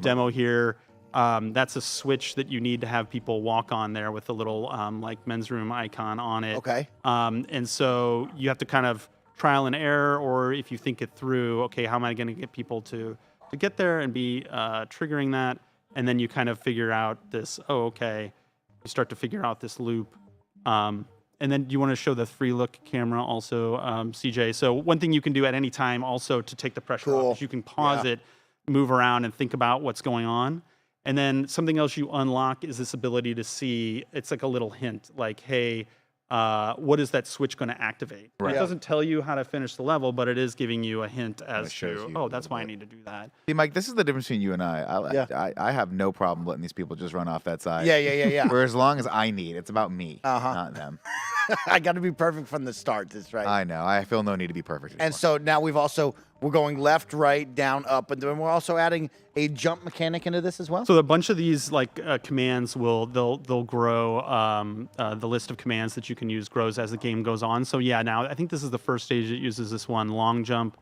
demo here. That's a switch that you need to have people walk on there with a little like men's room icon on it. And so you have to kind of trial and error, or if you think it through, okay, how am I going to get people to get there and be triggering that? And then you kind of figure out this, you start to figure out this loop. And then you want to show the free look camera also, CJ. So one thing you can do at any time also to take the pressure off is you can pause it, move around, and think about what's going on. And then something else you unlock is this ability to see, it's like a little hint, like, hey, what is that switch going to activate? It doesn't tell you how to finish the level, but it is giving you a hint as to, that's why I need to do that. See, Mike, this is the difference between you and I. I have no problem letting these people just run off that side. Yeah. For as long as I need. It's about me, not them. I got to be perfect from the start. That's right. I know. I feel no need to be perfect anymore. And so now we're going left, right, down, up, and then we're also adding a jump mechanic into this as well. So a bunch of these commands they'll grow. The list of commands that you can use grows as the game goes on. So yeah, now I think this is the first stage that uses this one long jump.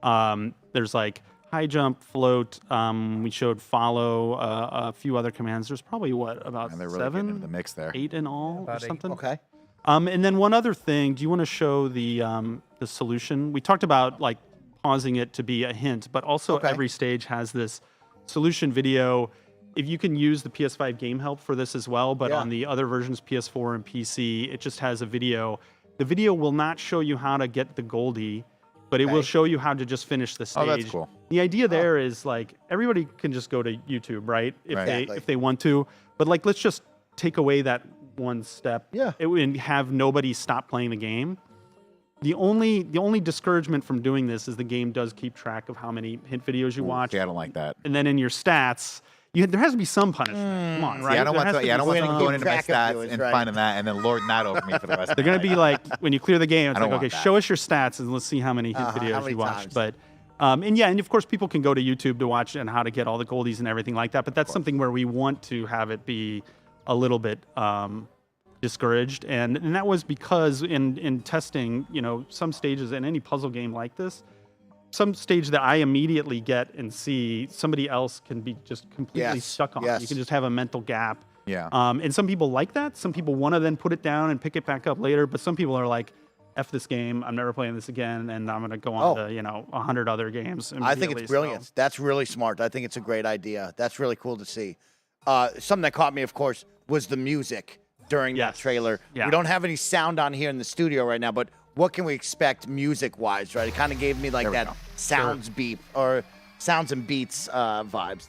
There's like high jump, float. We showed follow, a few other commands. There's probably about And they're really getting into 7, the mix there. 8 in all, About or 8. something. Okay. And then one other thing. Do you want to show the solution? We talked about like pausing it to be a hint, but also every stage has this solution video. If you can use the PS5 game help for this as well, but on the other versions, PS4 and PC, it just has a video. The video will not show you how to get the Goldie, but it will show you how to just finish the stage. Oh, that's cool. The idea there is like everybody can just go to YouTube, right? If they want to, but like let's just take away that one step. And have nobody stop playing the game. The only discouragement from doing this is the game does keep track of how many hint videos you watch. Yeah, I don't like that. And then in your stats, there has to be some punishment. Come on, right? See, I don't want someone going into my track of stats viewers, and right. finding that and then lording that over me for the rest of They're the going to be like, when you clear the game, it's I like, don't okay, want that. show us your stats and let's see how many hint videos many you watched. times? But, and of course, people can go to YouTube to watch and how to get all the goldies and everything like that. But that's something where we want to have it be a little bit discouraged. And that was because in testing, some stages in any puzzle game like this, some stage that I immediately get and see, somebody else can be just completely stuck on. You can just have a mental gap. Yeah. And some people like that. Some people want to then put it down and pick it back up later. But some people are like, F this game. I'm never playing this again. And I'm going to go on to, 100 other games. I think it's brilliant. So. That's really smart. I think it's a great idea. That's really cool to see. Something that caught me, of course, was the music during that trailer. Yeah. We don't have any sound on here in the studio right now, but what can we expect music-wise, right? It kind of gave me like that sounds beep or sounds and beats vibes.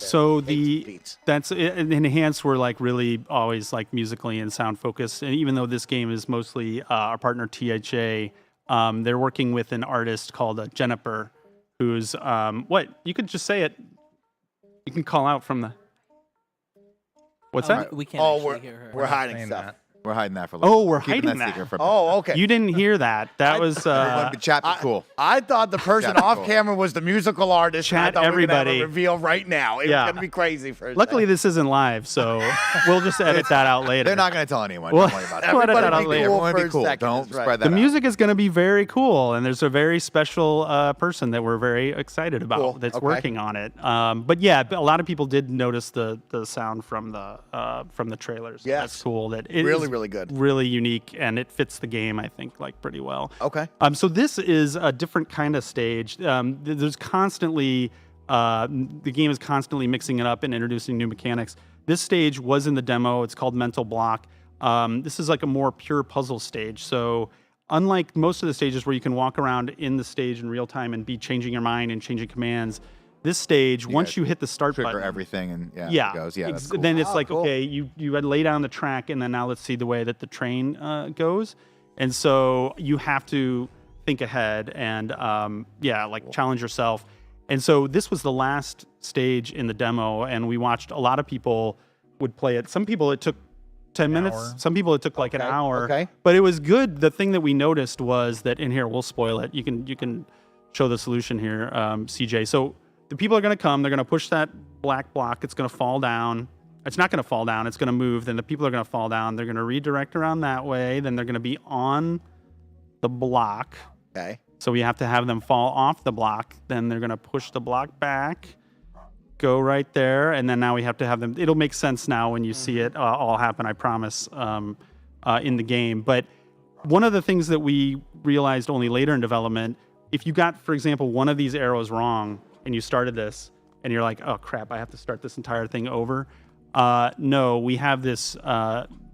There. So Enhanced were like really always like musically and sound focused. And even though this game is mostly our partner THA, they're working with an artist called Jennifer, who's you could just say it. You can call out from the. What's that? We can't actually hear her. We're hiding stuff. We're hiding that for a little Oh, we're keeping hiding that. secret for okay. You didn't hear that. That was chat be cool. I thought the person Chat be off cool. camera was the musical artist. Chat I thought we were gonna have everybody. a reveal right now. It was gonna be crazy for. Luckily, this isn't live, so we'll just edit that out later. They're not going to tell anyone. Well, Don't worry about we'll it. edit that out later. Everyone be cool. Don't spread that The out. music is going to be very cool, and there's a very special person that we're very excited about that's working on it. But yeah, a lot of people did notice the sound from the trailers. Yes. That's cool. That it Really, is really good. really unique, and it fits the game, I think, like pretty well. Okay. So this is a different kind of stage. There's constantly the game is constantly mixing it up and introducing new mechanics. This stage was in the demo. It's called Mental Block. This is like a more pure puzzle stage. So unlike most of the stages where you can walk around in the stage in real time and be changing your mind and changing commands, this stage, once you hit the start trigger button, everything and it goes. Yeah, that's cool. then it's like, okay, you had lay down the track, and then now let's see the way that the train goes. And so you have to think ahead and challenge yourself. And so this was the last stage in the demo, and we watched a lot of people would play it. Some people it took 10 minutes. hour. Some people it took like an hour. Okay. But it was good. The thing that we noticed was that in here, we'll spoil it. You can show the solution here, CJ. So the people are going to come. They're going to push that black block. It's going to fall down. It's not going to fall down. It's going to move. Then the people are going to fall down. They're going to redirect around that way. Then they're going to be on the block. Okay. So we have to have them fall off the block. Then they're going to push the block back, go right there. And then now we have to have them. It'll make sense now when you see it all happen, I promise, in the game. But one of the things that we realized only later in development, if you got, for example, one of these arrows wrong and you started this and you're like, oh, crap, I have to start this entire thing over. No, we have this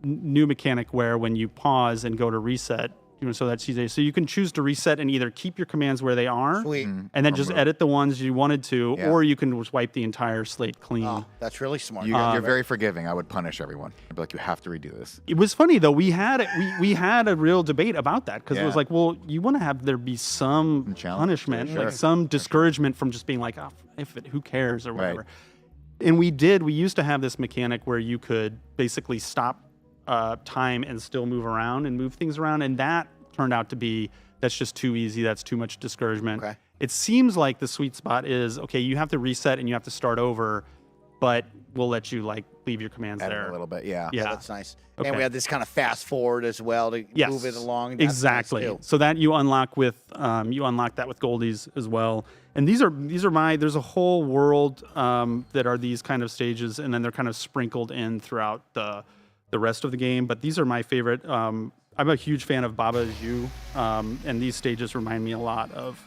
new mechanic where when you pause and go to reset, so that's easy. So you can choose to reset and either keep your commands where they are, Sweet. and then just edit the ones you wanted to, or you can just wipe the entire slate clean. Oh, that's really smart. You're very forgiving. I would punish everyone. I'd be like, you have to redo this. It was funny though. We had a real debate about that because it was Yeah. like, well, you want to have there be some punishment, Sure. like some discouragement from just being like, oh, who cares or whatever. And we used to have this mechanic where you could basically stop time and still move around and move things around, and that turned out to be that's just too easy. That's too much discouragement. It seems like the sweet spot is okay. You have to reset and you have to start over, but we'll let you like leave your commands Edit there a little bit. Yeah. Yeah, that's nice. Okay. And we have this kind of fast forward as well to Yes, move it along. That's nice, exactly. too. So that you unlock with you unlock that with goldies as well. And these are my. There's a whole world that are these kind of stages, and then they're kind of sprinkled in throughout the rest of the game. But these are my favorite. I'm a huge fan of Baba Is You, and these stages remind me a lot of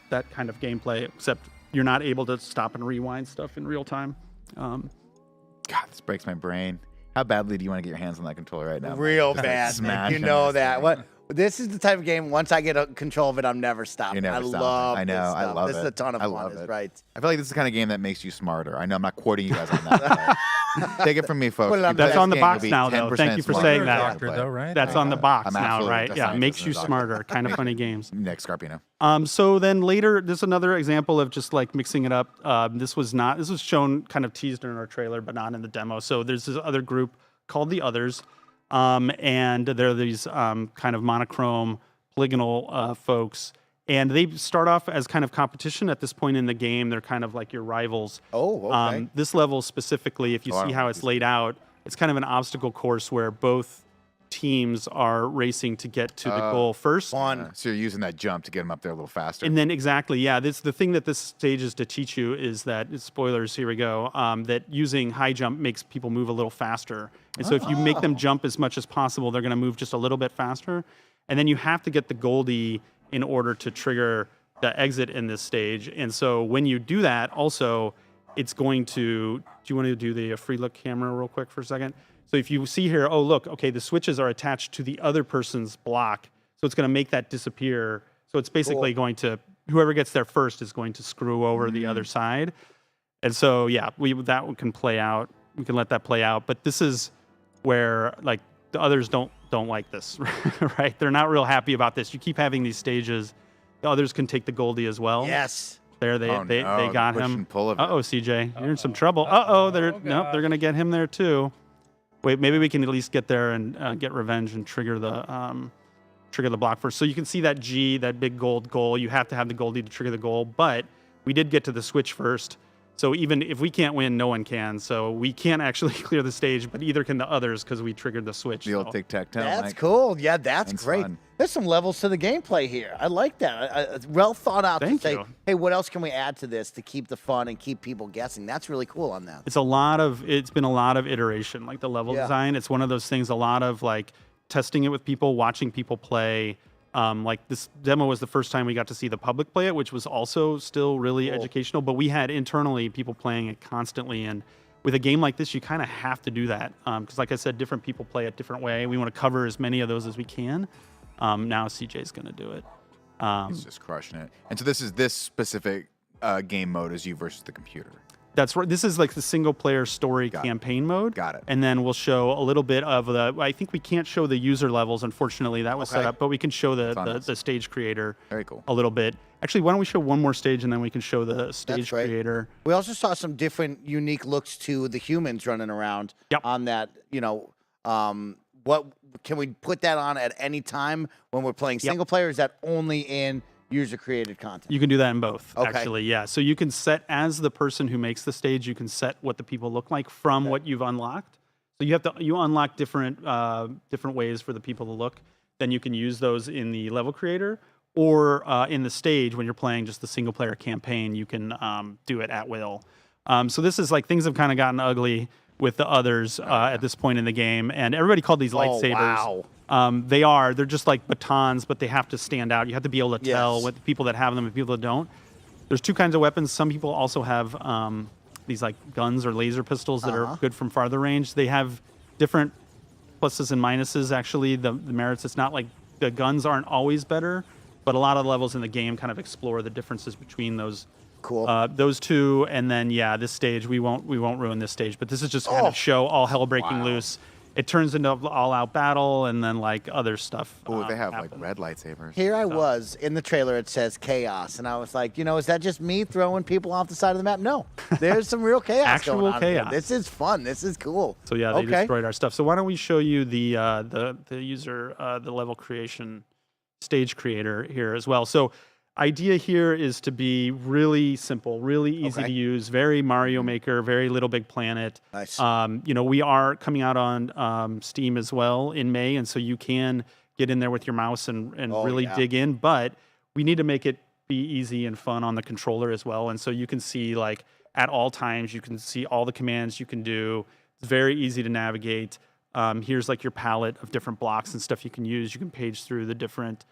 that kind of gameplay, except you're not able to stop and rewind stuff in real time. God, this breaks my brain. How badly do you want to get your hands on that controller right now? Real Just, like, bad. smashing You know this that. thing. What? This is the type of game, once I get control of it, I'm never stopping. You're never I stopping. love I know. this I stuff. love This it. is a ton of I fun. love It's it. right. I feel like this is the kind of game that makes you smarter. I know I'm not quoting you guys on that. but take it from me, folks. That's on the box now, though. 10% Thank you for smarter saying than that. the other player. That's on the box I'm now, absolutely right? a Yeah, scientist makes and you a doctor. smarter. Kind of funny games. Nick Scarpino. So then later, there's another example of just like mixing it up. This was shown kind of teased in our trailer, but not in the demo. So there's this other group called the Others, and they're these kind of monochrome polygonal folks. And they start off as kind of competition at this point in the game. They're kind of like your rivals. Oh, okay. This level specifically, if you see how it's laid out, it's kind of an obstacle course where both teams are racing to get to the goal first. So you're using that jump to get them up there a little faster. And then the thing that this stage is to teach you is that, spoilers, here we go, that using high jump makes people move a little faster. And so if you make them jump as much as possible, they're going to move just a little bit faster. And then you have to get the Goldie in order to trigger the exit in this stage. And so when you do that, also, it's going to, do you want to do the free look camera real quick for a second? So if you see here, oh, look, okay, the switches are attached to the other person's block. So it's going to make that disappear. So it's basically going to, whoever gets there first is going to screw over the other side. And so, yeah, that one can play out. We can let that play out. But this is where, like, the others don't like this, right? They're not real happy about this. You keep having these stages. The others can take the Goldie as well. Yes. There, they got push him. and pull of it. Uh-oh, CJ, you're in some trouble. Uh-oh, they're going to get him there too. Wait, maybe we can at least get there and get revenge and trigger the block first. So you can see that G, that big gold goal. You have to have the Goldie to trigger the goal, but we did get to the switch first. So even if we can't win, no one can. So we can't actually clear the stage, but either can the others because we triggered the switch. The old tic-tac-toe. That's cool. Yeah, that's great. Fun. There's some levels to the gameplay here. I like that. It's well thought out to say, hey, what else can we add to this to keep the fun and keep people guessing? That's really cool on that. It's been a lot of iteration, like the level design. It's one of those things, a lot of like testing it with people, watching people play. Like this demo was the first time we got to see the public play it, which was also still really educational, but we had internally people playing it constantly. And with a game like this, you kind of have to do that. Because like I said, different people play it different way. We want to cover as many of those as we can. Now CJ's going to do it. He's just crushing it. And so this specific game mode is you versus the computer. That's right. This is like the single player story campaign mode. Got it. And then we'll show a little bit of I think we can't show the user levels, unfortunately. That was set up, but we can show the stage creator Very cool. a little bit. Actually, why don't we show one more stage and then we can show the stage creator. We also saw some different unique looks to the humans running around on that, what can we put that on at any time when we're playing single player? Is that only in user-created content? You can do that in both, Okay. actually, yeah. So you can set, as the person who makes the stage, you can set what the people look like from what you've unlocked. So you unlock different ways for the people to look. Then you can use those in the level creator, or in the stage when you're playing just the single-player campaign, you can do it at will. So this is like, things have kind of gotten ugly with the others at this point in the game, and everybody called these lightsabers. Wow. They're just like batons, but they have to stand out. You have to be able to tell what the people that have them and people that don't. There's two kinds of weapons. Some people also have these like guns or laser pistols that are good from farther range. They have different pluses and minuses, actually, the merits. It's not like the guns aren't always better, but a lot of the levels in the game kind of explore the differences between those. Cool. Those two, and then this stage we won't ruin this stage, but this is just kind of show all hell breaking loose. It turns into all-out battle, and then like other stuff. Oh, they have like red lightsabers. Here I was in the trailer. It says chaos, and I was like, is that just me throwing people off the side of the map? No, there's some real chaos. Actual going on chaos. Here. This is fun. This is cool. So they destroyed our stuff. So why don't we show you the user the level creation stage creator here as well? So idea here is to be really simple, really easy to use, very Mario Maker, very Little Big Planet. Nice. We are coming out on Steam as well in May, and so you can get in there with your mouse and really dig in, but we need to make it be easy and fun on the controller as well. And so you can see, like, at all times, you can see all the commands you can do. It's very easy to navigate. Here's like your palette of different blocks and stuff you can use. You can page through the different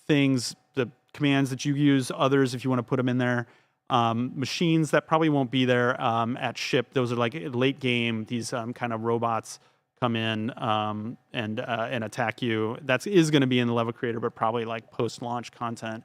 things, the commands that you use, others if you want to put them in there. Machines that probably won't be there at ship. Those are like late game. These kind of robots come in and attack you. That is going to be in the level creator, but probably like post-launch content.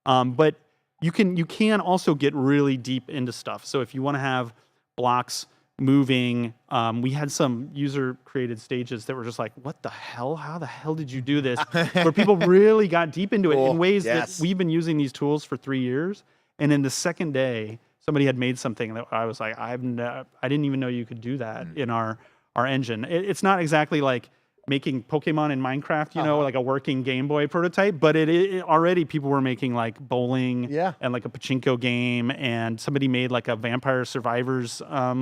But you can also get really deep into stuff. So if you want to have blocks moving, we had some user-created stages that were just like, what the hell? How the hell did you do this? Where people really got deep into it in ways that we've been using these tools for 3 years. And in the second day, somebody had made something that I was like, I didn't even know you could do that in our engine. It's not exactly like making Pokemon in Minecraft, like a working Game Boy prototype, but it already people were making like bowling and like a pachinko game, and somebody made like a Vampire Survivors I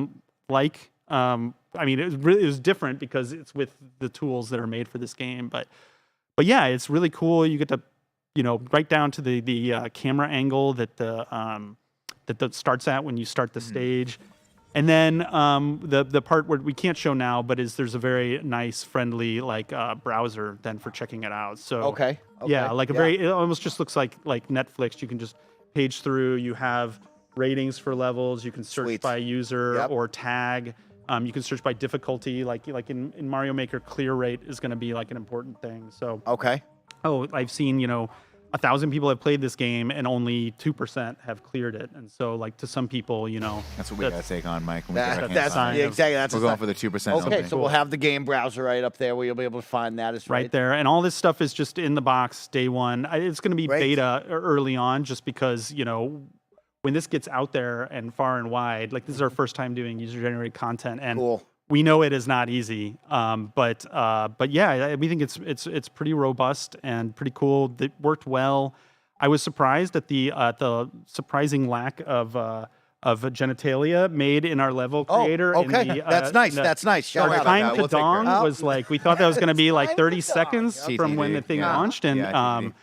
mean, it was different because it's with the tools that are made for this game, but yeah, it's really cool. You get to right down to the camera angle that that starts at when you start the stage. And then the part where we can't show now, but there's a very nice, friendly browser then for checking it out. So yeah, like it almost just looks like Netflix. You can just page through. You have ratings for levels. You can search by user or tag. You can search by difficulty. Like in Mario Maker, clear rate is going to be like an important thing. So I've seen 1,000 people have played this game and only 2% have cleared it. And so, like, to some people, that's what we got to take on, Mike. Exactly. That's we're going for the 2%. Okay, so we'll have the game browser right up there where you'll be able to find that. Right there. And all this stuff is just in the box day one. It's going to be beta early on just because, when this gets out there and far and wide, like, this is our first time doing user-generated content. And we know it is not easy, but yeah, we think it's pretty robust and pretty cool. It worked well. I was surprised at the surprising lack of genitalia made in our level creator. Okay, that's nice. That's nice. Our time to dong was like, we thought that was going to be like 30 seconds from when the thing launched, and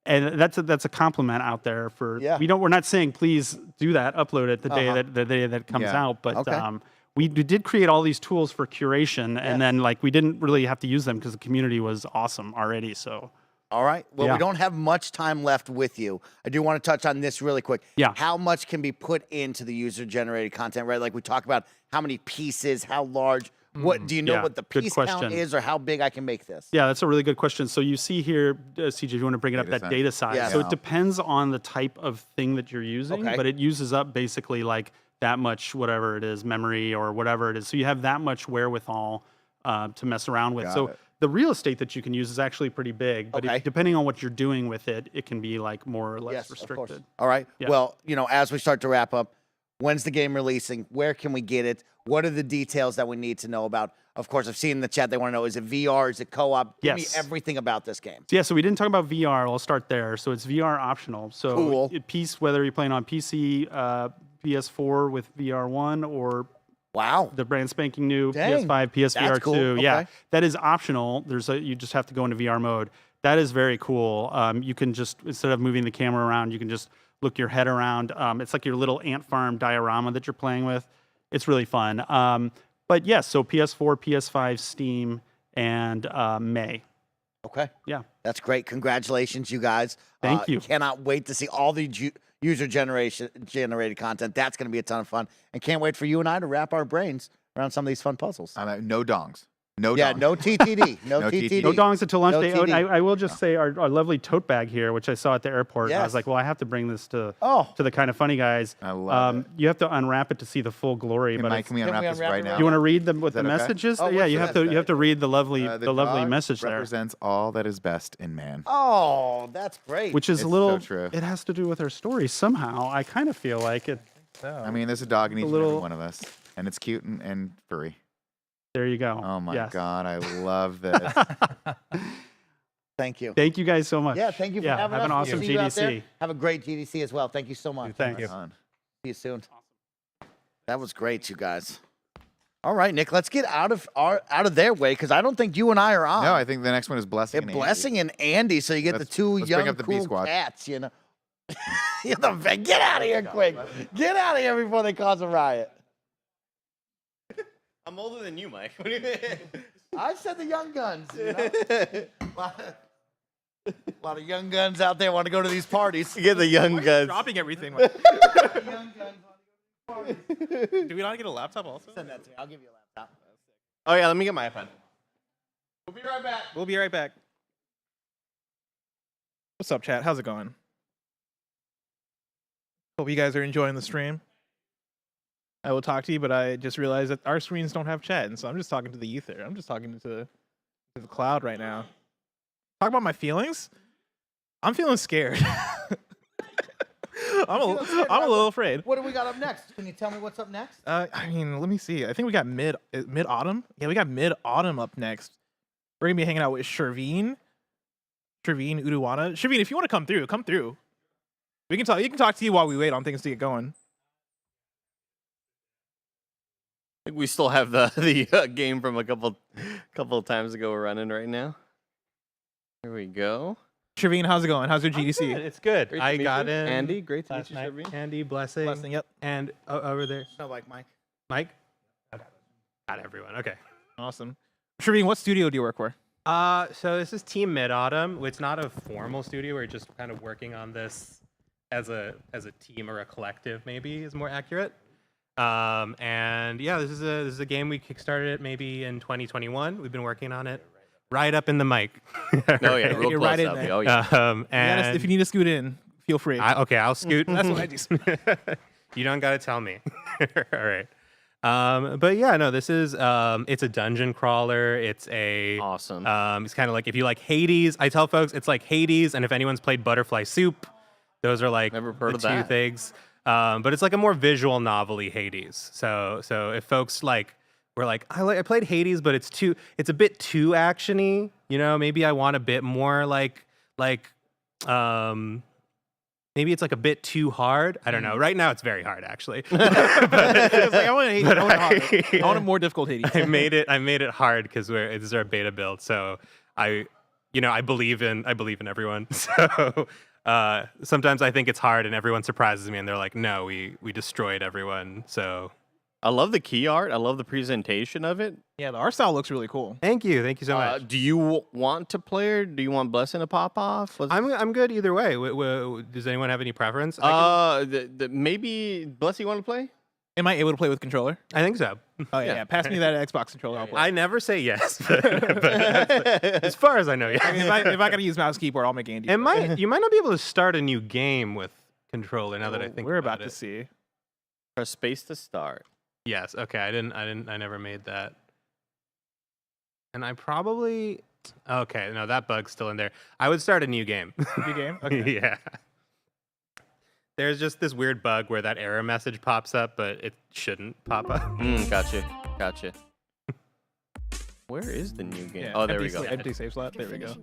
that's a compliment out there for. We're not saying please do that, upload it the day that it comes out, but. We did create all these tools for curation, and then we didn't really have to use them because the community was awesome already. So, all right. Well, we don't have much time left with you. I do want to touch on this really quick. Yeah. How much can be put into the user-generated content? Right. Like we talk about how many pieces, how large. What do you know? What the piece count is, or how big I can make this? Yeah, that's a really good question. So you see here, CJ, if you want to bring it up, that data size. Yeah. So it depends on the type of thing that you're using, but it uses up basically like that much, whatever it is, memory or whatever it is. So you have that much wherewithal to mess around with. So the real estate that you can use is actually pretty big, but depending on what you're doing with it, it can be like more or less restricted. All right. Yeah. Well, as we start to wrap up, when's the game releasing? Where can we get it? What are the details that we need to know about? Of course, I've seen in the chat they want to know, is it VR? Is it co-op? Give me everything about this game. Yeah, so we didn't talk about VR. I'll start there. So it's VR optional. So whether you're playing on PC, PS4 with VR1, or the brand spanking new PS5, PSVR 2. That is optional. You just have to go into VR mode. That is very cool. You can just, instead of moving the camera around, you can just look your head around. It's like your little ant farm diorama that you're playing with. It's really fun. But yes, so PS4, PS5, Steam, and May. Okay. Yeah. That's great. Congratulations, you guys. Thank you. Cannot wait to see all the user-generated content. That's going to be a ton of fun. And can't wait for you and I to wrap our brains around some of these fun puzzles. No dongs. No dongs. No TTD. No TTD. No dongs until lunch day. TD. I will just say our lovely tote bag here, which I saw at the airport. I was like, well, I have to bring this to the Kind of Funny guys. I love it. You have to unwrap it to see the full glory. Hey, Mike, can we unwrap this right now? You want to read what the message is? Yeah, you have to read the lovely message there. Represents all that is best in man. Oh, that's great. Which is a little. So true. It has to do with our story somehow. I kind of feel like it. I mean, there's a dog in each and every one of us, and it's cute and furry. There you go. Oh my God, I love this. Thank you. Thank you guys so much. Yeah, thank you for having us. Have an We'll awesome see you out there. GDC. Have a great GDC as well. Thank you so much. Thank you. See you soon. That was great, you guys. All right, Nick, let's get out of their way because I don't think you and I are on. No, I think the next one is Blessing. Yeah, Blessing and Andy, so you get the two let's bring young up the B cool squad. cats, you know. Get out of here quick. Get out of here before they cause a riot. I'm older than you, Mike. What do you mean? I said the young guns. You know? A lot of young guns out there want to go to these parties. You get the young guns. Dropping everything. Young guns want to go to these parties. Do we not get a laptop also? Send that to me. I'll give you a laptop. Oh yeah, let me get my iPad. We'll be right back. We'll be right back. What's up, chat? How's it going? Hope you guys are enjoying the stream. I will talk to you, but I just realized that our screens don't have chat, and so I'm just talking to the ether. I'm just talking to the cloud right now. Talk about my feelings. I'm feeling scared. I'm a little afraid. What do we got up next? Can you tell me what's up next? I mean, let me see. I think we got mid autumn. Yeah, we got mid autumn up next. We're gonna be hanging out with Sherveen Uduwana. Sherveen, if you want to come through, come through. We can talk. You can talk to you while we wait on things to get going. I think we still have the game from a couple of times ago we're running right now. Here we go. Sherveen, how's it going? How's your GDC? It's good. Great to I meet got you. in. Andy, great to meet last you, night. Sherveen. Andy, Blessing. Blessing, yep. And over there. No, like Mike. Mike? Got everyone. Okay. Awesome. Sherveen, what studio do you work for? So this is Team Mid Autumn. It's not a formal studio. We're just kind of working on this as a team or a collective, maybe is more accurate. And yeah, this is a game we kickstarted it maybe in 2021. We've been working on it right up in the mic. Oh yeah, real You're close right in up. there. Oh yeah. And If you need to scoot in, feel free. okay, I'll scoot. That's what I do. You don't got to tell me. All right. But yeah, no, this is it's a dungeon crawler. It's awesome. It's kind of like if you like Hades. I tell folks it's like Hades, and if anyone's played Butterfly Soup, those are like Never heard the of two that. things. But it's like a more visual novel-y Hades. So if folks like were like I played Hades, but it's a bit too actiony. You know, maybe I want a bit more like maybe it's like a bit too hard. I don't know. Right now it's very hard actually. It's like, I want a more difficult Hades. I made it hard because this is our beta build. So I believe in everyone. So sometimes I think it's hard and everyone surprises me and they're like, no, we destroyed everyone. So I love the key art. I love the presentation of it. Yeah, the art style looks really cool. Thank you so much. Do you want to play or do you want Blessing to pop off? I'm good either way. Does anyone have any preference? Maybe Blessing, you want to play? Am I able to play with controller? I think so. Oh yeah, pass me that Xbox controller. I'll play. I never say yes, but as far as I know, yes. I mean, if I gotta use mouse keyboard, I'll make Andy. You might not be able to start a new game with controller. Now that I think we're about it. to see. Press space to start. Yes. Okay. I never made that. And I probably. Okay. No, that bug's still in there. I would start a new game. New game. Okay. Yeah. There's just this weird bug where that error message pops up, but it shouldn't pop up. Gotcha. Where is the new game? Yeah, Oh, there we go. Empty save slot. There we go.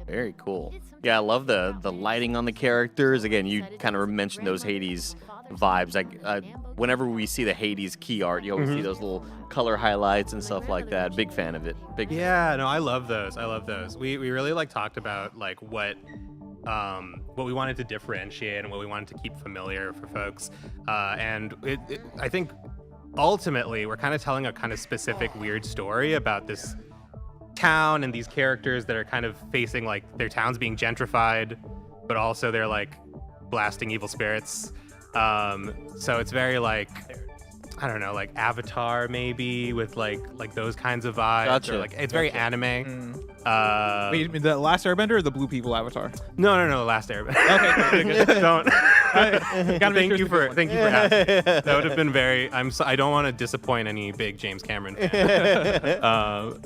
Very cool. Yeah, I love the lighting on the characters. Again, you kind of mentioned those Hades vibes. Like whenever we see the Hades key art, you always see those little color highlights and stuff like that. Big fan of it. Big fan. Yeah, no, I love those. We really talked about like what we wanted to differentiate and what we wanted to keep familiar for folks. And I think ultimately we're kind of telling a kind of specific weird story about this town and these characters that are kind of facing like their town's being gentrified, but also they're like blasting evil spirits. So it's very like, I don't know, like Avatar maybe with like those kinds of vibes. Gotcha. Or like it's very anime. Wait, you mean the Last Airbender or the Blue People Avatar? No, the Last Airbender. Okay, good. Don't. Thank you for asking. That would have been very. I don't want to disappoint any big James Cameron fan.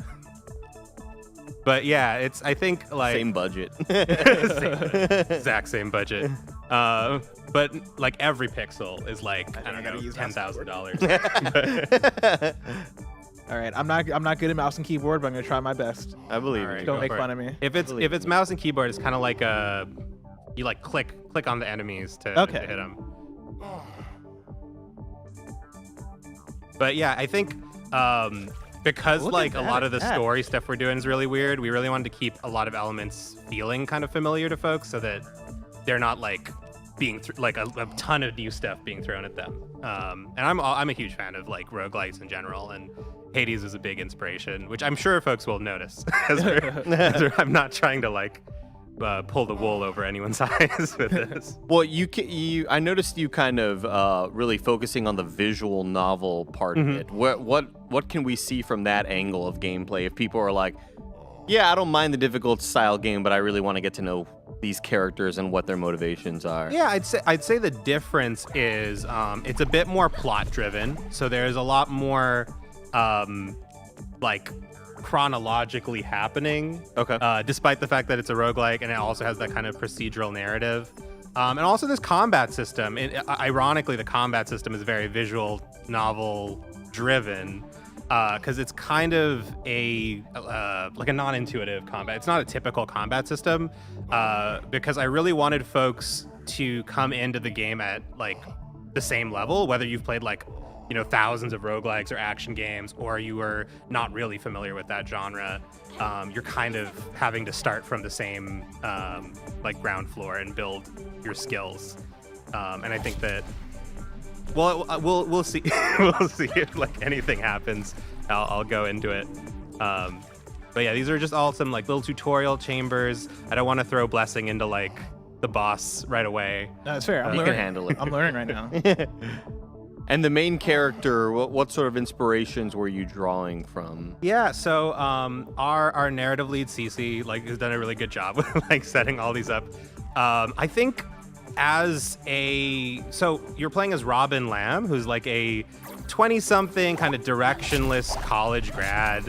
But yeah, I think like Same budget. exact same budget. But like every pixel is like I don't know, $10,000. All right, I'm not good at mouse and keyboard, but I'm gonna try my best. I believe All you. Don't make for fun it. of me. If it's mouse and keyboard, it's kind of like you like click on the enemies to hit them. But yeah, I think because Look like at a lot of the that. story stuff we're doing is really weird, we really wanted to keep a lot of elements feeling kind of familiar to folks, so that they're not like being like a ton of new stuff being thrown at them. And I'm a huge fan of like roguelites in general, and Hades is a big inspiration, which I'm sure folks will notice. I'm not trying to like pull the wool over anyone's eyes with this. Well, I noticed you kind of really focusing on the visual novel part of it. What can we see from that angle of gameplay? If people are like, yeah, I don't mind the difficult style game, but I really want to get to know these characters and what their motivations are. Yeah, I'd say the difference is it's a bit more plot driven. So there's a lot more like chronologically happening. Okay. Despite the fact that it's a roguelike and it also has that kind of procedural narrative. And also this combat system. Ironically, the combat system is very visual novel driven. Because it's kind of like a non-intuitive combat. It's not a typical combat system. Because I really wanted folks to come into the game at like the same level, whether you've played like thousands of roguelikes or action games, or you were not really familiar with that genre. You're kind of having to start from the same like ground floor and build your skills. And I think that. Well, we'll see. We'll see if like anything happens. I'll go into it. But yeah, these are just all some like little tutorial chambers. I don't want to throw Blessing into like the boss right away. No, that's fair. You can handle it. I'm learning right now. And the main character, what sort of inspirations were you drawing from? Yeah, so our narrative lead Cece like has done a really good job with like setting all these up. I think so you're playing as Robin Lamb, who's like a 20-something kind of directionless college grad,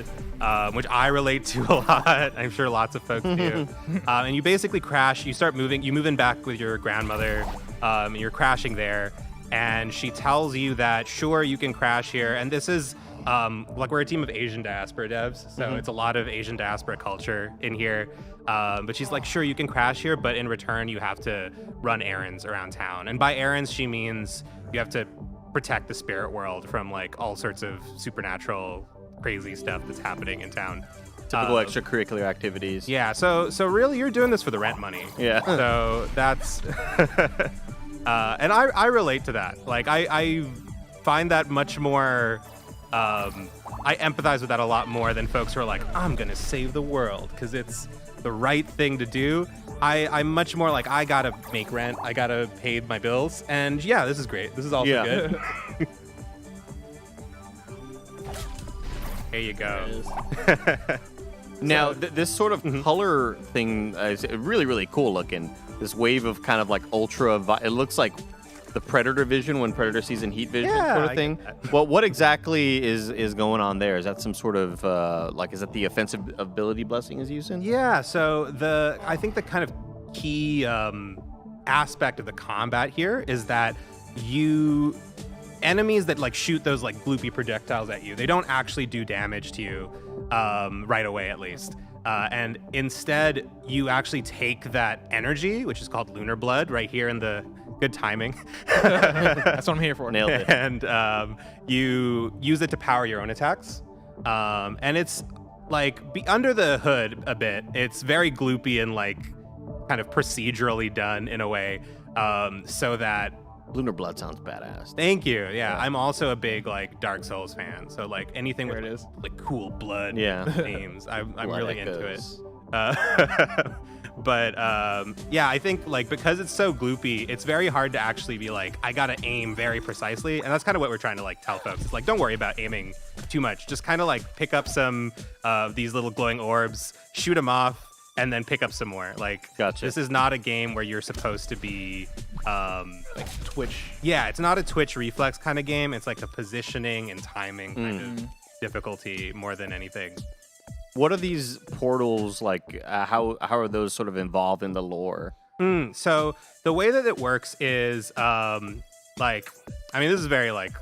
which I relate to a lot. I'm sure lots of folks do. And you basically crash. You move in back with your grandmother, and you're crashing there. And she tells you that, sure, you can crash here. And this is, like, we're a team of Asian diaspora devs, so it's a lot of Asian diaspora culture in here. But she's like, sure, you can crash here, but in return, you have to run errands around town. And by errands, she means you have to protect the spirit world from, like, all sorts of supernatural, crazy stuff that's happening in town. Typical extracurricular activities. Yeah, so really, you're doing this for the rent money. Yeah. So that's... and I relate to that. Like, I find that much more... I empathize with that a lot more than folks who are like, I'm going to save the world because it's the right thing to do. I'm much more like, I got to make rent. I got to pay my bills. And yeah, this is great. This is also good. There you go. Now, this sort of color thing is really, really cool looking. This wave of kind of like it looks like the Predator vision when Predator sees in heat vision sort of thing. Well, what exactly is going on there? Is that some sort of is that the offensive ability Blessing is using? Yeah, so I think the kind of key aspect of the combat here is that enemies that like shoot those like gloopy projectiles at you, they don't actually do damage to you right away, at least. And instead, you actually take that energy, which is called lunar blood, right here in the good timing. That's what I'm here for. Nailed it. And you use it to power your own attacks. And it's like under the hood a bit. It's very gloopy and like kind of procedurally done in a way, so that lunar blood sounds badass. Thank you. Yeah, I'm also a big like Dark Souls fan. So like anything with like cool blood themes, I'm really into it. But yeah, I think like because it's so gloopy, it's very hard to actually be like, I gotta aim very precisely, and that's kind of what we're trying to like tell folks. It's like, don't worry about aiming too much. Just kind of like pick up some of these little glowing orbs, shoot them off, and then pick up some more. Like, gotcha. This is not a game where you're supposed to be like Twitch. Yeah, it's not a Twitch reflex kind of game. It's like a positioning and timing kind of difficulty more than anything. What are these portals like? How are those sort of involved in the lore? So the way that it works is this is very like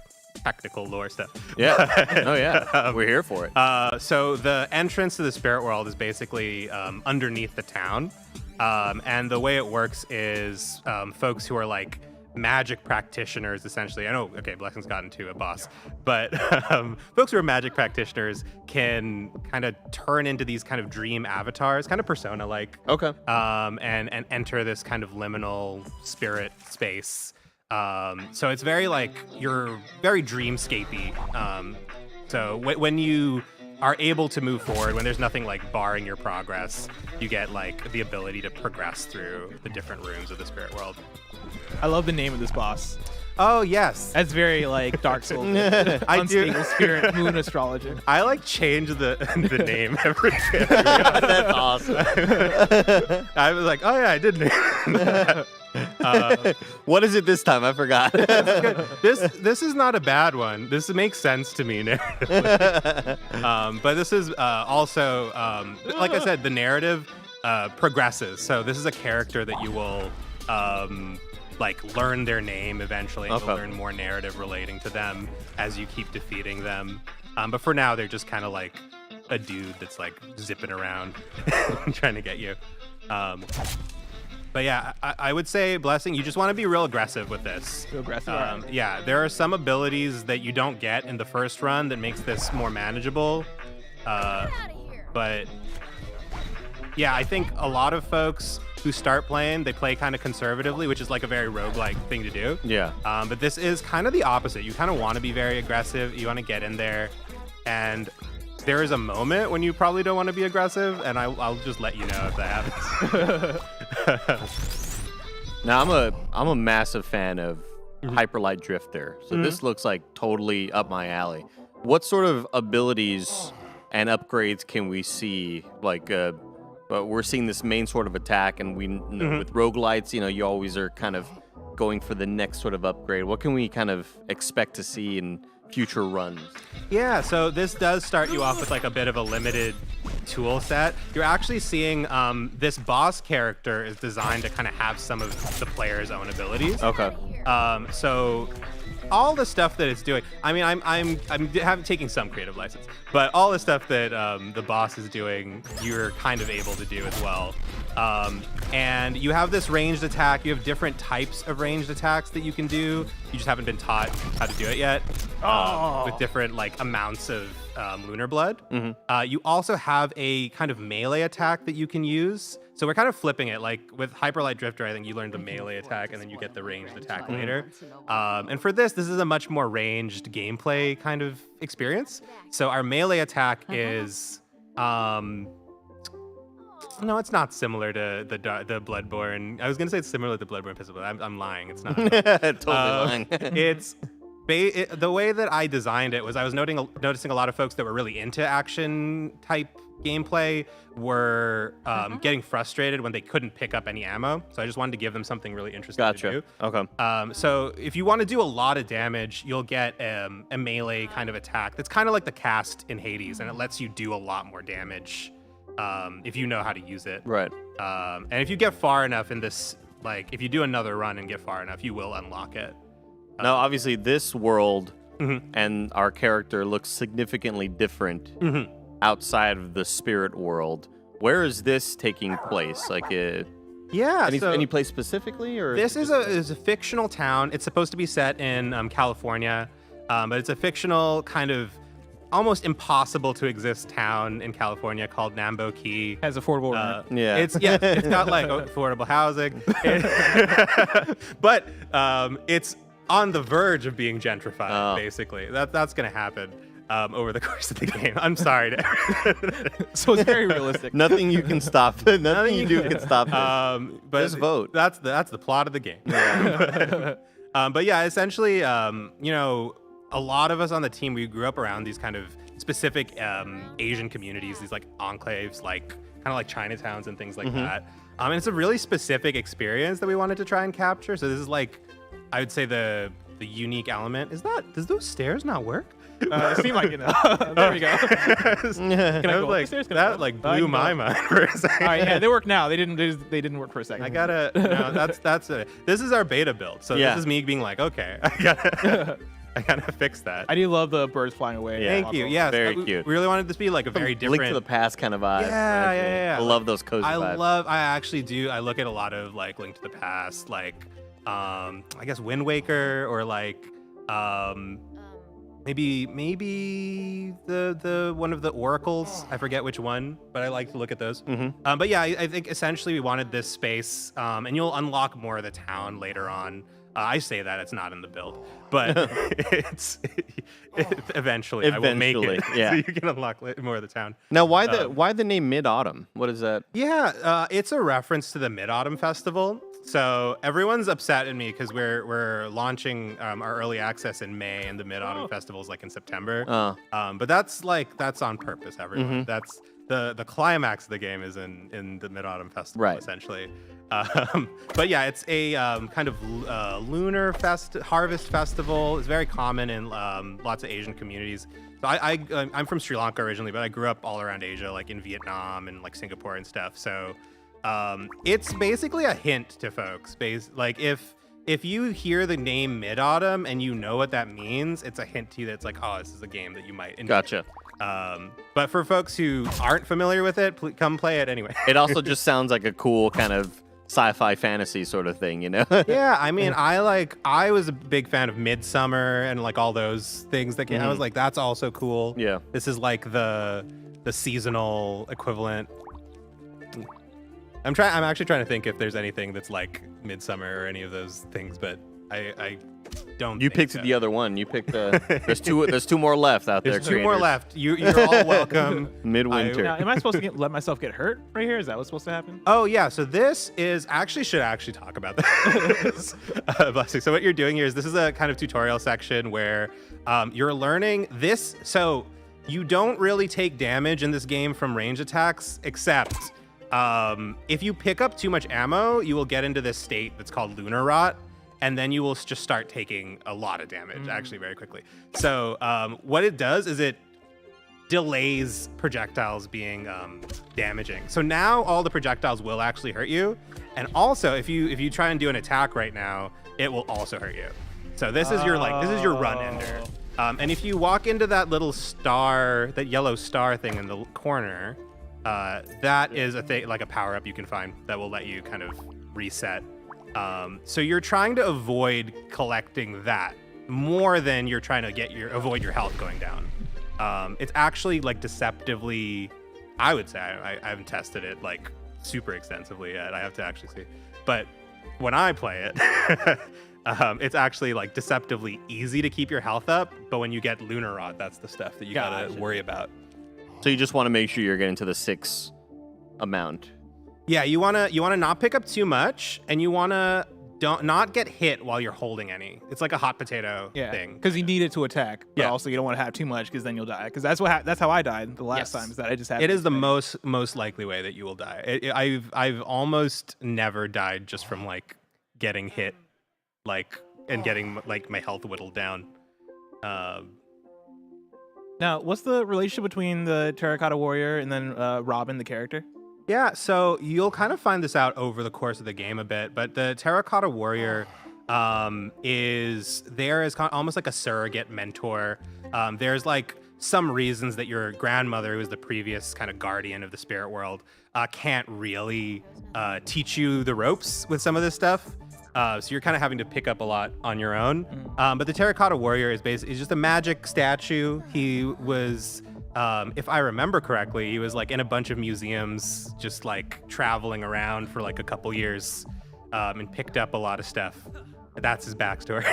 technical lore stuff. Yeah. Oh yeah. We're here for it. So the entrance to the spirit world is basically underneath the town, and the way it works is folks who are like magic practitioners, essentially. I know, okay, Blessing's gotten to a boss, but folks who are magic practitioners can kind of turn into these kind of dream avatars, kind of Persona-like. Okay. And enter this kind of liminal spirit space. So it's very like, you're very dreamscapey. So when you are able to move forward, when there's nothing like barring your progress, you get like the ability to progress through the different rooms of the spirit world. I love the name of this boss. Oh yes, that's very like Dark Souls. Unstable spirit, moon astrologer. I like change the name every. That's awesome. I was like, oh yeah, I did name. What is it this time? I forgot. This is not a bad one. This makes sense to me narratively. But this is also, like I said, the narrative progresses. So this is a character that you will like learn their name eventually, and you'll learn more narrative relating to them as you keep defeating them. But for now, they're just kind of like a dude that's like zipping around trying to get you. But yeah, I would say, Blessing, you just want to be real aggressive with this. Real aggressive. Yeah, there are some abilities that you don't get in the first run that makes this more manageable. But yeah, I think a lot of folks who start playing, they play kind of conservatively, which is like a very roguelike thing to do. Yeah. But this is kind of the opposite. You kind of want to be very aggressive. You want to get in there, and there is a moment when you probably don't want to be aggressive, and I'll just let you know if that happens. Now I'm a massive fan of Hyperlight Drifter, so this looks like totally up my alley. What sort of abilities and upgrades can we see? Like, we're seeing this main sort of attack, and we know with roguelites, you always are kind of going for the next sort of upgrade. What can we kind of expect to see in future runs? Yeah, so this does start you off with like a bit of a limited tool set. You're actually seeing this boss character is designed to kind of have some of the player's own abilities. Okay. So all the stuff that it's doing, I mean, I'm taking some creative license, but all the stuff that the boss is doing, you're kind of able to do as well. And you have this ranged attack. You have different types of ranged attacks that you can do. You just haven't been taught how to do it yet. With different like amounts of lunar blood. You also have a kind of melee attack that you can use. So we're kind of flipping it. Like with Hyperlight Drifter, I think you learn the melee attack and then you get the ranged attack later. And for this is a much more ranged gameplay kind of experience. So our melee attack is, no, it's not similar to the Bloodborne. I was gonna say it's similar to the Bloodborne pistol, but I'm lying. It's not. Totally lying. It's the way that I designed it was I was noticing a lot of folks that were really into action type gameplay were getting frustrated when they couldn't pick up any ammo. So I just wanted to give them something really interesting to do. Okay. So if you want to do a lot of damage, you'll get a melee kind of attack that's kind of like the cast in Hades, and it lets you do a lot more damage if you know how to use it. Right. And if you get far enough in this, like if you do another run and get far enough, you will unlock it. Now, obviously, this world and our character looks significantly different outside of the spirit world. Where is this taking place? Like, any place specifically, or this is a fictional town. It's supposed to be set in California, but it's a fictional kind of almost impossible to exist town in California called Nambo Key. Has affordable rent. It's got like affordable housing, but it's on the verge of being gentrified. Basically, that's gonna happen over the course of the game. I'm sorry. So it's very realistic. Nothing you can stop. Nothing you do can stop it. But just vote. That's the plot of the game. But yeah, essentially, a lot of us on the team, we grew up around these kind of specific Asian communities, these like enclaves, like kind of like Chinatowns and things like that. And it's a really specific experience that we wanted to try and capture. So this is like, I would say the unique element is that, does those stairs not work? It seemed like it. There we go. Can I go like, upstairs? That like blew my mind for a second. All right, yeah, they work now. They didn't work for a second. I gotta. No, that's it. This is our beta build. So this is me being like, okay, I gotta. I kind of fixed that. I do love the birds flying away. Yeah. Thank you. Yes, Very we cute. really wanted this to be like a very different Link to the Past kind of vibe. Yeah. I love those cozy I vibes. I actually do. I look at a lot of like Link to the Past, like I guess Wind Waker, or like maybe the one of the oracles. I forget which one, but I like to look at those. But yeah, I think essentially we wanted this space, and you'll unlock more of the town later on. I say that it's not in the build, but eventually I will make it. Yeah. So you can unlock more of the town. Now, why the name Mid Autumn? What is that? Yeah, it's a reference to the Mid Autumn Festival. So everyone's upset at me because we're launching our early access in May, and the Mid Autumn Festival is like in September. But that's on purpose, everyone. That's the climax of the game is in the Mid Autumn Festival, essentially. But yeah, it's a kind of lunar harvest festival. It's very common in lots of Asian communities. So I'm from Sri Lanka originally, but I grew up all around Asia, like in Vietnam and like Singapore and stuff. So it's basically a hint to folks. Like if you hear the name Mid Autumn and you know what that means, it's a hint to you that it's like, oh, this is a game that you might enjoy. Gotcha. But for folks who aren't familiar with it, come play it anyway. It also just sounds like a cool kind of sci-fi fantasy sort of thing, you know? Yeah, I mean, I was a big fan of Midsummer and like all those things that came. I was like, that's also cool. Yeah. This is like the seasonal equivalent. I'm actually trying to think if there's anything that's like Midsummer or any of those things, but I don't. You picked the other one. You picked the. There's two more left out there. There's two more left. You're all welcome. Midwinter. Now, am I supposed to let myself get hurt right here? Is that what's supposed to happen? Oh yeah. So this is should talk about this. Blessing. So what you're doing here is this is a kind of tutorial section where you're learning this. So you don't really take damage in this game from range attacks, except if you pick up too much ammo, you will get into this state that's called lunar rot. And then you will just start taking a lot of damage, actually, very quickly. So what it does is it delays projectiles being damaging. So now all the projectiles will actually hurt you. And also, if you try and do an attack right now, it will also hurt you. So this is your run ender. And if you walk into that little star, that yellow star thing in the corner, that is a thing, like a power up you can find that will let you kind of reset. So you're trying to avoid collecting that more than you're trying to avoid your health going down. It's actually like deceptively, I would say, I haven't tested it like super extensively yet. I have to actually see. But when I play it, it's actually like deceptively easy to keep your health up. But when you get lunar rot, that's the stuff that you gotta worry about. So you just want to make sure you're getting to the 6 amount. Yeah, you wanna not pick up too much, and you wanna not get hit while you're holding any. It's like a hot potato thing. Because you need it to attack, but also you don't want to have too much because then you'll die. Because that's how I died the last time. Is that I just had. It is the most likely way that you will die. I've almost never died just from like getting hit, like and getting like my health whittled down. Now, what's the relationship between the Terracotta Warrior and then Robin, the character? Yeah, so you'll kind of find this out over the course of the game a bit, but the Terracotta Warrior is there as almost like a surrogate mentor. There's like some reasons that your grandmother, who was the previous kind of guardian of the spirit world, can't really teach you the ropes with some of this stuff. So you're kind of having to pick up a lot on your own. But the Terracotta Warrior is just a magic statue. He was... if I remember correctly, he was like in a bunch of museums, just like traveling around for like a couple years, and picked up a lot of stuff. That's his backstory.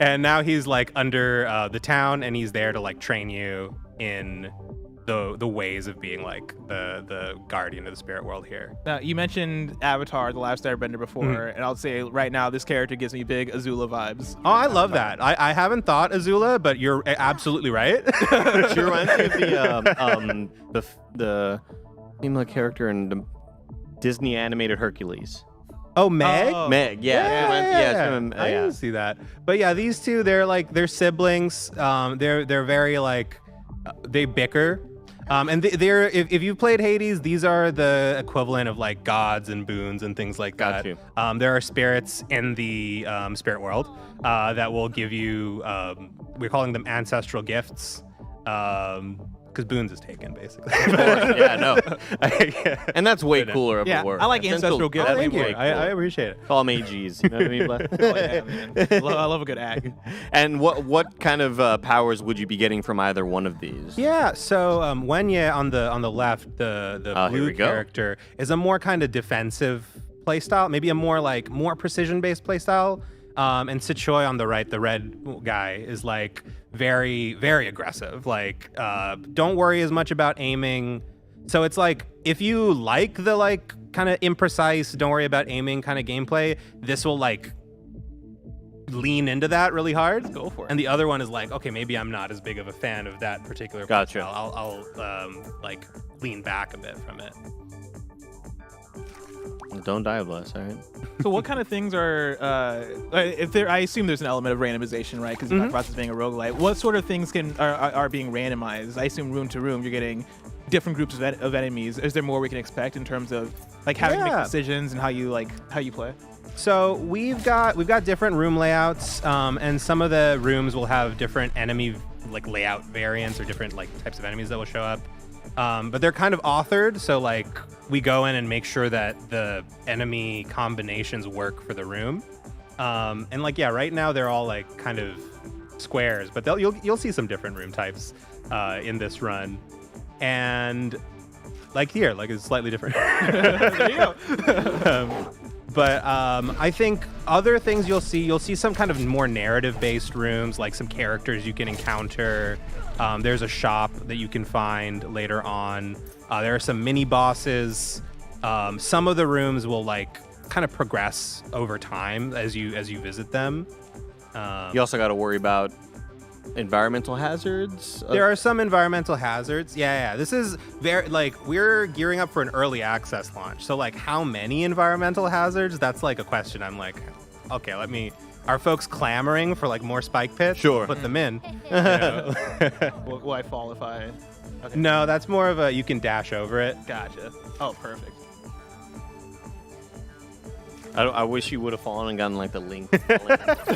And now he's like under the town, and he's there to like train you in the ways of being like the guardian of the spirit world here. Now, you mentioned Avatar, The Last Airbender before, and I'll say right now this character gives me big Azula vibes. Oh, I love that. I haven't thought Azula, but you're absolutely right. She reminds me of the female character in the Disney animated Hercules. Oh, Meg? Meg, yeah. I didn't see that. But yeah, these two, they're siblings. They're very like, they bicker. And they're if you've played Hades, these are the equivalent of like gods and boons and things like that. There are spirits in the spirit world that will give you. We're calling them ancestral gifts. Because boons is taken, basically. Yeah, no. And that's way cooler of a word. I like ancestral gifts. Oh, thank you. I appreciate it. Call them AGs. You know what I mean, Bless? I love a good ag. And what kind of powers would you be getting from either one of these? Yeah, so Wenye on the left, the blue character, is a more kind of defensive playstyle, maybe a more precision-based playstyle. And Sichoi on the right, the red guy, is like very, very aggressive. Like, don't worry as much about aiming. So it's like, if you like the like kind of imprecise, don't worry about aiming kind of gameplay, this will like lean into that really hard. Let's go for it. And the other one is like, okay, maybe I'm not as big of a fan of that particular. Gotcha. I'll like lean back a bit from it. Don't die, Bless, all right? So what kind of things are, if there? I assume there's an element of randomization, right? Because you talked about this being a roguelite. What sort of things are being randomized? I assume room to room, you're getting different groups of enemies. Is there more we can expect in terms of like having to make decisions and how you play? So we've got different room layouts, and some of the rooms will have different enemy like layout variants or different like types of enemies that will show up. But they're kind of authored, so like we go in and make sure that the enemy combinations work for the room. And like right now they're all like kind of squares, but you'll see some different room types in this run. And like here, like it's slightly different. There you go. But I think other things you'll see some kind of more narrative-based rooms, like some characters you can encounter. There's a shop that you can find later on. There are some mini bosses. Some of the rooms will like kind of progress over time as you visit them. You also got to worry about environmental hazards. There are some environmental hazards. Yeah. This is very like we're gearing up for an early access launch. So like how many environmental hazards? That's like a question. I'm like, okay, are folks clamoring for like more spike pits? Sure. Put them in. Will I fall if I? Okay. No, that's more of a you can dash over it. Gotcha. Oh, perfect. I wish you would have fallen and gotten like the link. That'd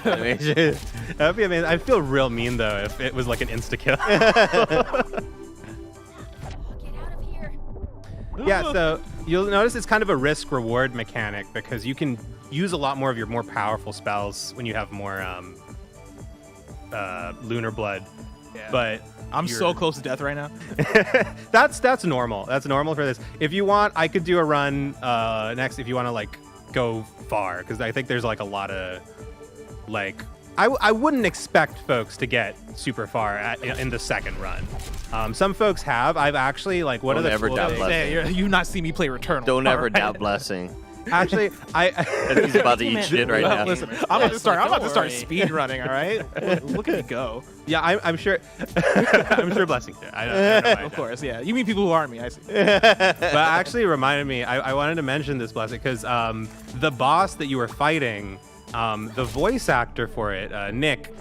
be amazing. I'd feel real mean though if it was like an insta kill. Yeah, so you'll notice it's kind of a risk reward mechanic because you can use a lot more of your more powerful spells when you have more lunar blood. Yeah. But I'm so close to death right now. That's normal. That's normal for this. If you want, I could do a run next if you want to like go far, because I think there's like a lot of like I wouldn't expect folks to get super far in the second run. Some folks have. I've actually like what Don't are the ever cool doubt things? Blessing. You not see me play Returnal. Don't ever doubt Blessing. Actually, he's about to eat shit right now. Listen, I'm about to start speed running. All right, look at me go. Yeah, I'm sure. I'm sure Blessing did. I don't know of course, yeah. You mean people who aren't me? I see. But actually, reminded me. I wanted to mention this, Blessing, because the boss that you were fighting, the voice actor for it, Nick.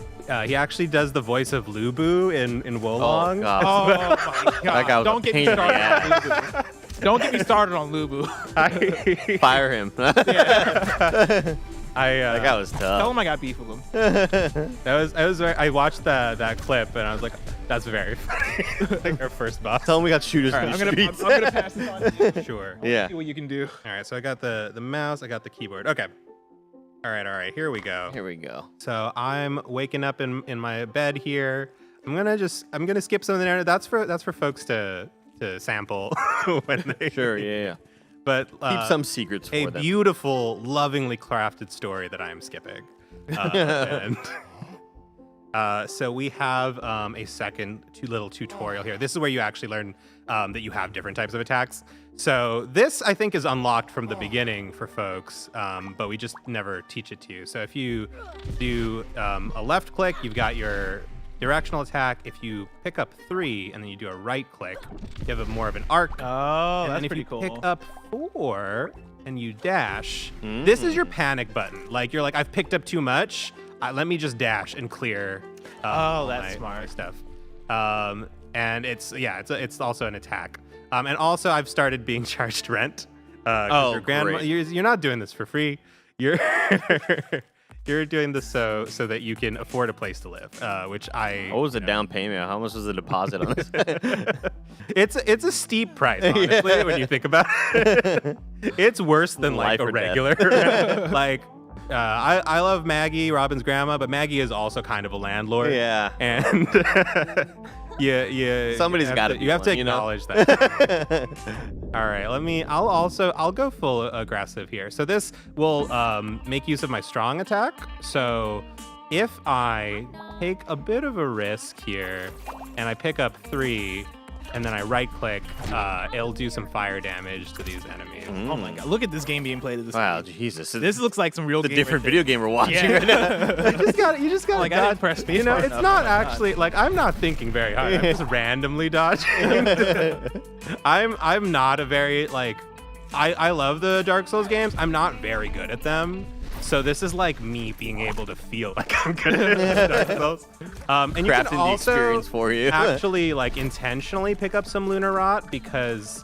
He actually does the voice of Lubu in Wolong. Oh, God. Oh my God! That guy was Don't a get me pain in the started ass. on Lubu. Don't get me started on Lubu. Fire him. Yeah. That guy was tough. Tell him I got beef with him. I watched that clip and I was like, that's very funny. Like our first boss. Tell him we got shooters. All right, in the I'm gonna pass this on to you. Sure. Yeah. See what you can do. All right, so I got the mouse, I got the keyboard. Okay. All right, here we go. Here we go. So I'm waking up in my bed here. I'm gonna skip some of the narrative. That's for folks to sample when they yeah. But keep some secrets for a them. beautiful, lovingly crafted story that I am skipping. So we have a second little tutorial here. This is where you actually learn that you have different types of attacks. So this, I think, is unlocked from the beginning for folks, but we just never teach it to you. So if you do a left click, you've got your directional attack. If you pick up 3 and then you do a right click, you have more of an arc. Oh, and that's then pretty if you cool. pick up 4 and you dash, this is your panic button. Like you're like, I've picked up too much. Let me just dash and clear. Oh, that's smart stuff. and it's also an attack. And also I've started being charged rent. Oh, great. You're not doing this for free. You're you're doing this so that you can afford a place to live, which I. What was the down payment? How much was the deposit on this? It's a steep price, honestly, when you think about it. It's worse than like a regular. Like, I love Maggie, Robin's grandma, but Maggie is also kind of a landlord. Yeah. And somebody's got to. You have to acknowledge that. All right, I'll go full aggressive here. So this will make use of my strong attack. So if I take a bit of a risk here and I pick up 3 and then I right click, it'll do some fire damage to these enemies. Oh my god, look at this game being played at this Wow, stage. Jesus. This looks like some real the different video game we're watching right now. You just got like, I didn't press space bar it's enough. not Oh my actually God. like I'm not thinking very hard. I'm just randomly dodging. I'm not a very like I love the Dark Souls games. I'm not very good at them. So this is like me being able to feel like I'm good at Dark Souls. And you can Crafting the also experience for you. actually like intentionally pick up some Lunar Rot because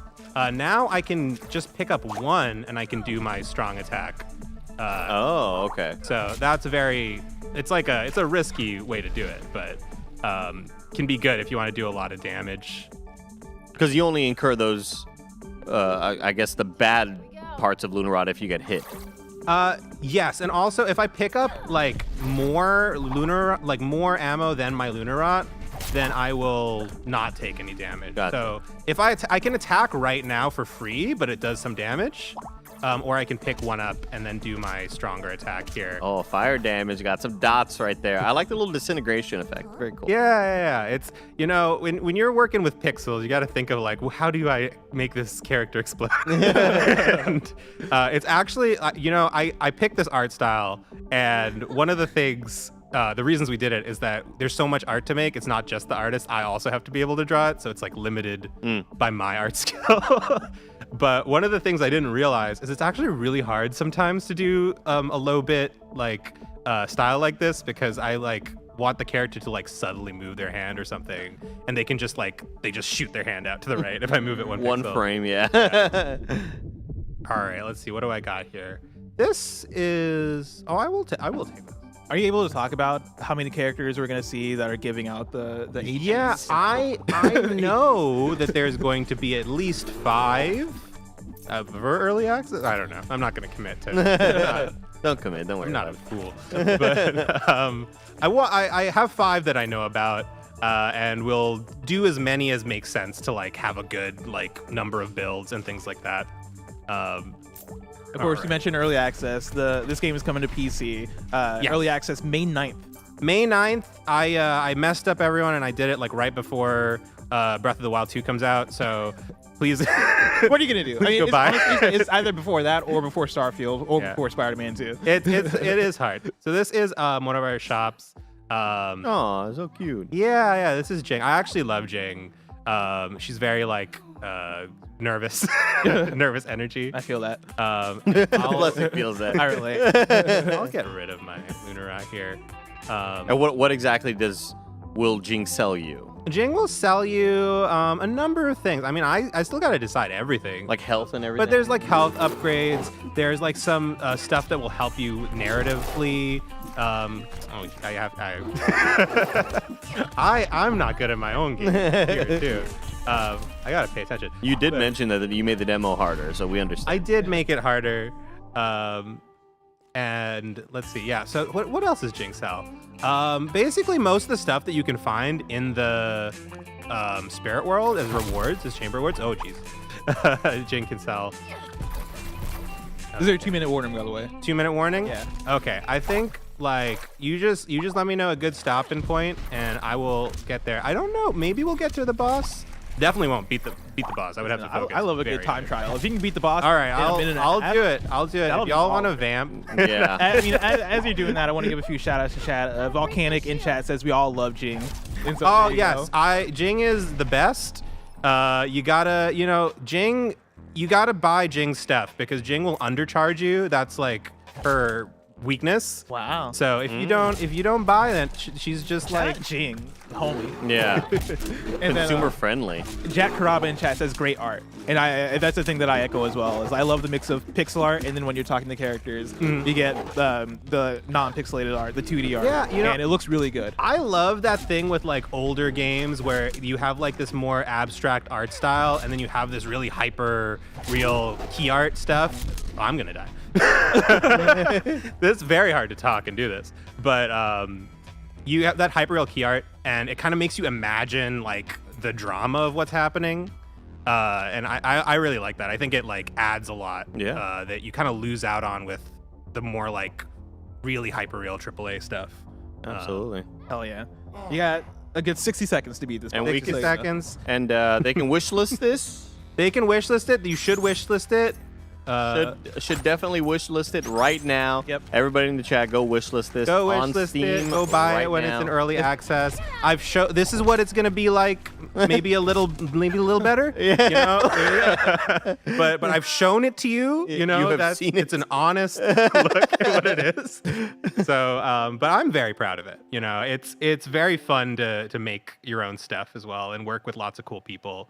now I can just pick up 1 and I can do my strong attack. Oh, okay. So that's it's a risky way to do it, but can be good if you want to do a lot of damage. Because you only incur those, I guess, the bad parts of Lunar Rot if you get hit. Yes, and also if I pick up like more ammo than my Lunar Rot, then I will not take any damage. Gotcha. So if I can attack right now for free, but it does some damage, or I can pick 1 up and then do my stronger attack here. Oh, fire damage. Got some dots right there. I like the little disintegration effect. Very cool. Yeah. It's, when you're working with pixels, you got to think of like, well, how do I make this character explode? And it's actually, I picked this art style, and one of the things, the reasons we did it is that there's so much art to make. It's not just the artist. I also have to be able to draw it. So it's like limited by my art skill. But one of the things I didn't realize is it's actually really hard sometimes to do a low bit like style like this, because I like want the character to like subtly move their hand or something, and they can just shoot their hand out to the right if I move it one pixel. Frame, yeah. All right, let's see. What do I got here? This is. I will take this. Are you able to talk about how many characters we're going to see that are giving out the agents? Yeah, I know that there's going to be at least 5 for early access. I don't know. I'm not going to commit to. Don't commit. Don't worry. I'm not a fool. But I have 5 that I know about, and we'll do as many as makes sense to like have a good like number of builds and things like that. Of course, you mentioned early access. This game is coming to PC. Yes. Early access May 9th. May 9th, I messed up everyone, and I did it like right before Breath of the Wild 2 comes out. So please. What are you gonna do? Go buy. It's either before that or before Starfield or before Spider-Man 2. It is hard. So this is one of our shops. Oh, so cute. Yeah. This is Jing. I actually love Jing. She's very like nervous, nervous energy. I feel that. Blessing feels that. I relate. I'll get rid of my Lunar Rot here. And what exactly will Jing sell you? Jing will sell you a number of things. I mean, I still got to decide everything. Like health and everything? But there's like health upgrades. There's like some stuff that will help you narratively. I'm not good at my own game here too. I gotta pay attention. You did mention that you made the demo harder, so we understand. I did make it harder. And let's see. Yeah. So what else does Jing sell? Basically, most of the stuff that you can find in the spirit world as rewards, as chamber rewards. Oh, jeez. Jing can sell. Is there a 2-minute warning, by the way? 2-minute warning? Yeah. Okay. I think like you just let me know a good stopping point, and I will get there. I don't know. Maybe we'll get to the boss. Definitely won't beat the boss. I would have to focus. I love a good time trial. If you can beat the boss, all right, in a minute and a I'll half, do it. I'll do it. If y'all want to vamp, yeah. I mean, as you're doing that, I want to give a few shout outs to chat. Volcanic in chat says we all love Jing. And so oh there you yes, go. Jing is the best. You gotta, Jing. You gotta buy Jing stuff because Jing will undercharge you. That's like her weakness. Wow. So if you don't buy that, she's just Shout like out Jing. homie. Yeah. And then, Consumer friendly. Jack Caraba in chat says great art, and that's the thing that I echo as well. Is I love the mix of pixel art, and then when you're talking to characters, you get the non-pixelated art, the 2D art, Yeah, you know, and it looks really good. I love that thing with like older games where you have like this more abstract art style, and then you have this really hyper real key art stuff. Oh, I'm gonna die. It's very hard to talk and do this, but you have that hyper real key art, and it kind of makes you imagine like the drama of what's happening. And I really like that. I think it like adds a lot. Yeah. That you kind of lose out on with the more like really hyper real AAA stuff. Absolutely. Hell yeah. You got a good 60 seconds to beat this. And boss. we can seconds. And they can wish list this. They can wish list it. You should wish list it. Should definitely wish list it right now. Yep. Everybody in the chat, go wish list this. Go on wish list Steam it. Go buy right it when now. it's in early access. This is what it's gonna be like. Maybe a little better. Yeah. You know? but I've shown it to you. You know, You have that's seen it. it's an honest look at what it is. So, but I'm very proud of it. You know, it's very fun to make your own stuff as well and work with lots of cool people.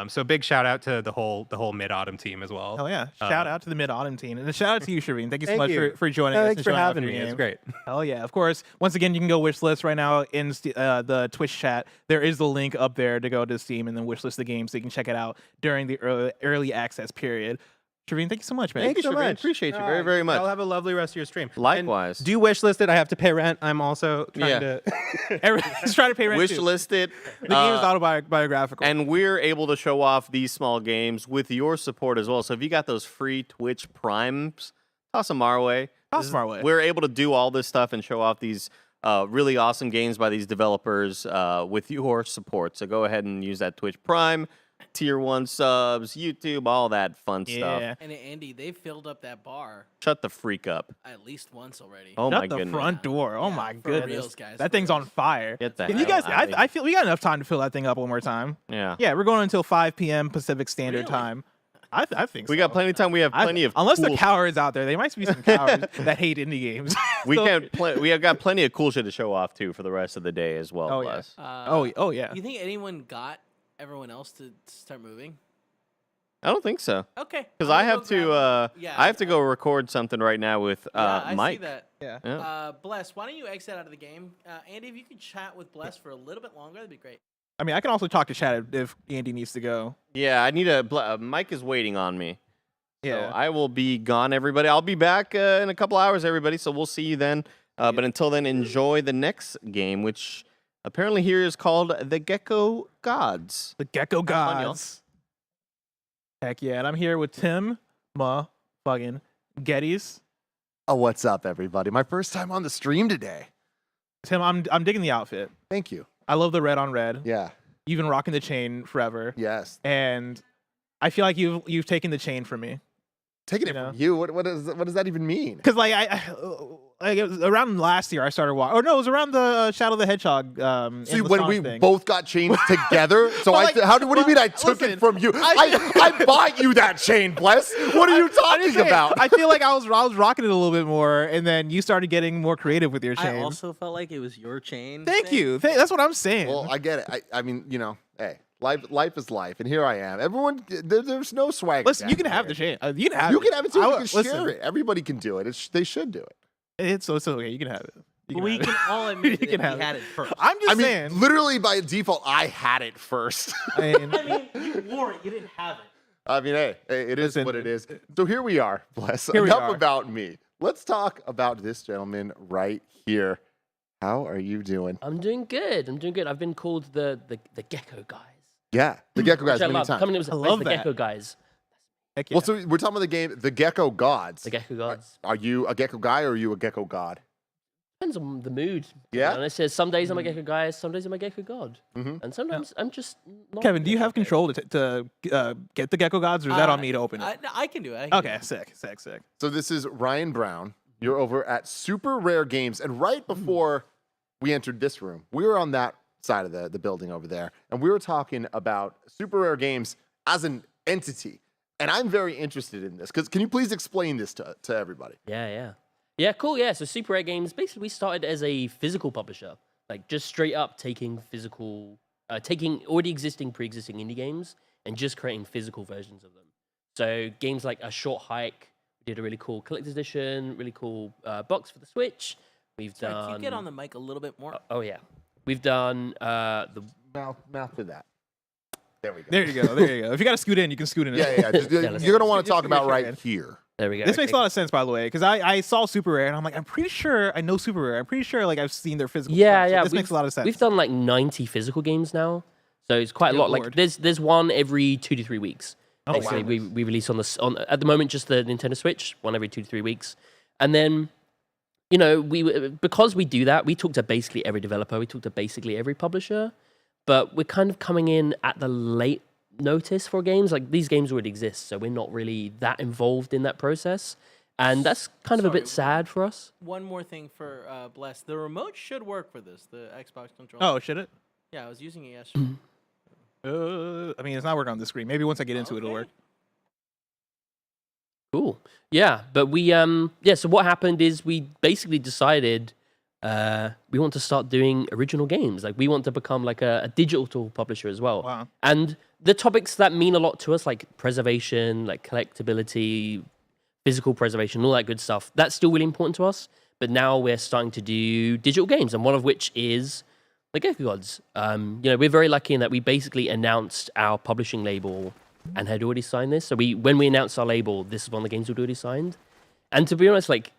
So big shout out to the whole Mid-Autumn team as well. Hell yeah. Shout out to the Mid-Autumn team. And a shout out to you, Shireen. Thank you so Thank much you. for joining us. Thanks and for showing off having your me. It's game. great. Hell yeah. Of course, once again, you can go wish list right now in the Twitch chat. There is the link up there to go to Steam and then wish list the game so you can check it out during the early access period. Shireen, thank you so much, man. Thank you so Shireen. much. Appreciate you All very, right. very much. I'll have a lovely rest of your stream. Likewise. And do wish list it. I have to pay rent. I'm also trying to. Everyone's trying to pay rent Wish too. list it. The game is autobiographical. And we're able to show off these small games with your support as well. So if you got those free Twitch Primes, toss them our way. Toss them our way. We're able to do all this stuff and show off these really awesome games by these developers with your support. So go ahead and use that Twitch Prime, Tier 1 subs, YouTube, all that fun stuff. And Andy, they filled up that bar Shut the freak up. at least once already. Oh Shut my the goodness. front door. Oh my for goodness. reals, guys, that for thing's on fire. Get the Can you hell guys, outta here. I feel we got enough time to fill that thing up one more time. Yeah. Yeah, we're going until 5 p.m. Pacific Standard Time. I think We so. got plenty of time. We have plenty of unless cool they're cowards out there. They might be some cowards that hate indie games. We So- can't. We have got plenty of cool shit to show off too for the rest of the day as well. Oh, yeah. Bless. Oh yeah. You think anyone got everyone else to start moving? I don't think so. Okay. Because I'm I gonna have go to. grab Yeah, I have to go record something right now with I Mike. see that. Yeah. Bless, why don't you exit out of the game? Andy, if you could chat with Bless for a little bit longer, that'd be great. I mean, I can also talk to chat if Andy needs to go. Yeah, I need a. Mike is waiting on me. Yeah. So I will be gone, everybody. I'll be back in a couple hours, everybody. So we'll see you then. But until then, enjoy the next game, which apparently here is called the Gecko Gods. The Gecko Have fun, y'all. Gods. Heck yeah. And I'm here with Tim, fucking Gettys. Oh, what's up, everybody? My first time on the stream today. Tim, I'm digging the outfit. Thank you. I love the red on red. Yeah. You've been rocking the chain forever. Yes. And I feel like you've taken the chain from me. Taking it from you? What does that even mean? Because like it was around last year I started walking. Or no, it was around the Shadow the Hedgehog. See, and when Sonic we thing. both got chains together, so Well, what do you mean I took it from you? I bought you that chain, Bless. What are you talking about? I feel like I was rocking it a little bit more, and then you started getting more creative with your chain. I also felt like it was your chain. Thank you. That's what I'm saying. Well, I get it. I mean, hey, life is life, and here I am. Everyone, there's no swag. Listen, you can have the chain. You can have it. You can have it too. You can listen. share it. Everybody can do it. They should do it. It's okay. You can have it. We can all admit You that can we have had it. it first. I'm just I mean, saying. literally by default, I had it first. I mean, you wore it. You didn't have it. I mean, hey, it is what it is. So here we are, Bless. Here we Enough are. about me. Let's talk about this gentleman right here. How are you doing? I'm doing good. I've been called the Gecko Guys. Yeah, the Gecko Guys. Which I Many love. times. Coming in I love the that. Gecko Guys. Heck yeah. Well, so we're talking about the game, the Gecko Gods. The Gecko Gods. Are you a Gecko guy or are you a Gecko God? Depends on the mood. Yeah? And it says some days I'm a Gecko Guy, some days I'm a Gecko God. Mhm. And sometimes I'm just not. Kevin, do you have control to get the Gecko Gods, or is that on me to open it? I can do it. I can Okay, do sick. So this is Ryan Brown. You're over at Super Rare Games. And right before we entered this room, we were on that side of the building over there. And we were talking about Super Rare Games as an entity. And I'm very interested in this. Can you please explain this to everybody? Yeah, cool. Yeah, so Super Rare Games, basically we started as a physical publisher. like just straight up taking taking already existing, pre-existing indie games and just creating physical versions of them. So games like A Short Hike, we did a really cool collector's edition, really cool box for the Switch. We've Sorry, done. can you get on the mic a little bit more? Oh yeah, we've done the mouth to that. There we go. There you go. There you go. If you got to scoot in, you can scoot in. Yeah. You're going to want to talk about right here. There we go. This makes a lot of sense, by the way, because I saw Super Rare and I'm like, I'm pretty sure I know Super Rare. I'm pretty sure like I've seen their physical. Yeah, stuff, so yeah. This makes a lot of sense. We've done like 90 physical games now, so it's quite a Good lot. lord. Like there's one every 2 to 3 weeks. Oh, Basically, wow. we release on at the moment just the Nintendo Switch, one every 2 to 3 weeks, and then because we do that, we talk to basically every developer, we talk to basically every publisher, but we're kind of coming in at the late notice for games. Like these games already exist, so we're not really that involved in that process. And that's kind of a bit sad for us. One more thing for Bless. The remote should work for this, the Xbox controller. Oh, should it? Yeah, I was using it yesterday. I mean, it's not working on the screen. Maybe once I get into it, it'll work. Cool. Yeah, but we so what happened is we basically decided we want to start doing original games. Like we want to become like a digital publisher as well. Wow. And the topics that mean a lot to us, like preservation, like collectability, physical preservation, all that good stuff, that's still really important to us. But now we're starting to do digital games, and one of which is the Gecko Gods. We're very lucky in that we basically announced our publishing label and had already signed this. So when we announced our label, this is one of the games we'd already signed. And to be honest, like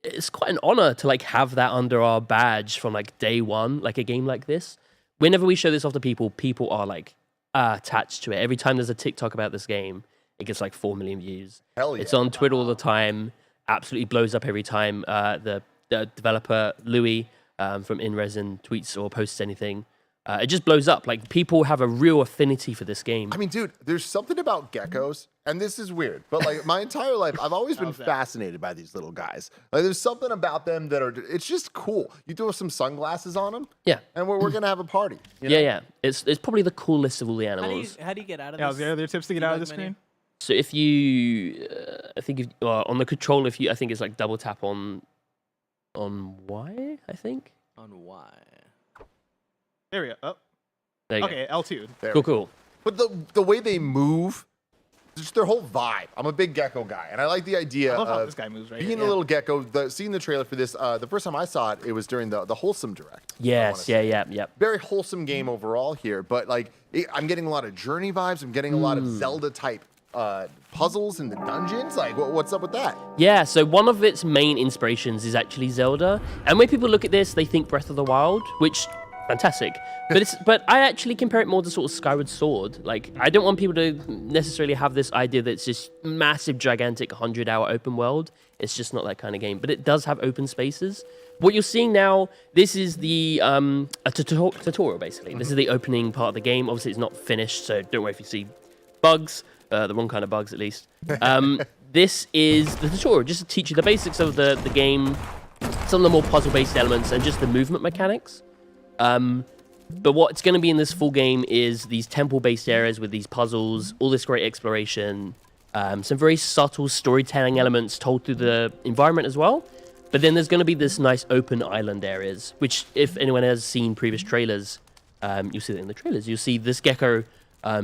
it's quite an honor to like have that under our badge from like day one, like a game like this. Whenever we show this off to people, people are like attached to it. Every time there's a TikTok about this game, it gets like 4 million views. Hell yeah. It's on Twitter all the time. Absolutely blows up every time the developer, Louis, from InResin tweets or posts anything. It just blows up. Like people have a real affinity for this game. I mean, dude, there's something about geckos, and this is weird, but like my entire life, I've always been fascinated by these little guys. Like there's something about them that it's just cool. You throw some sunglasses on them, yeah, and we're gonna have a party. You know? Yeah. It's probably the coolest of all the animals. How do you get out of Yeah, this? are there other tips to get out of the screen? So if you, I think if, on the controller, I think it's like double tap on Y, I think. On Y. There we go. Oh. There you Okay, go. L2. Cool. But the way they move, just their whole vibe. I'm a big gecko guy, and I like the idea I love how of this guy moves right being here. a little gecko. Seeing the trailer for this, the first time I saw it, it was during the Wholesome Direct. Yes, yeah. Very wholesome game overall here, but like I'm getting a lot of Journey vibes. I'm getting a lot of Zelda type puzzles in the dungeons. Like, what's up with that? Yeah, so one of its main inspirations is actually Zelda. And when people look at this, they think Breath of the Wild, which fantastic. But I actually compare it more to sort of Skyward Sword. Like, I don't want people to necessarily have this idea that it's this massive, gigantic 100-hour open world. It's just not that kind of game. But it does have open spaces. What you're seeing now, this is the a tutorial, basically. This is the opening part of the game. Obviously, it's not finished, so don't worry if you see bugs. The wrong kind of bugs, at least. This is the tutorial, just to teach you the basics of the game, some of the more puzzle-based elements, and just the movement mechanics. But what's going to be in this full game is these temple-based areas with these puzzles, all this great exploration, some very subtle storytelling elements told through the environment as well. But then there's going to be this nice open island areas, which if anyone has seen previous trailers, you'll see that in the trailers. You'll see this gecko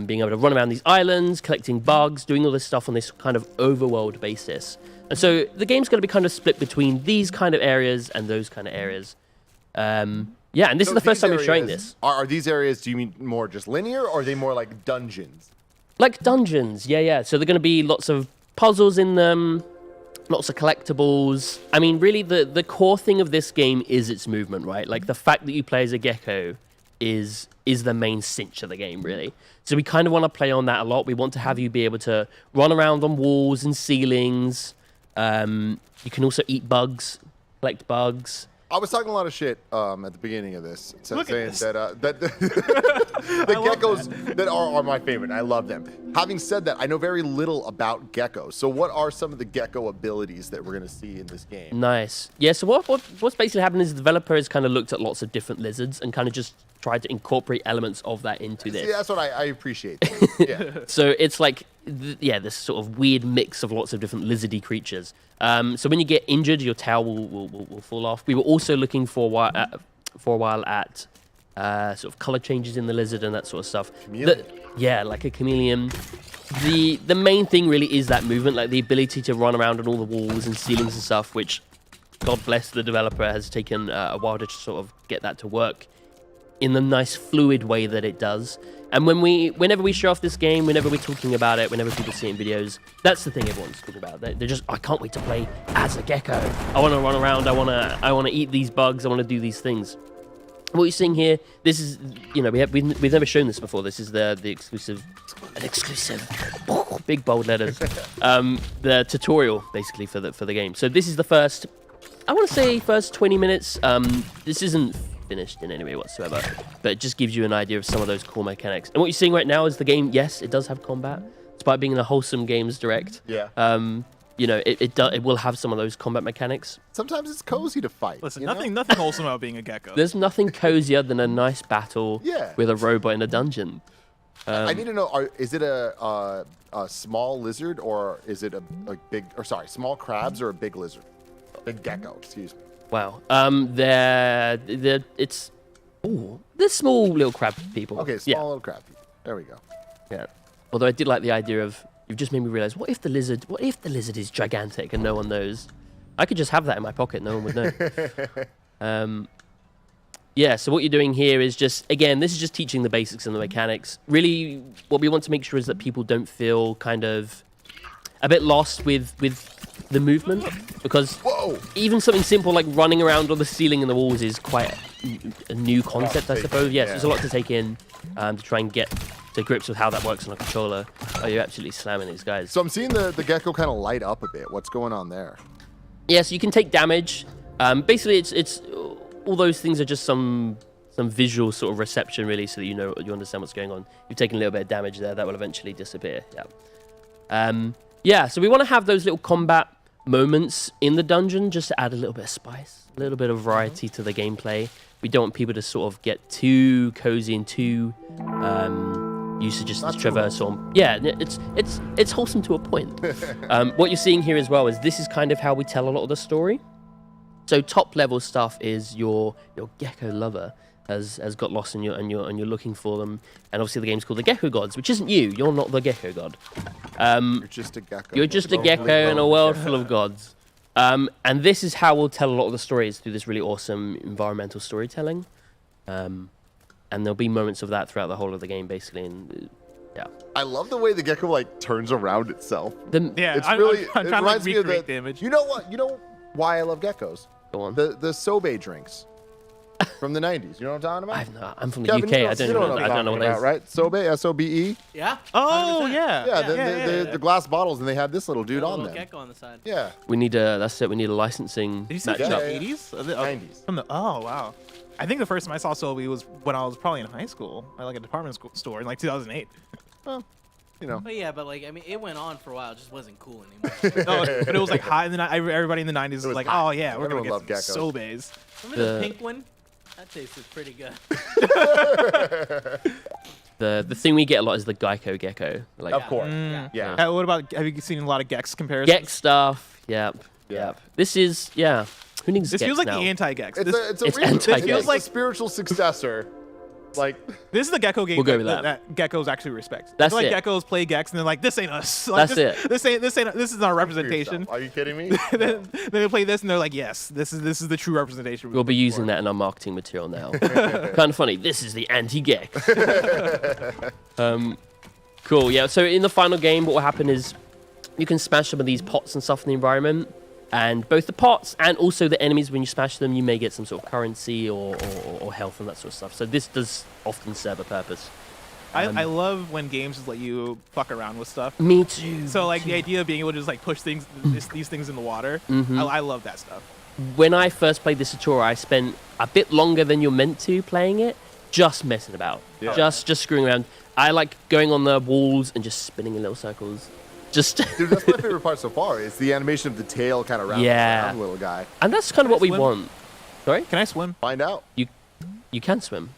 being able to run around these islands, collecting bugs, doing all this stuff on this kind of overworld basis. And so the game's going to be kind of split between these kind of areas and those kind of areas. Yeah, and this is the first time we're showing this. Are these areas, do you mean more just linear, or are they more like dungeons? Like dungeons, yeah. So they're going to be lots of puzzles in them, lots of collectibles. I mean, really, the core thing of this game is its movement, right? Like the fact that you play as a gecko is the main cinch of the game, really. So we kind of want to play on that a lot. We want to have you be able to run around on walls and ceilings. You can also eat bugs, collect bugs. I was talking a lot of shit at the beginning of this, saying that the geckos that are my favorite. I love them. Having said that, I know very little about geckos. So what are some of the gecko abilities that we're going to see in this game? Nice. Yeah, so what's basically happened is the developer has kind of looked at lots of different lizards and kind of just tried to incorporate elements of that into this. See, that's what I appreciate. Yeah. So it's like, this sort of weird mix of lots of different lizardy creatures. So when you get injured, your tail will fall off. We were also looking for for a while at sort of color changes in the lizard and that sort of stuff. Chameleon. Yeah, like a chameleon. The main thing really is that movement, like the ability to run around on all the walls and ceilings and stuff, which, God bless the developer, has taken a while to sort of get that to work in the nice fluid way that it does. And whenever we show off this game, whenever we're talking about it, whenever people see it in videos, that's the thing everyone's talking about. They're just, I can't wait to play as a gecko. I want to run around. I want to eat these bugs. I want to do these things. What you're seeing here, this is, we've never shown this before. This is the exclusive, big bold letters, the tutorial basically for the game. So this is the first, I want to say first 20 minutes. This isn't finished in any way whatsoever, but it just gives you an idea of some of those core mechanics. And what you're seeing right now is the game, yes, it does have combat, despite being in a wholesome games direct. Yeah. It will have some of those combat mechanics. Sometimes it's cozy to fight. Listen, nothing wholesome about being a gecko. There's nothing cozier than a nice battle with a robot in a dungeon. I need to know: is it a small lizard or is it a big? Or sorry, small crabs or a big lizard? Big gecko. Excuse me. Wow. They're small little crab people. Okay, small little crab people. There we go. Yeah. Although I did like the idea of, you've just made me realize, what if the lizard is gigantic and no one knows? I could just have that in my pocket, no one would know. Yeah, so what you're doing here is just, again, this is just teaching the basics and the mechanics. Really, what we want to make sure is that people don't feel kind of a bit lost with the movement, because even something simple like running around on the ceiling and the walls is quite a new concept, I suppose. Yes, there's a lot to take in to try and get to grips with how that works on a controller. Oh, you're absolutely slamming these guys. So I'm seeing the gecko kind of light up a bit. What's going on there? Yeah, so you can take damage. Basically, it's all those things are just some visual sort of reception, really, so that you understand what's going on. You've taken a little bit of damage there. That will eventually disappear. Yeah. So we want to have those little combat moments in the dungeon just to add a little bit of spice, a little bit of variety to the gameplay. We don't want people to sort of get too cozy and too used to just this traversal. Yeah, it's wholesome to a point. What you're seeing here as well is this is kind of how we tell a lot of the story. So top level stuff is your gecko lover has got lost and you're looking for them, and obviously the game's called the Gecko Gods, which isn't you. You're not the gecko god. You're just a gecko. You're just a gecko in a world full of gods. And this is how we'll tell a lot of the stories, through this really awesome environmental storytelling. And there'll be moments of that throughout the whole of the game, basically. And yeah. I love the way the gecko like turns around itself. Yeah, it's really. I'm it trying reminds to me of recreate the image. You know what? You know why I love geckos? Go on. The sobe drinks from the 90s. You know what I'm talking about? I'm from the Kevin, UK. You I don't know what that is. Right? Sobe, S-O-B-E. Yeah. Oh, 100%. yeah. The glass bottles, and they had this little dude on little them. gecko on the side. Yeah. We need that's it. We need a licensing. Did you say matchup. the 80s? 90s. Oh, wow. I think the first time I saw Sobe was when I was probably in high school, at like a department store in like 2008. Well, you know. But yeah, but like, I mean, it went on for a while. It just wasn't cool anymore. But it was like hot, and then everybody in the 90s was like, hot. oh yeah, we're Everyone gonna loved get geckos. Sobes. Remember the pink one? That tasted pretty good. The thing we get a lot is the Geico gecko. Like, Of course. Yeah. What about, have you seen a lot of Gex comparisons? Gex stuff. Yep. This is, who needs This Gex feels like now? the anti-Gex. It's It's really, anti-Gex. it feels like a spiritual successor. Like this is the gecko game We'll go with that. that geckos actually respect. That's like it. geckos play Gex and they're like, this ain't us. Like, That's it. This is our representation. Are you kidding me? then they play this and they're like, yes, this is the true representation. We'll be using that in our marketing material now. Kind of funny. This is the anti-Gex. Cool. Yeah. So in the final game, what will happen is you can smash some of these pots and stuff in the environment, and both the pots and also the enemies, when you smash them, you may get some sort of currency or health and that sort of stuff. So this does often serve a purpose. I love when games just let you fuck around with stuff. Me too. So like the idea of being able to just like push these things in the water, I love that stuff. When I first played this tutorial, I spent a bit longer than you're meant to playing it, just messing about, just screwing around. I like going on the walls and just spinning in little circles. Dude, that's my favorite part so far. Is the animation of the tail kind of wrapping around the little guy. And that's kind of what we want. Sorry? Can I swim? Find out. You can swim.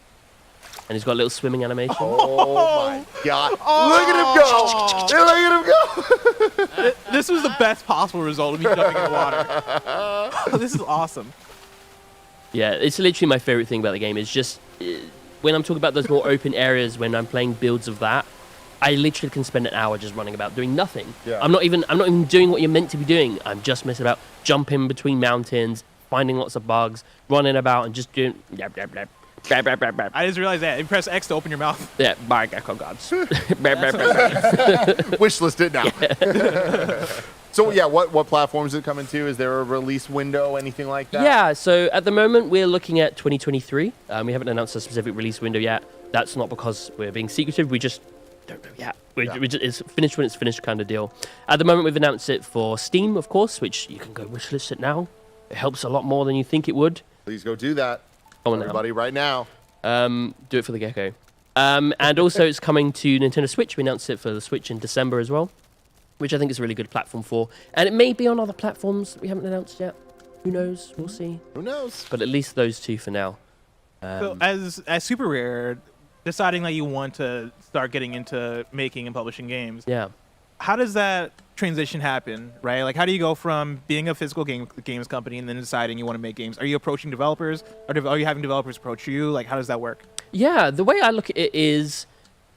And he's got a little swimming animation. Oh my god. Look at him go! Look at him go! This was the best possible result of me jumping in the water. This is awesome. Yeah, it's literally my favorite thing about the game. Is just when I'm talking about those more open areas, when I'm playing builds of that, I literally can spend an hour just running about doing nothing. Yeah. I'm not even doing what you're meant to be doing. I'm just messing about, jumping between mountains, finding lots of bugs, running about, and just doing. I just realized that. You press X to open your mouth. Yeah, buy Gecko Gods. Wish list it now. So yeah, what platforms is it coming to? Is there a release window, anything like that? Yeah, so at the moment we're looking at 2023. We haven't announced a specific release window yet. That's not because we're being secretive. We just don't know yet. It's finished when it's finished kind of deal. At the moment we've announced it for Steam, of course, which you can go wishlist it now. It helps a lot more than you think it would. Please go do that. Everybody right now. Do it for the Gecko. And also it's coming to Nintendo Switch. We announced it for the Switch in December as well, which I think is a really good platform for. And it may be on other platforms that we haven't announced yet. Who knows? We'll see. Who knows? But at least those two for now. So as Super Rare, deciding that you want to start getting into making and publishing games. Yeah. How does that transition happen, right? Like, how do you go from being a physical games company and then deciding you want to make games? Are you approaching developers? Are you having developers approach you? Like, how does that work? Yeah, the way I look at it is,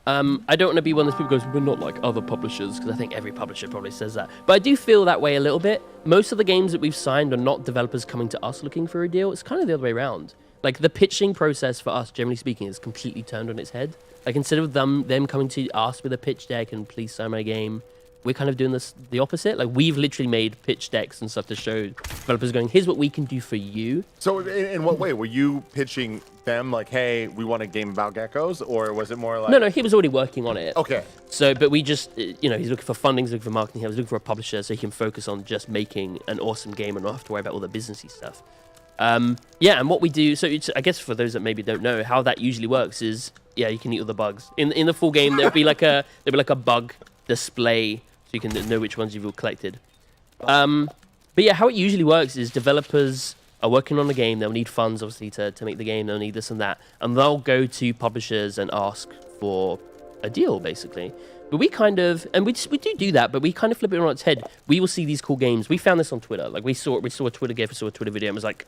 I don't want to be one of those people who goes, we're not like other publishers, because I think every publisher probably says that. But I do feel that way a little bit. Most of the games that we've signed are not developers coming to us looking for a deal. It's kind of the other way around. Like, the pitching process for us, generally speaking, is completely turned on its head. Like, instead of them coming to us with a pitch deck and please sign my game, we're kind of doing this the opposite. Like, we've literally made pitch decks and stuff to show developers going, here's what we can do for you. So in what way? Were you pitching them like, hey, we want a game about geckos? Or was it more like... No, he was already working on it. Okay. So, but we just, he's looking for funding, he's looking for marketing, he was looking for a publisher so he can focus on just making an awesome game and not have to worry about all the businessy stuff. Yeah, and what we do, so it's, I guess for those that maybe don't know, how that usually works is, yeah, you can eat all the bugs. In the full game, there'll be like a bug display so you can know which ones you've collected. But yeah, how it usually works is developers are working on the game. They'll need funds, obviously, to make the game. They'll need this and that. And they'll go to publishers and ask for a deal, basically. But we kind of, and we do that, but we kind of flip it on its head. We will see these cool games. We found this on Twitter. Like, we saw a Twitter GIF, we saw a Twitter video, and was like,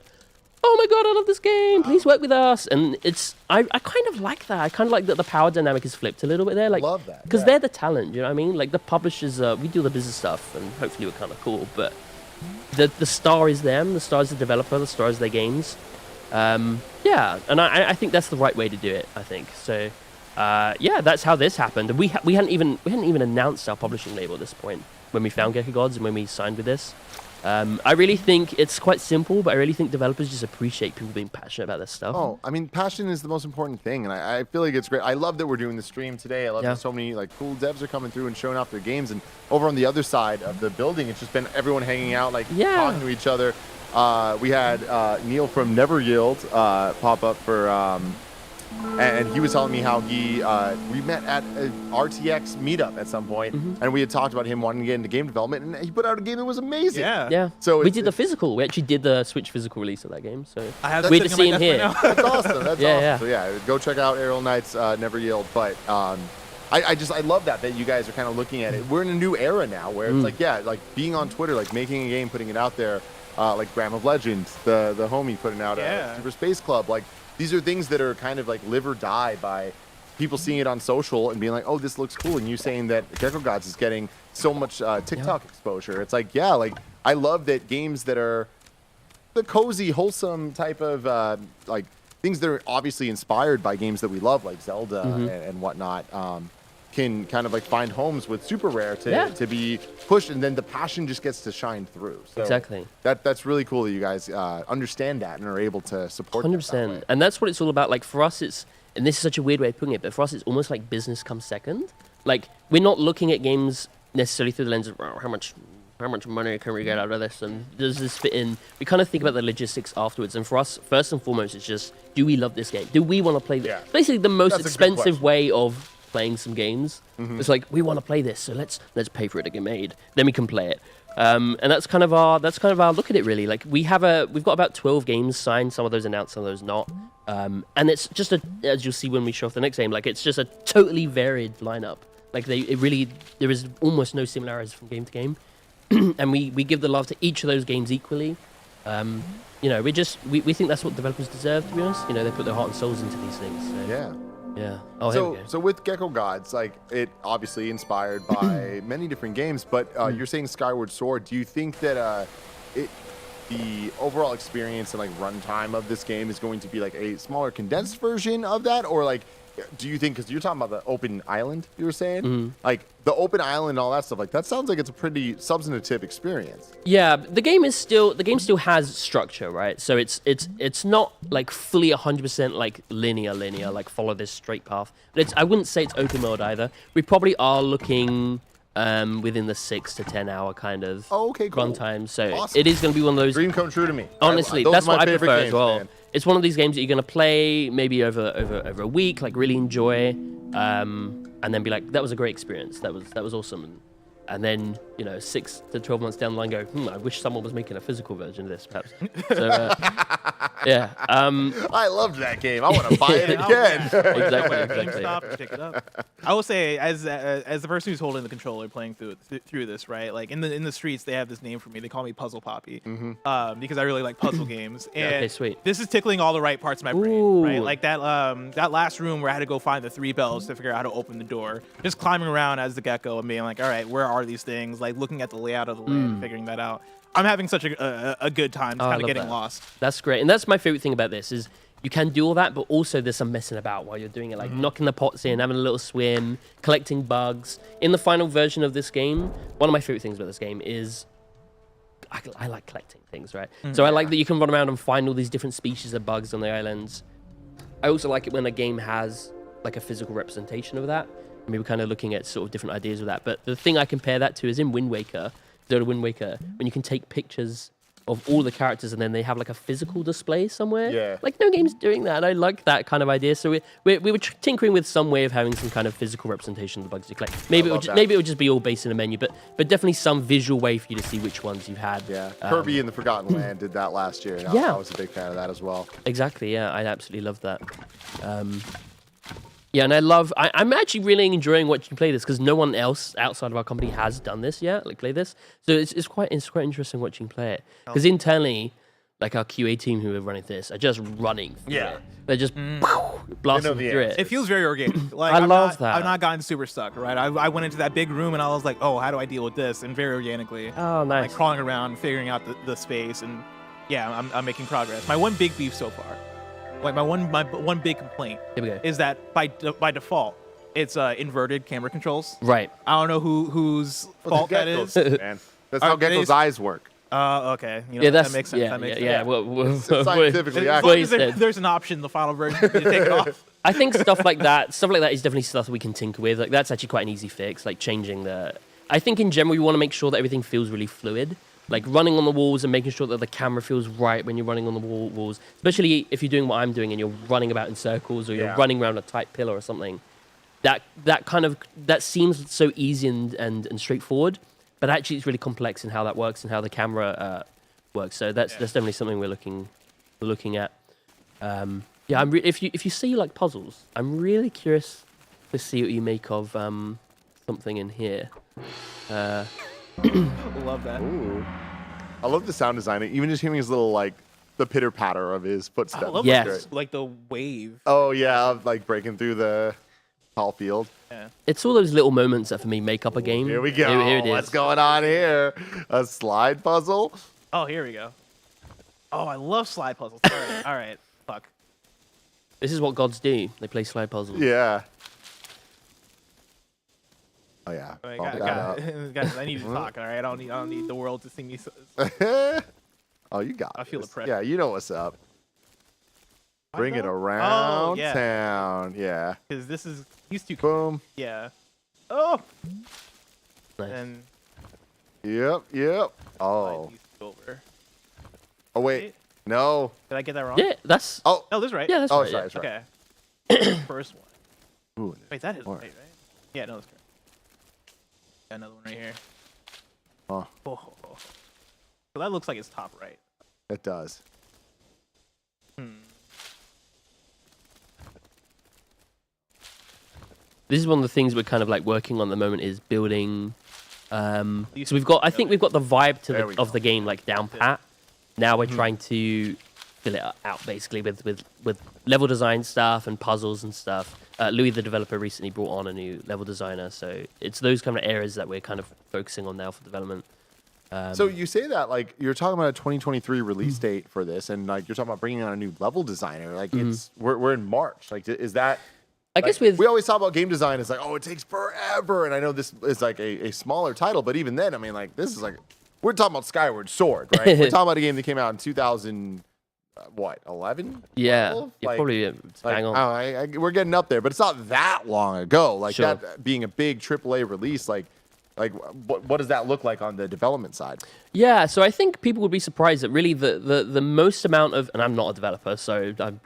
oh my god, I love this game. Please work with us. And it's, I kind of like that. I kind of like that the power dynamic is flipped a little bit there. Like, love that. Because they're the talent, you know what I mean? Like, the publishers, we do the business stuff, and hopefully we're kind of cool, but the star is them, the star is the developer, the star is their games. Yeah, and I think that's the right way to do it, I think. So, yeah, that's how this happened. And we hadn't even announced our publishing label at this point when we found Gecko Gods and when we signed with this. I really think it's quite simple, but I really think developers just appreciate people being passionate about this stuff. Oh, I mean, passion is the most important thing, and I feel like it's great. I love that we're doing the stream today. I love that so many like cool devs are coming through and showing off their games. And over on the other side of the building, it's just been everyone hanging out, like talking to each other. We had Neil from Never Yield pop up for. And he was telling me how we met at an RTX meetup at some point, and we had talked about him wanting to get into game development, and he put out a game that was amazing. Yeah. So we did the physical. We actually did the Switch physical release of that game. So I have we're to see him here. That's awesome. That's awesome. Yeah. So yeah, go check out Aerial Knights, Never Yield. But I love that you guys are kind of looking at it. We're in a new era now where it's like being on Twitter, like making a game, putting it out there, like Gram of Legends, the homie putting out Super Space Club, like. These are things that are kind of like live or die by people seeing it on social and being like, oh, this looks cool. And you saying that Gecko Gods is getting so much TikTok exposure. It's like, yeah, like I love that games that are the cozy, wholesome type of like things that are obviously inspired by games that we love, like Zelda and whatnot, can kind of like find homes with Super Rare to be pushed, and then the passion just gets to shine through. So exactly. That's really cool that you guys understand that and are able to support 100%. And that's what it's all about. Like for us, it's, and this is such a weird way of putting it, but for us, it's almost like business comes second. Like we're not looking at games necessarily through the lens of how much money can we get out of this, and does this fit in? We kind of think about the logistics afterwards. And for us, first and foremost, it's just, do we love this game? Do we want to play this? Yeah. Basically, the most expensive way of playing some games. It's like, we want to play this, so let's pay for it to get made. Then we can play it. And that's kind of our look at it, really. Like we've got about 12 games signed. Some of those announced, some of those not. And it's just as you'll see when we show off the next game, like it's just a totally varied lineup. Like there is almost no similarities from game to game. And we give the love to each of those games equally. you know, we think that's what developers deserve, to be honest. You know, they put their heart and souls into these things. So. Yeah. Yeah. Oh, here we go. So with Gecko Gods, like it obviously inspired by many different games, but you're saying Skyward Sword. Do you think that the overall experience and like runtime of this game is going to be like a smaller condensed version of that, or like do you think, because you're talking about the open island, you were saying, like the open island and all that stuff, like that sounds like it's a pretty substantive experience. Yeah, the game still has structure, right? So it's not like fully 100% like linear, like follow this straight path. But I wouldn't say it's open world either. We probably are looking within the 6 to 10 hour kind of runtime. So Awesome. it is going to be one of those. Dream come true to me. Honestly, Those that's are my what I favorite prefer games, as well. man. It's one of these games that you're going to play maybe over a week, like really enjoy, and then be like, that was a great experience. That was awesome. And then, you know, 6 to 12 months down the line, go, I wish someone was making a physical version of this, perhaps. So, yeah. I loved that game. I want to buy it again. Exactly. Stop and pick it up. I will say, as the person who's holding the controller, playing through this, right? Like in the streets, they have this name for me. They call me Puzzle Poppy, because I really like puzzle games. And okay, sweet. This is tickling all the right parts of my brain, right? Like that last room where I had to go find the 3 bells to figure out how to open the door. Just climbing around as the gecko and being like, all right, where are these things? Like looking at the layout of the land and figuring that out. I'm having such a good time, kind of getting lost. That's great, and that's my favorite thing about this is you can do all that, but also there's some messing about while you're doing it, like knocking the pots in, having a little swim, collecting bugs. In the final version of this game, one of my favorite things about this game is I like collecting things, right? So I like that you can run around and find all these different species of bugs on the islands. I also like it when a game has like a physical representation of that. I mean, we're kind of looking at sort of different ideas with that. But the thing I compare that to is in Wind Waker, Zelda Wind Waker, when you can take pictures of all the characters and then they have like a physical display somewhere. Yeah. Like no game's doing that. And I like that kind of idea. So we were tinkering with some way of having some kind of physical representation of the bugs you collect. Maybe it would just be all based in a menu, but definitely some visual way for you to see which ones you've had. Yeah. Kirby in the Forgotten Land did that last year. And I was a big fan of that as well. Exactly. Yeah, I absolutely love that. Yeah, and I'm actually really enjoying watching you play this because no one else outside of our company has done this yet, like play this. So it's quite interesting watching you play it. Because internally, like our QA team who are running this are just running through it. They're just blasting through it. It feels very organic. Like, I love that. I've not gotten super stuck, right? I went into that big room and I was like, oh, how do I deal with this? And very organically. Oh, nice. Like crawling around, figuring out the space, and yeah, I'm making progress. My one big beef so far, like my one big complaint is that by default, it's inverted camera controls. Right. I don't know whose fault that is. Man. That's how Gecko's eyes work. Okay. You know, that makes sense. That makes sense. Yeah. It's scientifically as long as there's an option in the final version to take it off. I think stuff like that is definitely stuff that we can tinker with. Like that's actually quite an easy fix. Like changing I think in general you want to make sure that everything feels really fluid. Like running on the walls and making sure that the camera feels right when you're running on the walls, especially if you're doing what I'm doing and you're running about in circles or you're running around a tight pillar or something. That seems so easy and straightforward, but actually it's really complex in how that works and how the camera works. So that's definitely something we're looking at. If you see like puzzles, I'm really curious to see what you make of something in here. Love that. Ooh. I love the sound design. Even just hearing his little like the pitter patter of his footsteps. I love like the wave. Oh yeah, like breaking through the tall field. Yeah. It's all those little moments that for me make up a game. Here we go. Here it is. What's going on here? A slide puzzle. Oh, here we go. Oh, I love slide puzzles. All right. Fuck. This is what gods do. They play slide puzzles. Yeah. Oh yeah. Guys, I need to talk. All right. I don't need the world to see me. Oh, you got. I feel the pressure. Yeah, you know what's up. Bring it around town. Yeah. Because this is these two. Boom. Yeah. Oh. Nice. And. Yep. Oh. Over. Oh wait. No. Did I get that wrong? Yeah, that's. Oh. No, this is right. Yeah, that's right. Sorry, that's right. Okay. First one. Ooh, wait, that is right, right? Yeah, no, that's correct. Got another one right here. Oh. So that looks like it's top right. It does. This is one of the things we're kind of like working on at the moment is building. So we've got, I think we've got the vibe of the game like down pat. Now we're trying to fill it out basically with level design stuff and puzzles and stuff. Louis, the developer, recently brought on a new level designer, so it's those kind of areas that we're kind of focusing on now for development. So you say that like you're talking about a 2023 release date for this, and like you're talking about bringing on a new level designer. Like we're in March. Like is that? I guess we always talk about game design. It's like, oh, it takes forever, and I know this is like a smaller title, but even then, I mean, like this is like we're talking about Skyward Sword, right? We're talking about a game that came out in 2000. What 11? Yeah, 12? yeah, Like, probably like, hang on. we're getting up there, but it's not that long ago. Like Sure. that being a big AAA release, like what does that look like on the development side? Yeah, so I think people would be surprised that really the most amount of, and I'm not a developer, so I'm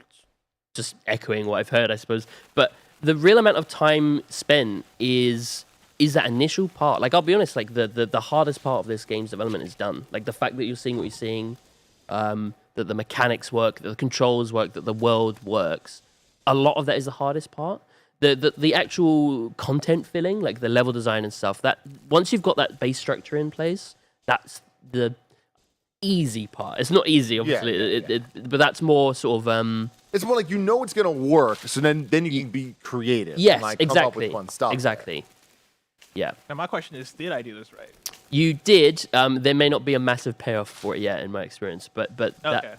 just echoing what I've heard, I suppose, but the real amount of time spent is that initial part. Like, I'll be honest, like the hardest part of this game's development is done. Like the fact that you're seeing what you're seeing, that the mechanics work, that the controls work, that the world works. A lot of that is the hardest part. The actual content filling, like the level design and stuff, that once you've got that base structure in place, that's the easy part. It's not easy, obviously, but that's more sort of... It's more like you know it's gonna work, so then you can be creative. Yes, and, like, exactly. Come up with fun stuff. Exactly. Yeah. Now my question is, did I do this right? You did. There may not be a massive payoff for it yet, in my experience, but Okay.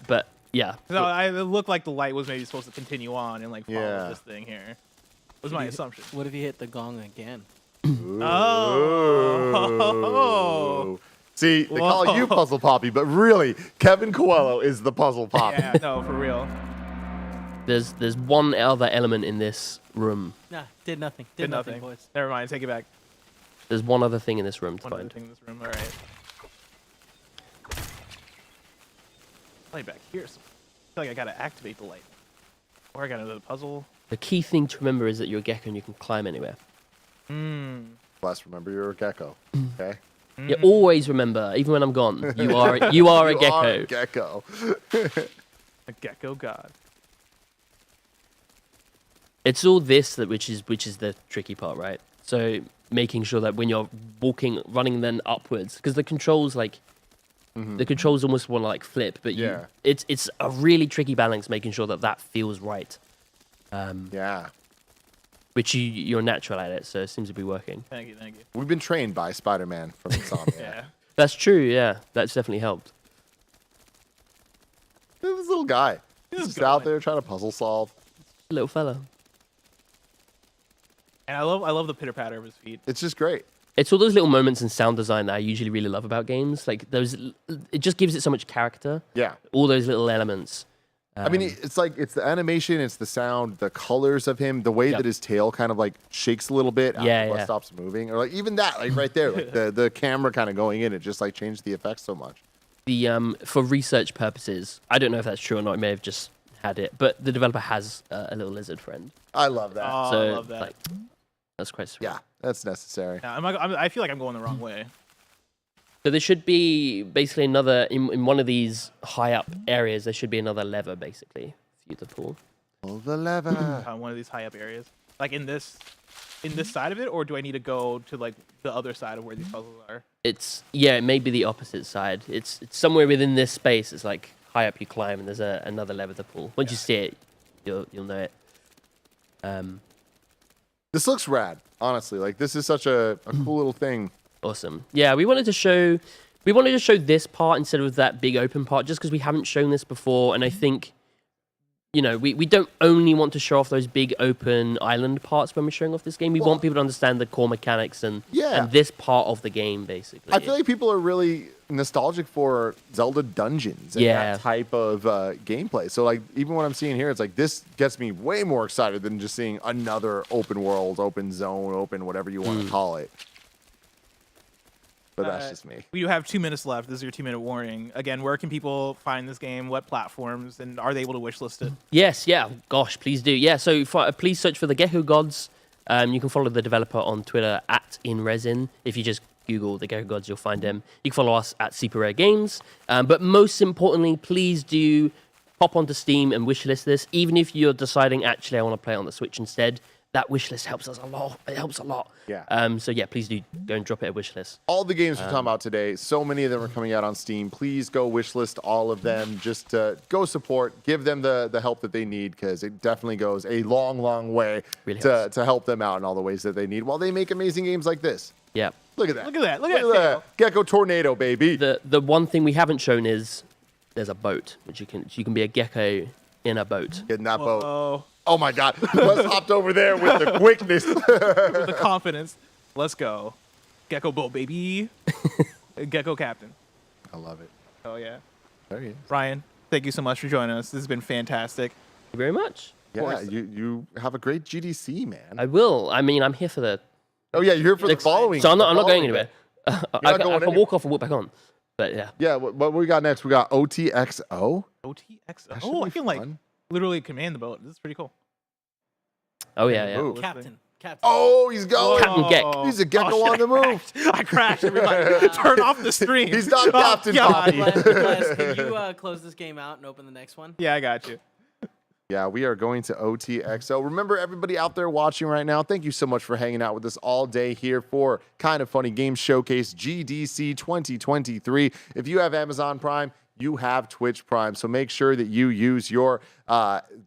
yeah. No, it looked like the light was maybe supposed to continue on and like follow this thing here. Was my assumption. What if you hit the gong again? Oh. See, they call you Puzzle Poppy, but really, Kevin Coelho is the Puzzle Poppy. Yeah, no, for real. There's one other element in this room. Nah, did nothing. Did nothing, boys. Never mind, take it back. There's one other thing in this room to One find. other thing in this room, all right. Light back here. So I feel like I gotta activate the light. Or I gotta do the puzzle. The key thing to remember is that you're a gecko and you can climb anywhere. Plus, remember you're a gecko. Okay. Yeah, always remember, even when I'm gone, you are a You gecko. are a gecko. A gecko god. It's all this which is the tricky part, right? So making sure that when you're walking, running then upwards, because the controls the controls almost want to like flip, but it's a really tricky balance making sure that feels right. Which you're natural at it, so it seems to be working. Thank you, thank you. We've been trained by Spider-Man from Insomnia. Yeah. That's true. Yeah, that's definitely helped. This little guy. He's just out there trying to puzzle solve. Little fella. And I love the pitter patter of his feet. It's just great. It's all those little moments in sound design that I usually really love about games. Like those, it just gives it so much character. Yeah. All those little elements. I mean, it's like it's the animation, it's the sound, the colors of him, the way that his tail kind of like shakes a little bit after it stops moving, or like even that, like right there, like the camera kind of going in, it just like changed the effects so much. The for research purposes, I don't know if that's true or not. I may have just had it, but the developer has a little lizard friend. I love that. Oh, So, I love that. like, that's quite sweet. Yeah, that's necessary. Yeah, I feel like I'm going the wrong way. So there should be basically another in one of these high up areas. There should be another lever basically for you to pull. Pull the lever. One of these high up areas, like in this side of it, or do I need to go to like the other side of where these puzzles are? It may be the opposite side. It's somewhere within this space. It's like high up you climb and there's another lever to pull. Once you see it, you'll know it. This looks rad, honestly. Like this is such a cool little thing. Awesome. Yeah, we wanted to show this part instead of that big open part, just because we haven't shown this before, and I think, you know, we don't only want to show off those big open island parts when we're showing off this game. We want people to understand the core mechanics and this part of the game, basically. I feel like people are really nostalgic for Zelda dungeons and that type of gameplay. So like even what I'm seeing here, it's like this gets me way more excited than just seeing another open world, open zone, open whatever you want to call it. But that's just me. We do have 2 minutes left. This is your 2-minute warning. Again, where can people find this game? What platforms? And are they able to wishlist it? Yes, yeah. Gosh, please do. Yeah, so please search for the Gecko Gods. You can follow the developer on Twitter @InResin. If you just Google the Gecko Gods, you'll find him. You can follow us Super Rare Games. But most importantly, please do hop onto Steam and wishlist this. Even if you're deciding, actually, I want to play it on the Switch instead, that wish list helps us a lot. It helps a lot. Yeah. So yeah, please do go and drop it a wish list. All the games we're talking about today, so many of them are coming out on Steam. Please go wishlist all of them. Just go support, give them the help that they need, because it definitely goes a long, long way to help them out in all the ways that they need while they make amazing games like this. Yeah. Look at that. Look at that. Look at that. Gecko Tornado, baby. The one thing we haven't shown is there's a boat, which you can be a gecko in a boat. Get in that boat. Oh my God. Let's hopped over there with the quickness. With the confidence. Let's go. Gecko boat, baby. Gecko captain. I love it. Oh, yeah. There he is. Ryan, thank you so much for joining us. This has been fantastic. Thank you very much. Yeah, you have a great GDC, man. I will. I mean, I'm here for the... Oh, yeah, you're here for the following. So I'm not going anywhere. I going can walk off and walk back on. But yeah. Yeah, what we got next? We got OTXO. OTXO. Oh, I can like literally command the boat. This is pretty cool. Oh, yeah. Captain. Oh, he's going. Captain Geck. He's a gecko on the move. I crashed, everybody. Turn off the stream. He's not Captain Poppy. Bless, can you close this game out and open the next one? Yeah, I got you. Yeah, we are going to OTXO. Remember, everybody out there watching right now, thank you so much for hanging out with us all day here for Kind of Funny Game Showcase GDC 2023. If you have Amazon Prime, you have Twitch Prime. So make sure that you use your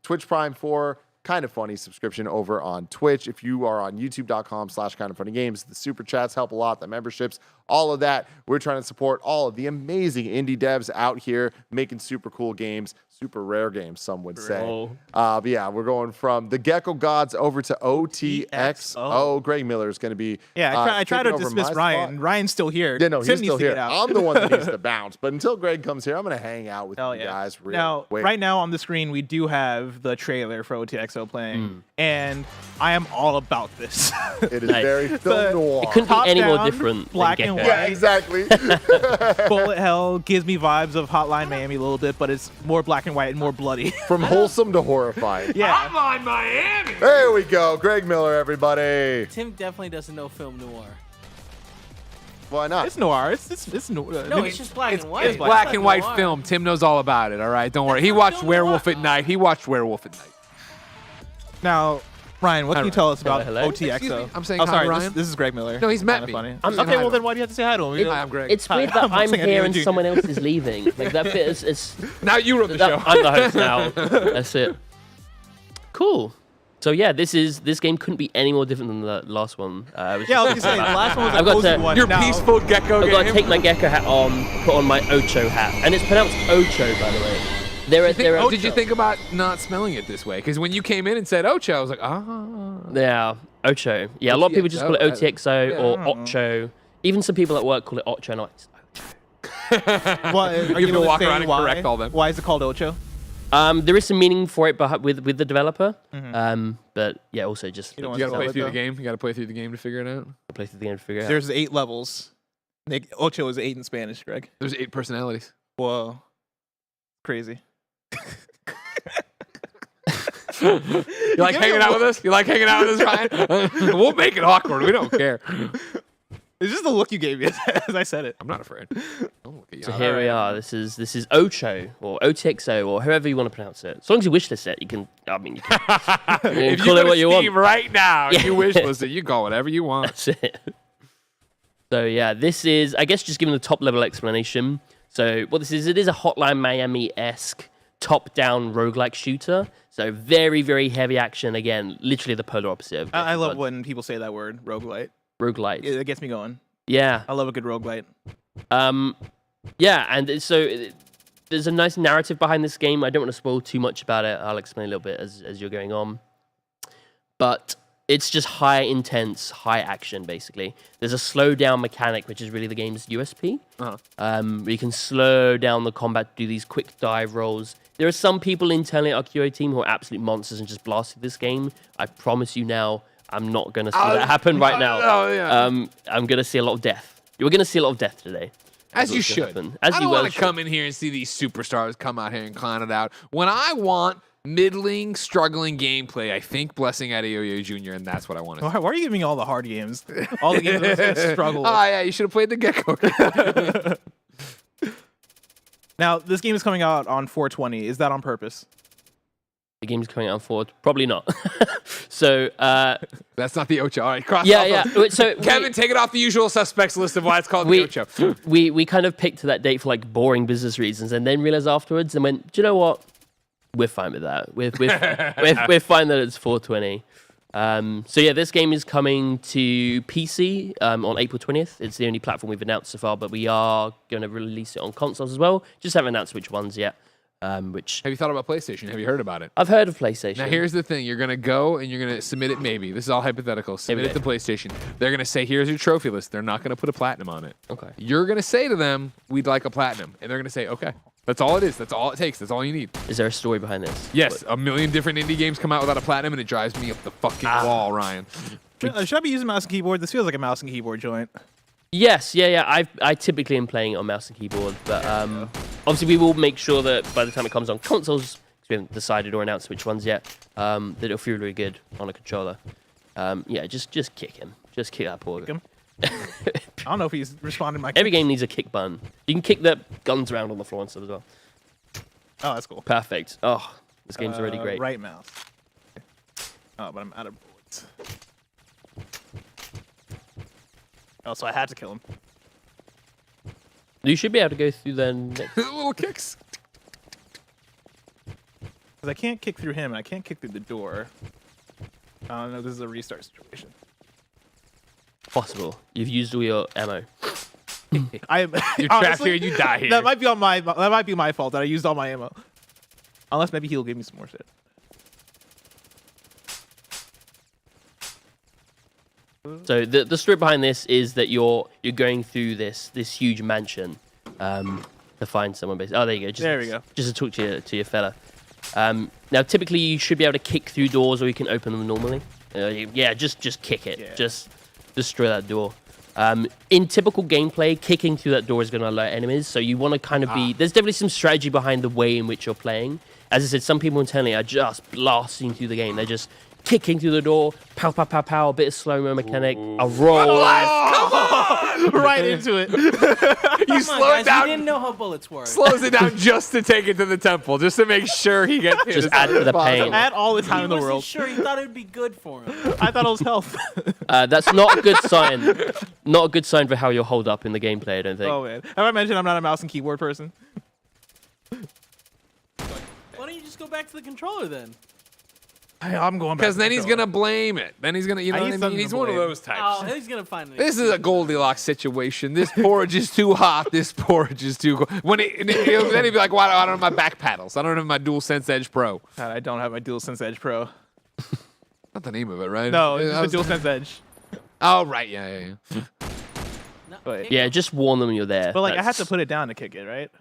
Twitch Prime for Kind of Funny subscription over on Twitch. If you are on youtube.com/kindoffunnygames, the super chats help a lot, the memberships, all of that. We're trying to support all of the amazing indie devs out here making super cool games, super rare games, some would say. But yeah, we're going from the Gecko Gods over to OTXO. Greg Miller is going to be I try to taking over dismiss my Ryan. spot. Ryan's still here. Yeah, no, Tim he's needs still to here. get out. I'm the one that needs to bounce. But until Greg comes here, I'm going to hang out with you guys real Now, quick. right now on the screen, we do have the trailer for OTXO playing, and I am all about this. It is very film noir. It couldn't be any more Top-down, different black than and Gecko. white. Yeah, exactly. Bullet hell gives me vibes of Hotline Miami a little bit, but it's more black and white and more bloody. From wholesome to horrifying. Yeah. Hotline Miami. There we go. Greg Miller, everybody. Tim definitely doesn't know film noir. Why not? It's noir. It's noir. No, it's just black and white. It's black and white noir. film. Tim knows all about it. All right, don't worry. He watched Werewolf at Night. Now, Ryan, what can you tell us about Hello? OTXO? Excuse me, I'm saying oh, hi, sorry, Ryan. This is Greg Miller. No, he's met Kinda me. funny. I'm saying Okay, hi well to then why do you have to say hi to him? Hi, I'm Greg. It's weird that I'm I'm saying here hi and to you. someone else is leaving. Like that bit is Now you wrote the show. I'm the host now. That's it. Cool. So yeah, this game couldn't be any more different than the last one. Yeah, I was gonna say, the last one was a I've got cozy to- one. Your Now- peaceful gecko I've got to game. take my gecko hat on, put on my Ocho hat, and it's pronounced Ocho, by the way. Did you think about not smelling it this way? Because when you came in and said Ocho, I was like, Yeah, Ocho. Yeah, a lot of people just call it OTXO yeah. or Ocho. Even some people at work call it Ocho, and I'm like, Well, are You you can gonna walk say around and why? correct all them. Why is it called Ocho? there is some meaning for it with the developer. Mhm. But yeah, also just You don't You got to play it, through the though? game. You got to play through the game to figure it out. play through the game to figure it out. There's 8 levels. Ocho is 8 in Spanish, Greg. There's 8 personalities. Whoa. Crazy. You like hanging out with us? You like hanging out with us, Ryan? We'll make it awkward. We don't care. It's just the look you gave me as I said it. I'm not afraid. Don't look at you. So here we are. This is Ocho or OTXO or however you want to pronounce it. As long as you wishlist it, you can. I mean, you can, If you call go it to what you Steam want. right now, Yeah. you wish list it. You call whatever you want. That's it. So yeah, this is, I guess, just giving the top level explanation. So what this is, it is a Hotline Miami-esque top-down roguelike shooter. So very, very heavy action. Again, literally the polar opposite. I love when people say that word, roguelite. Roguelite. It gets me going. Yeah. I love a good roguelite. Yeah, and so there's a nice narrative behind this game. I don't want to spoil too much about it. I'll explain a little bit as you're going on. But it's just high intense, high action, basically. There's a slow down mechanic, which is really the game's USP. Where you can slow down the combat, do these quick dive rolls. There are some people internally at our QA team who are absolute monsters and just blasted this game. I promise you now, I'm not going to see that happen right now. I'm going to see a lot of death. You're going to see a lot of death today. As you What's gonna should. happen. As I you don't well want to should. come in here and see these superstars come out here and clown it out. When I want middling, struggling gameplay, I think Blessing Adeoye Jr., and that's what I want to see. Why are you giving me all the hard games? All the games that struggle. Oh, yeah, you should have played the Gecko. Now, this game is coming out on 420. Is that on purpose? The game's coming out on 4. Probably not. So that's not the Ocho. All right, cross yeah, off. yeah. So Kevin, take it off the usual suspects list of why it's called the Ocho. We kind of picked that date for like boring business reasons, and then realized afterwards and went, do you know what? We're fine with that. We're fine that it's 420. So yeah, this game is coming to PC on April 20th. It's the only platform we've announced so far, but we are going to release it on consoles as well. Just haven't announced which ones yet. Which have you thought about PlayStation? Have you heard about it? I've heard of PlayStation. Now here's the thing: you're gonna go and you're gonna submit it. Maybe this is all hypothetical. Submit it to PlayStation. They're gonna say, "Here's your trophy list." They're not gonna put a platinum on it. Okay. You're gonna say to them, "We'd like a platinum," and they're gonna say, "Okay." That's all it is. That's all it takes. That's all you need. Is there a story behind this? Yes, a million different indie games come out without a platinum, and it drives me up the fucking wall, Ryan. Should I be using mouse and keyboard? This feels like a mouse and keyboard joint. Yes, yeah. I typically am playing it on mouse and keyboard, but obviously we will make sure that by the time it comes on consoles, because we haven't decided or announced which ones yet, that it'll feel really good on a controller. Yeah, just kick him. Just kick that poor guy. I don't know if he's responding to my Every game needs a kick button. You can kick the guns around on the floor and stuff as well. Oh, that's cool. Perfect. Oh, this game's already great. Right mouse. Oh, but I'm out of bullets. Oh, so I had to kill him. You should be able to go through the next... little kicks. Because I can't kick through him, and I can't kick through the door. I don't know. This is a restart situation. Possible. You've used all your ammo. You're trapped here. You die here. That might be on my. That might be my fault that I used all my ammo. Unless maybe he'll give me some more shit. So the story behind this is that you're going through this huge mansion to find someone. Basically, oh, there you go. There we go. Just to talk to your fella. Now, typically you should be able to kick through doors, or you can open them normally. Yeah, just kick it. Yeah. Just destroy that door. In typical gameplay, kicking through that door is going to alert enemies. So you want to kind of be. There's definitely some strategy behind the way in which you're playing. As I said, some people internally are just blasting through the game. They're just kicking through the door, pow, pow, pow, pow, a bit of slow-mo mechanic, a roll. Come on! Right into it. You slow it down. You didn't know how bullets work. Slows it down just to take it to the temple, just to make sure he gets hit. Just add to the pain. Add all the time in the He world. wasn't sure. He thought it would be good for him. I thought it was health. That's not a good sign. Not a good sign for how you'll hold up in the gameplay, I don't think. Oh man, have I mentioned I'm not a mouse and keyboard person? Why don't you just go back to the controller then? I'm going back. Because then he's gonna blame it. Then he's gonna, you know what I mean? He's one of those types. Oh, he's gonna find it. This is a Goldilocks situation. This porridge is too hot. This porridge is too cold. Then he'd be like, "Why I don't have my back paddles? I don't have my DualSense Edge Pro." God, I don't have my DualSense Edge Pro. Not the name of it, right? No, it's the DualSense Edge. Oh right, yeah. Yeah, just warn them you're there. But like, I have to put it down to kick it, right?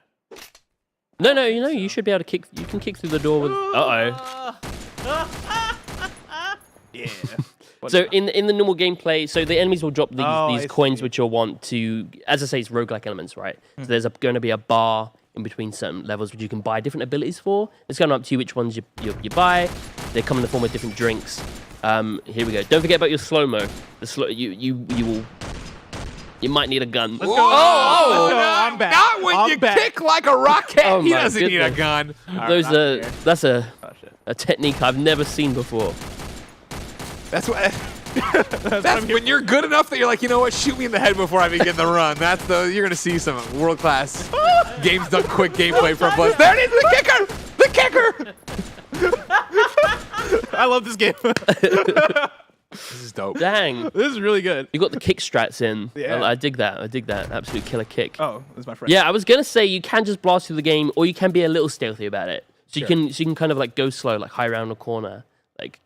No, you should be able to kick. You can kick through the door with. Yeah. So in the normal gameplay, so the enemies will drop these coins which you'll want to, as I say, it's roguelike elements, right? So there's going to be a bar in between certain levels which you can buy different abilities for. It's kind of up to you which ones you buy. They come in the form of different drinks. Here we go. Don't forget about your slow-mo. You might need a gun. Let's go. I'm back. Not when you kick like a rocket. Oh He my doesn't need a goodness. gun. That's a technique I've never seen before. That's what. That's when you're good enough that you're like, you know what? Shoot me in the head before I begin the run. You're gonna see some world class games done quick gameplay from Blitz. There it is, the kicker. I love this game. This is dope. Dang. This is really good. You got the kick strats in. Yeah. I dig that. Absolute killer kick. Oh, that's my friend. Yeah, I was gonna say you can just blast through the game, or you can be a little stealthy about it. So you can kind of like go slow, like hide around a corner, like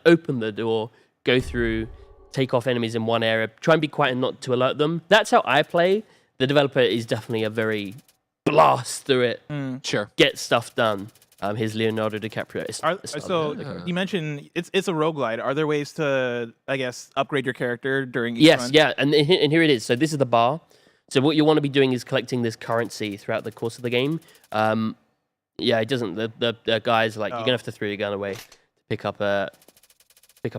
open the door, go through, take off enemies in one area, try and be quiet and not to alert them. That's how I play. The developer is definitely a very blast through it. Sure. Get stuff done. Here's Leonardo DiCaprio. You mentioned it's a roguelite. Are there ways to, I guess, upgrade your character during each run? Yeah, and here it is. So this is the bar. So what you want to be doing is collecting this currency throughout the course of the game. Yeah, it doesn't. The guys like you're gonna have to throw your gun away to pick up a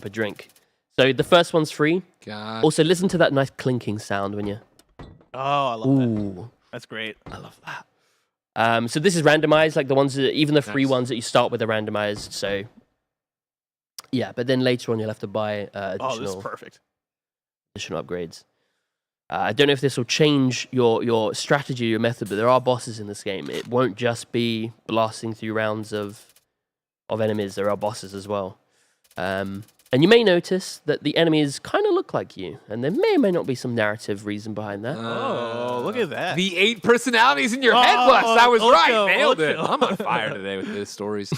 drink. So the first one's free. God. Also, listen to that nice clinking sound when you. Oh, I love that. That's great. I love that. So this is randomized, like the ones that, even the free ones that you start with are randomized. So yeah, but then later on you'll have to buy Oh, this is perfect. additional upgrades. I don't know if this will change your strategy, your method, but there are bosses in this game. It won't just be blasting through rounds of enemies. There are bosses as well. And you may notice that the enemies kind of look like you, and there may or may not be some narrative reason behind that. Oh, look at that. The 8 personalities in your head, Wes. I was right. Nailed it. I'm on fire today with these stories.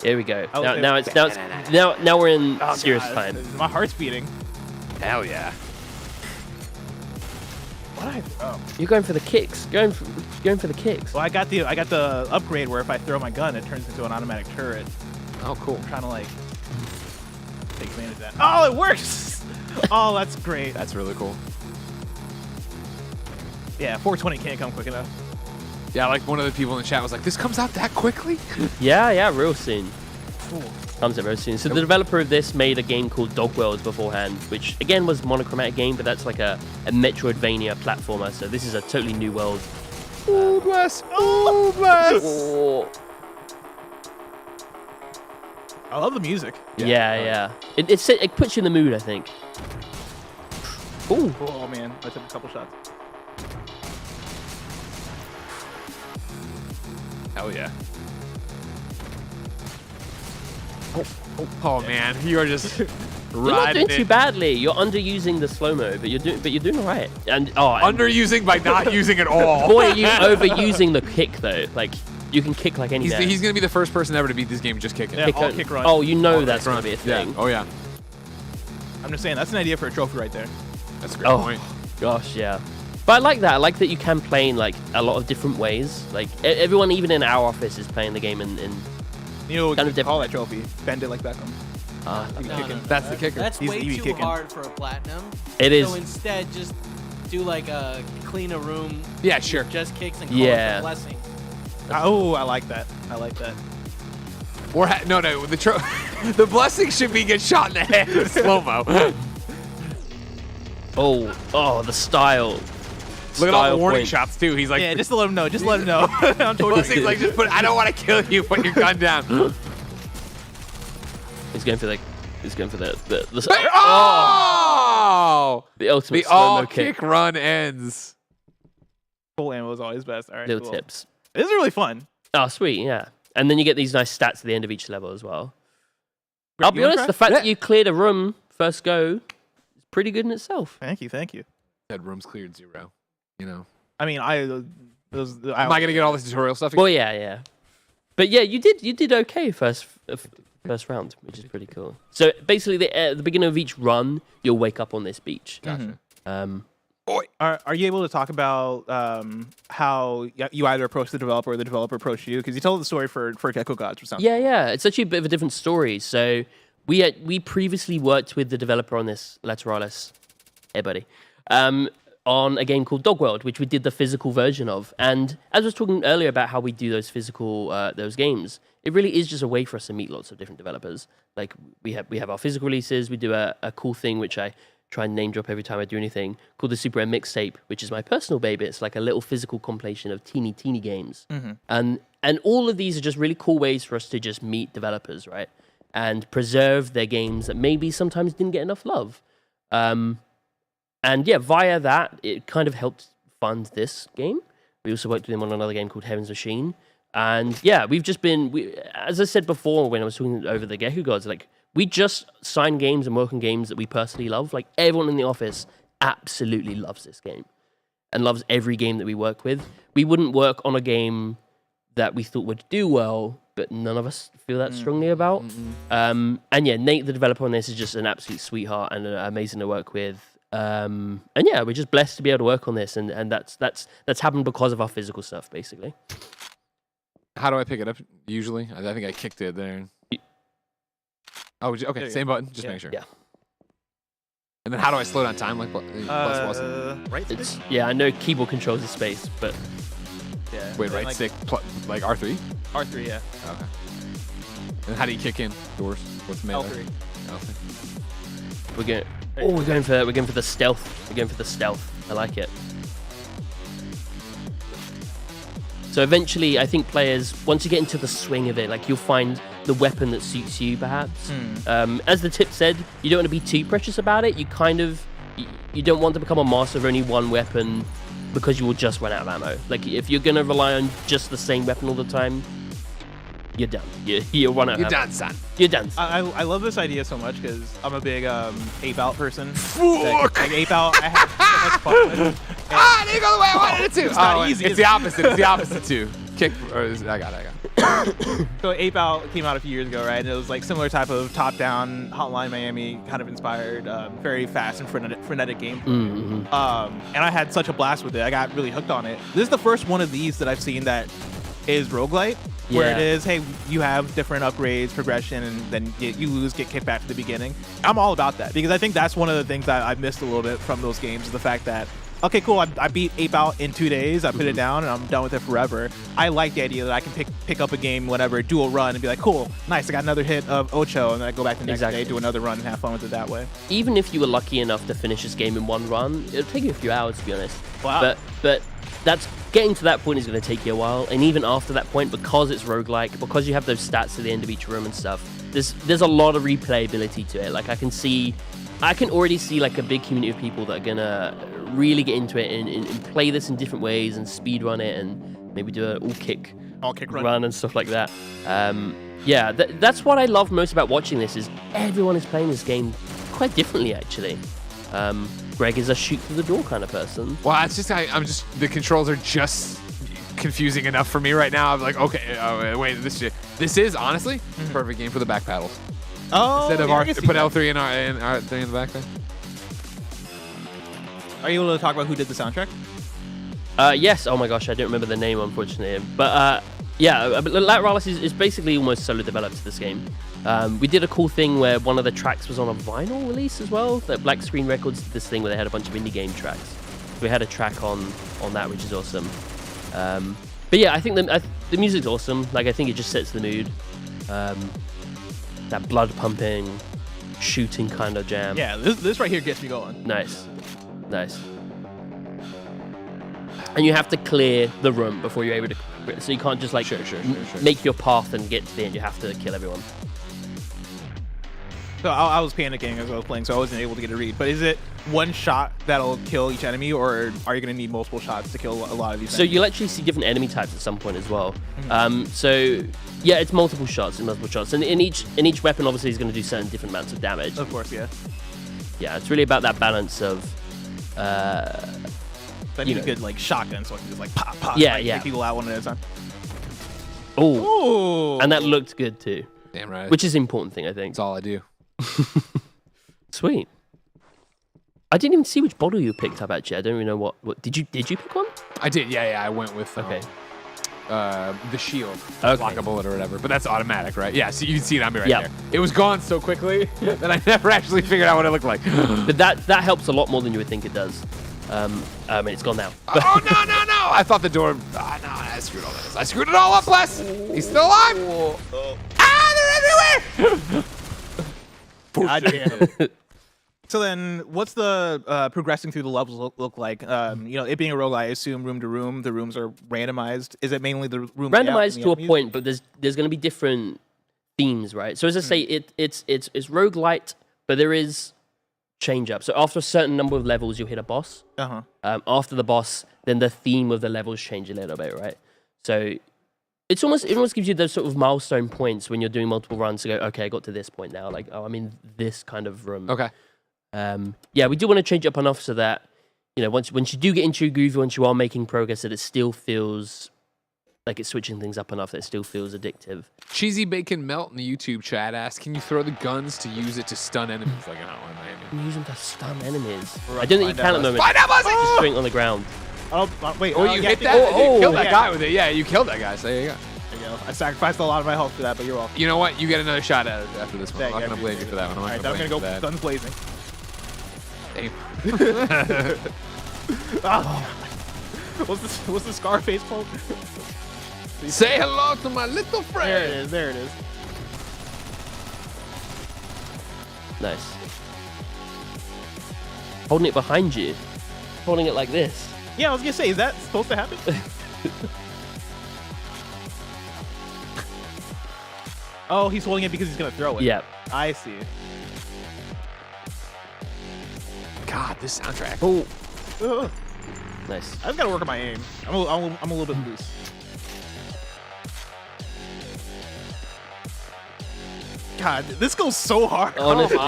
Here we go. Now we're in serious time. My heart's beating. Hell yeah. What I throw? You're going for the kicks. Going for the kicks. Well, I got the upgrade where if I throw my gun, it turns into an automatic turret. Oh, cool. I'm trying to like take advantage of that. Oh, it works! Oh, that's great. That's really cool. Yeah, 420 can't come quick enough. Yeah, like one of the people in the chat was like, "This comes out that quickly?" Yeah, real soon. Cool. Comes out very soon. So the developer of this made a game called Dogworld beforehand, which again was a monochromatic game, but that's like a Metroidvania platformer. So this is a totally new world. Oh, bless! Oh, bless! Oh. I love the music. Yeah. It puts you in the mood, I think. Ooh. Oh man, I took a couple shots. Hell yeah. Oh man, you are just You're not riding doing too badly. You're underusing the slow-mo, but you're doing all right. And underusing by not using at all. Boy, are you overusing the kick though. Like you can kick like any. He's gonna be the first person ever to beat this game just kicking. Yeah, all kick run. Oh, you know All that's kick run. gonna be a thing. Yeah. Oh yeah. I'm just saying that's an idea for a trophy right there. That's a great point. Gosh, yeah. But I like that. I like that you can play in like a lot of different ways. Like everyone, even in our office, is playing the game in You know, kind of call that trophy. Bend it like Beckham. That's the kicker. That's He's way EV too kicking. hard for a platinum. It is. So instead, just do like a clean a room. Yeah, sure. Just kicks and call Yeah. it a blessing. Oh, I like that. I like that. Or no, the blessing should be get shot in the head in slow mo. Oh, the style. Look at all the warning point. shots too. He's like, Yeah, just to let him know. Just let him know. I'm totally blessing's like, I don't want to kill you. Put your gun down. He's going for the Oh! the ultimate The slow-mo all kick. kick run ends. Full ammo is always best. All right, Little cool. tips. This is really fun. Oh, sweet, yeah. And then you get these nice stats at the end of each level as well. Greg, I'll be you wanna honest, try? the fact that you cleared a room first go is pretty good in itself. Thank you. That room's cleared 0. You know. I mean, Am I gonna get all this tutorial stuff again? Well, yeah. But yeah, you did okay first round, which is pretty cool. So basically, at the beginning of each run, you'll wake up on this beach. Gotcha. Are you able to talk about how you either approach the developer or the developer approached you? Because you told the story for Gecko Gods or something. Yeah. It's actually a bit of a different story. So we previously worked with the developer on this, Lateralis, hey buddy, on a game called Dogworld, which we did the physical version of. And as I was talking earlier about how we do those physical those games, it really is just a way for us to meet lots of different developers. Like we have our physical releases. We do a cool thing which I try and name drop every time I do anything, called the Super M Mixtape, which is my personal baby. It's like a little physical compilation of teeny games. And all of these are just really cool ways for us to just meet developers, right? And preserve their games that maybe sometimes didn't get enough love. And yeah, via that, it kind of helped fund this game. We also worked with him on another game called Heaven's Machine. And yeah, we've just been, as I said before when I was talking over the Gecko Gods, like, we just sign games and work on games that we personally love. Like, everyone in the office absolutely loves this game and loves every game that we work with. We wouldn't work on a game that we thought would do well, but none of us feel that strongly about. And yeah, Nate, the developer on this, is just an absolute sweetheart and amazing to work with. And yeah, we're just blessed to be able to work on this, and that's happened because of our physical stuff, basically. How do I pick it up? Usually, I think I kicked it there. Oh, okay, same button. Just make sure. Yeah. And then how do I slow down time? Like plus right stick? Yeah, I know keyboard controls the space, but Yeah. wait, right like stick, like R3. R3, yeah. Okay. And how do you kick in doors? What's melee? L3. L3. we're going for the stealth. We're going for the stealth. I like it. So eventually, I think players, once you get into the swing of it, like you'll find the weapon that suits you, perhaps. As the tip said, you don't want to be too precious about it. You don't want to become a master of only one weapon because you will just run out of ammo. Like if you're gonna rely on just the same weapon all the time, you're done. You'll run out of ammo. You're done, son. You're done. I love this idea so much because I'm a big ape out person. Fuck! Like ape out, I have so much fun with. Ah, it didn't go the way I wanted it to. It's not wait, easy. It's the opposite. It's the opposite too. Kick. I got it. So Ape Out came out a few years ago, right? And it was like similar type of top-down Hotline Miami kind of inspired, very fast and frenetic game. Mm-hmm. And I had such a blast with it. I got really hooked on it. This is the first one of these that I've seen that is roguelite, where it is, hey, you have different upgrades, progression, and then you lose, get kicked back to the beginning. I'm all about that because I think that's one of the things that I've missed a little bit from those games is the fact that, okay, cool, I beat Ape Out in 2 days, I put it down, and I'm done with it forever. I like the idea that I can pick up a game, whatever, do a run, and be like, cool, nice, I got another hit of Ocho, and then I go back the next day, do another run, and have fun with it that way. Even if you were lucky enough to finish this game in one run, it'll take you a few hours, to be honest. Wow. But that's getting to that point is going to take you a while, and even after that point, because it's roguelike, because you have those stats at the end of each room and stuff, there's a lot of replayability to it. Like I can already see like a big community of people that are gonna really get into it and play this in different ways and speed run it and maybe do an all kick run and stuff like that. Yeah, that's what I love most about watching this is everyone is playing this game quite differently actually. Greg is a shoot through the door kind of person. Well, it's just the controls are just confusing enough for me right now. I'm like, okay, wait, this is honestly perfect game for the back paddles. Oh, instead of put L3 and R3 in the back there. Are you able to talk about who did the soundtrack? Yes. Oh my gosh, I don't remember the name unfortunately. But yeah, Rararoom is basically almost solo developed this game. We did a cool thing where one of the tracks was on a vinyl release as well. That Black Screen Records did this thing where they had a bunch of indie game tracks. We had a track on that, which is awesome. But yeah, I think the music's awesome. Like I think it just sets the mood. That blood pumping, shooting kind of jam. Yeah, this right here gets me going. Nice. And you have to clear the room before you're able to quit. So you can't just like make your path and get to the end. You have to kill everyone. So I was panicking as I was playing, so I wasn't able to get a read. But is it one shot that'll kill each enemy, or are you going to need multiple shots to kill a lot of these So you'll actually see different enemy types at some point as well. So yeah, it's multiple shots. And in each weapon obviously is going to do certain different amounts of damage. Of course, yeah. Yeah, it's really about that balance of I need a good like shotgun so I can just like pop, take people out one at a time. Oh, and that looked good too. Damn right. Which is an important thing, I think. That's all I do. Sweet. I didn't even see which bottle you picked up actually. I don't even know what did you pick one? I did. Yeah. I went with the shield, block a bullet or whatever. But that's automatic, right? Yeah. So you can see it on me right there. It was gone so quickly that I never actually figured out what it looked like. But that helps a lot more than you would think it does. I mean, it's gone now. Oh no! I thought the door. No, I screwed all this. I screwed it all up, Les. He's still alive. They're everywhere. God damn. So then, what's the progressing through the levels look like? It being a roguelite, I assume room to room, the rooms are randomized. Is it mainly the room randomized to a point, but there's going to be different themes, right? So as I say, it's roguelite, but there is change up. So after a certain number of levels, you'll hit a boss. After the boss, then the theme of the levels change a little bit, right? So it almost gives you those sort of milestone points when you're doing multiple runs to go, okay, I got to this point now. Like, I'm in this kind of room. Okay. Yeah, we do want to change up enough so that, once you do get into your groove, once you are making progress, that it still feels like it's switching things up enough that it still feels addictive. Cheesy Bacon Melt in the YouTube chat asks, can you throw the guns to use it to stun enemies like an Hotline Miami? Use them to stun enemies. I don't think you can at the moment. Find out, just swing on the ground. Wait. You hit that? You killed that guy with it. Yeah, you killed that guy. So there you go. There you go. I sacrificed a lot of my health for that, but you're welcome. You know what? You get another shot at it after this one. I'm not going to blame you for that one. All right, I'm going to go guns blazing. Damn. What's the Scarface quote? Say hello to my little friend. There it is. Nice. Holding it behind you. Holding it like this. Yeah, I was gonna say, is that supposed to happen? Oh, he's holding it because he's gonna throw it. Yeah. I see. God, this soundtrack. Oh. Nice. I just gotta work on my aim. I'm a little bit loose. God, this goes so hard. Honestly.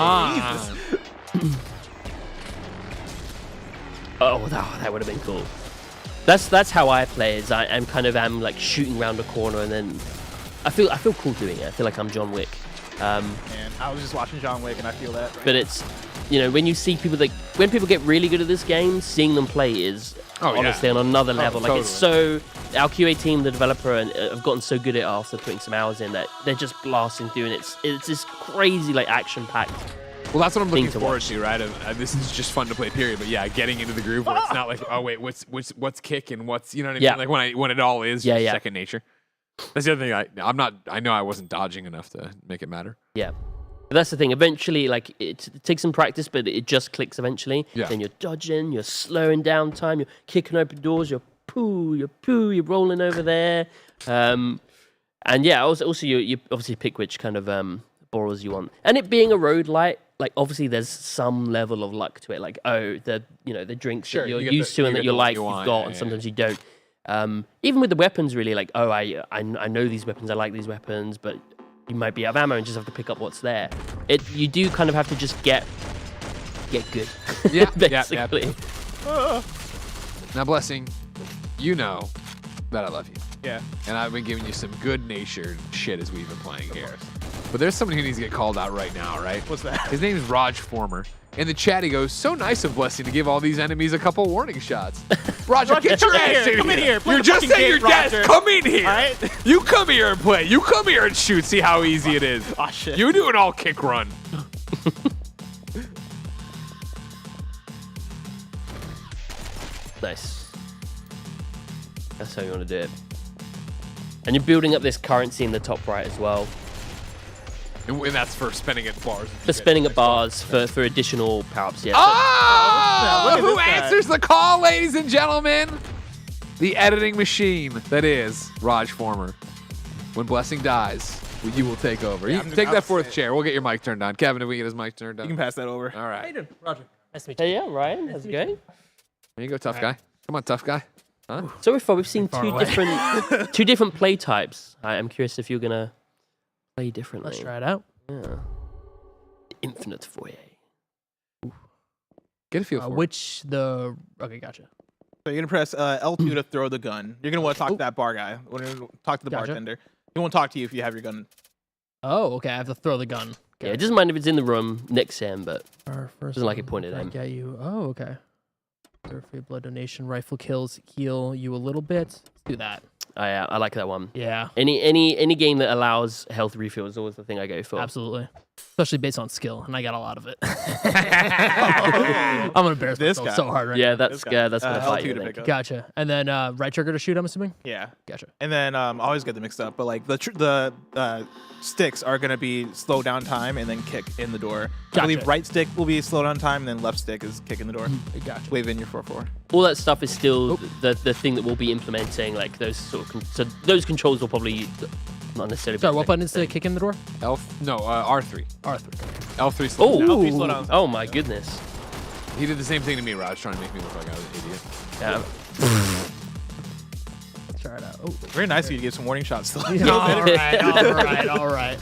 Oh, that would have been cool. That's how I play. Is I'm kind of like shooting around a corner, and then I feel cool doing it. I feel like I'm John Wick. Man, I was just watching John Wick, and I feel that. Right But it's, when you see people when people get really good at this game, seeing them play is honestly on another level. Like it's so, our QA team, the developer, and have gotten so good at it after putting some hours in that they're just blasting through, and it's this crazy like action-packed. Well, that's what I'm looking forward to, right? This is just fun to play, period. But yeah, getting into the groove where it's not like, oh wait, what's kick and what's, you know what I mean? Like when it all is just second nature. That's the other thing. I know I wasn't dodging enough to make it matter. Yeah. But that's the thing. Eventually, like it takes some practice, but it just clicks eventually. Yeah. Then you're dodging, you're slowing down time, you're kicking open doors, you're you're rolling over there. And yeah, also you obviously pick which kind of borrows you want. And it being a roguelite, like obviously there's some level of luck to it. Like the drinks that you're used to and that you like, you've got, and sometimes you don't. Even with the weapons, really, like I know these weapons, I like these weapons, but you might be out of ammo and just have to pick up what's there. You do kind of have to just get good. Yeah, basically. Now, Blessing, you know that I love you. Yeah. And I've been giving you some good-natured shit as we've been playing here. But there's someone who needs to get called out right now, right? What's that? His name is Raj Former. In the chat, he goes, so nice of Blessing to give all these enemies a couple warning shots. Roger, get your ass in here. Come in here. You're just at your desk. Roger. Come in here. All right? You come here and play. You come here and shoot. See how easy it is. Oh, shit. You do an all kick run. Nice. That's how you want to do it. And you're building up this currency in the top right as well. And that's for spending at bars. For spending at bars for additional power-ups, yeah. Oh! Who answers the call, ladies and gentlemen? The editing machine that is Raj Former. When Blessing dies, you will take over. Yeah, You take that fourth chair. We'll get your mic turned on. Kevin, if we get his mic turned on. You can pass that over. All right. How you doing, Roger? Nice to meet you. Hey, yeah, Ryan. How's it going? There you go, tough guy. Come on, tough guy. Huh? So far, we've seen two different play types. I'm curious if you're gonna play differently. Let's try it out. Yeah. Infinite foyer. Get a feel for it. Okay, gotcha. So you're gonna press L2 to throw the gun. You're gonna want to talk to that bar guy. We're gonna talk to the bartender. He won't talk to you if you have your gun. Oh, okay. I have to throw the gun. Yeah, it doesn't mind if it's in the room next to him, but Our first doesn't like it one, pointed at him. Get you. Oh, okay. Free blood donation, rifle kills, heal you a little bit. Let's do that. I like that one. Yeah. Any game that allows health refill is always the thing I go for. Absolutely. Especially based on skill, and I got a lot of it. I'm gonna embarrass myself so hard right yeah, now. that's gonna fight you. to pick up. Gotcha. And then right trigger to shoot, I'm assuming? Yeah. Gotcha. And then I always get them mixed up, but like the sticks are gonna be slow down time and then kick in the door. I believe right stick will be slow down time, and then left stick is kick in the door. Gotcha. Wave in your 4-4. All that stuff is still the thing that we'll be implementing. Like those so those controls will probably not necessarily. Sorry, what button is to kick in the door? R3. R3. L3 slow down. Oh, slow down. oh my goodness. He did the same thing to me, Raj, trying to make me look like I was an idiot. Yeah. Let's try it out. Oh, Very nice of you to give some warning shots. Still. all right.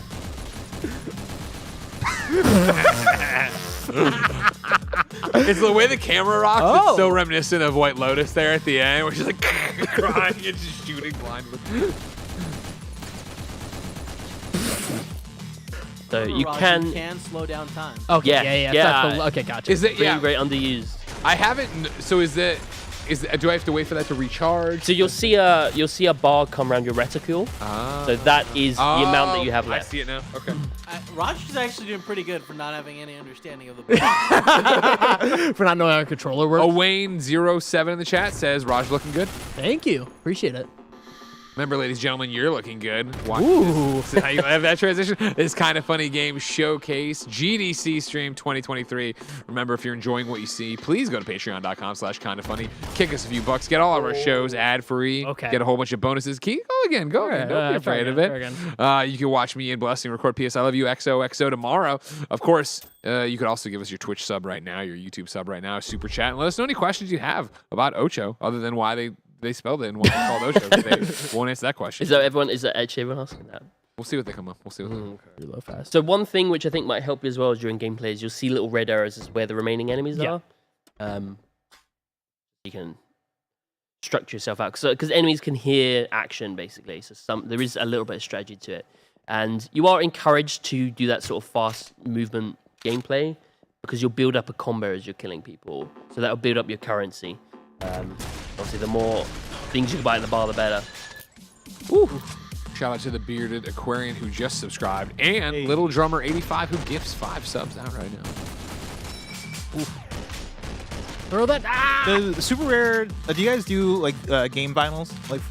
It's the way the camera rocks. It's so reminiscent of White Lotus there at the end, where she's like crying and just shooting blindly. So you Raj, can slow down time. Okay, yeah. That's okay, gotcha. Is it very underused. I haven't. So do I have to wait for that to recharge? So you'll see a bar come around your reticule. So that is the amount that you have left. I see it now. Okay. Raj is actually doing pretty good for not having any understanding of the For not knowing how a controller works. Wayne07 in the chat says Raj looking good. Thank you. Appreciate it. Remember, ladies and gentlemen, you're looking good. Ooh. See how you have that transition? This Kind of Funny Game Showcase GDC stream 2023. Remember, if you're enjoying what you see, please go to patreon.com/kindoffunny. Kick us a few bucks. Get all of our shows ad-free. Okay. Get a whole bunch of bonuses. Go again. Don't be afraid of it. You can watch me and Blessing record PS I Love You XOXO tomorrow. Of course, you could also give us your Twitch sub right now, your YouTube sub right now, super chat, and let us know any questions you have about Ocho, other than why they spelled it and why it's called Ocho. They won't answer that question. Is that actually everyone asking that? We'll see what they come up. We'll see what they come up. Reload fast. So one thing which I think might help you as well is during gameplay is you'll see little red arrows as where the remaining enemies are. You can structure yourself out because enemies can hear action basically. So there is a little bit of strategy to it, and you are encouraged to do that sort of fast movement gameplay because you'll build up a combo as you're killing people. So that'll build up your currency. Obviously, the more things you can buy at the bar, the better. Woo. Shout out to the bearded Aquarian who just subscribed, and Little Drummer 85 who gifts 5 subs out right now. Oof. Throw that. The super rare. Do you guys do like game vinyls, like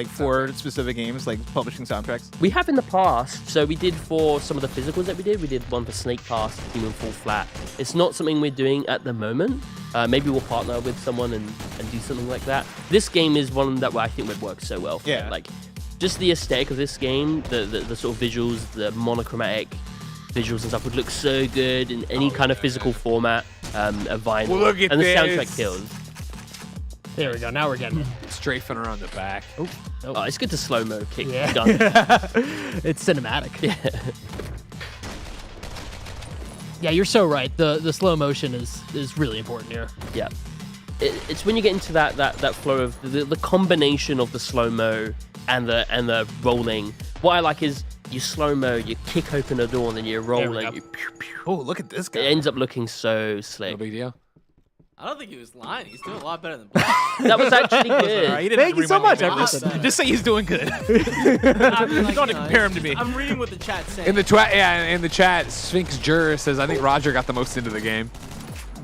for specific games, like publishing soundtracks? We have in the past. So we did for some of the physicals that we did. We did one for Snake Pass, Human Fall Flat. It's not something we're doing at the moment. Maybe we'll partner with someone and do something like that. This game is one that I think would work so well. Yeah. Like, just the aesthetic of this game, the sort of visuals, the monochromatic visuals and stuff would look so good in any kind of physical format. A vinyl. Well, look at and the this. soundtrack kills. There we go. Now we're getting it. Strafing around the back. Oh, it's good to slow-mo kick Yeah. guns. It's cinematic. Yeah. Yeah, you're so right. The slow motion is really important here. Yeah. It's when you get into that flow of the combination of the slow-mo and the rolling. What I like is you slow-mo, you kick open a door, and then you roll and you pew, pew. Oh, look at this guy. It ends up looking so slick. No big deal. I don't think he was lying. He's doing a lot better than Black. That was actually good. Right, Thank you so much. Just say he's doing good. Don't want to compare him to me. I'm reading what the chat's saying. In the chat, Sphinx Jur says, I think Roger got the most into the game.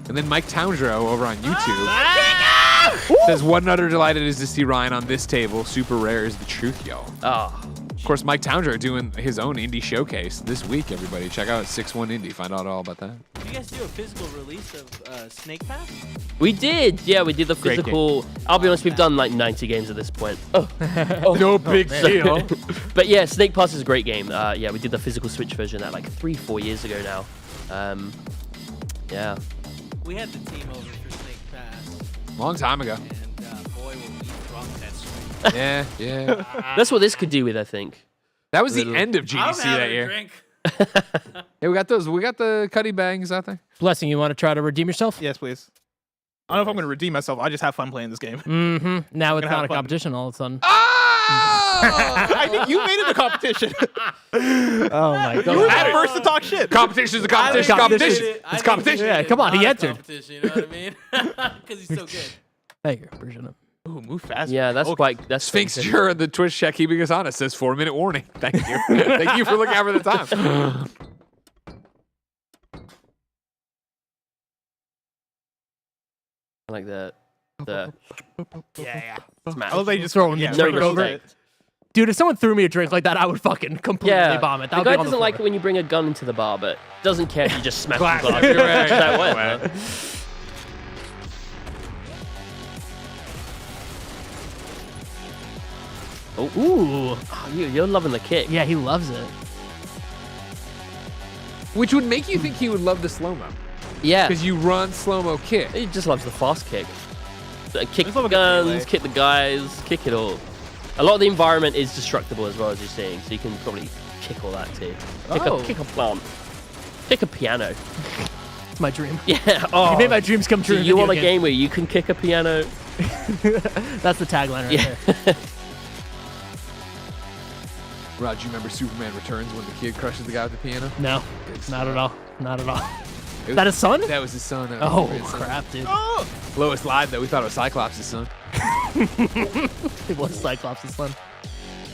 And then Mike Townsrow over on YouTube says, what an utter delight it is to see Ryan on this table. Super rare is the truth, yo. Oh. Of course, Mike Townsrow doing his own indie showcase this week, everybody. Check out 6-1 Indie. Find out all about that. Did you guys do a physical release of Snake Pass? We did. Yeah, we did the Great physical. I'll be honest, we've done like 90 games at this point. No big deal. But yeah, Snake Pass is a great game. Yeah, we did the physical Switch version that like 3-4 years ago now. Yeah. We had the team over for Snake Pass. Long time ago. And boy, were we drunk that stream. Yeah. That's what this could do with, I think. That was the end of GDC that year. Drink. Yeah, we got the Cuddy Bangs out there. Blessing, you want to try to redeem yourself? Yes, please. I don't know if I'm going to redeem myself. I just have fun playing this game. Mm-hmm. Now it's not a competition all of a sudden. I think you made it a competition. Oh my god! You were the first to talk shit. Competition's a competition. Competition. It's competition. Yeah, come on, he entered. Competition, you know what I mean? Because he's so good. Thank you, Bridget. Ooh, move fast. Yeah, that's that's Sphinx Jur, the Twitch chat keeping us honest, says 4-minute warning. Thank you. Thank you for looking out for the time. I like the Yeah. smash. I love that you just Throwing yeah, the drink right over over it. Dude, if someone threw me a drink like that, I would fucking completely bomb it. That The would be guy on doesn't the like it floor. when you bring a gun into the bar, but doesn't care if you just smash Glass. the glass. You're right. That way, Right. man. Ooh. Oh, you're loving the kick. Yeah, he loves it. Which would make you think he would love the slow-mo. Yeah. Because you run slow-mo kick. He just loves the fast kick. Kick Just the love a good melee. guns, kick the guys, kick it all. A lot of the environment is destructible as well, as you're seeing, so you can probably kick all that too. Kick a plant. Kick a piano. It's my dream. Yeah. Oh. You made my dreams come true. So in you video want a games. game where you can kick a piano? That's the tagline right Yeah. there. Rod, you remember Superman Returns when the kid crushes the guy with the piano? No, not at all. Not at all. Is that his son? That was his son. Oh, crap, dude. Lois lied, though. We thought it was Cyclops' son. It was Cyclops' son.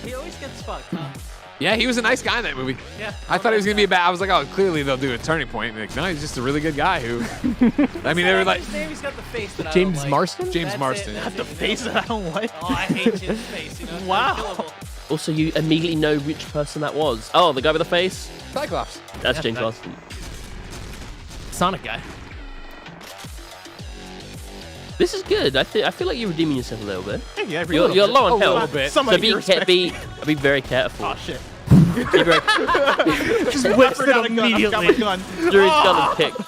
He always gets fucked up. Yeah, he was a nice guy in that movie. Yeah. I thought he was gonna be bad. I was like, oh, clearly they'll do a turning point. Like, no, he's just a really good guy who. I mean, they were like. His name, he's got the face that I James don't like. Marston? James That's Marston. It, The face that I don't like. Oh, I hate Jim's face. You know, it's Wow. unkillable. Also, you immediately know which person that was. Oh, the guy with the face? Cyclops. That's Yeah, James nice. Marston. Sonic guy. This is good. I feel like you're redeeming yourself a little bit. Yeah, You're low on health. little bit. Somebody So be very careful. Oh shit. Be very, Just whips it out immediately. I've got my gun. Druid's gun is kicked.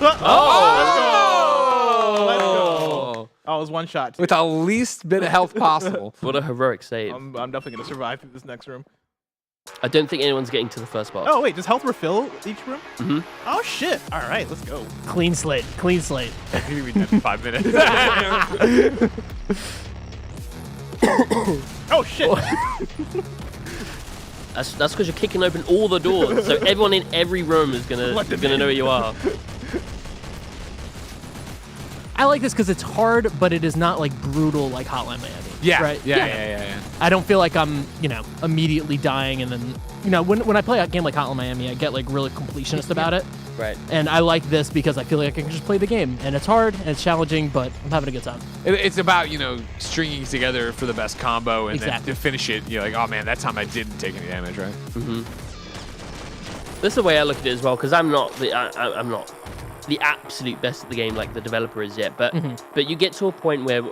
Oh! Let's go. Oh, it was one shot. Too. With the least bit of health possible. What a heroic save. I'm definitely gonna survive through this next room. I don't think anyone's getting to the first boss. Oh wait, does health refill each room? Mm-hmm. Oh shit! All right, let's go. Clean slate. Clean slate. Maybe we did 5 minutes. Oh shit! That's because you're kicking open all the doors, so everyone in every room is gonna know where you are. I like this because it's hard, but it is not like brutal like Hotline Miami. Yeah. Right? Yeah. I don't feel like I'm, immediately dying and then, when I play a game like Hotline Miami, I get like really completionist about it. Right. And I like this because I feel like I can just play the game. And it's hard and it's challenging, but I'm having a good time. It's about, stringing together for the best combo and then Exactly. to finish it, you're like, oh man, that time I didn't take any damage, right? Mm-hmm. That's the way I look at it as well, because I'm not the absolute best at the game like the developer is yet, but you get to a point where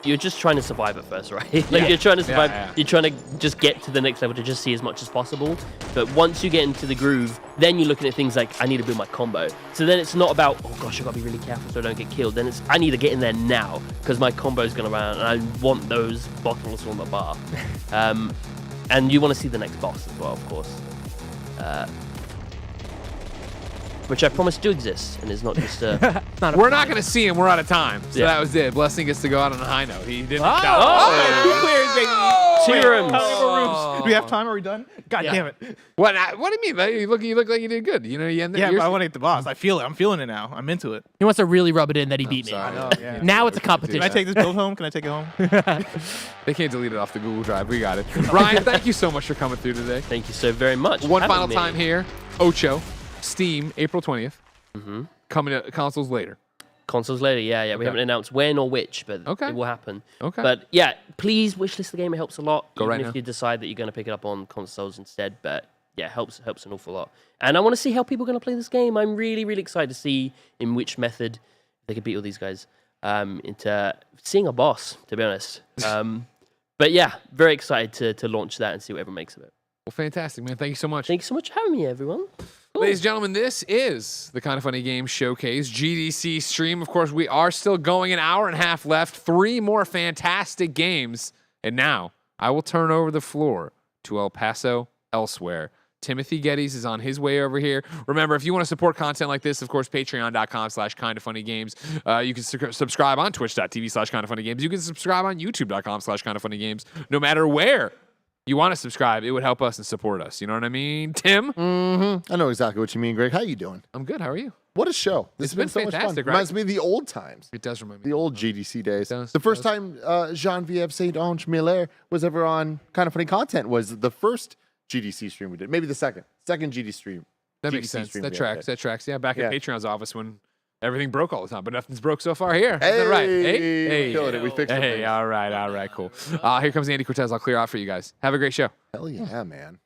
you're just trying to survive at first, right? Like you're trying to survive. Yeah. You're trying to just get to the next level to just see as much as possible. But once you get into the groove, then you're looking at things like I need to build my combo. So then it's not about oh gosh, I gotta be really careful so I don't get killed. Then it's I need to get in there now because my combo is gonna run out and I want those bottles on the bar. And you want to see the next boss as well, of course. Which I promise do exist, and is not just a... We're not going to see him. We're out of time. So Yeah. that was it. Blessing gets to go out on a high note. He didn't. Two rooms. Do we have time? Are we done? God damn it. What do you mean? You look like you did good. You ended Yeah, but I want to get the boss. I feel it. I'm feeling it now. I'm into it. He wants to really rub it in that he beat me. sorry. I know, yeah. Now it's a competition. Can I take this build home? Can I take it home? They can't delete it off the Google Drive. We got it. Ryan, thank you so much for coming through today. Thank you so very much. One for final having time me. here. Ocho, Steam, April 20th. Mm-hmm. Coming to consoles later. Consoles later, yeah. We Okay. haven't announced when or which, but Okay. it will happen. Okay. But yeah, please wishlist the game. It helps a lot. Go even right if now. you decide that you're going to pick it up on consoles instead. But yeah, it helps an awful lot. And I want to see how people are going to play this game. I'm really, really excited to see in which method they could beat all these guys. Into seeing a boss, to be honest. But yeah, very excited to launch that and see what everyone makes of it. Well, fantastic, man. Thank you so much. Thank you so much for having me, everyone. Ladies and gentlemen, this is the Kind of Funny Games Showcase GDC stream. Of course, we are still going, an hour and a half left, 3 more fantastic games. And now I will turn over the floor to El Paso elsewhere. Timothy Geddes is on his way over here. Remember, if you want to support content like this, of course, patreon.com/kindoffunnygames. You can subscribe on twitch.tv/kindoffunnygames. You can subscribe on youtube.com/kindoffunnygames. No matter where you want to subscribe, it would help us and support us. You know what I mean, Tim? Mm-hmm. I know exactly what you mean, Greg. How you doing? I'm good. How are you? What a show. This It's has been been so much fun. fantastic, right? Reminds me of the old times. It does remind me. The old GDC days. does, the first time Jean-Vive Saint-Ange Miller was ever on Kind of Funny Content was the first GDC stream we did. Maybe the second GDC stream. That makes GDC sense. stream That we ever tracks. did. That tracks. Yeah, back Yeah. at Patreon's office when everything broke all the time, but nothing's broke so far here. Is that right? Hey, Killing it. We fixed some Hey, things. all right, cool. Here comes Andy Cortez. I'll clear out for you guys. Have a great show. Hell yeah, man.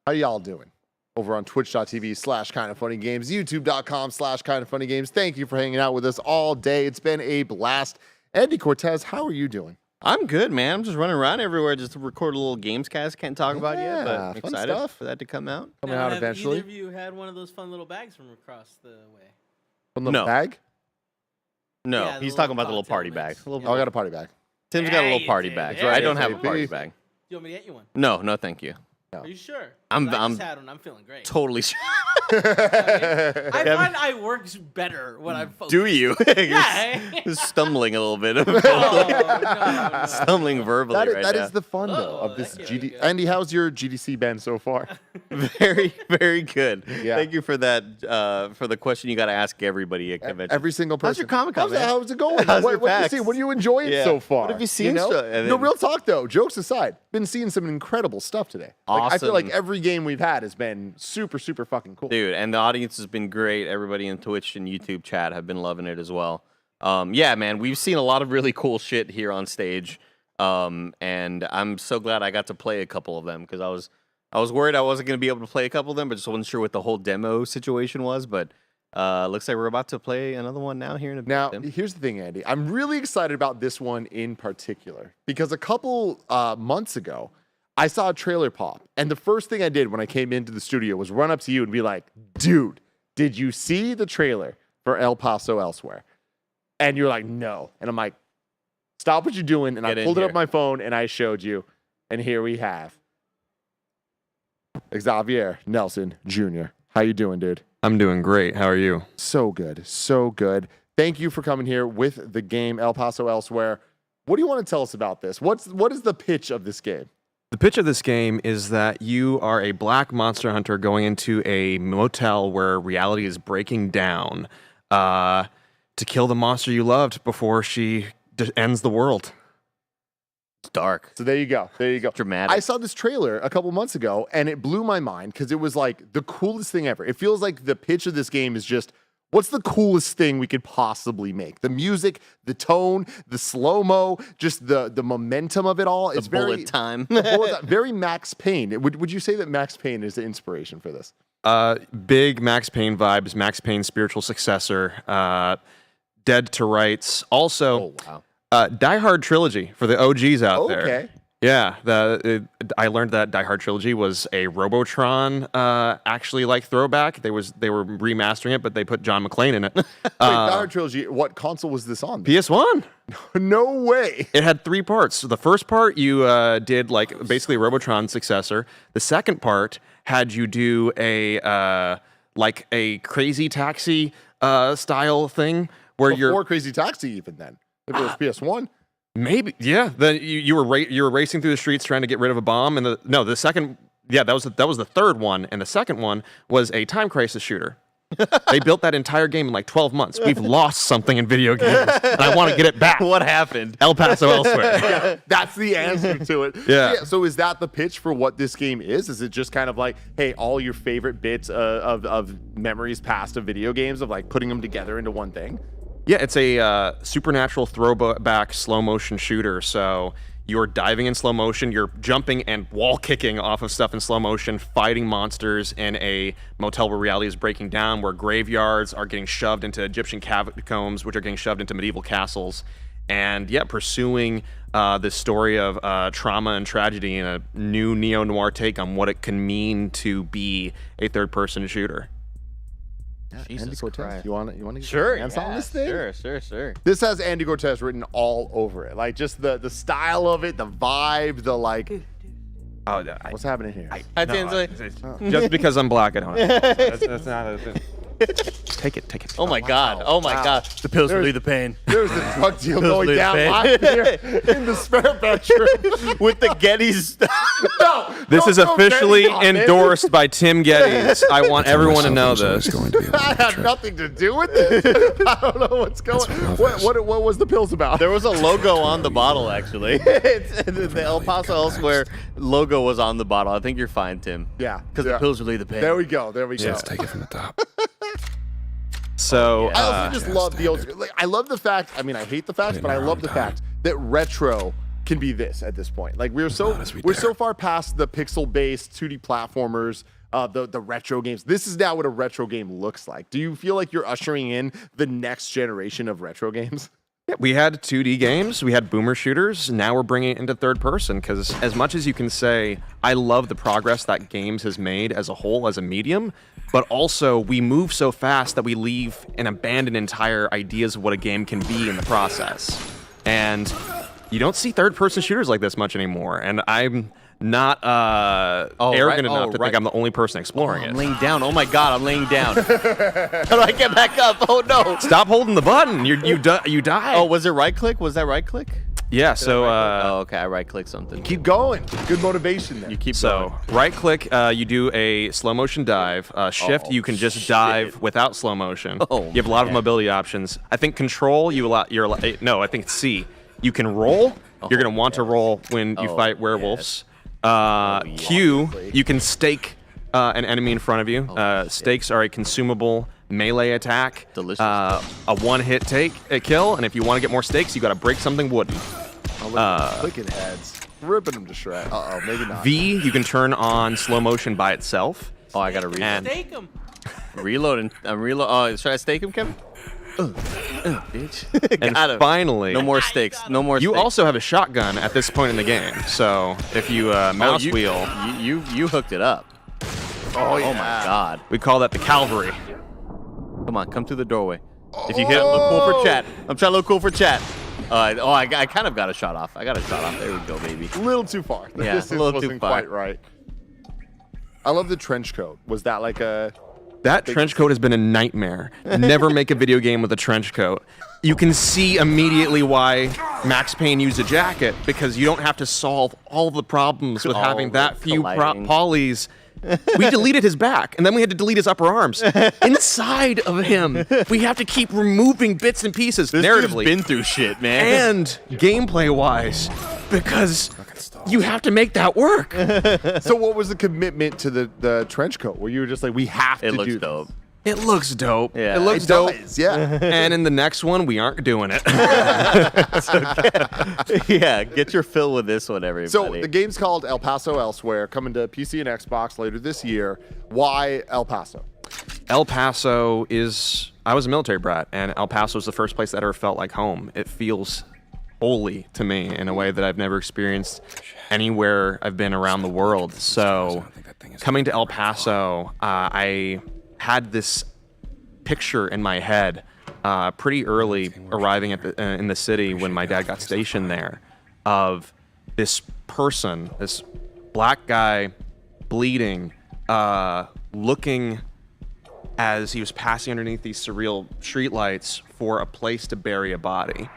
How y'all doing? Over on twitch.tv/kindoffunnygames, youtube.com/kindoffunnygames. Thank you for hanging out with us all day. It's been a blast. Andy Cortez, how are you doing? I'm good, man. I'm just running around everywhere just to record a little games cast. Can't talk about it yet, but Yeah, I'm fun excited stuff. for that to come out. Coming Now, out have eventually. Either of you had one of those fun little bags from across the way? From the No. bag? No, Yeah, the he's little talking about the little cocktail party mix. bag. Oh, I got a party bag. Tim's got a Yeah, little you party did. bag. Yeah, I don't yeah, have a baby. party bag. Do you want me to get you one? No, thank you. Are you sure? I'm I just had one. I'm feeling great. totally sure. I find I work better when I'm focused. Do you? Yeah. You're stumbling a little bit. no. Stumbling verbally That is, right that now. is the fun though of this GD. Andy, how's your GDC been so far? Very, very good. Yeah. Thank you for that. For the question you got to ask everybody at convention. Every single person. How's your Comic-Con, man? How's it going? How's your what do you PAX? see? What are you enjoying Yeah. so far? What have you seen? No, real talk though. Jokes aside, been seeing some incredible stuff today. Like, I feel like Awesome. every game we've had has been super, super fucking cool. Dude, and the audience has been great. Everybody in Twitch and YouTube chat have been loving it as well. Yeah, man, we've seen a lot of really cool shit here on stage. And I'm so glad I got to play a couple of them because I was worried I wasn't going to be able to play a couple of them, but just wasn't sure what the whole demo situation was. But looks like we're about to play another one now here in a bit. Now, here's the thing, Andy. I'm really excited about this one in particular because a couple months ago, I saw a trailer pop, and the first thing I did when I came into the studio was run up to you and be like, dude, did you see the trailer for El Paso Elsewhere? And you're like, no. And I'm like, stop what you're doing. And I pulled it up on my phone, and I showed you. And here we have Xavier Nelson Jr. How you doing, dude? I'm doing great. How are you? So good. So good. Thank you for coming here with the game El Paso Elsewhere. What do you want to tell us about this? What is the pitch of this game? The pitch of this game is that you are a black monster hunter going into a motel where reality is breaking down to kill the monster you loved before she ends the world. It's dark. So there you go. There you go. Dramatic. I saw this trailer a couple months ago, and it blew my mind because it was like the coolest thing ever. It feels like the pitch of this game is just, what's the coolest thing we could possibly make? The music, the tone, the slow-mo, just the momentum of it all. It's bullet time. Very Max Payne. Would you say that Max Payne is the inspiration for this? Big Max Payne vibes, Max Payne's spiritual successor, Dead to Rights. Also, Die Hard trilogy for the OGs out there. Okay. Yeah, I learned that Die Hard trilogy was a Robotron actually like throwback. They were remastering it, but they put John McClane in it. Wait, Die Hard trilogy. What console was this on? PS1. No way. It had 3 parts. So the first part you did like basically Robotron's successor. The second part had you do a like a Crazy Taxi style thing where Before Crazy Taxi even then. If it was PS1. Maybe, yeah. Then you were racing through the streets trying to get rid of a bomb, and the second, yeah, that was the third one, and the second one was a time crisis shooter. They built that entire game in like 12 months. We've lost something in video games, and I want to get it back. What happened? El Paso Elsewhere. Yeah, that's the answer to it. Yeah. So is that the pitch for what this game is? Is it just kind of like, hey, all your favorite bits of memories past of video games of like putting them together into one thing? Yeah, it's a supernatural throwback slow motion shooter. So you're diving in slow motion, you're jumping and wall kicking off of stuff in slow motion, fighting monsters in a motel where reality is breaking down, where graveyards are getting shoved into Egyptian catacombs, which are getting shoved into medieval castles. And yeah, pursuing this story of trauma and tragedy in a new neo-noir take on what it can mean to be a third-person shooter. Andy Cortez, you want to get Sure, your hands on this thing? Sure. This has Andy Cortez written all over it. Like just the style of it, the vibe, the like. Oh, what's happening here? Just because I'm black at home. That's not a. Take it. Oh my God. Oh my God. The pills relieve the pain. There's a drug deal going relieve down the pain. live here in the spare bedroom with the Gettys. This is officially endorsed by Tim Geddes. I want everyone to know this. I had nothing to do with this. I don't know what's going on. What was the pills about? There was a logo on the bottle, actually. The El Paso Elsewhere logo was on the bottle. I think you're fine, Tim. Yeah. Because the pills relieve the pain. There we go. Let's take it from the top. So I also just love the old. Like, I love the fact. I mean, I hate the fact, but I love the fact that retro can be this at this point. Like we're so far past the pixel-based 2D platformers, the retro games. This is now what a retro game looks like. Do you feel like you're ushering in the next generation of retro games? Yeah, we had 2D games, we had boomer shooters, now we're bringing it into third person, because as much as you can say, I love the progress that games has made as a whole, as a medium, but also we move so fast that we leave and abandon entire ideas of what a game can be in the process. And you don't see third person shooters like this much anymore, and I'm not arrogant enough to think I'm the only person exploring it. I'm laying down. Oh my god, I'm laying down. How do I get back up? Oh no! Stop holding the button. You die. Oh, was it right click? Was that right click? Yeah. So. Oh, okay. I right click something. Keep going. Good motivation there. You keep going. So right click, you do a slow motion dive. Shift, you can just dive without slow motion. Oh, you have a lot of mobility options. I think control, no, I think it's C. You can roll. You're gonna want to roll when you fight werewolves. Q, you can stake an enemy in front of you. Stakes are a consumable melee attack. Delicious. A one-hit kill, and if you want to get more stakes, you got to break something wooden. Clicking heads, ripping them to shreds. Maybe not. V, you can turn on slow motion by itself. Oh, I gotta reload. Stake him. Reloading. I'm reload. Oh, should I stake him, Kevin? Bitch. And finally, no more stakes. No more. You stakes. also have a shotgun at this point in the game, so if you mouse wheel, you hooked it up. Oh yeah. Oh my god. We call that the cavalry. Come on, come through the doorway. If you hit it, look cool for chat. I'm trying to look cool for chat. I kind of got a shot off. I got a shot off. There we go, baby. A little too far. The Yeah, a distance little too wasn't far. quite right. I love the trench coat. Was that like a... That trench coat has been a nightmare. Never make a video game with a trench coat. You can see immediately why Max Payne used a jacket, because you don't have to solve all the problems with having that few polys. We deleted his back, and then we had to delete his upper arms. Inside of him, we have to keep removing bits and pieces narratively. Been through shit, man. And gameplay-wise, because you have to make that work. So what was the commitment to the trench coat? Where you were just like, we have to do this? Dope. It looks dope. Yeah. It looks It dope. does, yeah. And in the next one, we aren't doing it. Yeah, get your fill with this one, everybody. So the game's called El Paso Elsewhere, coming to PC and Xbox later this year. Why El Paso? El Paso is... I was a military brat, and El Paso is the first place that ever felt like home. It feels holy to me in a way that I've never experienced anywhere I've been around the world. So coming to El Paso, I had this picture in my head pretty early arriving at in the city when my dad got stationed there, of this person, this black guy, bleeding, looking as he was passing underneath these surreal streetlights for a place to bury a body.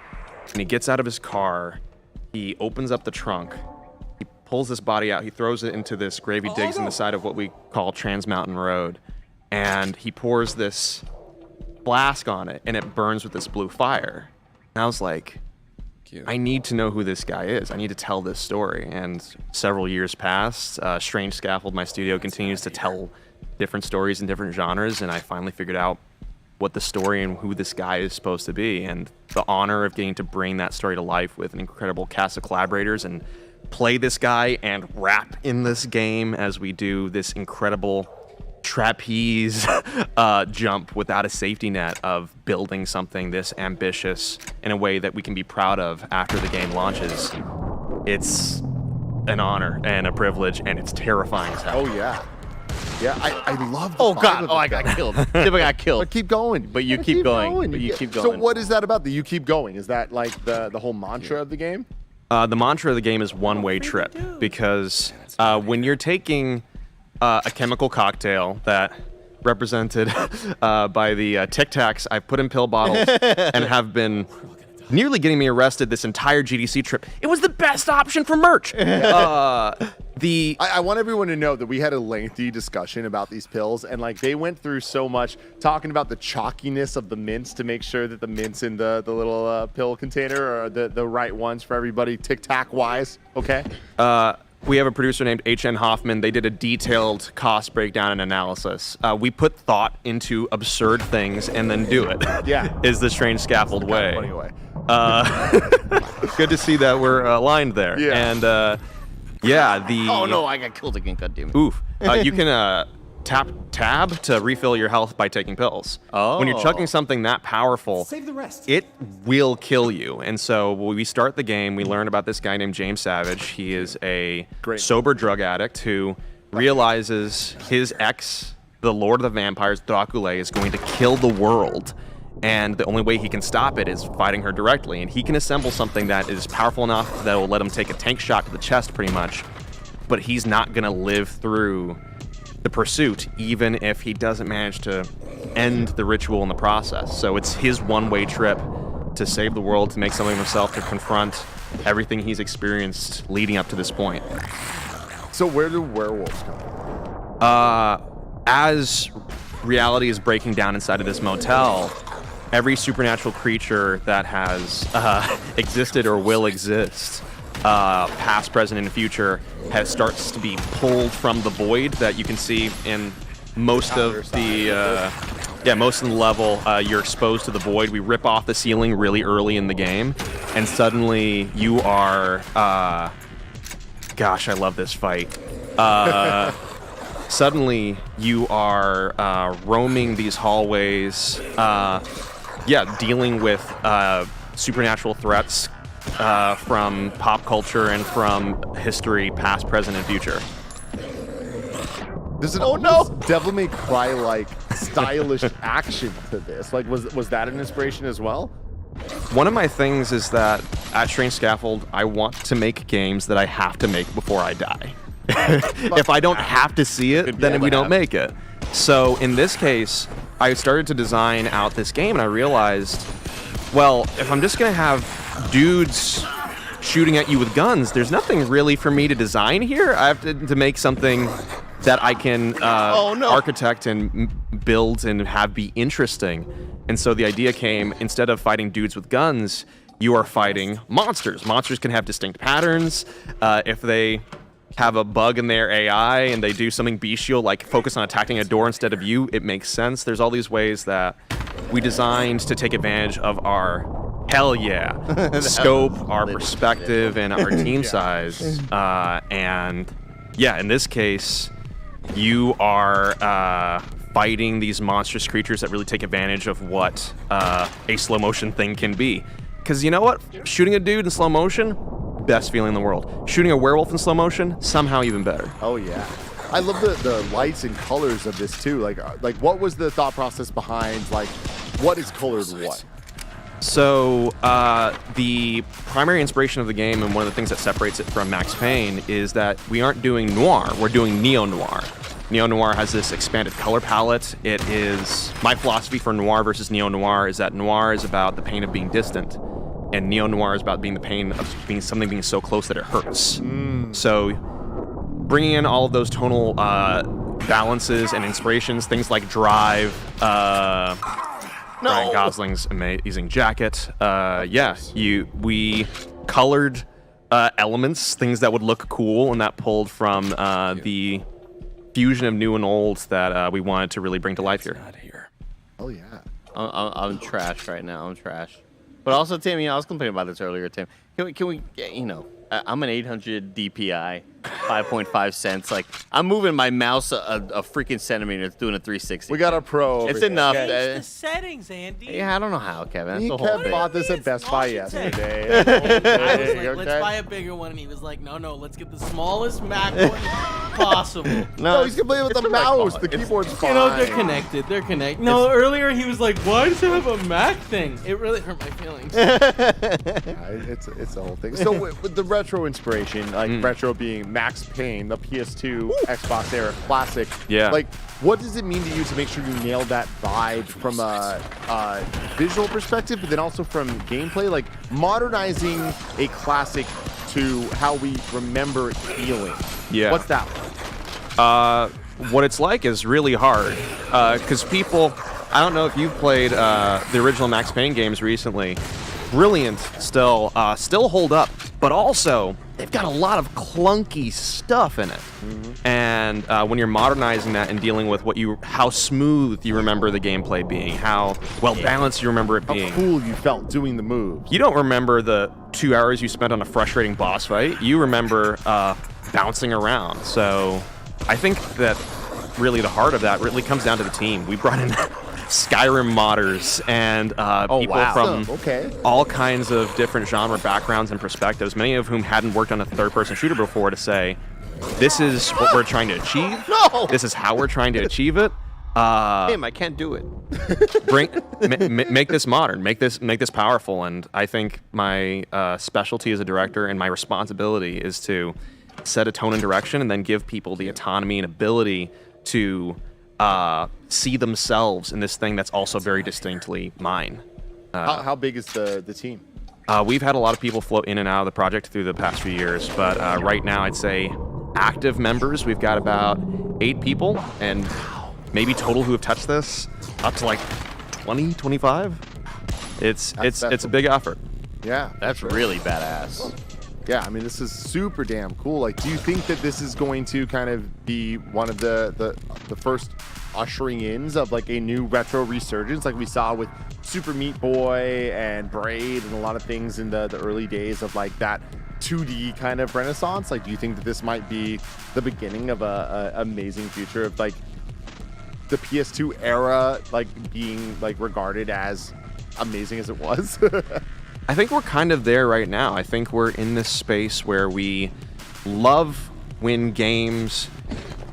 And he gets out of his car, he opens up the trunk, he pulls this body out, he throws it into this gravy digs in the side of what we call Trans Mountain Road, and he pours this flask on it, and it burns with this blue fire. And I was like, I need to know who this guy is. I need to tell this story. And several years passed. Strange Scaffold, my studio, continues to tell different stories in different genres, and I finally figured out what the story and who this guy is supposed to be. And the honor of getting to bring that story to life with an incredible cast of collaborators and play this guy and rap in this game as we do this incredible trapeze jump without a safety net of building something this ambitious in a way that we can be proud of after the game launches. It's an honor and a privilege, and it's terrifying as hell. Oh yeah. Yeah, I love the Oh vibe god, of oh it. I got killed. Tip, I got killed. But keep going. But you keep going. But you keep So going. what is that about, the you keep going? Is that like the whole mantra of the game? The mantra of the game is one-way trip, because when you're taking a chemical cocktail that represented by the Tic Tacs I've put in pill bottles and have been nearly getting me arrested this entire GDC trip. It was the best option for merch. I want everyone to know that we had a lengthy discussion about these pills, and like they went through so much talking about the chalkiness of the mints to make sure that the mints in the little pill container are the right ones for everybody, Tic Tac wise. Okay. We have a producer named H.N. Hoffman. They did a detailed cost breakdown and analysis. We put thought into absurd things and then do it. Yeah. Is the Strange Scaffold way. Funny way. Good to see that we're aligned there. Yeah. And yeah, Oh no, I got killed again. God damn it. Oof. You can tap tab to refill your health by taking pills. Oh. When you're chugging something that powerful, Save the rest. it will kill you. And so when we start the game, we learn about this guy named James Savage. He is a sober drug addict who realizes his ex, the Lord of the Vampires, Dracula, is going to kill the world. And the only way he can stop it is fighting her directly. And he can assemble something that is powerful enough that will let him take a tank shot to the chest, pretty much. but he's not going to live through the pursuit, even if he doesn't manage to end the ritual in the process. So it's his one-way trip to save the world, to make something of himself, to confront everything he's experienced leading up to this point. So where do werewolves come from? As reality is breaking down inside of this motel, every supernatural creature that has existed or will exist, past, present, and future, starts to be pulled from the void that you can see in most of the most of the level. You're exposed to the void. We rip off the ceiling really early in the game, and suddenly you are gosh, I love this fight. Suddenly you are roaming these hallways, dealing with supernatural threats from pop culture and from history, past, present, and future. There's an Devil May Cry like stylish action to this. Like, was that an inspiration as well? One of my things is that at Strange Scaffold, I want to make games that I have to make before I die. If I don't have to see it, then we don't make it. So in this case, I started to design out this game, and I realized, well, if I'm just going to have dudes shooting at you with guns, there's nothing really for me to design here. I have to make something that I can architect and build and have be interesting. And so the idea came, instead of fighting dudes with guns, you are fighting monsters. Monsters can have distinct patterns. If they have a bug in their AI and they do something bestial, like focus on attacking a door instead of you, it makes sense. There's all these ways that we designed to take advantage of our scope, our perspective, and our team size. And yeah, in this case, you are fighting these monstrous creatures that really take advantage of what a slow motion thing can be. Because you know what? Shooting a dude in slow motion, best feeling in the world. Shooting a werewolf in slow motion, somehow even better. Oh yeah, I love the lights and colors of this too. Like what was the thought process behind like what is colored what? So the primary inspiration of the game, and one of the things that separates it from Max Payne, is that we aren't doing noir, we're doing neo-noir. Neo-noir has this expanded color palette. It is, my philosophy for noir versus neo-noir is that noir is about the pain of being distant, and neo-noir is about being the pain of being something being so close that it hurts. So bringing in all of those tonal balances and inspirations, things like Drive, Ryan Gosling's amazing jacket. We colored elements, things that would look cool, and that pulled from the fusion of new and old that we wanted to really bring to life here. Oh yeah. I'm trash right now. I'm trash. But also, Tim, I was complaining about this earlier, Tim. Can we I'm an 800 DPI, 5.5 cents. Like, I'm moving my mouse a freaking centimeter. It's doing a 360. We got a pro. It's enough. Change the settings, Andy. Yeah, I don't know how, Kevin. That's the whole Kev thing. bought this at Best Buy yesterday. I was like, let's buy a bigger one, and he was like, no, let's get the smallest Mac one possible. No, he's complaining with the mouse. The keyboard's fine. They're connected. They're connected. No, earlier he was like, why does it have a Mac thing? It really hurt my feelings. It's the whole thing. So with the retro inspiration, like retro being Max Payne, the PS2, Xbox era classic. Yeah. Like, what does it mean to you to make sure you nail that vibe from a visual perspective, but then also from gameplay? Like, modernizing a classic to how we remember it feeling. Yeah. What's that like? What it's like is really hard. Because people, I don't know if you've played the original Max Payne games recently. Brilliant, still hold up, but also they've got a lot of clunky stuff in it. And when you're modernizing that and dealing with how smooth you remember the gameplay being, how well balanced you remember it being, how cool you felt doing the moves. You don't remember the 2 hours you spent on a frustrating boss fight. You remember bouncing around. So I think that really the heart of that really comes down to the team. We brought in Skyrim modders and people from all kinds of different genre backgrounds and perspectives, many of whom hadn't worked on a third-person shooter before, to say, this is what we're trying to achieve. This is how we're trying to achieve it. Tim, I can't do it. Make this modern, make this powerful. And I think my specialty as a director and my responsibility is to set a tone and direction, and then give people the autonomy and ability to see themselves in this thing that's also very distinctly mine. How big is the team? We've had a lot of people float in and out of the project through the past few years, but right now I'd say active members, we've got about 8 people, and maybe total who have touched this up to like 20, 25. It's a big effort. Yeah, that's really badass. Yeah, I mean, this is super damn cool. Like, do you think that this is going to kind of be one of the first ushering ins of like a new retro resurgence, like we saw with Super Meat Boy and Braid and a lot of things in the early days of like that 2D kind of renaissance? Like, do you think that this might be the beginning of a amazing future of like the PS2 era, like being like regarded as amazing as it was? I think we're kind of there right now. I think we're in this space where we love when games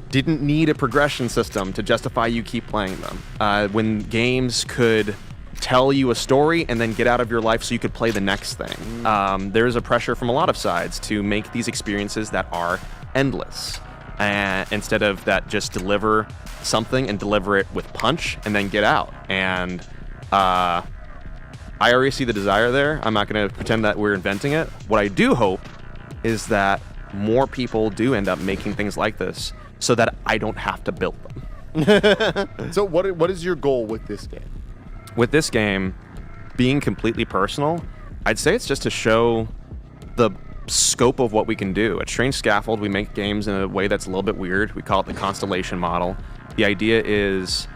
didn't need a progression system to justify you keep playing them. When games could tell you a story and then get out of your life so you could play the next thing. There's a pressure from a lot of sides to make these experiences that are endless. Instead of that, just deliver something and deliver it with punch and then get out. And I already see the desire there. I'm not going to pretend that we're inventing it. What I do hope is that more people do end up making things like this so that I don't have to build them. So what is your goal with this game? With this game being completely personal, I'd say it's just to show the scope of what we can do. At Strange Scaffold, we make games in a way that's a little bit weird. We call it the constellation model. The idea is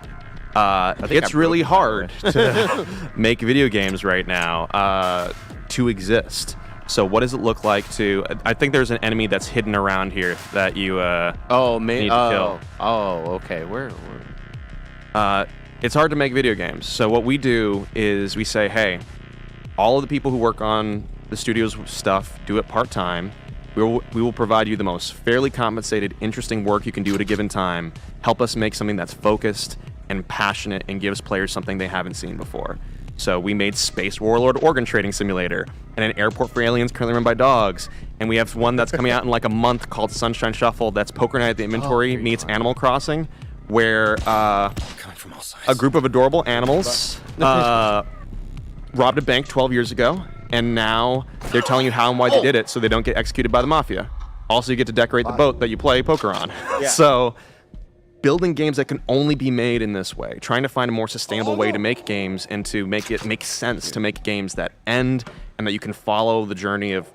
it's really hard to make video games right now to exist. So what does it look like to... I think there's an enemy that's hidden around here that you need to kill. Oh, okay. Where? It's hard to make video games. So what we do is we say, hey, all of the people who work on the studio's stuff do it part-time. We will provide you the most fairly compensated, interesting work you can do at a given time. Help us make something that's focused and passionate and gives players something they haven't seen before. So we made Space Warlord Organ Trading Simulator and an airport for aliens currently run by dogs. And we have one that's coming out in like a month called Sunshine Shuffle. That's Poker Night at the Inventory meets Animal Crossing, where a group of adorable animals robbed a bank 12 years ago, and now they're telling you how and why they did it so they don't get executed by the mafia. Also, you get to decorate the boat that you play poker on. So building games that can only be made in this way, trying to find a more sustainable way to make games and to make it make sense to make games that end and that you can follow the journey of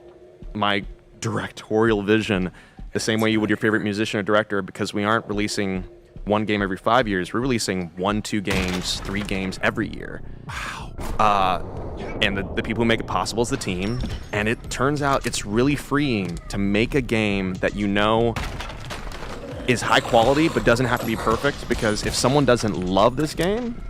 my directorial vision the same way you would your favorite musician or director, because we aren't releasing one game every 5 years. We're releasing 1, 2 games, 3 games every year. Wow. And the people who make it possible is the team. And it turns out it's really freeing to make a game that you know is high quality but doesn't have to be perfect, because if someone doesn't love this game,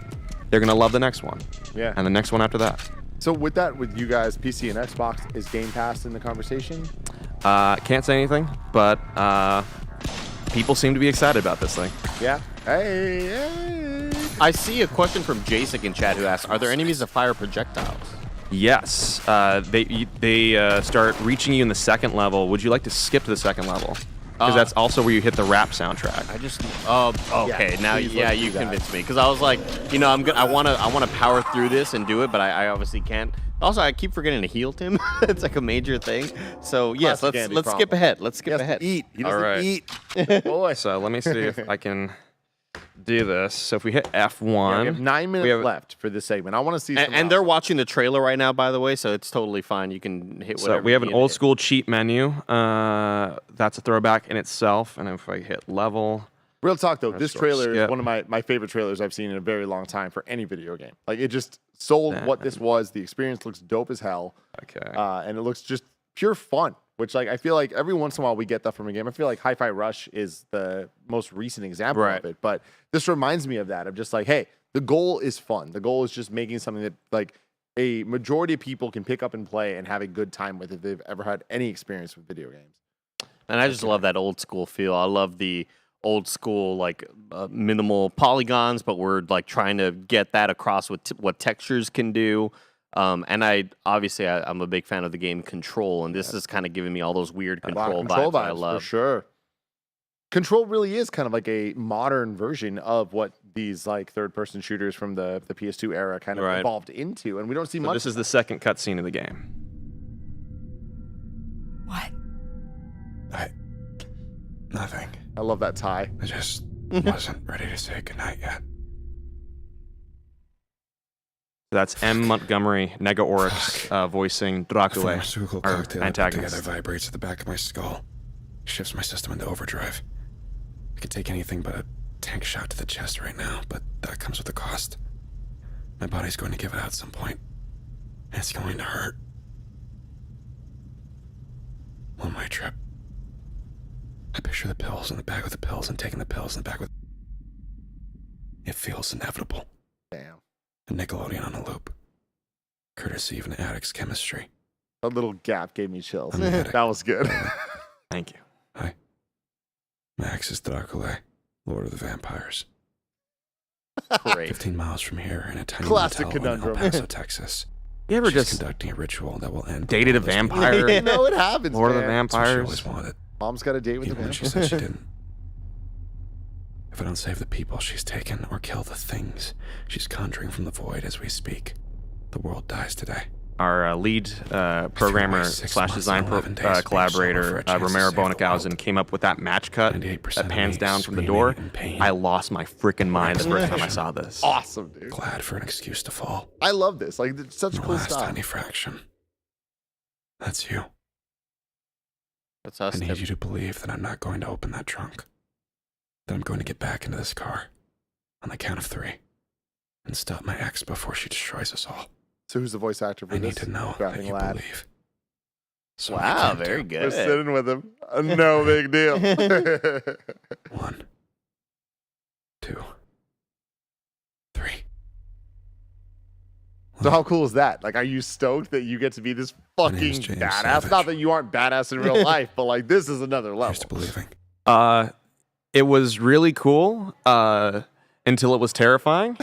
they're going to love the next one. Yeah. And the next one after that. So with that, with you guys, PC and Xbox, is Game Pass in the conversation? Can't say anything, but people seem to be excited about this thing. Yeah. Hey. I see a question from Jasek in chat who asks, are there enemies that fire projectiles? Yes. They start reaching you in the second level. Would you like to skip to the second level? Because that's also where you hit the rap soundtrack. Okay. Now, you convinced me. Because I was like, I want to power through this and do it, but I obviously can't. Also, I keep forgetting to heal Tim. It's like a major thing. So yes, let's skip ahead. Let's skip ahead. Eat. He All doesn't right. eat. Boy. So let me see if I can do this. So if we hit F1, we have 9 minutes left for this segment. I want to see. And they're watching the trailer right now, by the way, so it's totally fine. You can hit whatever. So we have an old school cheat menu. That's a throwback in itself. And if I hit level. Real talk though, this trailer is one of my favorite trailers I've seen in a very long time for any video game. Like, it just sold what this was. The experience looks dope as hell. Okay. And it looks just pure fun, which like I feel like every once in a while we get that from a game. I feel like Hi-Fi Rush is the most recent example of it, but this reminds me of that. Of just like, hey, the goal is fun. The goal is just making something that like a majority of people can pick up and play and have a good time with if they've ever had any experience with video games. And I just love that old school feel. I love the old school, like minimal polygons, but we're like trying to get that across with what textures can do. And I'm a big fan of the game Control, and this is kind of giving me all those weird control vibes that I love. For sure. Control really is kind of like a modern version of what these like third-person shooters from the PS2 era kind of evolved into, and we don't see much. This is the second cutscene of the game. What? Nothing. I love that tie. I just wasn't ready to say goodnight yet. That's M. Montgomery, Nega Oryx, voicing Dracula, Pharmaceutical our cocktail I put antagonist. together vibrates at the back of my skull, shifts my system into overdrive. I could take anything but a tank shot to the chest right now, but that comes with a cost. My body's going to give it out at some point, and it's going to hurt. One-way trip. I picture the pills in the bag with the pills and taking the pills in the bag with... It feels inevitable. Damn. A Nickelodeon on a loop. Courtesy of an addict's chemistry. A little gap gave me chills. I'm the addict. That was good. Thank you. Hi. Max is Dracula, Lord of the Vampires. Great. 15 miles from here in a tiny Classic motel in El conundrum. Paso, Texas. You ever She's just conducting a ritual that will end... dated a all this vampire? You know it happens, Lord of the man. That's what she Vampires. always wanted. Mom's got a date with Even the when she vampire. said she didn't. If I don't save the people she's taken or kill the things she's conjuring from the void as we speak, the world dies today. Our lead programmer slash design collaborator, Romero Bonacausen, came up with that match cut that pans down from the door. I lost my freaking mind the first time I saw this. Awesome, dude. Glad for an excuse to fall. I love this. Like, it's such The cool last stuff. tiny fraction. That's you. That's us. I need you to believe that I'm not going to open that trunk. That I'm going to get back into this car on the count of 3 and stop my ex before she destroys us all. So who's the voice actor for I this? need to know that Grappling you lad? believe. So I Wow, can't very do. good. We're sitting with him. No big deal. 1, 2, 3. So how cool is that? Like, are you stoked that you get to be this fucking name's James badass? Savage. Not that you aren't badass in real life, but like this is another level. Here's to believing. It was really cool until it was terrifying,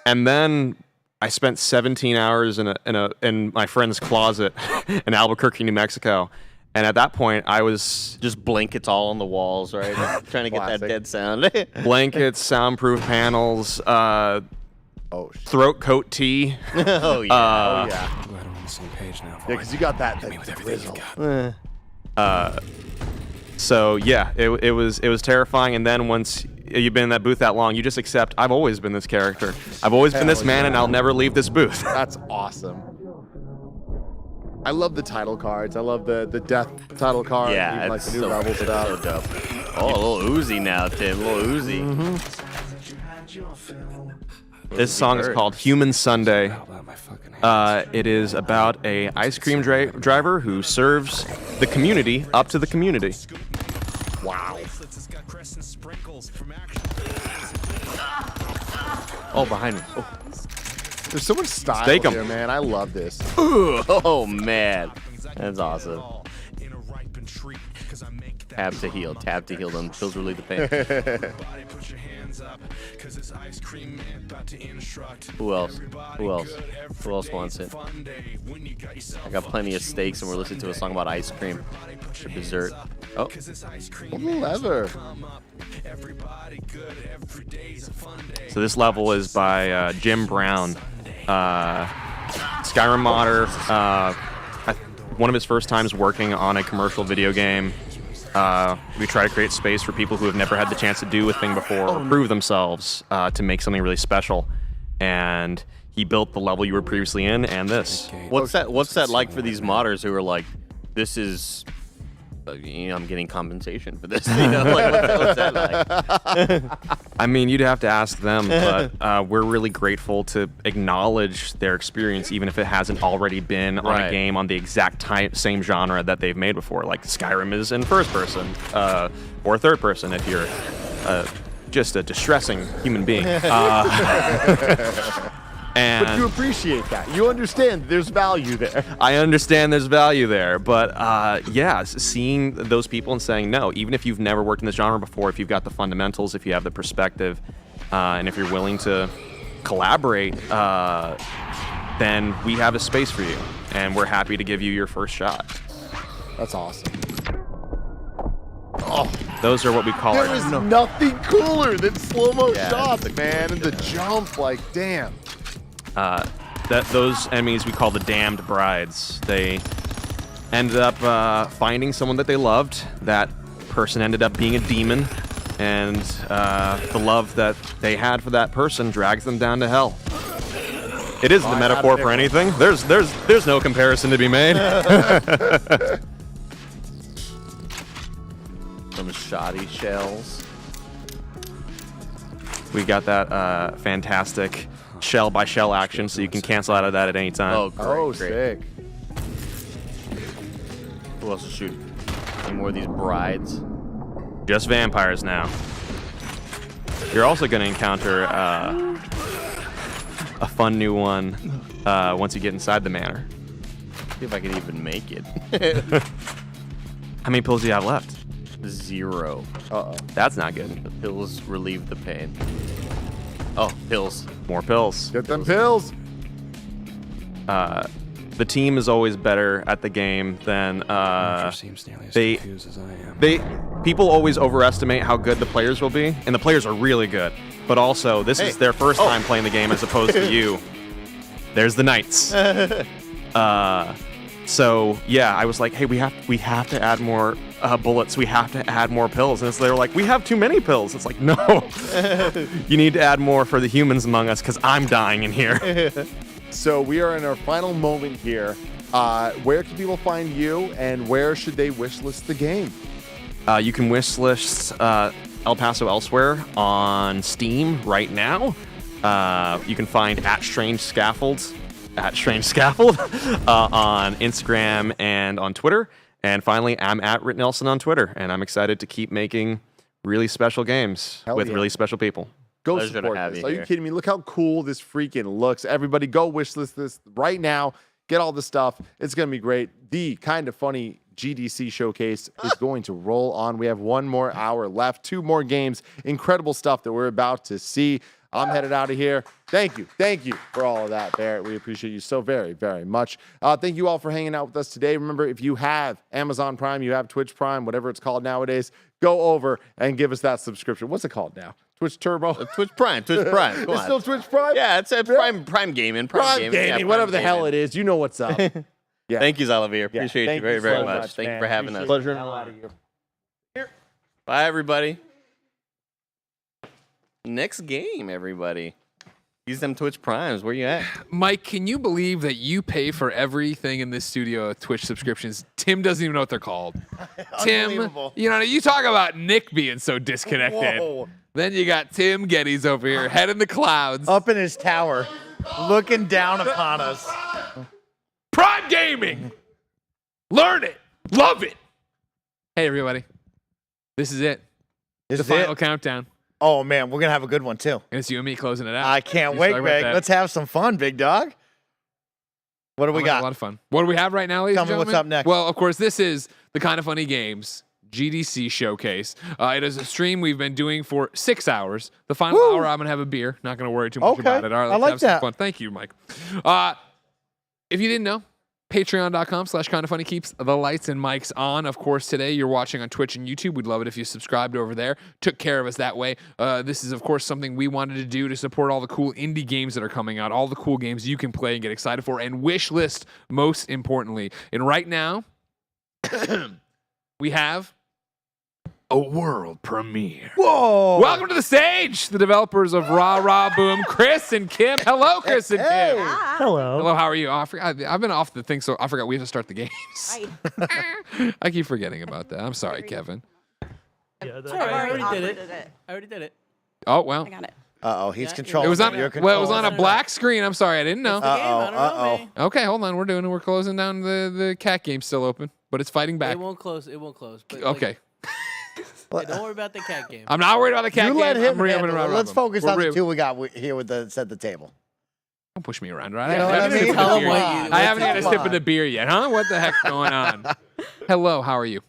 and then I spent 17 hours in my friend's closet in Albuquerque, New Mexico, and at that point I was just blankets all on the walls, right? Trying to get that dead sound. blankets, soundproof panels, throat coat tea. Oh yeah. Oh yeah. Glad we're on the same page now. Yeah, because you got that. Hit me with everything you've got. So yeah, it was terrifying, and then once you've been in that booth that long, you just accept, I've always been this character. I've always been this man, and I'll never leave this booth. That's awesome. I love the title cards. I love the death title card. Yeah, even, like it's the new level stuff. so dope. Oh, a little Uzi now, Tim. A little Uzi. This song is called Human Sunday. It is about a ice cream driver who serves the community up to the community. Wow. Oh, behind me. Oh. There's so much style Stake 'em. here, man. I love this. Oh man, that's awesome. Tab to heal them. Pills relieve the pain. Who else? Who else? Who else wants it? I got plenty of steaks, and we're listening to a song about ice cream for dessert. Oh, Leather. So this level is by Jim Brown, Skyrim modder. One of his first times working on a commercial video game. We try to create space for people who have never had the chance to do a thing before or prove themselves to make something really special. And he built the level you were previously in and this. What's that like for these modders who are like, this is, I'm getting compensation for this. What's that like? I mean, you'd have to ask them, but we're really grateful to acknowledge their experience, even if it hasn't already been on a game on the exact same genre that they've made before. Like Skyrim is in first person or third person if you're just a distressing human being. But you appreciate that. You understand there's value there. I understand there's value there, but yeah, seeing those people and saying, no, even if you've never worked in this genre before, if you've got the fundamentals, if you have the perspective, and if you're willing to collaborate, then we have a space for you, and we're happy to give you your first shot. That's awesome. Oh, those are what we call There is nothing cooler than slow-mo shots, man, and the jump, like, damn. Those enemies we call the damned brides. They ended up finding someone that they loved. That person ended up being a demon, and the love that they had for that person drags them down to hell. It isn't a metaphor for anything. There's no comparison to be made. Some shoddy shells. We got that fantastic shell by shell action, so you can cancel out of that at any time. Oh, great, sick. Who else is shooting? Any more of these brides? Just vampires now. You're also going to encounter a fun new one once you get inside the manor. See if I can even make it. How many pills do you have left? 0. Uh-oh. That's not good. The pills relieve the pain. Oh, pills. More pills. Get them pills. The team is always better at the game than people always overestimate how good the players will be, and the players are really good. But also, this is their first time playing the game as opposed to you. There's the knights. So yeah, I was like, hey, we have to add more bullets. We have to add more pills. And they were like, we have too many pills. It's like, no, you need to add more for the humans among us because I'm dying in here. So we are in our final moment here. Where can people find you, and where should they wishlist the game? You can wishlist El Paso Elsewhere on Steam right now. You can find @Strange Scaffold on Instagram and on Twitter. And finally, I'm @RittNelson on Twitter, and I'm excited to keep making really special games with really special people. Go support this. Are you kidding me? Look how cool this freaking looks. Everybody go wishlist this right now. Get all the stuff. It's going to be great. The KindaFunny GDC showcase is going to roll on. We have 1 more hour left, 2 more games. Incredible stuff that we're about to see. I'm headed out of here. Thank you. Thank you for all of that, Barrett. We appreciate you so very, very much. Thank you all for hanging out with us today. Remember, if you have Amazon Prime, you have Twitch Prime, whatever it's called nowadays, go over and give us that subscription. What's it called now? Twitch Turbo? Twitch Prime. Twitch Prime. Come It's on. still Twitch Prime? Yeah, it's Prime Gaming. Prime Gaming, Yeah, Prime whatever the hell Gaming. it is. You know what's up. Yeah. Thank you, Zalavir. Appreciate Thank you very, you very so much. Thank you man. for having us. Appreciate the hell out of you. Bye, everybody. Next game, everybody. Use them Twitch Primes. Where you at? Mike, can you believe that you pay for everything in this studio with Twitch subscriptions? Tim doesn't even know what they're called. Tim, you know, you talk about Nick being so disconnected. Whoa. Then you got Tim Geddes over here, head in the clouds. Up in his tower, looking down upon us. Prime Gaming! Learn it! Love it! Hey, everybody. This is it. This the is final it? countdown. Oh, man, we're going to have a good one, too. And it's you and me closing it out. I can't You're wait, sorry about Greg. that. Let's have some fun, big dog. What do we I'm having got? A lot of fun. What do we have right now, ladies Tell and me what's gentlemen? up next. Well, of course, this is the KindaFunny Games GDC showcase. It is a stream we've been doing for 6 hours. The final hour, I'm going to have a beer. Not going to worry too much about it. All right, let's I like have some that. fun. Thank you, Mike. If you didn't know, Patreon.com/KindaFunny keeps the lights and mics on. Of course, today you're watching on Twitch and YouTube. We'd love it if you subscribed over there. Took care of us that way. This is, of course, something we wanted to do to support all the cool indie games that are coming out, all the cool games you can play and get excited for, and wish list, most importantly. And right now, we have a world premiere. Whoa! Welcome to the stage, the developers of Rararoom, Chris and Kim. Hello, Chris and Kim. Hello. Hello, how are you? Oh, I forgot. I've been off the thing, so I forgot we have to start the games. I keep forgetting about that. I'm sorry, Kevin. Yeah, I already did it. Oh, well. I got it. Uh-oh, he's controlling. It was on. Your Well, it was on a control. black screen. I'm sorry, I didn't know. Uh-oh. Okay, hold on. We're doing it. We're closing down the cat game. Still open, but it's fighting back. It won't close. It won't close. But, Okay. Hey, don't worry about the cat game. I'm not worried about the cat You game. let him I'm handle it. around Let's focus on the We're two we got here with the set the table. Don't push me around, right? You know what I mean? I Come on. haven't had a Come sip on. of the beer yet, huh? What the heck's going on? Hello, how are you?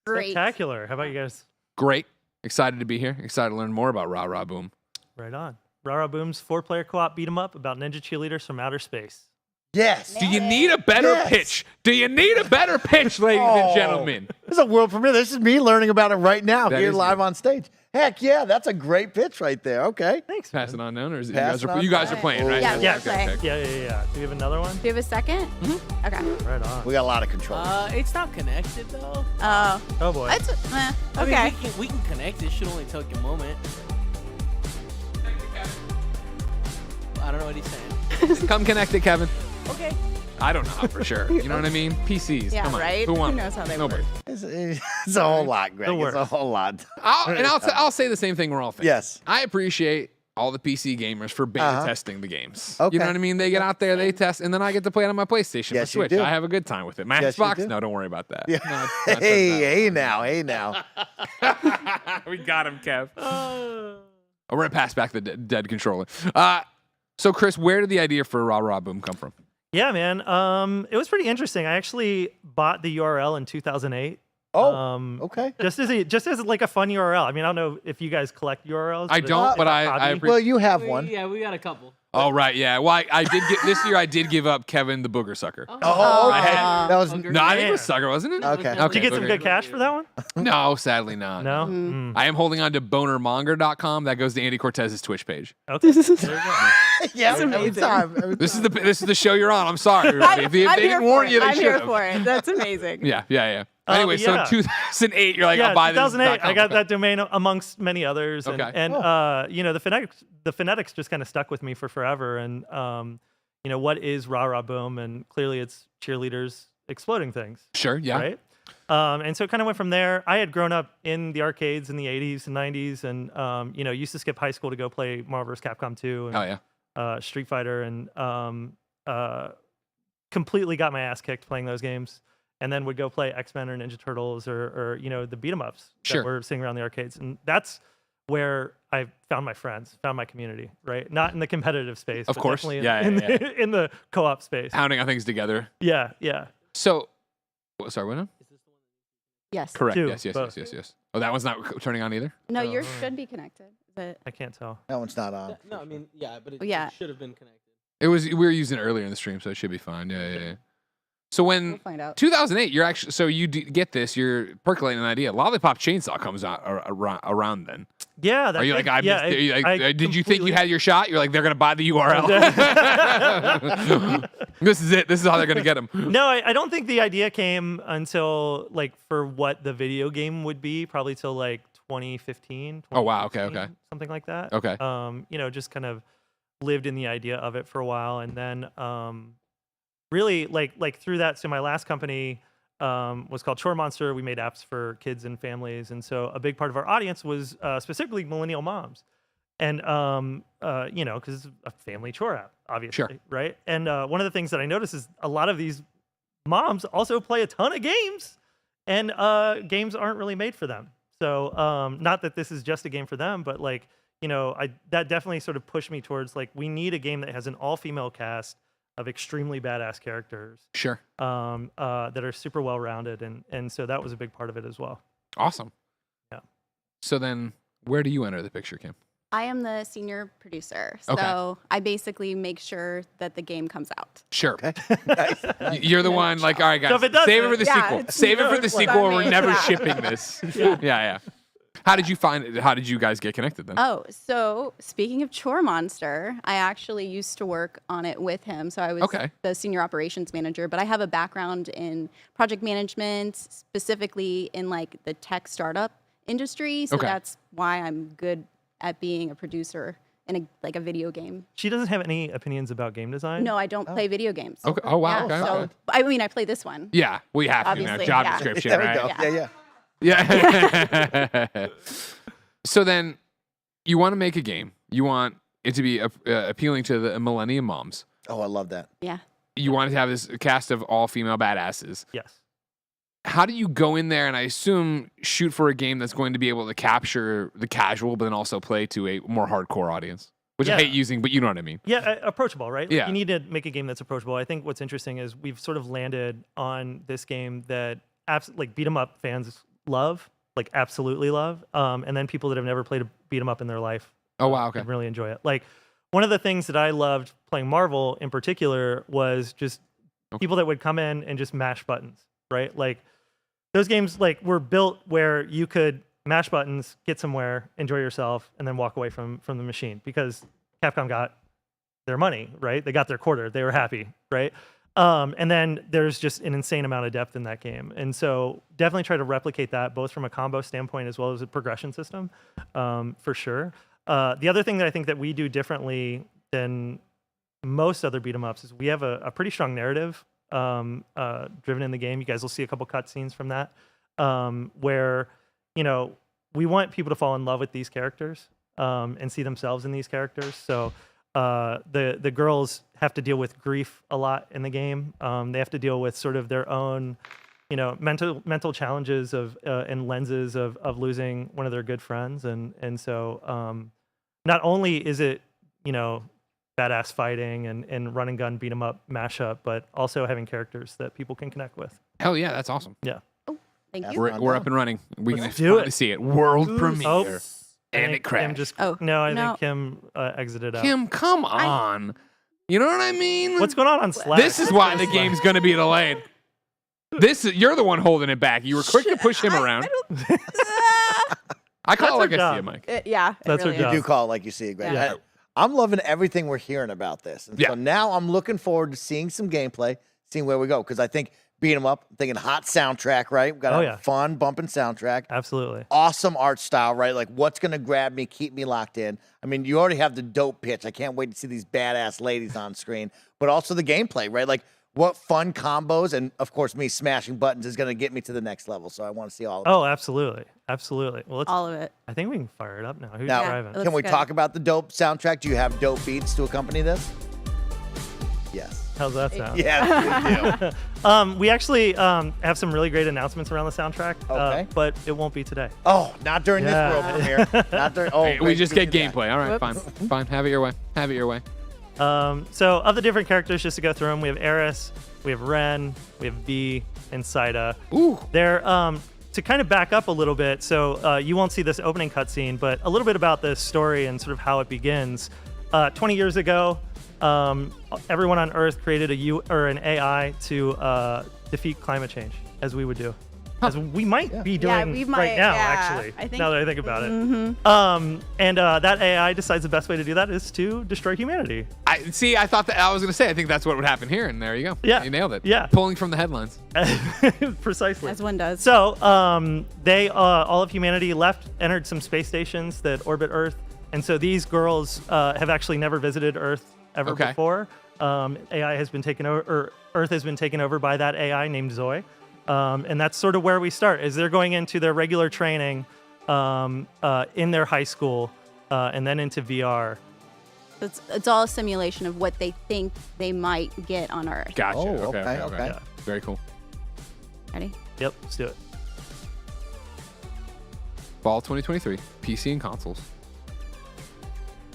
Great. Spectacular. How about you guys? Great. Excited to be here. Excited to learn more about Rararoom. Right on. Rararoom's 4-player co-op beat 'em up about ninja cheerleaders from outer space. Yes. Do you need a better pitch? Do you need a better pitch, ladies and gentlemen? This is a world premiere. This is me learning about it right now That here is live on stage. Heck yeah, that's a great pitch right there. Okay. Thanks. Pass it on down, or is it Pass it on you guys are down. playing, right? Yeah, Okay, yeah, okay. yeah. Do we have another one? Do you have a second? Mm-hmm. Okay. Right on. We got a lot of control. It's not connected though. Oh. Oh boy. It's, I okay. mean, we can connect. It should only take a moment. I don't know what he's saying. Come connect it, Kevin. Okay. I don't know for sure. You know what I mean? PCs. Yeah, Come on. right? Who wants? Who knows how they Nobody. work? It's a whole lot, Greg. It's a whole lot. I'll say the same thing we're all thinking. Yes. I appreciate all the PC gamers for beta testing the games. Okay. You know what I mean? They get out there, they test, and then I get to play it on my PlayStation Yes, or you Switch. do. I have a good time with it. My Yes, you Xbox? do. No, don't worry about that. Yeah. No, it's not Hey now. we got him, Kev. We're gonna pass back the dead controller. So Chris, where did the idea for Rararoom come from? Yeah, man. It was pretty interesting. I actually bought the URL in 2008. Oh, okay. Just as like a fun URL. I mean, I don't know if you guys collect URLs. I don't, it's but a I hobby. appreciate. Well, you have one. Yeah, we got a couple. Oh right, yeah. Well, I did get this year. I did give up Kevin the Booger Sucker. Oh, I okay. had- That was No, I think it was Sucker, wasn't it? Okay. Did you get some good cash for that one? No, sadly not. No. I am holding on to bonermonger.com. That goes to Andy Cortez's Twitch page. Okay. Yeah, every time. This is the show you're on. I'm sorry, everybody. If they didn't warn you, they I'm should here have. for it. That's amazing. Yeah. Anyway, so yeah. in 2008, you're like, Yeah, I'll buy this. 2008. I got that domain amongst many others. And, Okay. and you know, the phonetics just kind of stuck with me for forever. And you know, what is Rararoom? And clearly, it's cheerleaders exploding things. Sure. Yeah. Right. And so it kind of went from there. I had grown up in the arcades in the 80s and 90s, and you know, used to skip high school to go play Marvel vs. Capcom 2 and Oh yeah. Street Fighter, and completely got my ass kicked playing those games. And then would go play X-Men or Ninja Turtles or you know, the beat 'em ups Sure. that were sitting around the arcades. And that's where I found my friends, found my community, right? Not in the competitive space, Of but course. definitely Yeah. in the co-op space. Pounding on things together. Yeah. So, sorry, what now? Yes. Correct. Two, Yes. both. Oh, that one's not turning on either. No, yours should be connected. Is it? I can't tell. That one's not on. No, I mean, yeah, but it, Yeah. it should have been connected. It was. We were using it earlier in the stream, so it should be fine. Yeah. So when We'll find out. 2008, you're actually you get this. You're percolating an idea. Lollipop Chainsaw comes out around then. Yeah. That Are you like, did- I yeah, missed, are you like, I did you think you completely- had your shot? You're like, they're gonna buy the URL. This is it. This is how they're gonna get them. No, I don't think the idea came until like for what the video game would be, probably till like 2015. Oh wow. Okay. 2016, something like that. Okay. You know, just kind of lived in the idea of it for a while, and then really like through that. So my last company was called Chore Monster. We made apps for kids and families, and so a big part of our audience was specifically millennial moms, and you know, because it's a family chore app, obviously, right? And one of the things that I noticed is a lot of these moms also play a ton of games, and games aren't really made for them. So not that this is just a game for them, but like, you know, that definitely sort of pushed me towards like, we need a game that has an all-female cast of extremely badass characters. Sure. That are super well-rounded, and so that was a big part of it as well. Awesome. Yeah. So then, where do you enter the picture, Kim? I am the senior producer, Okay. so I basically make sure that the game comes out. Sure. You're the one like, all right, guys, So if it doesn't- save it for the Yeah, sequel. it's Save it for the it's sequel, or on we're me. never Yeah. shipping this. Yeah. Yeah. How did you find it? How did you guys get connected then? Oh, so speaking of Chore Monster, I actually used to work on it with him. So I was Okay. the senior operations manager, but I have a background in project management, specifically in like the tech startup industry. So Okay. that's why I'm good at being a producer in a video game. She doesn't have any opinions about game design. No, I don't play video games. Okay. Oh wow. Yeah, Okay. so, okay. I mean, I play this one. Yeah, we have to now. Obviously, Job yeah. description, There we right? go. Yeah. Yeah. So then, you want to make a game. You want it to be appealing to the millennium moms. Oh, I love that. Yeah. You want to have this cast of all female badasses. Yes. How do you go in there and I assume shoot for a game that's going to be able to capture the casual, but then also play to a more hardcore audience? Which I Yeah. hate using, but you know what I mean. Yeah, approachable, right? Like, Yeah. you need to make a game that's approachable. I think what's interesting is we've sort of landed on this game that like beat 'em up fans love, like absolutely love, and then people that have never played a beat 'em up in their life. Oh wow, okay. Really enjoy it. Like one of the things that I loved playing Marvel in particular was just people that would come in and just mash buttons, right? Like those games like were built where you could mash buttons, get somewhere, enjoy yourself, and then walk away from the machine because Capcom got their money, right? They got their quarter. They were happy, right? And then there's just an insane amount of depth in that game. And so definitely try to replicate that both from a combo standpoint as well as a progression system, for sure. The other thing that I think that we do differently than most other beat 'em ups is we have a pretty strong narrative driven in the game. You guys will see a couple cutscenes from that, where, you know, we want people to fall in love with these characters and see themselves in these characters. So the girls have to deal with grief a lot in the game. They have to deal with sort of their own, you know, mental challenges of and lenses of losing one of their good friends, and so not only is it, you know, badass fighting and run and gun beat 'em up mashup, but also having characters that people can connect with. Hell yeah, that's awesome. Yeah. Thank you. We're up and running. We're Let's gonna do finally it. see it. World premiere. Oh, And it crashed. Kim just, Oh, no, I no. think Kim exited out. Kim, come on. You know what I mean? What's going on Slack? This is why the game's going to be delayed. You're the one holding it back. You were quick to push him around. I call it like I see it, Mike. Yeah, That's really her You job. do call it like you see it, Greg. Yeah. I'm loving everything we're hearing about this. And so now I'm looking forward to seeing some gameplay, seeing where we go. Because I think beat 'em up, I'm thinking hot soundtrack, right? We've got a fun, bumping soundtrack. Absolutely. Awesome art style, right? Like what's going to grab me, keep me locked in. I mean, you already have the dope pitch. I can't wait to see these badass ladies on screen. But also the gameplay, right? Like what fun combos and, of course, me smashing buttons is going to get me to the next level. So I want to see all of it. Oh, absolutely. Absolutely. Well, let's, all of it. I think we can fire it up now. Who's Now, driving? can we talk about the dope soundtrack? Do you have dope beats to accompany this? Yes. How's that sound? Yes, we do. We actually have some really great announcements around the soundtrack, Okay. But it won't be today. Oh, not during this world premiere. Not during. Oh, Hey, we great, just good get to gameplay. All right, fine. Fine. Have it your way. Have it your way. So of the different characters, just to go through them, we have Eris, we have Ren, we have V, and Saida. Ooh. They're to kind of back up a little bit. So you won't see this opening cutscene, but a little bit about this story and sort of how it begins. 20 years ago, everyone on Earth created an AI to defeat climate change, as we would do. As we might be doing right now, actually, I think, now that I think about it. Mm-hmm. And that AI decides the best way to do that is to destroy humanity. I thought that I was going to say, I think that's what would happen here, and there you go. Yeah. You nailed it. Yeah. Pulling from the headlines. Precisely. As one does. So they, all of humanity entered some space stations that orbit Earth. And so these girls have actually never visited Earth ever before. AI has been taken over, or Earth has been taken over by that AI named Zoe. And that's sort of where we start, is they're going into their regular training in their high school and then into VR. It's all a simulation of what they think they might get on Earth. Gotcha. Oh, okay. okay. Very cool. Ready? Yep, let's do it. Fall 2023, PC and consoles.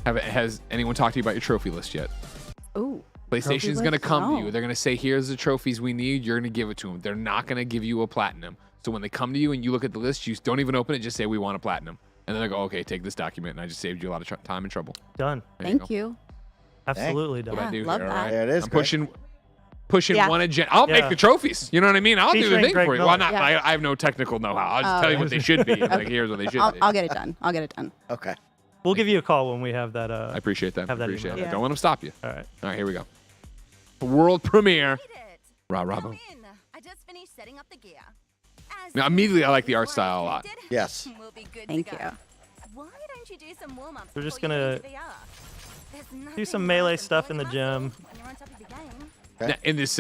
Has anyone talked to you about your trophy list yet? Ooh. PlayStation's going to come to you. They're going to say, here's the trophies we need. You're going to give it to them. They're not going to give you a platinum. So when they come to you and you look at the list, you don't even open it. Just say, we want a platinum. And then they go, okay, take this document. And I just saved you a lot of time and trouble. Done. Thank you. Absolutely done. What I do love here, that. all right? There it is, I'm Greg. pushing one agenda. I'll make the trophies. You know what I mean? I'll do the Featuring thing Greg for you. Miller. Well, not. I have no technical know-how. I'll just tell you what they should be. Like, here's what they should be. I'll get it done. I'll get it done. Okay. We'll give you a call when we have that. I appreciate that. Have that Appreciate email. it. Don't let them stop you. All right. All right, here we go. World premiere. Rararoom. I just finished setting up the gear. Now, immediately, I like the art style a lot. Yes. We'll be good Thank to you. go. Why don't you do some warm-ups? We're just before you gonna get into VR? There's do nothing some worse melee than stuff in the building gym. muscle when you're on top of your game. Now, in this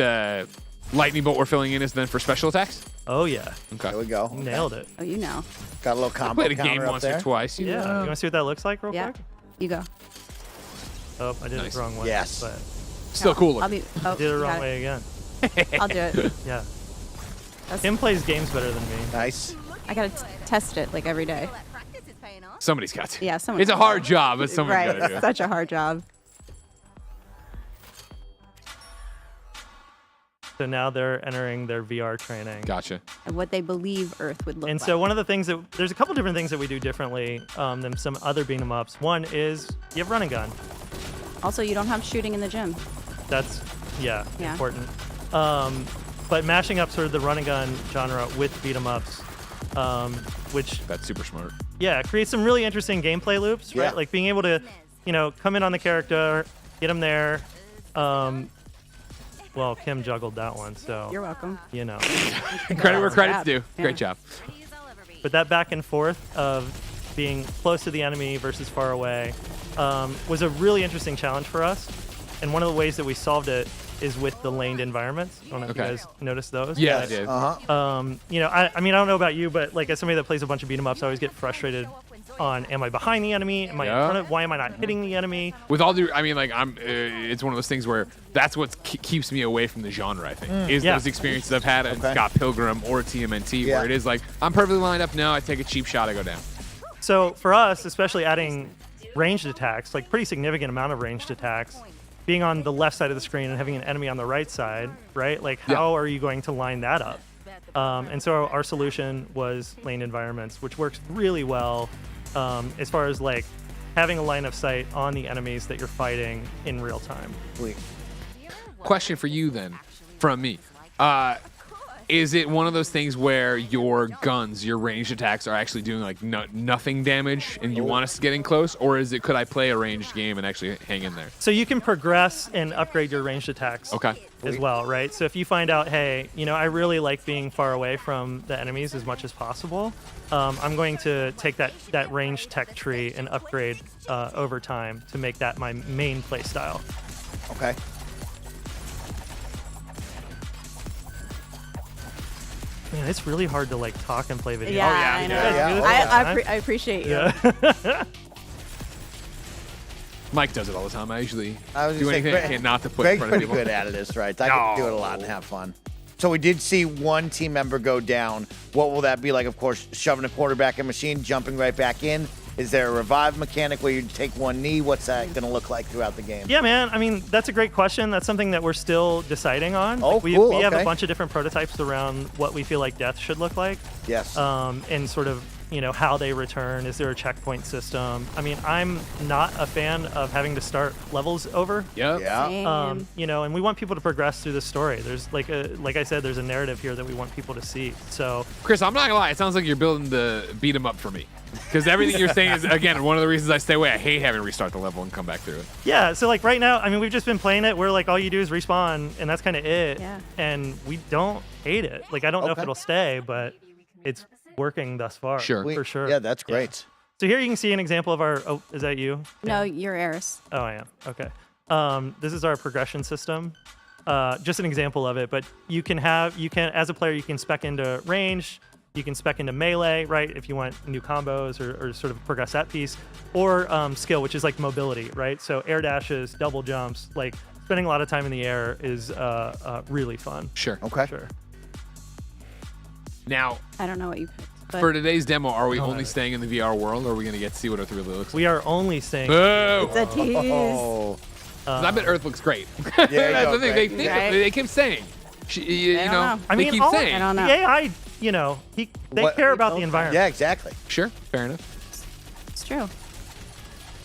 lightning bolt we're filling in is then for special attacks? Oh, yeah. Okay. There we go. You nailed it. Oh, you know. Got a little I combo played a counter game up once there. or twice. Yeah. You want to see what that looks like real Yeah. quick? You go. Oh, I did it the wrong way. Yes. But Still cool I'll looking. be. Oh, I did it the you wrong got way again. I'll do it. Yeah. Kim plays games better than me. Nice. I gotta test it like every day. Somebody's got to. Yeah, someone. It's a hard job, but someone's right. got to do it. It's such a hard job. So now they're entering their VR training. Gotcha. And what they believe Earth would look And like. so one of the things there's a couple different things that we do differently than some other beat 'em ups. One is you have run and gun. Also, you don't have shooting in the gym. That's Yeah. important. But mashing up sort of the run and gun genre with beat 'em ups, which that's super smart. Yeah, creates some really interesting gameplay loops, right? Yeah. Like being able to, come in on the character, get him there. Well, Kim juggled that one, so You're welcome. Credit where credit's due. Yeah. Great job. But that back and forth of being close to the enemy versus far away was a really interesting challenge for us. And one of the ways that we solved it is with the laned environments. I don't know if you guys noticed those. Yeah, I did. I mean, I don't know about you, but like as somebody that plays a bunch of beat 'em ups, I always get frustrated on, am I behind the enemy? Am I in front of? Why am I not hitting the enemy? With all due, I mean, like it's one of those things where that's what keeps me away from the genre. I think is those experiences I've had at Scott Pilgrim or TMNT, where it is like I'm perfectly lined up. No, I take a cheap shot, I go down. So for us, especially adding ranged attacks, like pretty significant amount of ranged attacks, being on the left side of the screen and having an enemy on the right side, right? Like how are you going to line that up? And so our solution was lane environments, which works really well as far as like having a line of sight on the enemies that you're fighting in real time. Question for you then, from me. Is it one of those things where your guns, your ranged attacks are actually doing like nothing damage and you want us to get in close? Or is it, could I play a ranged game and actually hang in there? So you can progress and upgrade your ranged attacks as well, right? So if you find out, hey, I really like being far away from the enemies as much as possible, I'm going to take that ranged tech tree and upgrade over time to make that my main play style. Okay. Man, it's really hard to like talk and play video. Yeah, I know. I appreciate you. Yeah. Mike does it all the time. I usually I was do gonna say, anything I can not to put Greg's in front of pretty people. good at it, is right. I can do it a lot and have fun. So we did see one team member go down. What will that be like? Of course, shoving a quarterback in machine, jumping right back in. Is there a revive mechanic where you take one knee? What's that going to look like throughout the game? Yeah, man. I mean, that's a great question. That's something that we're still deciding on. Oh, we cool. We have Okay. a bunch of different prototypes around what we feel like death should look like. Yes. And sort of, how they return. Is there a checkpoint system? I mean, I'm not a fan of having to start levels over. Yep. Yeah. And we want people to progress through the story. There's like I said, there's a narrative here that we want people to see. So, Chris, I'm not gonna lie. It sounds like you're building the beat 'em up for me. Because everything you're saying is, again, one of the reasons I stay away. I hate having to restart the level and come back through it. yeah, so like right now, I mean, we've just been playing it where like all you do is respawn and that's kind of it. Yeah. And we don't hate it. Like I don't know if it'll stay, but it's working thus far. For sure. Yeah, that's great. So here you can see an example of our, is that you? No, you're Eris. Oh, I am. Okay. This is our progression system. Just an example of it, but you can as a player, you can spec into range, you can spec into melee, right? If you want new combos or sort of progress that piece, or skill, which is like mobility, right? So air dashes, double jumps, like spending a lot of time in the air is really fun. Sure. Okay. Sure. Now, I don't know what you picked. But for today's demo, are we Oh, only right. staying in the VR world, or are we gonna get to see what Earth really looks like? We are only staying. Boo! It's a tease. Oh. 'Cause I bet Earth looks great. you That's go, the thing. Greg. They keep saying. You don't know, know. I they mean, keep all- saying. I don't know. The AI, they What- care about the environment. Yeah, exactly. Sure, fair enough. It's true.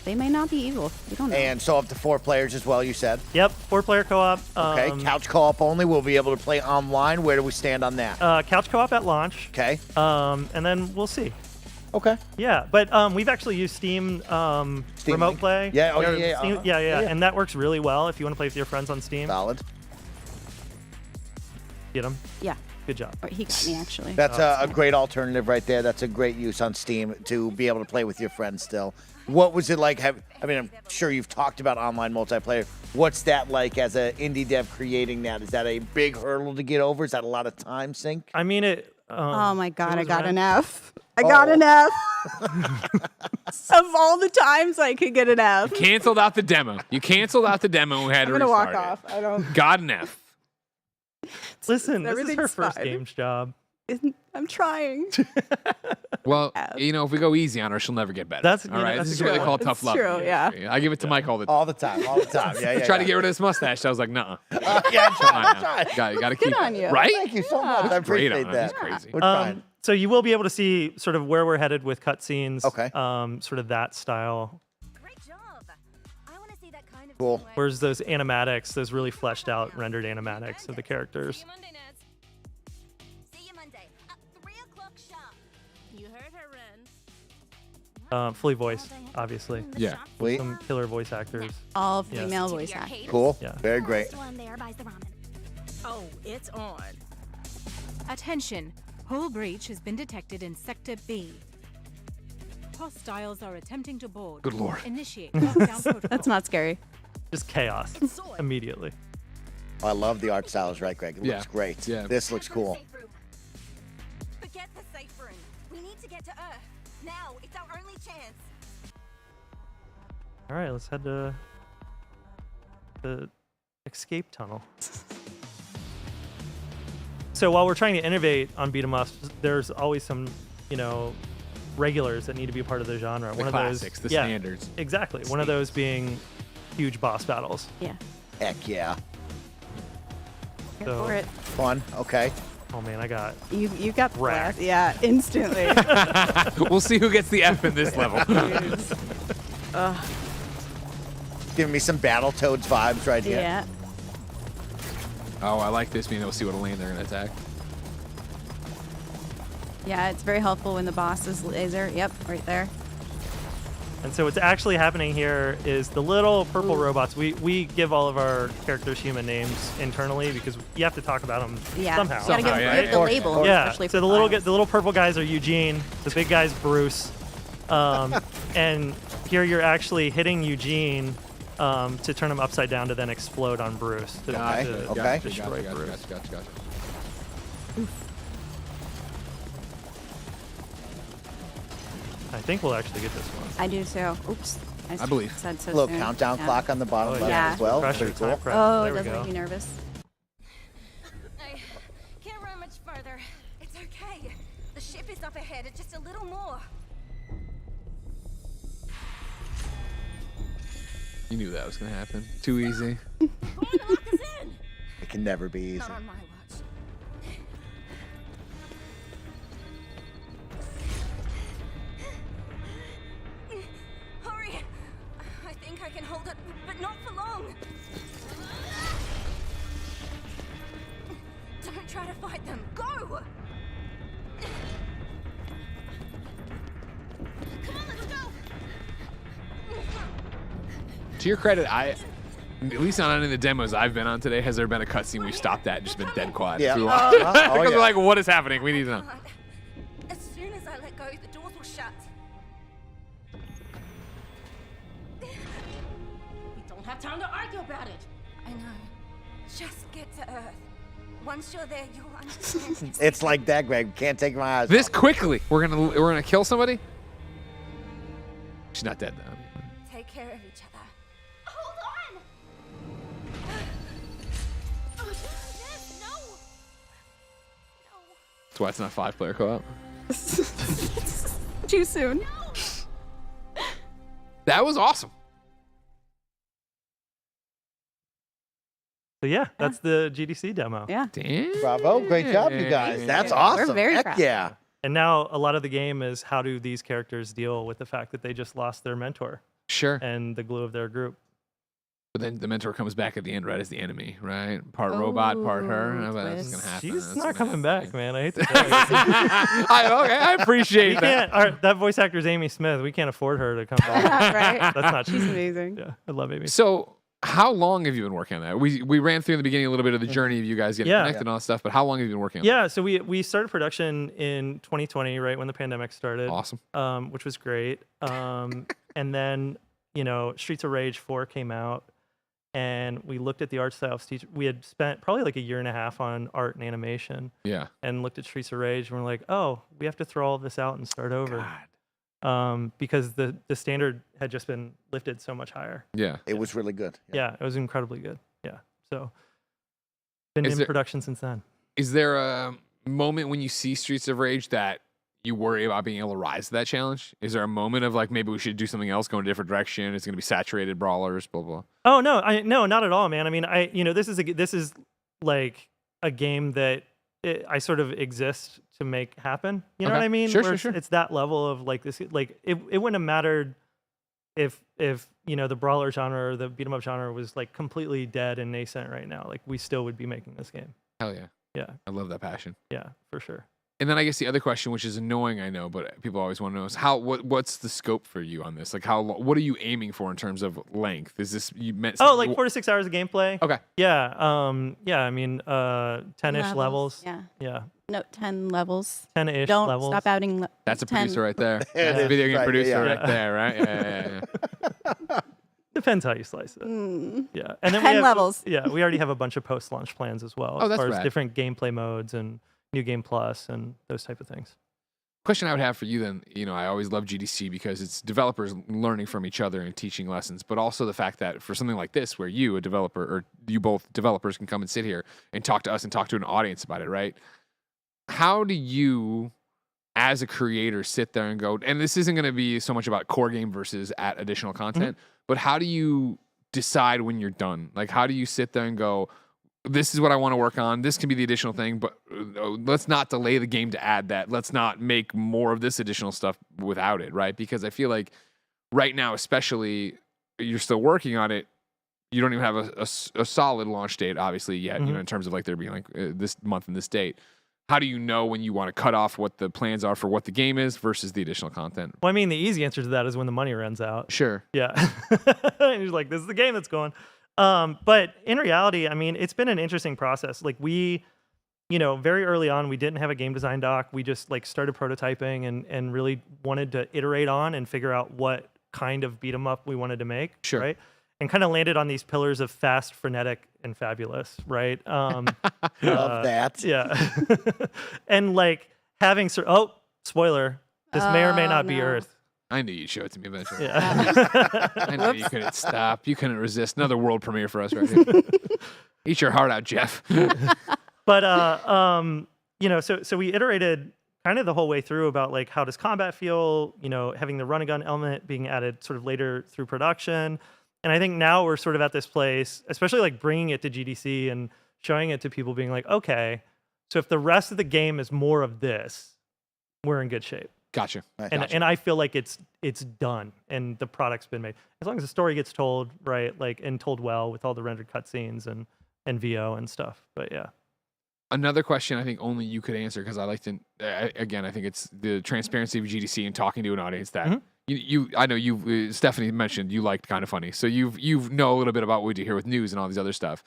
They may not be evil. We don't know. And so up to 4 players as well, you said. Yep, 4-player co-op. Okay, couch co-op only. We'll be able to play online. Where do we stand on that? Couch co-op at launch. Okay. And then we'll see. Okay. Yeah, but we've actually used Steam, remote Link? play. Yeah, oh, Or yeah, Steam- uh-huh. yeah, Yeah. and that works really well if you want to play with your friends on Steam. Solid. Get them. Yeah. Good job. Or he got me, actually. That's a great alternative right there. That's a great use on Steam to be able to play with your friends still. What was it like? I'm sure you've talked about online multiplayer. What's that like as an indie dev creating that? Is that a big hurdle to get over? Is that a lot of time sink? I mean, it. Oh my God, I was got rad. an F. I got an F. Of all the times I could get an F. Canceled out the demo. You canceled out the demo and we had I'm to gonna restart walk off. I don't. it. Got an F. Listen, this is her Everything's first fine. games job. I'm trying. Well, if we go easy on her, she'll never get better. That's- all right. that's This is what they true. call tough It's love. true, yeah. I give it to Mike all the time. All the time. All the time. Yeah, yeah. Try to get rid of this mustache. I was like, nuh-uh. Yeah, Got to keep Good on it. you. Right? Thank you so much. I Great appreciate on it. that. It's crazy. We're trying. So you will be able to see sort of where we're headed with cutscenes. Okay. Sort of that style. Great job. I want to see that kind of Cool. Whereas those animatics, those really fleshed out rendered animatics of the characters. You heard her, Ren. Fully voiced, obviously. Yeah. Sweet. Some killer voice actors. All Yes. female voice actors. Cool. Yeah. Very great. Oh, it's on. Attention. Hull breach has been detected in Sector B. Hostiles are attempting to board. Good lord. Initiate lockdown protocol. That's not scary. Just chaos immediately. I love the art styles, right, Greg? It Yeah. looks great. Yeah. This looks cool. Forget the safe room. We need to get to Earth. Now, it's our only chance. All right, let's head to the escape tunnel. So while we're trying to innovate on beat 'em ups, there's always some, regulars that need to be a part of the genre. The classics, the standards. Exactly. One of those being huge boss battles. Yeah. Heck yeah. Here So- for it. Fun. Okay. Oh man, I got You got Wrecked. blast. Yeah, instantly. We'll see who gets the F in this level. Ugh. Giving me some Battletoads vibes right here. Yeah. Oh, I like this being able to see what lane they're going to attack. Yeah, it's very helpful when the boss is laser. Yep, right there. And so what's actually happening here is the little purple robots, we give all of our characters human names internally because you have to talk about them Yeah. somehow. You gotta give you have to label, Yeah, especially so for the little purple guys are Eugene, the big guy's Bruce. And here you're actually hitting Eugene to turn him upside down to then explode on Bruce. To, to destroy Bruce. Gotcha. I think we'll actually get this one. I do too. Oops. I believe. Said so Little soon. countdown Yeah. clock on the bottom left yeah. as well. Pressure, Pretty cool. time pressure. Oh, There it we does go. make you nervous. I can't run much further. It's okay. The ship is up ahead. It's just a little more. You knew that was going to happen. Too easy. It can never be easy. Not on my watch. Hurry! I think I can hold it, but not for long. Don't try to fight them. Go! Come on, let's go! To your credit, at least on any of the demos I've been on today, has there been a cutscene we've stopped at and just been dead quiet? Yeah. Too long? Oh, Because yeah. we're like, what is happening? We need to know. As soon as I let go, the doors will shut. We don't have time to argue about it. I know. Just get to Earth. Once you're there, you'll understand. It's like that, Greg. Can't take my eyes This off. quickly. We're gonna kill somebody? She's not dead though. Take care of each other. Hold on! No! That's why it's not 5-player co-op. Too soon. That was awesome. So yeah, that's the GDC demo. Yeah. Damn. Bravo. Great job, you guys. That's awesome. We're very Heck proud. yeah. And now a lot of the game is how do these characters deal with the fact that they just lost their mentor Sure. and the glue of their group. But then the mentor comes back at the end, right, as the enemy, right? Part robot, part her. Ooh, But that's twist. gonna happen. She's That's not gonna coming happen. back, man. I hate to tell you. I appreciate We that. can't. That voice actor is Amy Smith. We can't afford her to come back. Right? That's not She's true. amazing. Yeah, I love Amy. So, how long have you been working on that? We ran through in the beginning a little bit of the journey of you guys getting Yeah. connected and all that stuff, but how long have you been working on Yeah, so we started production in 2020, right when the pandemic started. Awesome. Which was great. And then Streets of Rage 4 came out, and we looked at the art style. We had spent probably like a year and a half on art and animation. Yeah. And looked at Streets of Rage, and we're like, oh, we have to throw all of this out and start over. Because the standard had just been lifted so much higher. Yeah. It was really good. Yeah, it was incredibly good. Yeah. So been Is in there- production since then. Is there a moment when you see Streets of Rage that you worry about being able to rise to that challenge? Is there a moment of like, maybe we should do something else, go in a different direction? It's going to be saturated brawlers, blah, blah. Oh no, no, not at all, man. I mean, this is like a game that I sort of exist to make happen. You know Okay. what I mean? Sure, Where sure, it's that level of like this. Like it wouldn't have mattered if the brawler genre or the beat 'em up genre was like completely dead and nascent right now, like we still would be making this game. Hell yeah. Yeah. I love that passion. Yeah, for sure. And then I guess the other question, which is annoying, I know, but people always want to know, is what's the scope for you on this? Like, what are you aiming for in terms of length? Is this you meant? Like 4 to 6 hours of gameplay. Okay. Yeah. I mean, 10-ish levels. Yeah. Yeah. No, 10 levels. 10-ish Don't levels. stop outing. That's a 10. producer right there. That's a video game Right, producer yeah. right there, right? Yeah. Depends how you slice it. Yeah. And then 10 we have, levels. Yeah, we already have a bunch of post-launch plans as well, Oh, as that's far as rad. different gameplay modes and New Game Plus and those type of things. Question I would have for you then, I always love GDC because it's developers learning from each other and teaching lessons, but also the fact that for something like this, where you, a developer, or you both developers can come and sit here and talk to us and talk to an audience about it, right? How do you, as a creator, sit there and go, and this isn't going to be so much about core game versus add additional content, but how do you decide when you're done? Like, how do you sit there and go, this is what I want to work on. This can be the additional thing, but let's not delay the game to add that. Let's not make more of this additional stuff without it, right? Because I feel like right now, especially, you're still working on it. You don't even have a solid launch date, obviously, yet, in terms of like there being like this month and this date. How do you know when you want to cut off what the plans are for what the game is versus the additional content? Well, I mean, the easy answer to that is when the money runs out. Sure. Yeah. And you're like, this is the game that's going. But in reality, I mean, it's been an interesting process. Like we, very early on, we didn't have a game design doc. We just like started prototyping and really wanted to iterate on and figure out what kind of beat 'em up we wanted to make. Sure. Right. And kind of landed on these pillars of fast, frenetic, and fabulous. Right. Love that. Yeah. And like having, spoiler, this may or may not be Earth. I knew you'd show it to me eventually. Yeah. I knew you couldn't stop. You couldn't resist. Another world premiere for us right here. Eat your heart out, Jeff. But so we iterated kind of the whole way through about like how does combat feel, having the run and gun element being added sort of later through production. And I think now we're sort of at this place, especially like bringing it to GDC and showing it to people being like, okay, so if the rest of the game is more of this, we're in good shape. Gotcha. And I feel like it's done and the product's been made. As long as the story gets told right, like and told well with all the rendered cutscenes and VO and stuff. But yeah. Another question I think only you could answer, because I like to, again, I think it's the transparency of GDC and talking to an audience that I know you, Stephanie mentioned you liked KindaFunny. So you know a little bit about what we do here with news and all these other stuff.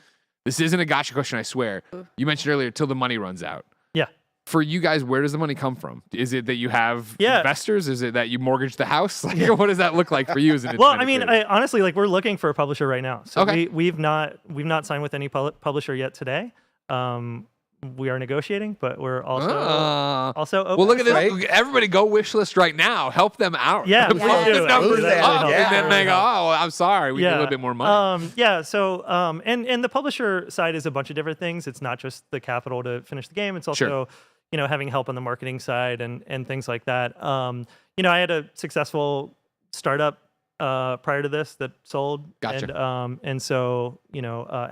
This isn't a gotcha question, I swear. You mentioned earlier, till the money runs out. Yeah. For you guys, where does the money come from? Is it that you have investors? Is it that you mortgage the house? Like, what does that look like for you as an Well, I mean, honestly, like we're looking for a publisher right now. So Okay. we've not signed with any publisher yet today. We are negotiating, but we're also open. Well, look at this. Right? Everybody go wish list right now. Help them out. Yeah, Put please the do. numbers That up, really and then helps. they go, oh, I'm sorry. We need a little bit more money. So and the publisher side is a bunch of different things. It's not just the capital to finish the game. It's also having help on the marketing side and things like that. I had a successful startup prior to this that sold. Gotcha. And so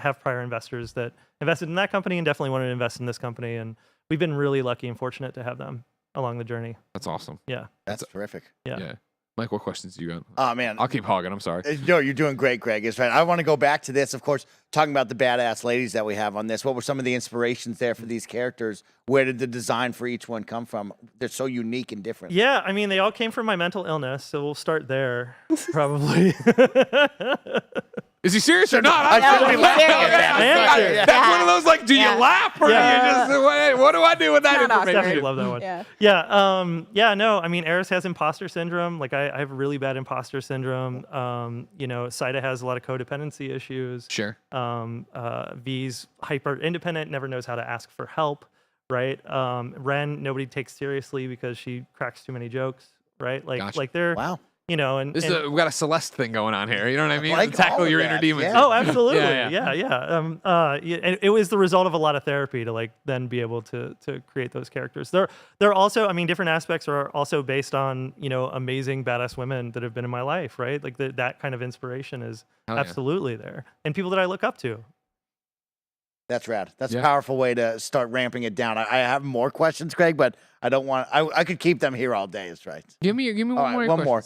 have prior investors that invested in that company and definitely wanted to invest in this company. And we've been really lucky and fortunate to have them along the journey. That's awesome. Yeah. That's terrific. Yeah. Mike, what questions do you got? Oh, man. I'll keep hogging. I'm sorry. No, you're doing great, Greg. It's right. I want to go back to this, of course, talking about the badass ladies that we have on this. What were some of the inspirations there for these characters? Where did the design for each one come from? They're so unique and different. Yeah, I mean, they all came from my mental illness, so we'll start there, probably. Is he serious or not? I shouldn't be laughing at I am serious. That's one of those like, do you laugh or do you just? What do I do with that information? Definitely love that one. Yeah. No, I mean, Eris has imposter syndrome. Like, I have really bad imposter syndrome. Saida has a lot of codependency issues. Sure. V's hyper independent, never knows how to ask for help. Right. Ren, nobody takes seriously because she cracks too many jokes. Right. Like, Gotcha. like they're and This and, is we got a Celeste thing going on here. You know what I mean? Like Tackle all of your that, inner demons. yeah. Oh, absolutely. Yeah. And it was the result of a lot of therapy to like then be able to create those characters. They're also, I mean, different aspects are also based on, amazing badass women that have been in my life, right? Like that kind of inspiration is Hell yeah. absolutely there. And people that I look up to. That's rad. That's Yeah. a powerful way to start ramping it down. I have more questions, Greg, but I don't want. I could keep them here all day. Is right. Give me All one right, more. one more.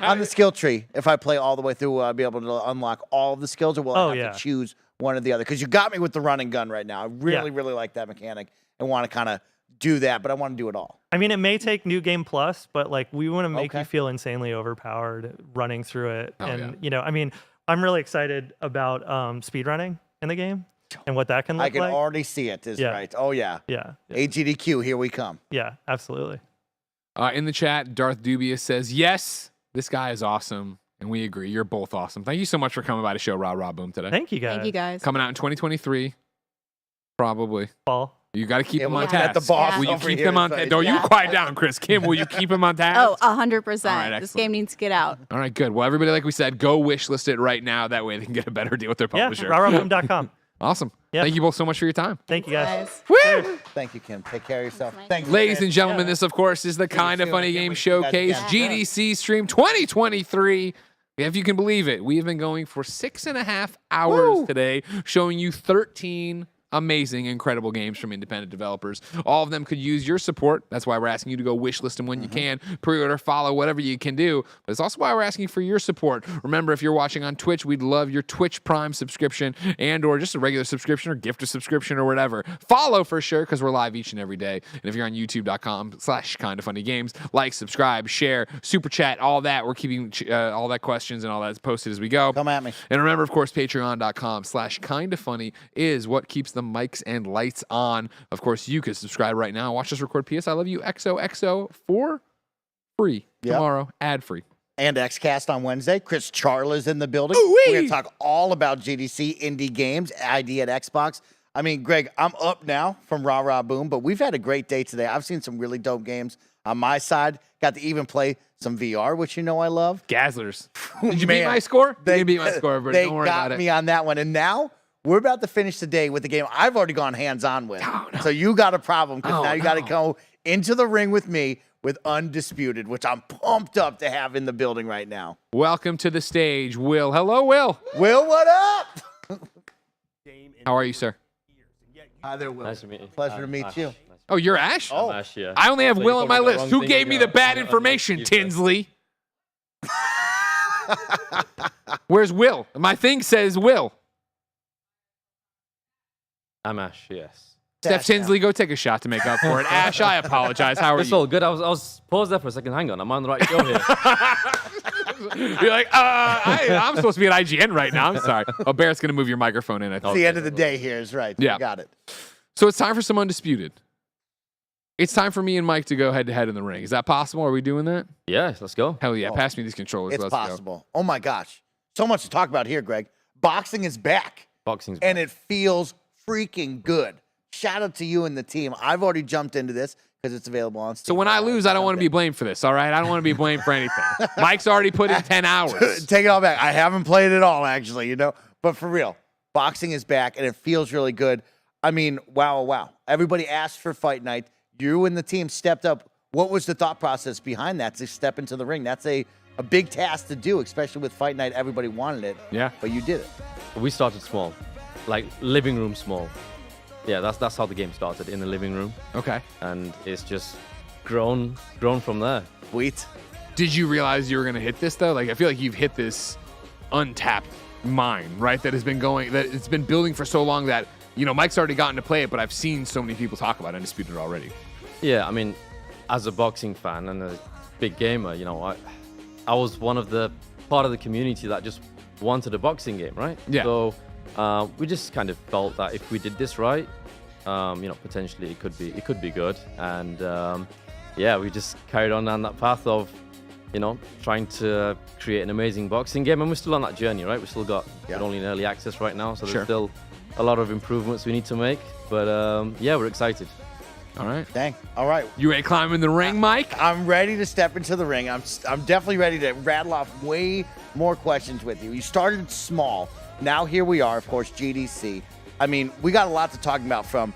On the skill tree, if I play all the way through, will I be able to unlock all of the skills, or will I have to choose one or the other? Because you got me with the run and gun right now. I really, really like that mechanic and want to kind of do that, but I want to do it all. I mean, it may take New Game Plus, but like we want to make you feel insanely overpowered running through it. I mean, I'm really excited about speedrunning in the game and what that can look like. I can already see it. Right. Oh yeah. Yeah. AGDQ, here we come. Yeah, absolutely. In the chat, Darth Dubious says, yes, this guy is awesome. And we agree. You're both awesome. Thank you so much for coming by to show Rararoom today. Thank you, guys. Thank you, guys. Coming out in 2023, probably. Fall. You got to keep them on look task. at the boss Will you over keep here them on is task? right. Don't you Yeah. quiet down, Chris. Kim, will you keep them on task? Oh, 100%. All right, This game needs to get out. All right, good. Well, everybody, like we said, go wish list it right now. That way they can get a better deal with their publisher. Rararoom.com. Awesome. Yeah. Thank you both so much for your time. Thank you, guys. Woo! Thank you, Kim. Take care of yourself. Thank you. Ladies and gentlemen, this, of course, is the Kinda Funny Game Showcase GDC Stream 2023. If you can believe it, we have been going for 6.5 hours today, showing you 13 amazing, incredible games from independent developers. All of them could use your support. That's why we're asking you to go wish list them when you can, pre-order, follow, whatever you can do. But it's also why we're asking for your support. Remember, if you're watching on Twitch, we'd love your Twitch Prime subscription and or just a regular subscription or gift a subscription or whatever. Follow for sure, because we're live each and every day. And if you're on youtube.com/kindafunnygames, like, subscribe, share, super chat, all that. We're keeping all that questions and all that posted as we go. Come at me. And remember, of course, patreon.com/kindafunny is what keeps the mics and lights on. Of course, you can subscribe right now. Watch us record PS I Love You XOXO for free tomorrow, ad-free. And XCast on Wednesday. Chris Charla's in the building. Ooh-wee! We're going to talk all about GDC, indie games, ID at Xbox. I mean, Greg, I'm up now from Rah Rah Boom, but we've had a great day today. I've seen some really dope games on my side. Got to even play some VR, which you know I love. Gazzlers. Did you beat my score? You beat my score, everybody. Don't worry about got it. me on that one. And now we're about to finish the day with the game I've already gone hands-on with. So you got a problem because now you got to go into the ring with me with Undisputed, which I'm pumped up to have in the building right now. Welcome to the stage, Will. Hello, Will. Will, what up? How are you, sir? Hi there, Will. Nice to meet you. Pleasure to meet you. Oh, you're Ash? Oh. Ash, yeah. I only have So Will you on my probably got list. wrong Who thing gave me about the bad on information, you, but- Tinsley? Where's Will? My thing says Will. I'm Ash, yes. Steph Tinsley, go take a shot to make up for it. Ash, I apologize. How are It's you? all good. I was paused there for a second. Hang on, I'm on the right show here. You're like, I'm supposed to be at IGN right now. I'm sorry. Oh, Barrett's going to move your microphone in. I It's think. the end of the day here is right. Yeah. You got it. So it's time for some Undisputed. It's time for me and Mike to go head-to-head in the ring. Is that possible? Are we doing that? Yes, let's go. Hell yeah. Pass me these controllers. It's Let's possible. Oh my gosh. So much to talk about here, Greg. Boxing is back. Boxing's And it feels freaking good. Shout out to you and the team. I've already jumped into this because it's available on Steam. So when I lose, I don't want to be blamed for this, all right? I don't want to be blamed for anything. Mike's already put in 10 hours. Take it all back. I haven't played it all, actually, you know? But for real, boxing is back, and it feels really good. I mean, wow, wow. Everybody asked for Fight Night. You and the team stepped up. What was the thought process behind that to step into the ring? That's a big task to do, especially with Fight Night. Everybody wanted it. Yeah. But you did it. We started small, like living room small. Yeah, that's how the game started, in the living room. Okay. And it's just grown from there. Sweet. Did you realize you were going to hit this, though? Like, I feel like you've hit this untapped mine, right? That has been going, that it's been building for so long that, you know, Mike's already gotten to play it, but I've seen so many people talk about Undisputed already. Yeah, I mean, as a boxing fan and a big gamer, you know, I was part of the community that just wanted a boxing game, right? Yeah. So we just kind of felt that if we did this right, you know, potentially it could be good. And yeah, we just carried on down that path of, you know, trying to create an amazing boxing game, and we're still on that journey, right? We still got it only in early access right now, so there's still a lot of improvements we need to make. But yeah, we're excited. All right. Dang. All right. You ready to climb in the ring, Mike? I'm ready to step into the ring. I'm definitely ready to rattle off way more questions with you. You started small. Now here we are, of course, GDC. I mean, we got a lot to talk about, from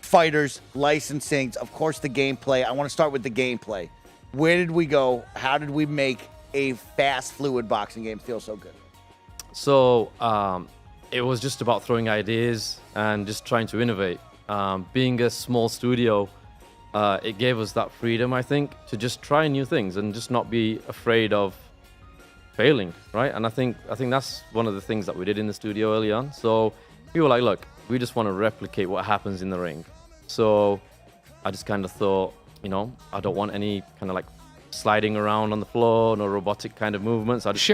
fighters, licensing, of course, the gameplay. I want to start with the gameplay. Where did we go? How did we make a fast, fluid boxing game feel so good? So it was just about throwing ideas and just trying to innovate. Being a small studio, it gave us that freedom, I think, to just try new things and just not be afraid of failing, right? And I think that's one of the things that we did in the studio early on. So we were like, look, we just want to replicate what happens in the ring. So I just kind of thought, you know, I don't want any kind of like sliding around on the floor, no robotic kind of movements. I just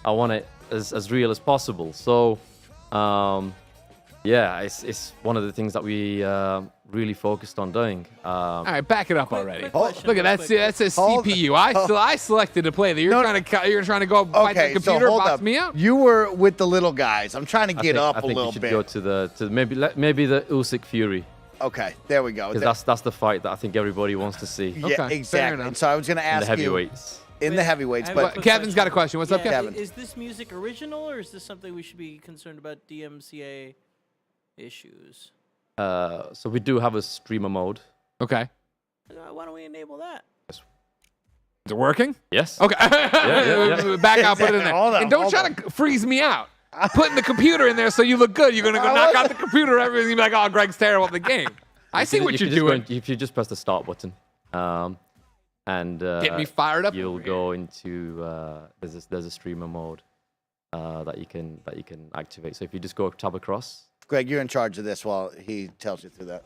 want it as real as possible. So yeah, it's one of the things that we really focused on doing. All right, back it up already. Look at that. That's a CPU. I selected to play that. You're trying to go fight the computer, so hold box up. me out. You were with the little guys. I'm trying to get up a little you should bit. go to maybe the Usyk Fury. Okay, there we go. Because that's the fight that I think everybody wants to see. Yeah, exactly. And so I was going to ask the heavyweights. In the heavyweights, but Kevin's got a question. What's up, Kevin? Is this music original, or is this something we should be concerned about DMCA issues? So we do have a streamer mode. Okay. Why don't we enable that? Is it working? Yes. Okay. Yeah. Back out, put it in there. And don't try to freeze me out. Putting the computer in there so you look good. You're gonna go knock out the computer. Everything's gonna be like, oh, Greg's terrible at the game. I see what you're doing. If you just press the start button, and get me fired up. You'll go into there's a streamer mode that you can activate. So if you just go tab across. Greg, you're in charge of this while he tells you through that.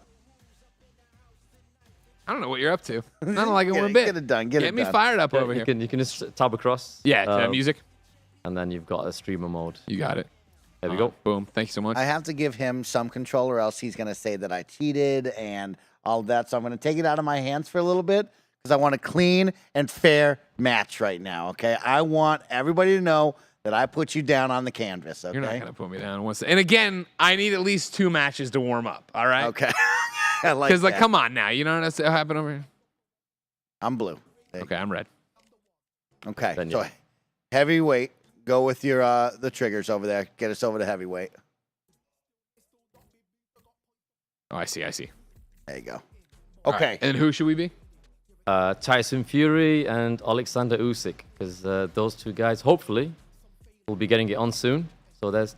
I don't know what you're up to. I don't like it one bit. Get it done. Get me fired up over here. You can just tab across. Yeah, music. And then you've got a streamer mode. You got it. There we go. Boom. Thank you so much. I have to give him some control, or else he's going to say that I cheated and all of that. So I'm going to take it out of my hands for a little bit because I want a clean and fair match right now. Okay. I want everybody to know that I put you down on the canvas. Okay. You're not gonna put me down once. And again, I need at least 2 matches to warm up. All right. Okay. I like Because that. come on now, you know what's happened over here? I'm blue. Okay, I'm red. Okay. So heavyweight. Go with your the triggers over there. Get us over to heavyweight. Oh, I see. There you go. All Okay. right. And who should we be? Tyson Fury and Alexander Usyk, because those two guys hopefully will be getting it on soon. So there's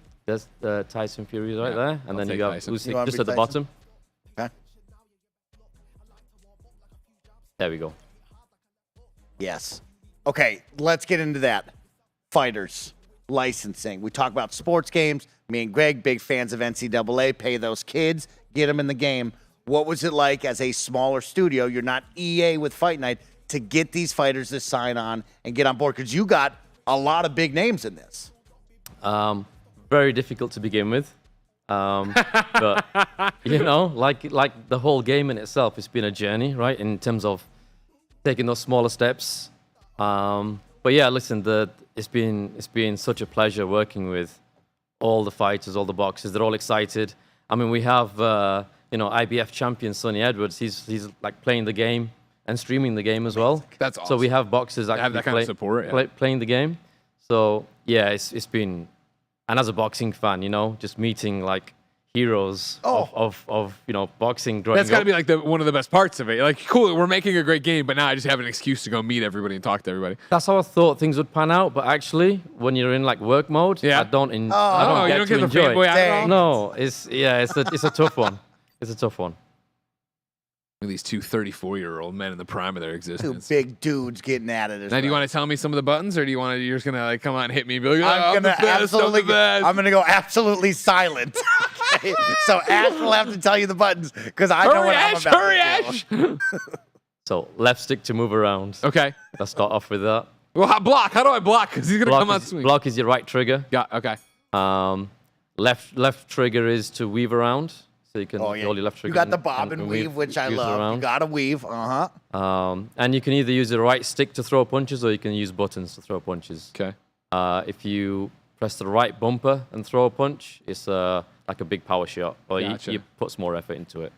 Tyson Fury right there, and then you got Usyk just at the bottom. Okay. There we go. Yes. Okay, let's get into that. Fighters, licensing. We talk about sports games. Me and Greg, big fans of NCAA. Pay those kids, get them in the game. What was it like as a smaller studio? You're not EA with Fight Night to get these fighters to sign on and get on board, because you got a lot of big names in this. Very difficult to begin with. But you know, like the whole game in itself, it's been a journey, right? In terms of taking those smaller steps. But yeah, listen, it's been such a pleasure working with all the fighters, all the boxers. They're all excited. I mean, we have IBF champion Sonny Edwards. He's like playing the game and streaming the game as well. That's awesome. So we have boxers actually have that kind of support, playing the game. So yeah, it's been, and as a boxing fan, you know, just meeting like heroes of boxing growing That's got to up. be like one of the best parts of it. Like, cool, we're making a great game, but now I just have an excuse to go meet everybody and talk to everybody. That's how I thought things would pan out, but actually, when you're in like work mode, I don't get to enjoy it. Adderall? No, it's a tough one. It's a tough one. These two 34-year-old men in the prime of their Two existence. big dudes getting at it. Now, do you want to tell me some of the buttons, or you're just gonna like come out and hit me and be like, oh, I'm gonna go absolutely silent. Okay? So Ash will have to tell you the buttons because I know what I'm about to do. So left stick to move around. Okay. Let's start off with that. Well, block. How do I block? Because he's gonna come out swing. Block is your right trigger. Yeah. Okay. Left trigger is to weave around. So you can hold your left trigger. You got the bob and weave, which I love. Around. You got to weave. And you can either use the right stick to throw punches, or you can use buttons to throw punches. Okay. If you press the right bumper and throw a punch, it's like a big power shot, or you put some more effort into it.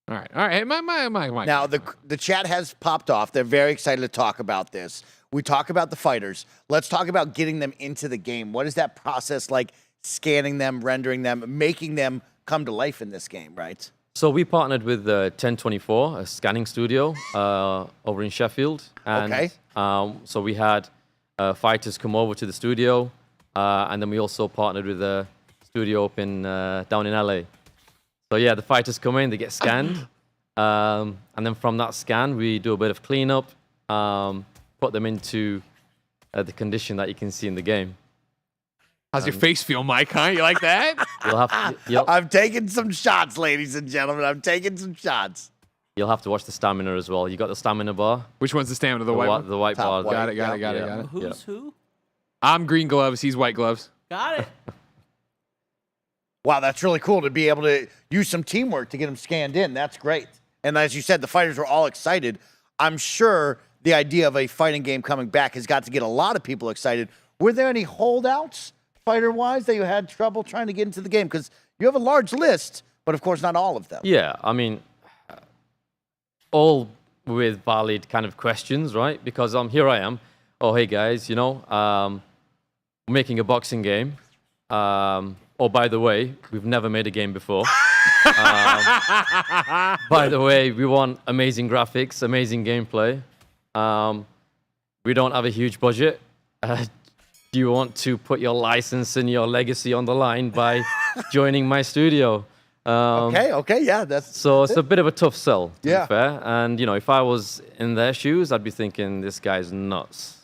All right. Hey, my. Now the chat has popped off. They're very excited to talk about this. We talk about the fighters. Let's talk about getting them into the game. What is that process like? Scanning them, rendering them, making them come to life in this game, right? So we partnered with 1024, a scanning studio over in Sheffield. And, so we had fighters come over to the studio. and then we also partnered with a studio up in down in LA. So yeah, the fighters come in, they get scanned, and then from that scan, we do a bit of cleanup, put them into the condition that you can see in the game. How's your face feel, Mike? Huh? You like that? I'm taking some shots, ladies and gentlemen. I'm taking some shots. You'll have to watch the stamina as well. You got the stamina bar. Which one's the stamina? The white one? The white bar. Got it. Who's who? I'm green gloves. He's white gloves. Got it. Wow, that's really cool to be able to use some teamwork to get them scanned in. That's great. And as you said, the fighters were all excited. I'm sure the idea of a fighting game coming back has got to get a lot of people excited. Were there any holdouts, fighter-wise, that you had trouble trying to get into the game? Because you have a large list, but of course not all of them. Yeah, I mean, all with valid kind of questions, right? Because here I am. Oh, hey guys, making a boxing game. Oh, by the way, we've never made a game before. By the way, we want amazing graphics, amazing gameplay. We don't have a huge budget. Do you want to put your license and your legacy on the line by joining my studio? Okay, yeah, that's it's a bit of a tough sell, to be fair. And if I was in their shoes, I'd be thinking this guy's nuts.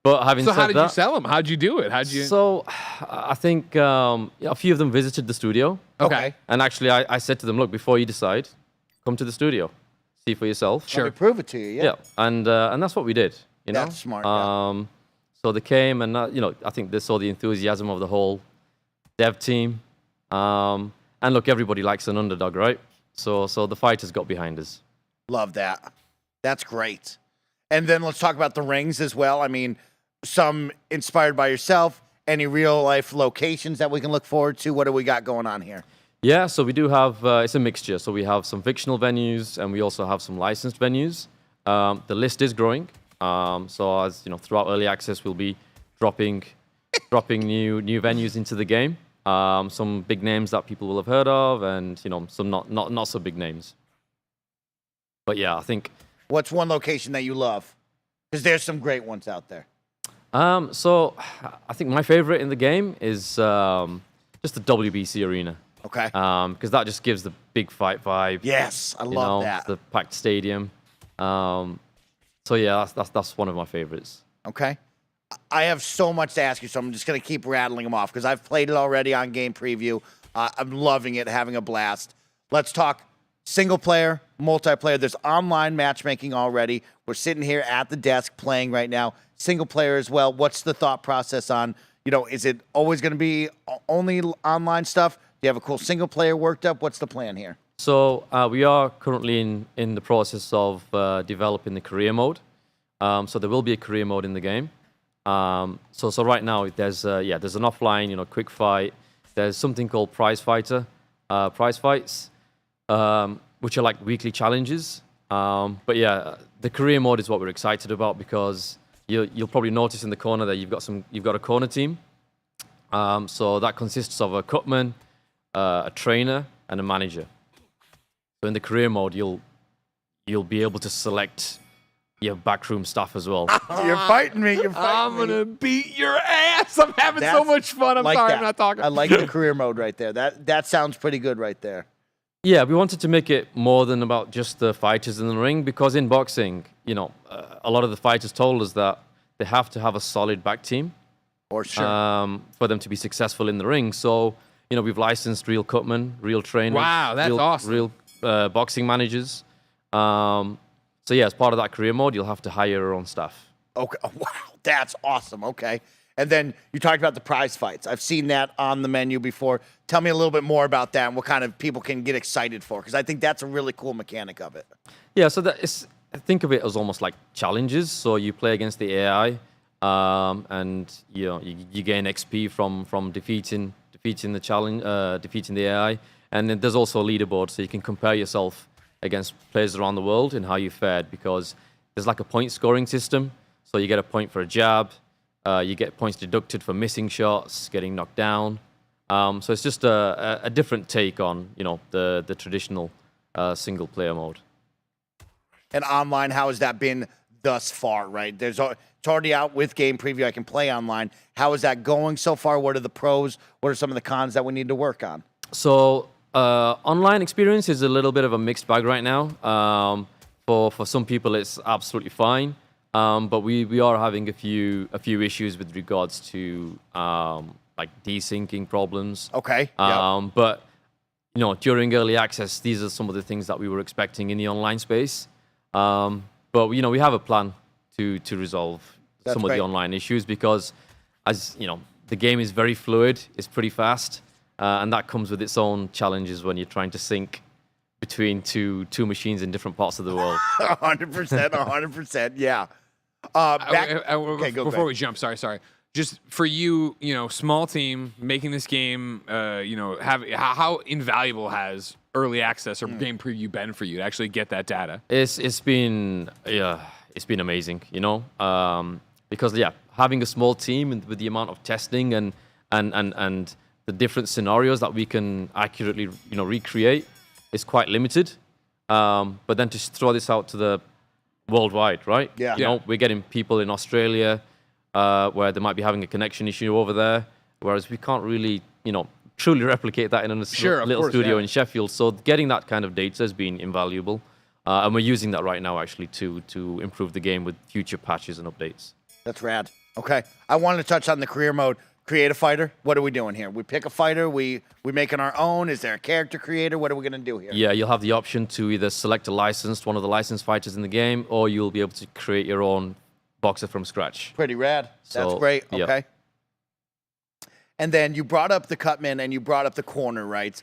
But having said that, how did you sell them? How'd you do it? So I think a few of them visited the studio. Okay. And actually, I said to them, look, before you decide, come to the studio, see for yourself. Let me prove it to you. Yeah. And that's what we did. That's smart. So they came, and I think they saw the enthusiasm of the whole dev team. And look, everybody likes an underdog, right? So the fighters got behind us. Love that. That's great. And then let's talk about the rings as well. I mean, some inspired by yourself. Any real life locations that we can look forward to? What do we got going on here? Yeah, so we do have, it's a mixture. So we have some fictional venues, and we also have some licensed venues. The list is growing. So as throughout early access, we'll be dropping new venues into the game. Some big names that people will have heard of, and some not so big names. But yeah, I think. What's one location that you love? Because there's some great ones out there. So I think my favorite in the game is just the WBC arena. Okay. Because that just gives the big fight vibe. Yes, I love that. The packed stadium. So yeah, that's one of my favorites. Okay. I have so much to ask you, so I'm just going to keep rattling them off because I've played it already on Game Preview. I'm loving it, having a blast. Let's talk single player, multiplayer. There's online matchmaking already. We're sitting here at the desk playing right now. Single player as well. What's the thought process on, is it always going to be only online stuff? Do you have a cool single player worked up? What's the plan here? So we are currently in the process of developing the career mode. So there will be a career mode in the game. So right now there's an offline, quick fight. There's something called prize fights, which are like weekly challenges. But yeah, the career mode is what we're excited about because you'll probably notice in the corner that you've got a corner team. So that consists of a cutman, a trainer, and a manager. So in the career mode, you'll be able to select your backroom staff as well. You're fighting me. I'm gonna beat your ass. I'm having so much fun. I'm sorry, I'm not talking. I like the career mode right there. That sounds pretty good right there. Yeah, we wanted to make it more than about just the fighters in the ring because in boxing, a lot of the fighters told us that they have to have a solid back team. For sure. For them to be successful in the ring. So, we've licensed real cutmen, real trainers. Wow, that's awesome. Real boxing managers. So yeah, as part of that career mode, you'll have to hire your own staff. Okay. Wow, that's awesome. Okay. And then you talked about the prize fights. I've seen that on the menu before. Tell me a little bit more about that and what kind of people can get excited for, because I think that's a really cool mechanic of it. Yeah, so think of it as almost like challenges. So you play against the AI, and you gain XP from defeating the challenge, defeating the AI. And then there's also a leaderboard, so you can compare yourself against players around the world and how you fared, because there's like a point scoring system. So you get a point for a jab, you get points deducted for missing shots, getting knocked down. So it's just a different take on the traditional single player mode. And online, how has that been thus far, right? It's already out with game preview. I can play online. How is that going so far? What are the pros? What are some of the cons that we need to work on? So online experience is a little bit of a mixed bag right now. For some people, it's absolutely fine, but we are having a few issues with regards to like desyncing problems. Okay. But during early access, these are some of the things that we were expecting in the online space. But we have a plan to resolve some of the online issues because, as the game is very fluid. It's pretty fast, and that comes with its own challenges when you're trying to sync between two machines in different parts of the world. 100%, 100%, yeah. Before we jump, sorry. Just for you, small team making this game, how invaluable has early access or game preview been for you to actually get that data? It's been amazing, because having a small team and with the amount of testing and the different scenarios that we can accurately recreate is quite limited. But then to throw this out to the worldwide, right? Yeah. We're getting people in Australia where they might be having a connection issue over there, whereas we can't really, truly replicate that in a little studio in Sheffield. So getting that kind of data has been invaluable. And we're using that right now, actually, to improve the game with future patches and updates. That's rad. Okay. I wanted to touch on the career mode. Create a fighter. What are we doing here? We pick a fighter. We making our own. Is there a character creator? What are we going to do here? Yeah, you'll have the option to either select one of the licensed fighters in the game, or you'll be able to create your own boxer from scratch. Pretty rad. That's great. Yeah. Okay. And then you brought up the cutman and you brought up the corner, right?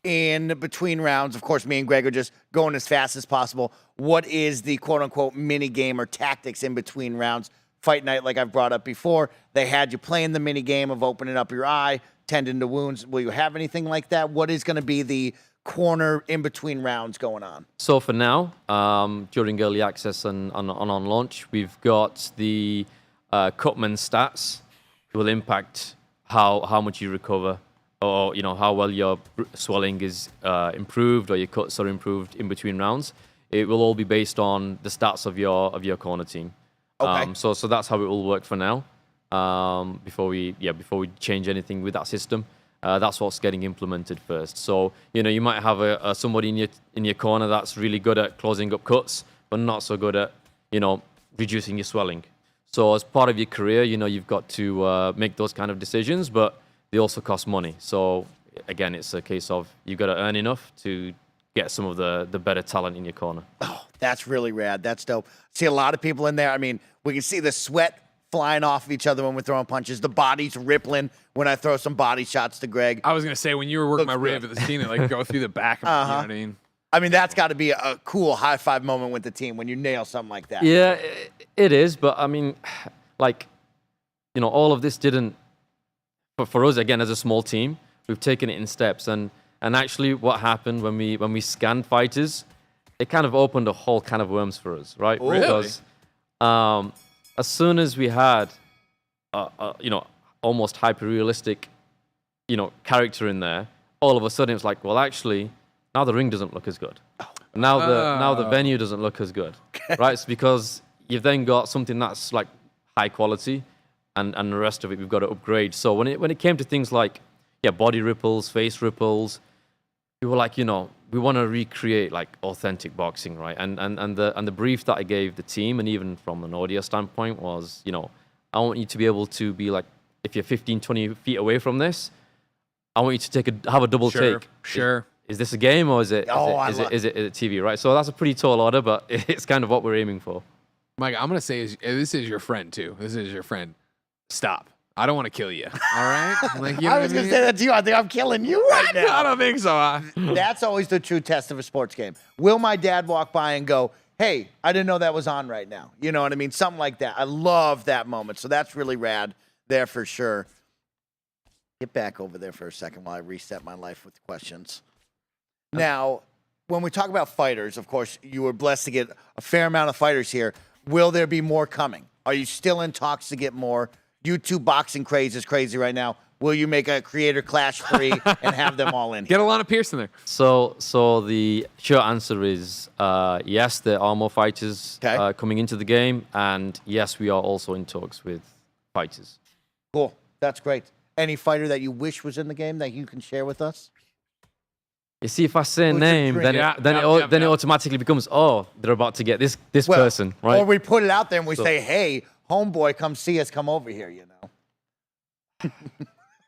In between rounds, of course, me and Greg are just going as fast as possible. What is the quote-unquote mini game or tactics in between rounds? Fight night, like I've brought up before, they had you playing the mini game of opening up your eye, tending to wounds. Will you have anything like that? What is going to be the corner in between rounds going on? So for now, during early access and on launch, we've got the cutman stats will impact how much you recover, or how well your swelling is improved or your cuts are improved in between rounds. It will all be based on the stats of your corner team. Okay. So that's how it will work for now. Before we change anything with that system, that's what's getting implemented first. So you might have somebody in your corner that's really good at closing up cuts, but not so good at reducing your swelling. So as part of your career, you've got to make those kind of decisions, but they also cost money. So again, it's a case of you've got to earn enough to get some of the better talent in your corner. Oh, that's really rad. That's dope. See a lot of people in there. I mean, we can see the sweat flying off of each other when we're throwing punches. The body's rippling when I throw some body shots to Greg. I was going to say, when you were working my rib at the scene, it go through the back of me, you know what I mean? I mean, that's got to be a cool high five moment with the team when you nail something like that. Yeah, it is. But I mean, all of this didn't, for us, again, as a small team, we've taken it in steps. And actually what happened when we scanned fighters, it kind of opened a whole can of worms for us, right? Really? Because as soon as we had, almost hyper-realistic, character in there, all of a sudden it was like, well, actually, now the ring doesn't look as good. Now the venue doesn't look as good, right? It's because you've then got something that's like high quality, and the rest of it we've got to upgrade. So when it came to things like body ripples, face ripples, we were like, we want to recreate like authentic boxing, right? And the brief that I gave the team, and even from an audio standpoint, was, I want you to be able to be like, if you're 15, 20 feet away from this, I want you to have a double take. Sure. Is this a game or is it TV, right? So that's a pretty tall order, but it's kind of what we're aiming for. Mike, I'm going to say this is your friend too. This is your friend. Stop. I don't want to kill you. All right? I was going to say that to you. I think I'm killing you right now. I don't think so. That's always the true test of a sports game. Will my dad walk by and go, hey, I didn't know that was on right now? You know what I mean? Something like that. I love that moment. So that's really rad there for sure. Get back over there for a second while I reset my life with questions. Now, when we talk about fighters, of course, you were blessed to get a fair amount of fighters here. Will there be more coming? Are you still in talks to get more? YouTube boxing craze is crazy right now. Will you make a Creator Clash 3 and have them all in here? Get Alana Pierce in there. So the short answer is yes, there are more fighters coming into the game, and yes, we are also in talks with fighters. Cool. That's great. Any fighter that you wish was in the game that you can share with us? You see, if I say a name, then it automatically becomes, they're about to get this person, right? Or we put it out there and we So- say, hey, homeboy, come see us, come over here, you know?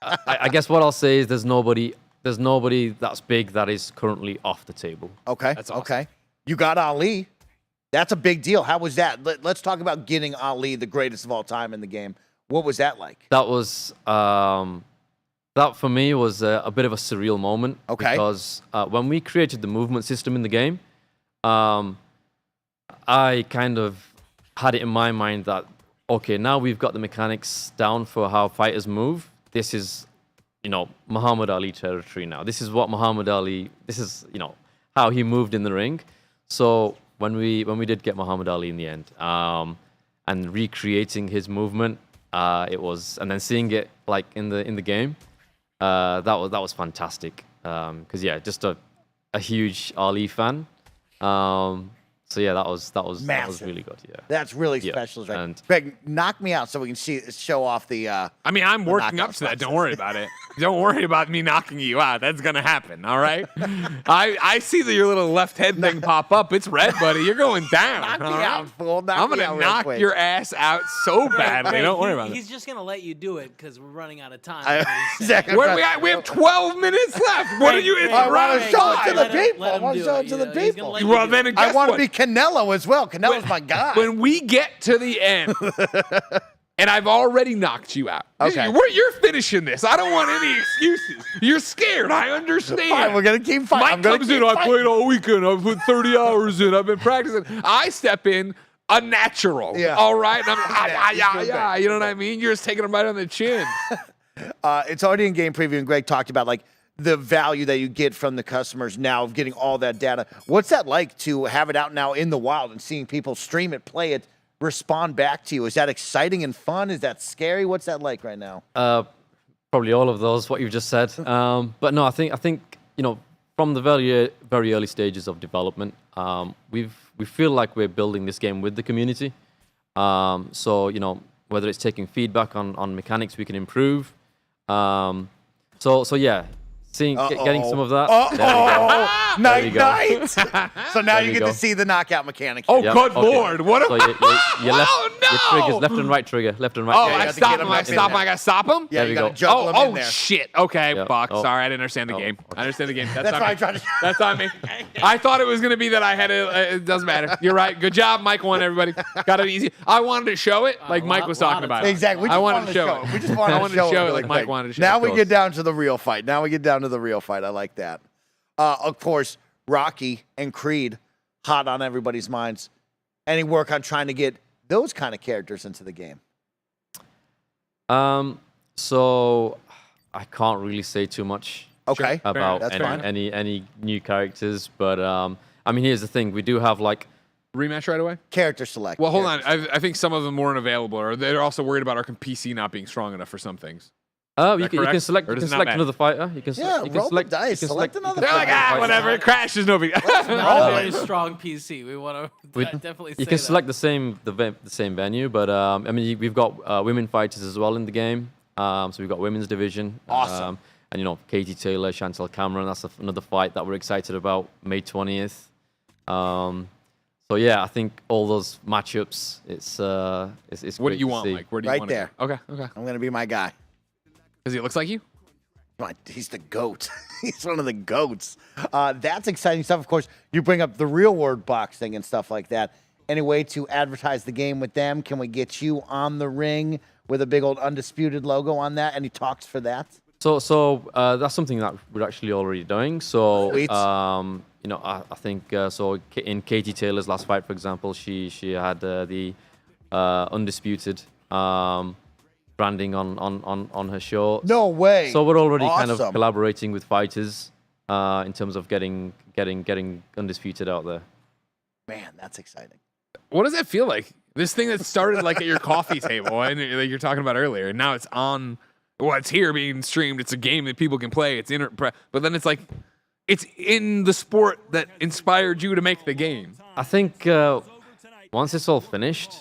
I guess what I'll say is there's nobody that's big that is currently off the table. Okay. That's awesome. Okay. You got Ali. That's a big deal. How was that? Let's talk about getting Ali, the greatest of all time in the game. What was that like? That was that for me was a bit of a surreal moment. Okay. Because when we created the movement system in the game, I kind of had it in my mind that okay, now we've got the mechanics down for how fighters move. This is, Muhammad Ali territory now. This is what Muhammad Ali. This is, how he moved in the ring. So when we did get Muhammad Ali in the end, and recreating his movement, it was, and then seeing it like in the game, that was fantastic. Because just a huge Ali fan. So yeah, that was really good. Yeah, that's really special. Right? And Greg, knock me out so we can show off the. I mean, I'm working up to that. Don't worry about it. Don't worry about me knocking you out. That's gonna happen. All right. I see that your little left head thing pop up. It's red, buddy. You're going down. Knock me all right? out, fool. I'm gonna knock your ass out so badly. Don't worry about it. He's just gonna let you do it because we're running out of time. Exactly. We have 12 minutes left. What are you? It's I want to round show it five. to the people. I want to show it to the people. Well, then I guess want to what? be Canelo as well. Canelo's my guy. When we get to the end, and I've already knocked you out. Okay. You're finishing this. I don't want any excuses. You're scared. I understand. Fine, we're gonna keep fighting. Mike comes in. I played all weekend. I've put 30 hours in. I've been practicing. I step in a natural. Yeah. All right. And I'm you know what I mean? You're just taking them right on the chin. It's already in game preview, and Greg talked about like the value that you get from the customers now of getting all that data. What's that like to have it out now in the wild and seeing people stream it, play it, respond back to you? Is that exciting and fun? Is that scary? What's that like right now? Probably all of those, what you've just said. But no, I think from the very early stages of development, we feel like we're building this game with the community. So whether it's taking feedback on mechanics we can improve. So yeah. Getting some of that. Night. So now you get to see the knockout mechanic. Oh, good Lord. What so your triggers, left and right trigger, left and right. Oh, trigger. I stop him. I gotta stop him? Yeah, There you we gotta go. juggle him in Oh, there. shit. Okay, Yeah. fuck. Oh. Sorry, I didn't understand the game. I understand the game. That's why on I me. tried to. That's on me. I thought it was going to be that I had it doesn't matter. You're right. Good job. Mike won, everybody. Got it easy. I wanted to show it like Mike was talking about it. Exactly. We just I wanted to show it. We just wanted to show it like really Mike quick. wanted to show Now it. we get down to the real fight. I like that. Of course, Rocky and Creed, hot on everybody's minds. Any work on trying to get those kind of characters into the game? So I can't really say too much Okay. about That's fine. any new characters, but I mean, here's the thing: we do have like Rematch right away? Character select. Well, hold on. I think some of them weren't available, or they're also worried about our PC not being strong enough for some things. you can select another fighter. You can roll the dice. Select another They're like, whatever. It crashes. No big. Not a very strong PC. We want to definitely say You can select the same venue, but I mean, we've got women fighters as well in the game. So we've got women's division. Awesome. And Katie Taylor, Chantel Cameron. That's another fight that we're excited about, May 20th. So yeah, I think all those matchups. It's What do great you to want, see. Mike? Where do you Right want there. Okay. I'm going to be my guy. Because he looks like you? He's the GOAT. He's one of the GOATs. That's exciting stuff. Of course, you bring up the real world boxing and stuff like that. Any way to advertise the game with them? Can we get you on the ring with a big old Undisputed logo on that? Any talks for that? So that's something that we're actually already doing. So Sweet. I think so. In Katie Taylor's last fight, for example, she had the Undisputed branding on her shorts. No way. So we're already kind of Awesome. collaborating with fighters in terms of getting Undisputed out there. Man, that's exciting. What does that feel like? This thing that started like at your coffee table, and like you're talking about earlier, and now it's on well, it's here being streamed. It's a game that people can play. It's but then it's like, it's in the sport that inspired you to make the game. I think once it's all finished,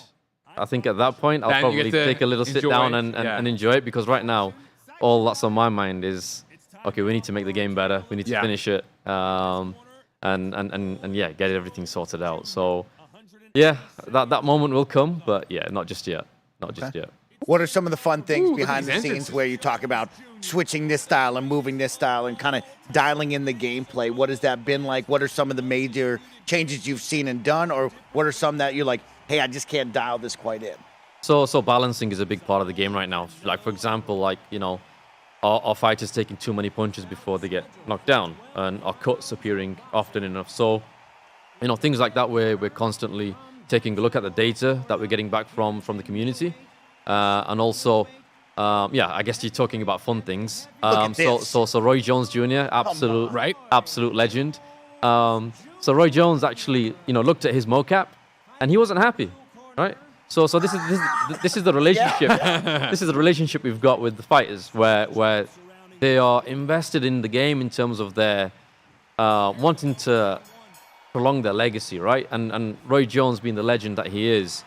I think at that point I'll probably take a little sit down and enjoy it, because right now all that's on my mind is, okay, we need to make the game better. We need to finish it, and yeah, get everything sorted out. So yeah, that moment will come, but yeah, not just yet. Not just yet. What are some of the fun things behind the scenes where you talk about switching this style and moving this style and kind of dialing in the gameplay? What has that been like? What are some of the major changes you've seen and done, or what are some that you're like, hey, I just can't dial this quite in? So balancing is a big part of the game right now. Like, for example, like, you know, our fighters taking too many punches before they get knocked down, and our cuts appearing often enough. So, you know, things like that, we're constantly taking a look at the data that we're getting back from the community. And also, yeah, I guess you're talking about fun things. So Roy Jones Jr., absolute legend. So Roy Jones actually, you know, looked at his mocap, and he wasn't happy, right? So this is the relationship. This is the relationship we've got with the fighters, where they are invested in the game in terms of their wanting to prolong their legacy, right? And Roy Jones, being the legend that he is,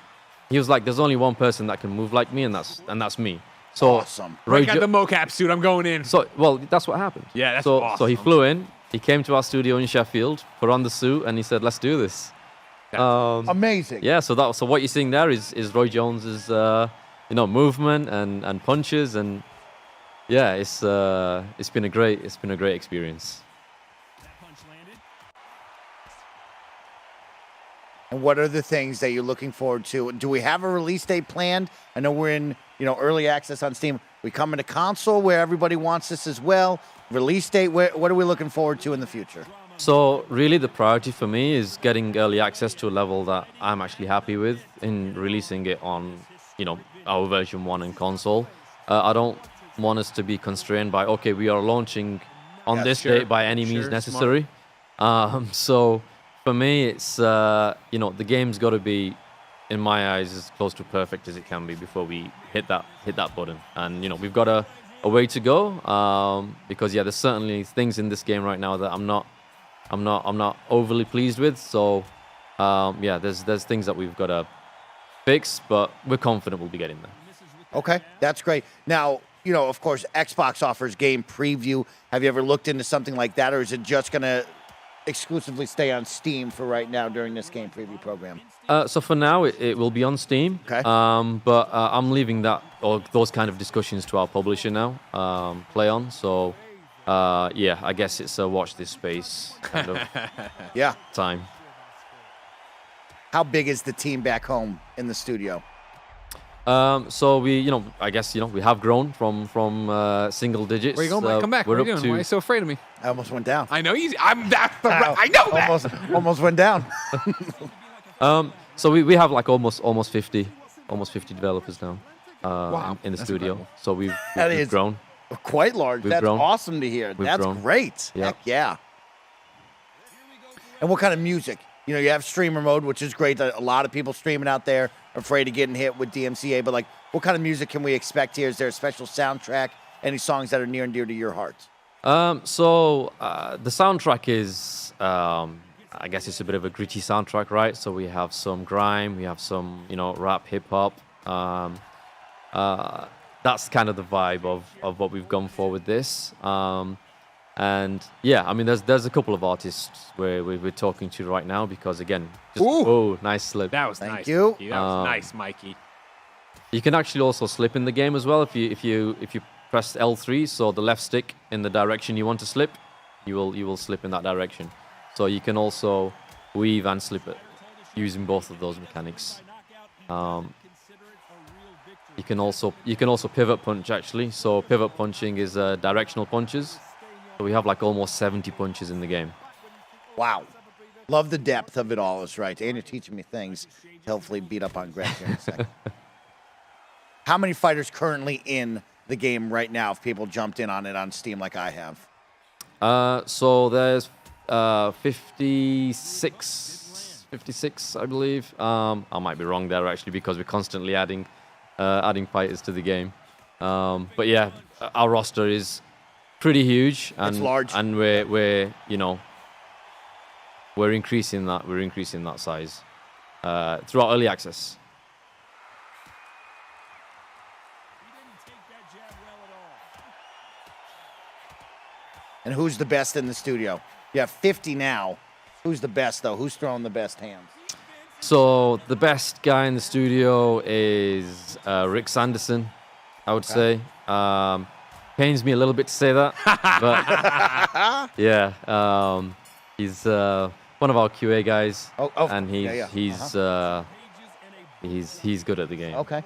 he was like, there's only one person that can move like me, and that's me. So awesome. Break out the mocap suit. I'm going in. So, well, that's what happened. Yeah, that's awesome. awesome. So he flew in. He came to our studio in Sheffield, put on the suit, and he said, let's do this. Amazing. Yeah, so what you're seeing there is Roy Jones's you know, movement and punches, and yeah, it's been a great experience. And what are the things that you're looking forward to? Do we have a release date planned? I know we're in, you know, early access on Steam. We come into console where everybody wants this as well. Release date, what are we looking forward to in the future? So really the priority for me is getting early access to a level that I'm actually happy with in releasing it on, you know, our version 1 in console. I don't want us to be constrained by, okay, we are launching on this date by any means necessary. So for me, it's, you know, the game's got to be, in my eyes, as close to perfect as it can be before we hit that button. And, you know, we've got a way to go, because, yeah, there's certainly things in this game right now that I'm not overly pleased with. So, yeah, there's things that we've got to fix, but we're confident we'll be getting there. Okay, that's great. Now, you know, of course, Xbox offers game preview. Have you ever looked into something like that, or is it just going to exclusively stay on Steam for right now during this game preview program? So for now, it will be on Steam. Okay. But I'm leaving that or those kind of discussions to our publisher now, PlayOn. So, yeah, I guess it's a watch this space kind of time. How big is the team back home in the studio? So we, you know, I guess, you know, we have grown from single digits. Where you going? Come back. What are you doing? Why are you so afraid of me? I almost went down. I know you. I know that. Almost went down. So we have like almost 50 developers now in the studio. Incredible. So we've is grown. Quite large. That's awesome to hear. That's great. Yeah. Heck yeah. And what kind of music? You know, you have streamer mode, which is great. A lot of people streaming out there are afraid of getting hit with DMCA. But, like, what kind of music can we expect here? Is there a special soundtrack? Any songs that are near and dear to your heart? So the soundtrack is, I guess it's a bit of a gritty soundtrack, right? So we have some grime, we have some, you know, rap, hip hop. That's kind of the vibe of what we've gone for with this. And yeah, I mean, there's a couple of artists we're talking to right now because, again, nice slip. That was Thank nice. you. That was nice, Mikey. You can actually also slip in the game as well if you press L3, so the left stick in the direction you want to slip, you will slip in that direction. So you can also weave and slip it using both of those mechanics. You can also pivot punch actually. So pivot punching is directional punches. So we have like almost 70 punches in the game. Wow. Love the depth of it all. Is right. And you're teaching me things to hopefully beat up on Greg here in a second. How many fighters currently in the game right now if people jumped in on it on Steam like I have? So there's 56, I believe. I might be wrong there actually because we're constantly adding fighters to the game. But yeah, our roster is pretty huge, and It's large. and we're increasing that. We're increasing that size throughout early access. And who's the best in the studio? You have 50 now. Who's the best, though? Who's throwing the best hands? So the best guy in the studio is Rick Sanderson, I would say. Pains me a little bit to say that, but yeah, he's one of our QA guys, and he's good at the game. Okay.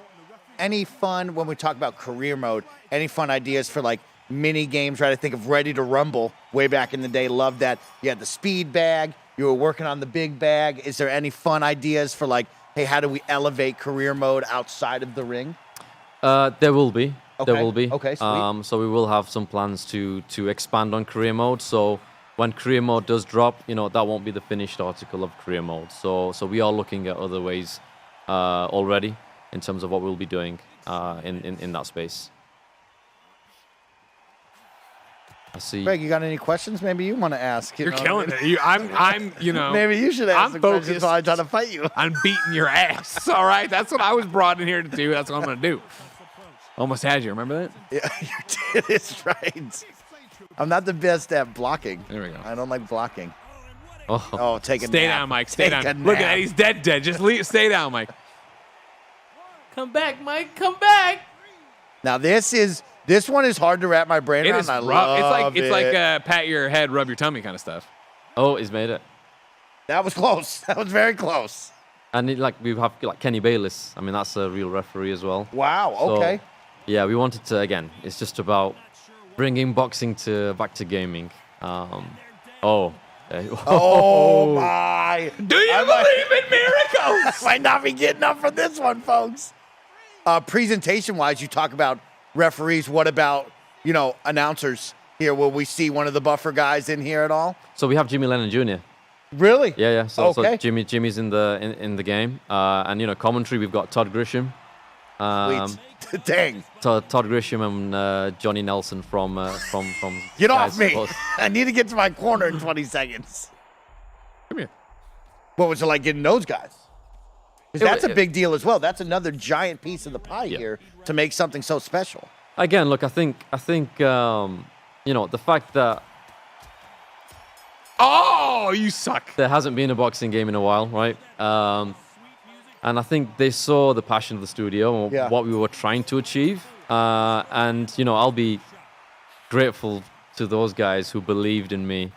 Any fun, when we talk about career mode, any fun ideas for like mini games, right? I think of Ready to Rumble way back in the day. Loved that. You had the speed bag. You were working on the big bag. Is there any fun ideas for like, hey, how do we elevate career mode outside of the ring? There will be. Okay. There will be. Okay, sweet. So we will have some plans to expand on career mode. So when career mode does drop, that won't be the finished article of career mode. So we are looking at other ways already in terms of what we'll be doing in that space. I see. Greg, you got any questions? Maybe you want to ask. You're killing it. I'm. Maybe you should ask I'm the questions focused while I try to fight you. on beating your ass. All right, that's what I was brought in here to do. That's what I'm gonna do. Almost had you. Remember that? Yeah, you did. It's right. I'm not the best at blocking. There we go. I don't like blocking. Oh, take a Stay nap. down, Mike. Stay Take down. a Look at nap. that. He's dead. Just stay down, Mike. Come back, Mike. Come back. Now this one is hard to wrap my brain It around. is I rough. love It's like it. pat your head, rub your tummy kind of stuff. Oh, he's made it. That was close. That was very close. And we have Kenny Bayless. I mean, that's a real referee as well. Wow. So, Okay. yeah, we wanted to, again, it's just about bringing boxing back to gaming. Oh my! Do you believe in miracles? Might not be getting up for this one, folks. Presentation-wise, you talk about referees. What about announcers here? Will we see one of the buffer guys in here at all? So we have Jimmy Lennon Jr. Really? Yeah. So Okay. Jimmy's in the game, and commentary we've got Todd Grisham. Sweet. Dang. Todd Grisham and Johnny Nelson from Get Sky off me! Sports. I need to get to my corner in 20 seconds. Come here. What was it like getting those guys? Because that's a big deal as well. That's another giant piece of the pie here to make something so special. Again, look, I think the fact that you suck. there hasn't been a boxing game in a while, right? And I think they saw the passion of the studio and what we were trying to achieve. And I'll be grateful to those guys who believed in me,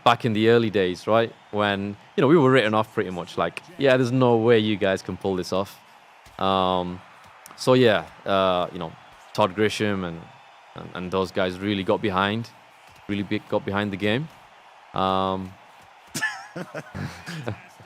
back in the early days, right? When, we were written off pretty much like, yeah, there's no way you guys can pull this off. So yeah, Todd Grisham and those guys really got behind the game.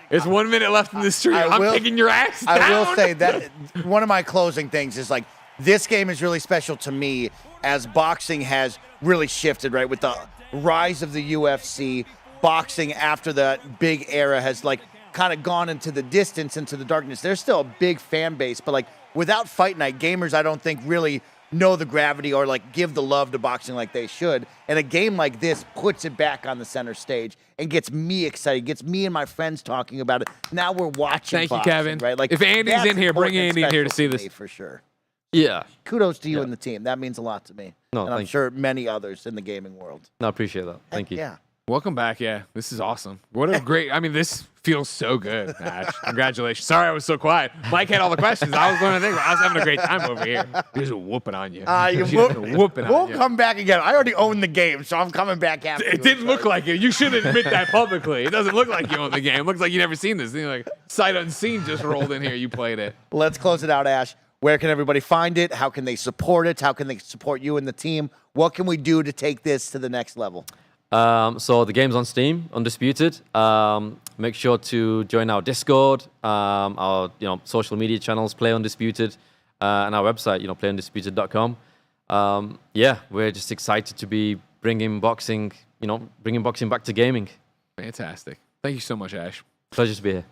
There's 1 minute left in this stream. I'm kicking your ass down. I will say that one of my closing things is like, this game is really special to me as boxing has really shifted, right? With the rise of the UFC, boxing after that big era has like kind of gone into the distance, into the darkness. There's still a big fan base, but like without Fight Night, gamers I don't think really know the gravity or like give the love to boxing like they should. And a game like this puts it back on the center stage and gets me excited, gets me and my friends talking about it. Now we're watching Thank you, boxing, Kevin. right? Like if Andy's that's in here, bring important and Andy in here to special see this. me, for sure. Yeah. Kudos to you and the team. That means a lot to me. No, and I'm thank you. sure many others in the gaming world. No, I appreciate that. Thank you. Yeah. Welcome back. Yeah, this is awesome. What a great. I mean, this feels so good, Ash. Congratulations. Sorry I was so quiet. Mike had all the questions. I was going to think. I was having a great time over here. He's whooping on you. We'll come back again. I already own the game, so I'm coming back after. It didn't look like it. You should admit that publicly. It doesn't look like you own the game. It looks like you never seen this. Like sight unseen just rolled in here. You played it. Let's close it out, Ash. Where can everybody find it? How can they support it? How can they support you and the team? What can we do to take this to the next level? So the game's on Steam, Undisputed. Make sure to join our Discord, our social media channels, Play Undisputed, and our website, playundisputed.com. Yeah, we're just excited to be bringing boxing back to gaming. Fantastic. Thank you so much, Ash. Pleasure to be here.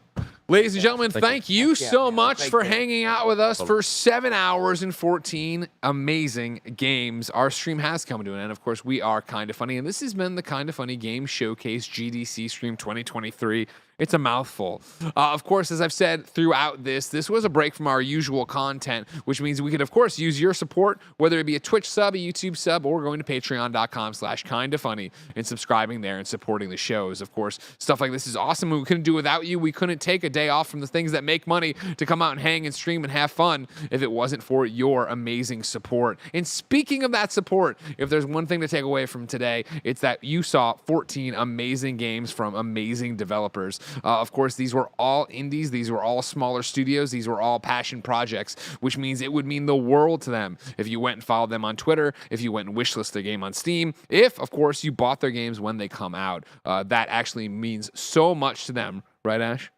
Ladies and gentlemen, thank you so much Thank for you. hanging out with us for 7 hours and 14 amazing games. Our stream has come to an end. Of course, we are Kinda Funny, and this has been the Kinda Funny Game Showcase GDC Stream 2023. It's a mouthful. Of course, as I've said throughout this was a break from our usual content, which means we could, of course, use your support, whether it be a Twitch sub, a YouTube sub, or going to patreon.com/kindafunny and subscribing there and supporting the shows. Of course, stuff like this is awesome. We couldn't do without you. We couldn't take a day off from the things that make money to come out and hang and stream and have fun if it wasn't for your amazing support. And speaking of that support, if there's one thing to take away from today, it's that you saw 14 amazing games from amazing developers. Of course, these were all indies. These were all smaller studios. These were all passion projects, which means it would mean the world to them if you went and followed them on Twitter, if you went and wishlist their game on Steam, if, of course, you bought their games when they come out. That actually means so much to them. Right, Ash?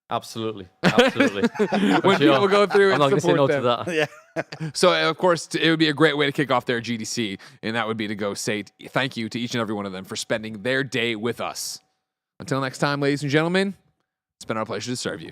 Absolutely. Absolutely. When people go through and I'm not going to say support no them. to that. Yeah. So, of course, it would be a great way to kick off their GDC, and that would be to go say thank you to each and every one of them for spending their day with us. Until next time, ladies and gentlemen, it's been our pleasure to serve you.